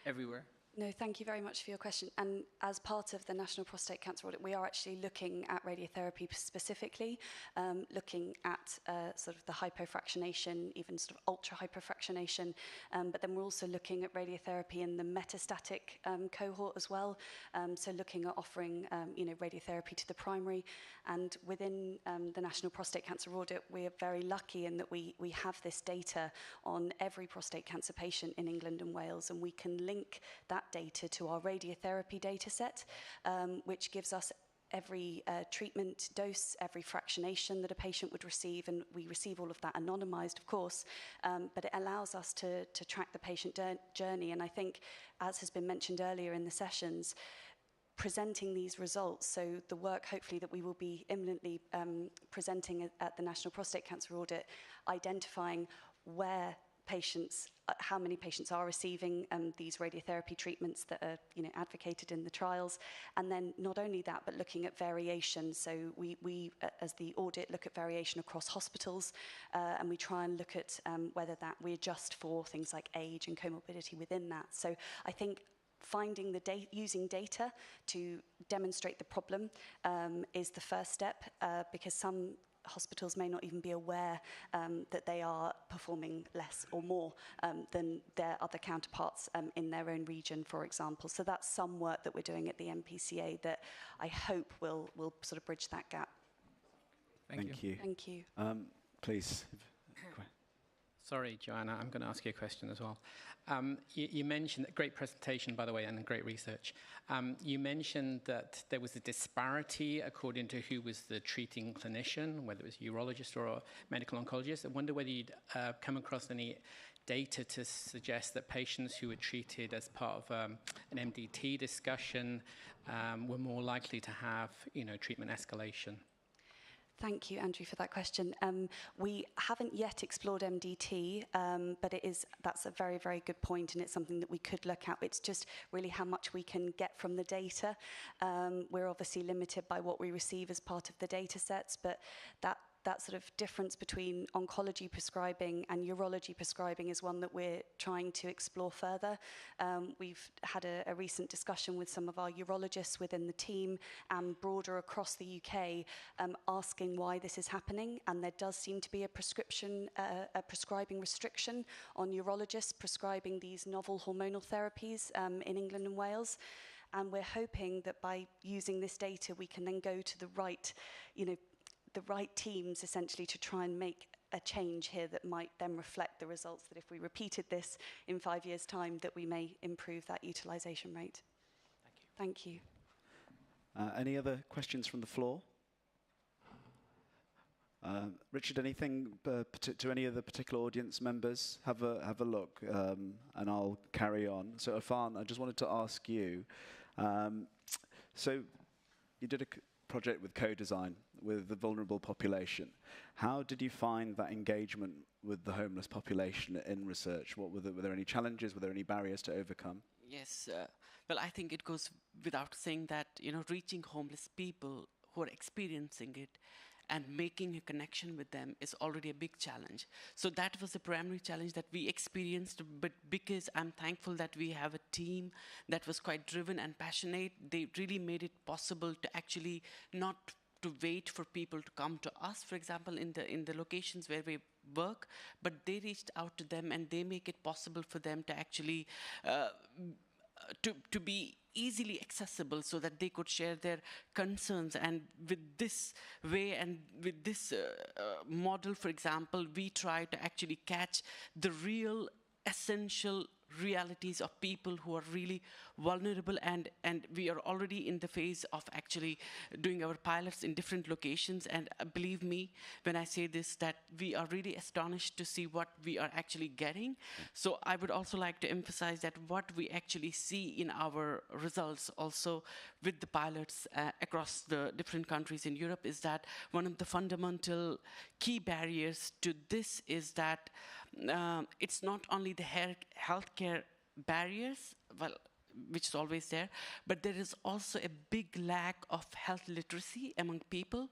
everywhere. No, thank you very much for your question. And as part of the National Prostate Cancer Audit, we are actually looking at radiotherapy specifically, looking at sort of the hypofractionation, even sort of ultra hypofractionation. But then we're also looking at radiotherapy in the metastatic cohort as well. So looking at offering, radiotherapy to the primary. And within the National Prostate Cancer Audit, we are very lucky in that we have this data on every prostate cancer patient in England and Wales, and we can link that data to our radiotherapy data set, which gives us every treatment dose, every fractionation that a patient would receive, and we receive all of that anonymized, of course, but it allows us to track the patient journey. And I think, as has been mentioned earlier in the sessions, presenting these results, so the work hopefully that we will be imminently presenting at the National Prostate Cancer Audit, identifying where patients, how many patients are receiving these radiotherapy treatments that are advocated in the trials, and then not only that, but looking at variation. So we as the audit, look at variation across hospitals, and we try and look at whether that we adjust for things like age and comorbidity within that. So I think finding the using data to demonstrate the problem is the first step, because some hospitals may not even be aware that they are performing less or more than their other counterparts in their own region, for example. So that's some work that we're doing at the NPCA that I hope will sort of bridge that gap. Thank you. Thank you. Please. Sorry, Joanna, I'm going to ask you a question as well. You mentioned, great presentation, by the way, and great research. You mentioned that there was a disparity according to who was the treating clinician, whether it was a urologist or a medical oncologist. I wonder whether you'd come across any data to suggest that patients who were treated as part of an MDT discussion were more likely to have, treatment escalation. Thank you, Andrew, for that question. We haven't yet explored MDT, but that's a very, very good point, and it's something that we could look at. It's just really how much we can get from the data. We're obviously limited by what we receive as part of the data sets, but that sort of difference between oncology prescribing and urology prescribing is one that we're trying to explore further. We've had a recent discussion with some of our urologists within the team and broader across the UK, asking why this is happening, and there does seem to be a prescribing restriction on urologists prescribing these novel hormonal therapies in England and Wales. And we're hoping that by using this data, we can then go to the right teams essentially to try and make a change here that might then reflect the results that if we repeated this in 5 years' time, that we may improve that utilisation rate. Thank you. Any other questions from the floor? Richard, anything to any of the particular audience members? Have a look, and I'll carry on. So, Irfan, I just wanted to ask you. So, you did a project with co-design with the vulnerable population. How did you find that engagement with the homeless population in research? Were there any challenges? Were there any barriers to overcome? Yes. Well, I think it goes without saying that, reaching homeless people who are experiencing it and making a connection with them is already a big challenge. So that was the primary challenge that we experienced, but because I'm thankful that we have a team that was quite driven and passionate, they really made it possible to actually not to wait for people to come to us, for example, in the locations where we work, but they reached out to them and they make it possible for them to actually to be easily accessible so that they could share their concerns. And with this way and with this model, for example, we try to actually catch the real essential realities of people who are really vulnerable, and we are already in the phase of actually doing our pilots in different locations. And believe me when I say this, that we are really astonished to see what we are actually getting. So I would also like to emphasize that what we actually see in our results also with the pilots across the different countries in Europe is that one of the fundamental key barriers to this is that it's not only the healthcare barriers, which is always there, but there is also a big lack of health literacy among people,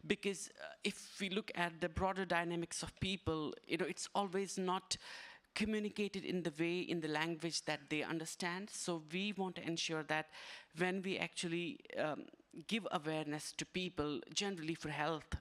because if we look at the broader dynamics of people, it's always not communicated in the language that they understand. So we want to ensure that when we actually give awareness to people generally for health,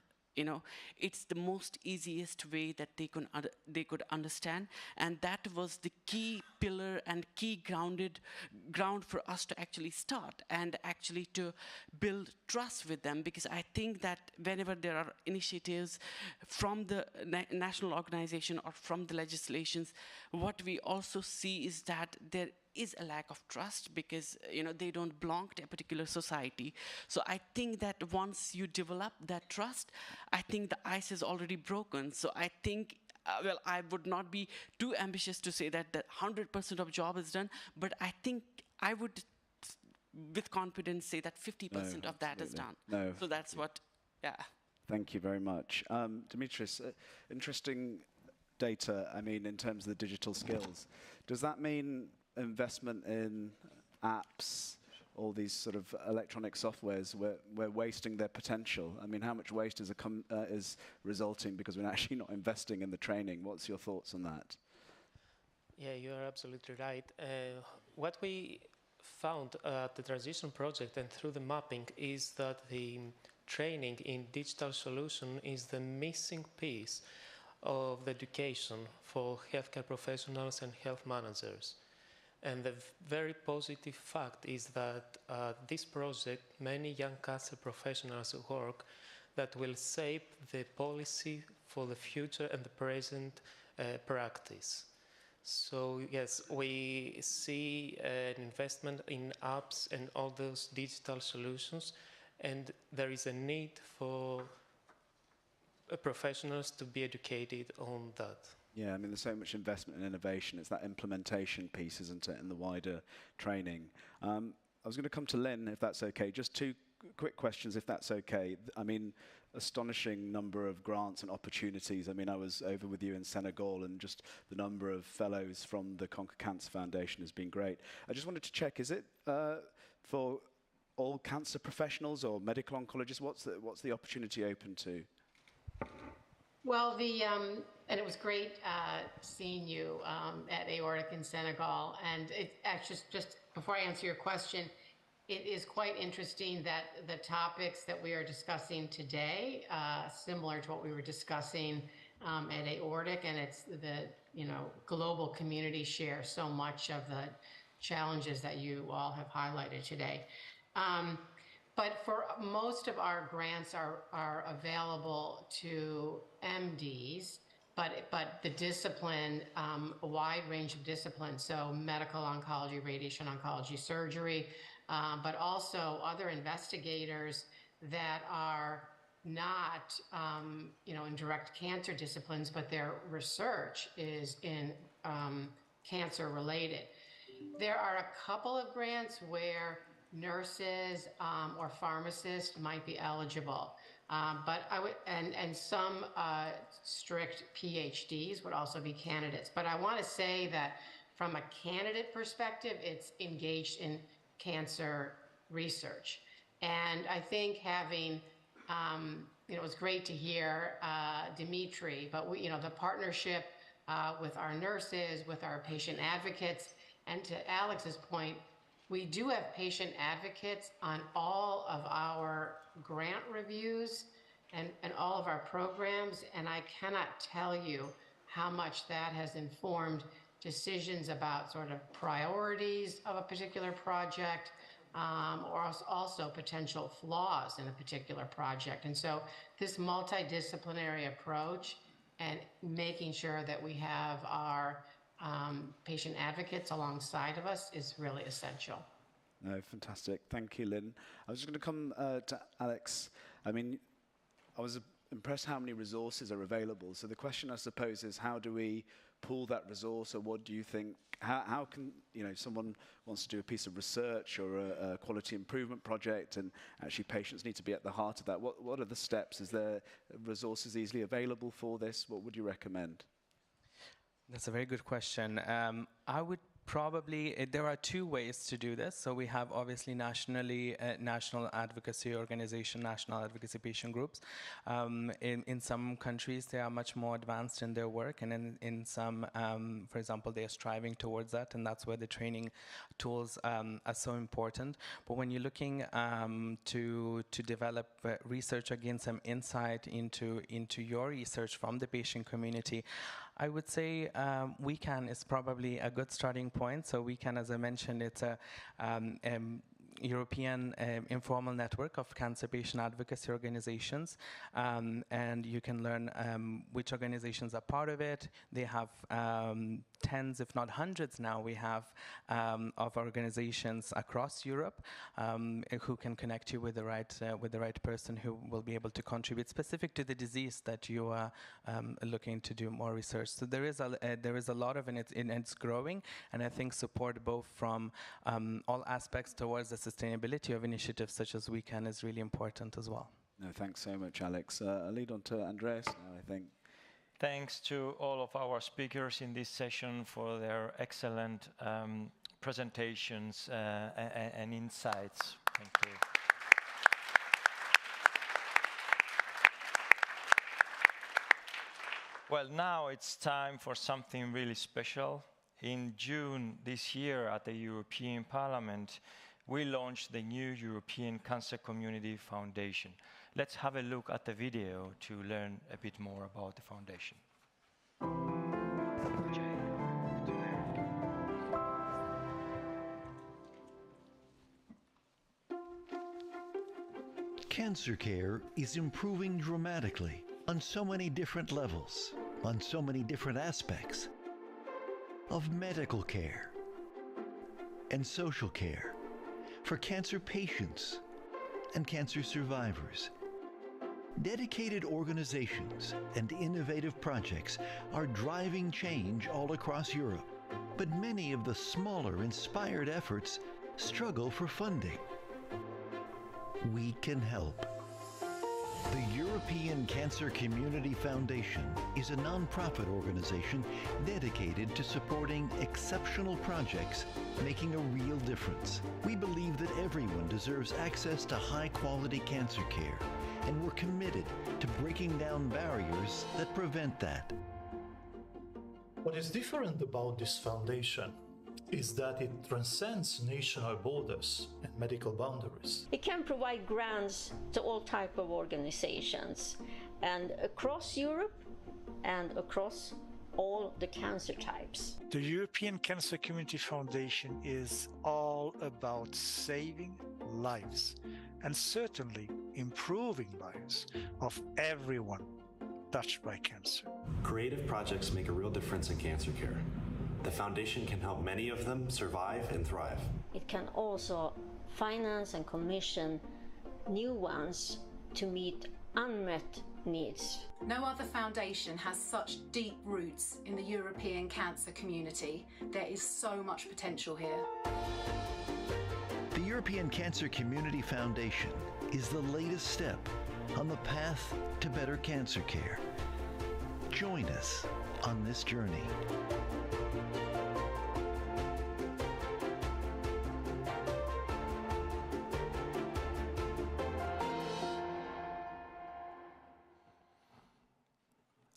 it's the most easiest way that they could understand, and that was the key pillar and key ground for us to actually start and actually to build trust with them. Because I think that whenever there are initiatives from the national organization or from the legislations, what we also see is that there is a lack of trust because they don't belong to a particular society. So I think that once you develop that trust, I think the ice is already broken. So I think I would not be too ambitious to say that 100% of job is done, but I think I would with confidence say that 50% of that is done. So that's what, Thank you very much. Dimitris, interesting data, in terms of the digital skills. Does that mean investment in apps, all these sort of electronic softwares, we're wasting their potential? How much waste is resulting because we're actually not investing in the training? What's your thoughts on that? Yeah, you are absolutely right. What we found at the Transition Project and through the mapping is that the training in digital solution is the missing piece of the education for healthcare professionals and health managers. And the very positive fact is that this project, many young cancer professionals work that will shape the policy for the future and the present practice. So yes, we see an investment in apps and all those digital solutions, and there is a need for professionals to be educated on that. Yeah, I mean, there's so much investment in innovation. It's that implementation piece, isn't it, and the wider training. I was going to come to Lynn, if that's okay. Just two quick questions, if that's okay. I mean, astonishing number of grants and opportunities. I mean, I was over with you in Senegal, and just the number of fellows from the Conquer Cancer Foundation has been great. I just wanted to check, is it for all cancer professionals or medical oncologists? What's the opportunity open to? Well, and it was great seeing you at Aortic in Senegal. And it actually, just before I answer your question, it is quite interesting that the topics that we are discussing today, similar to what we were discussing at Aortic, and it's the global community shares so much of the challenges that you all have highlighted today. But for most of our grants are available to MDs, but the discipline, a wide range of disciplines, so medical oncology, radiation oncology, surgery, but also other investigators that are not, in direct cancer disciplines, but their research is in cancer related. There are a couple of grants where nurses or pharmacists might be eligible, but I would, and some strict PhDs would also be candidates. But I want to say that from a candidate perspective, it's engaged in cancer research. And I think having, it's great to hear Dimitri, but the partnership with our nurses, with our patient advocates, and to Alex's point, we do have patient advocates on all of our grant reviews and all of our programs, and I cannot tell you how much that has informed decisions about sort of priorities of a particular project, or also potential flaws in a particular project. And so this multidisciplinary approach and making sure that we have our patient advocates alongside of us is really essential. No, fantastic. Thank you, Lynn. I was just going to come to Alex. I mean, I was impressed how many resources are available. So the question, I suppose, is how do we pool that resource, or what do you think, how can, someone wants to do a piece of research or a quality improvement project, and actually patients need to be at the heart of that. What are the steps? Is there resources easily available for this? What would you recommend? That's a very good question. I would probably, there are two ways to do this. So we have obviously national advocacy organization, national advocacy patient groups. In some countries, they are much more advanced in their work, and in some, for example, they are striving towards that, and that's where the training tools are so important. But when you're looking to develop research, again, some insight into your research from the patient community, I would say WeCan is probably a good starting point. So WeCan, as I mentioned, it's a European informal network of cancer patient advocacy organizations, and you can learn which organizations are part of it. They have tens, if not hundreds now, we have of organizations across Europe who can connect you with the right person who will be able to contribute specific to the disease that you are looking to do more research. So there is a lot of it, and it's growing, and I think support both from all aspects towards the sustainability of initiatives such as WeCan is really important as well. No, thanks so much, Alex. I'll lead on to Andreas now, I think. Thanks to all of our speakers in this session for their excellent presentations and insights. Thank you. Well, now it's time for something really special. In June this year at the European Parliament, we launched the new European Cancer Community Foundation. Let's have a look at the video to learn a bit more about the foundation. Cancer care is improving dramatically on so many different levels. on so many different aspects of medical care and social care for cancer patients and cancer survivors. Dedicated organizations and innovative projects are driving change all across Europe, but many of the smaller inspired efforts struggle for funding. We can help. The European Cancer Community Foundation is a non-profit organization dedicated to supporting exceptional projects making a real difference. We believe that everyone deserves access to high-quality cancer care, and we're committed to breaking down barriers that prevent that. What is different about this foundation is that it transcends national borders and medical boundaries. It can provide grants to all types of organizations and across Europe and across all the cancer types. The European Cancer Community Foundation is all about saving lives and certainly improving lives of everyone touched by cancer. Creative projects make a real difference in cancer care. The foundation can help many of them survive and thrive. It can also finance and commission new ones to meet unmet needs. No other foundation has such deep roots in the European cancer community. There is so much potential here. The European Cancer Community Foundation is the latest step on the path to better cancer care. Join us on this journey.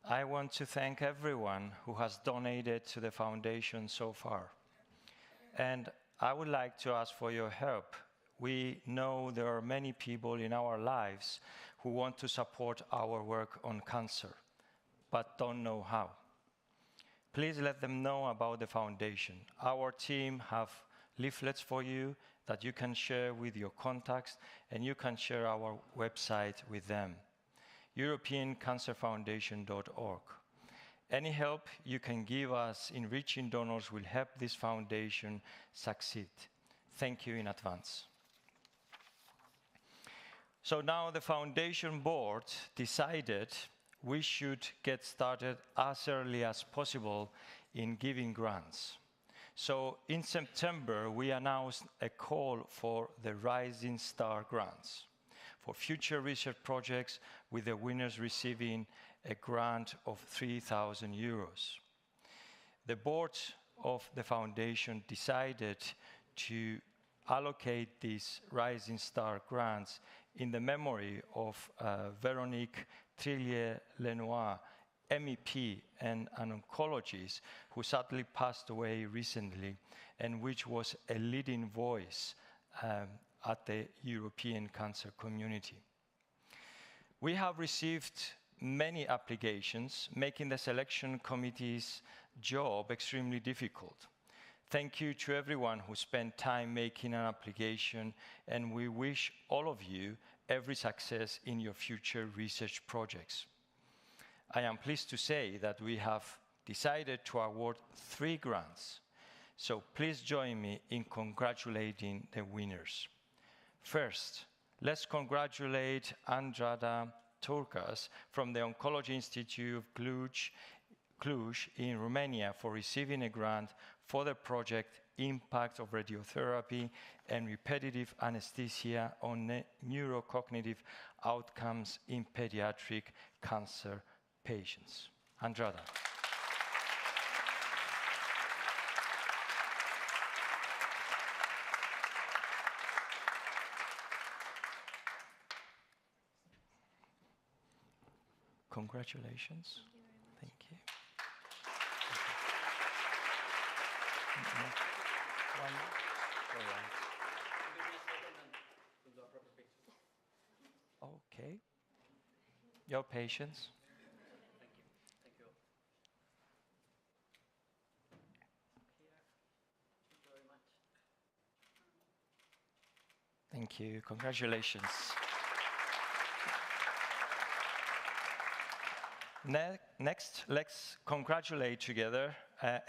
I want to thank everyone who has donated to the foundation so far. And I would like to ask for your help. We know there are many people in our lives who want to support our work on cancer, but don't know how. Please let them know about the foundation. Our team have leaflets for you that you can share with your contacts, and you can share our website with them. EuropeanCancerFoundation.org. Any help you can give us in reaching donors will help this foundation succeed. Thank you in advance. So now the foundation board decided we should get started as early as possible in giving grants. So in September, we announced a call for the Rising Star grants for future research projects, with the winners receiving a grant of 3,000 euros. The board of the foundation decided to allocate these Rising Star grants in the memory of Véronique Trillier-Lenoir, MEP and an oncologist who sadly passed away recently, and which was a leading voice at the European cancer community. We have received many applications, making the selection committee's job extremely difficult. Thank you to everyone who spent time making an application, and we wish all of you every success in your future research projects. I am pleased to say that we have decided to award 3 grants, so please join me in congratulating the winners. First, let's congratulate Andrada Turcas from the Oncology Institute of Cluj in Romania for receiving a grant for the project Impact of Radiotherapy and Repetitive Anesthesia on Neurocognitive Outcomes in Pediatric Cancer Patients. Andrada. Congratulations. Thank you. Okay. Your patience. Thank you. Congratulations. Next, let's congratulate together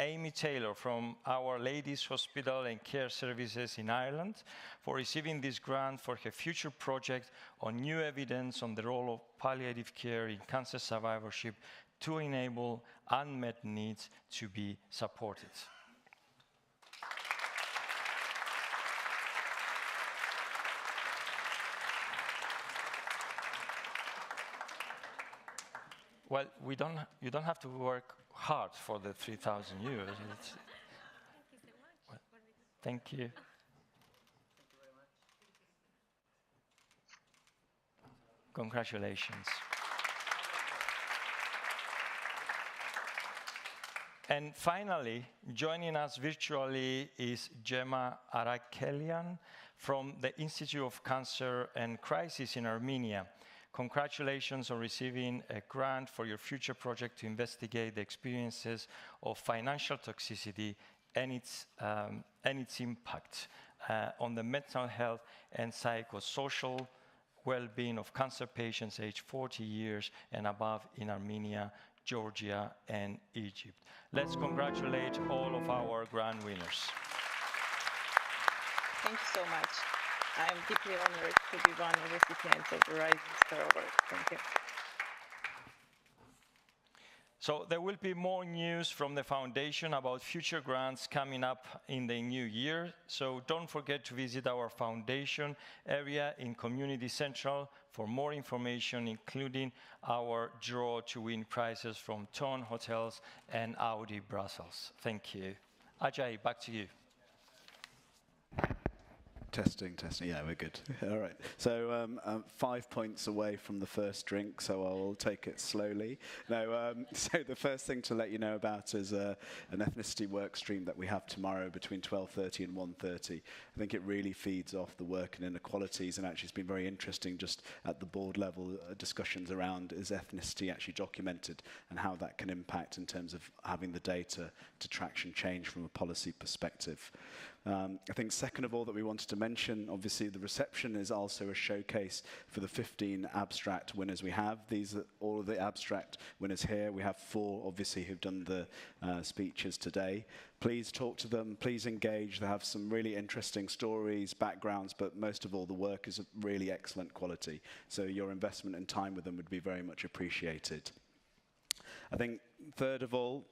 Amy Taylor from Our Ladies Hospital and Care Services in Ireland for receiving this grant for her future project on new evidence on the role of palliative care in cancer survivorship to enable unmet needs to be supported. Well, you don't have to work hard for the 3,000 euros. Well, thank you. Congratulations. And finally, joining us virtually is Gemma Arakelian from the Institute of Cancer and Crisis in Armenia. Congratulations on receiving a grant for your future project to investigate the experiences of financial toxicity and its impact on the mental health and psychosocial well-being of cancer patients aged 40 years and above in Armenia, Georgia, and Egypt. Let's congratulate all of our grant winners. Thank you so much. I am deeply honored to be one of the recipients of the Rising Star Award. Thank you. So there will be more news from the foundation about future grants coming up in the new year. So don't forget to visit our foundation area in Community Central for more information, including our draw to win prizes from Ton Hotels and Audi Brussels. Thank you. Ajay, back to you. Testing. Yeah, we're good. All right. So 5 points away from the first drink, so I'll take it slowly. No, so the first thing to let you know about is an ethnicity work stream that we have tomorrow between 12:30 and 1:30. I think it really feeds off the work and inequalities, and actually it's been very interesting just at the board level discussions around is ethnicity actually documented and how that can impact in terms of having the data to traction change from a policy perspective. I think second of all that we wanted to mention, obviously the reception is also a showcase for the 15 abstract winners we have. These are all of the abstract winners here. We have 4 obviously who've done the speeches today. Please talk to them, please engage. They have some really interesting stories, backgrounds, but most of all the work is of really excellent quality. So your investment and time with them would be very much appreciated. I think third of all,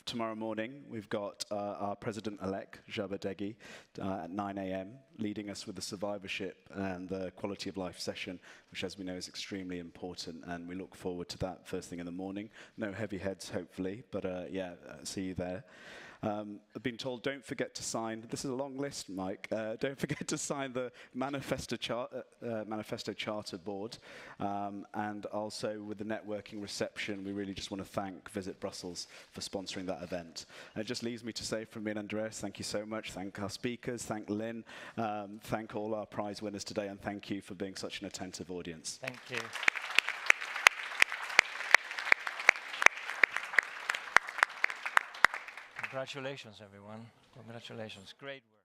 tomorrow morning, we've got our President-elect, Csaba Degi, at 9 a.m., leading us with the survivorship and the quality of life session, which, as we know, is extremely important, and we look forward to that first thing in the morning. No heavy heads, hopefully, but yeah, see you there. I've been told don't forget to sign, this is a long list, Mike, don't forget to sign the Manifesto Charter Board, and also with the networking reception, we really just want to thank Visit Brussels for sponsoring that event. And it just leaves me to say from me and Andreas, thank you so much, thank our speakers, thank Lynn, thank all our prize winners today, and thank you for being such an attentive audience. Thank you. Congratulations, everyone. Congratulations. Great work.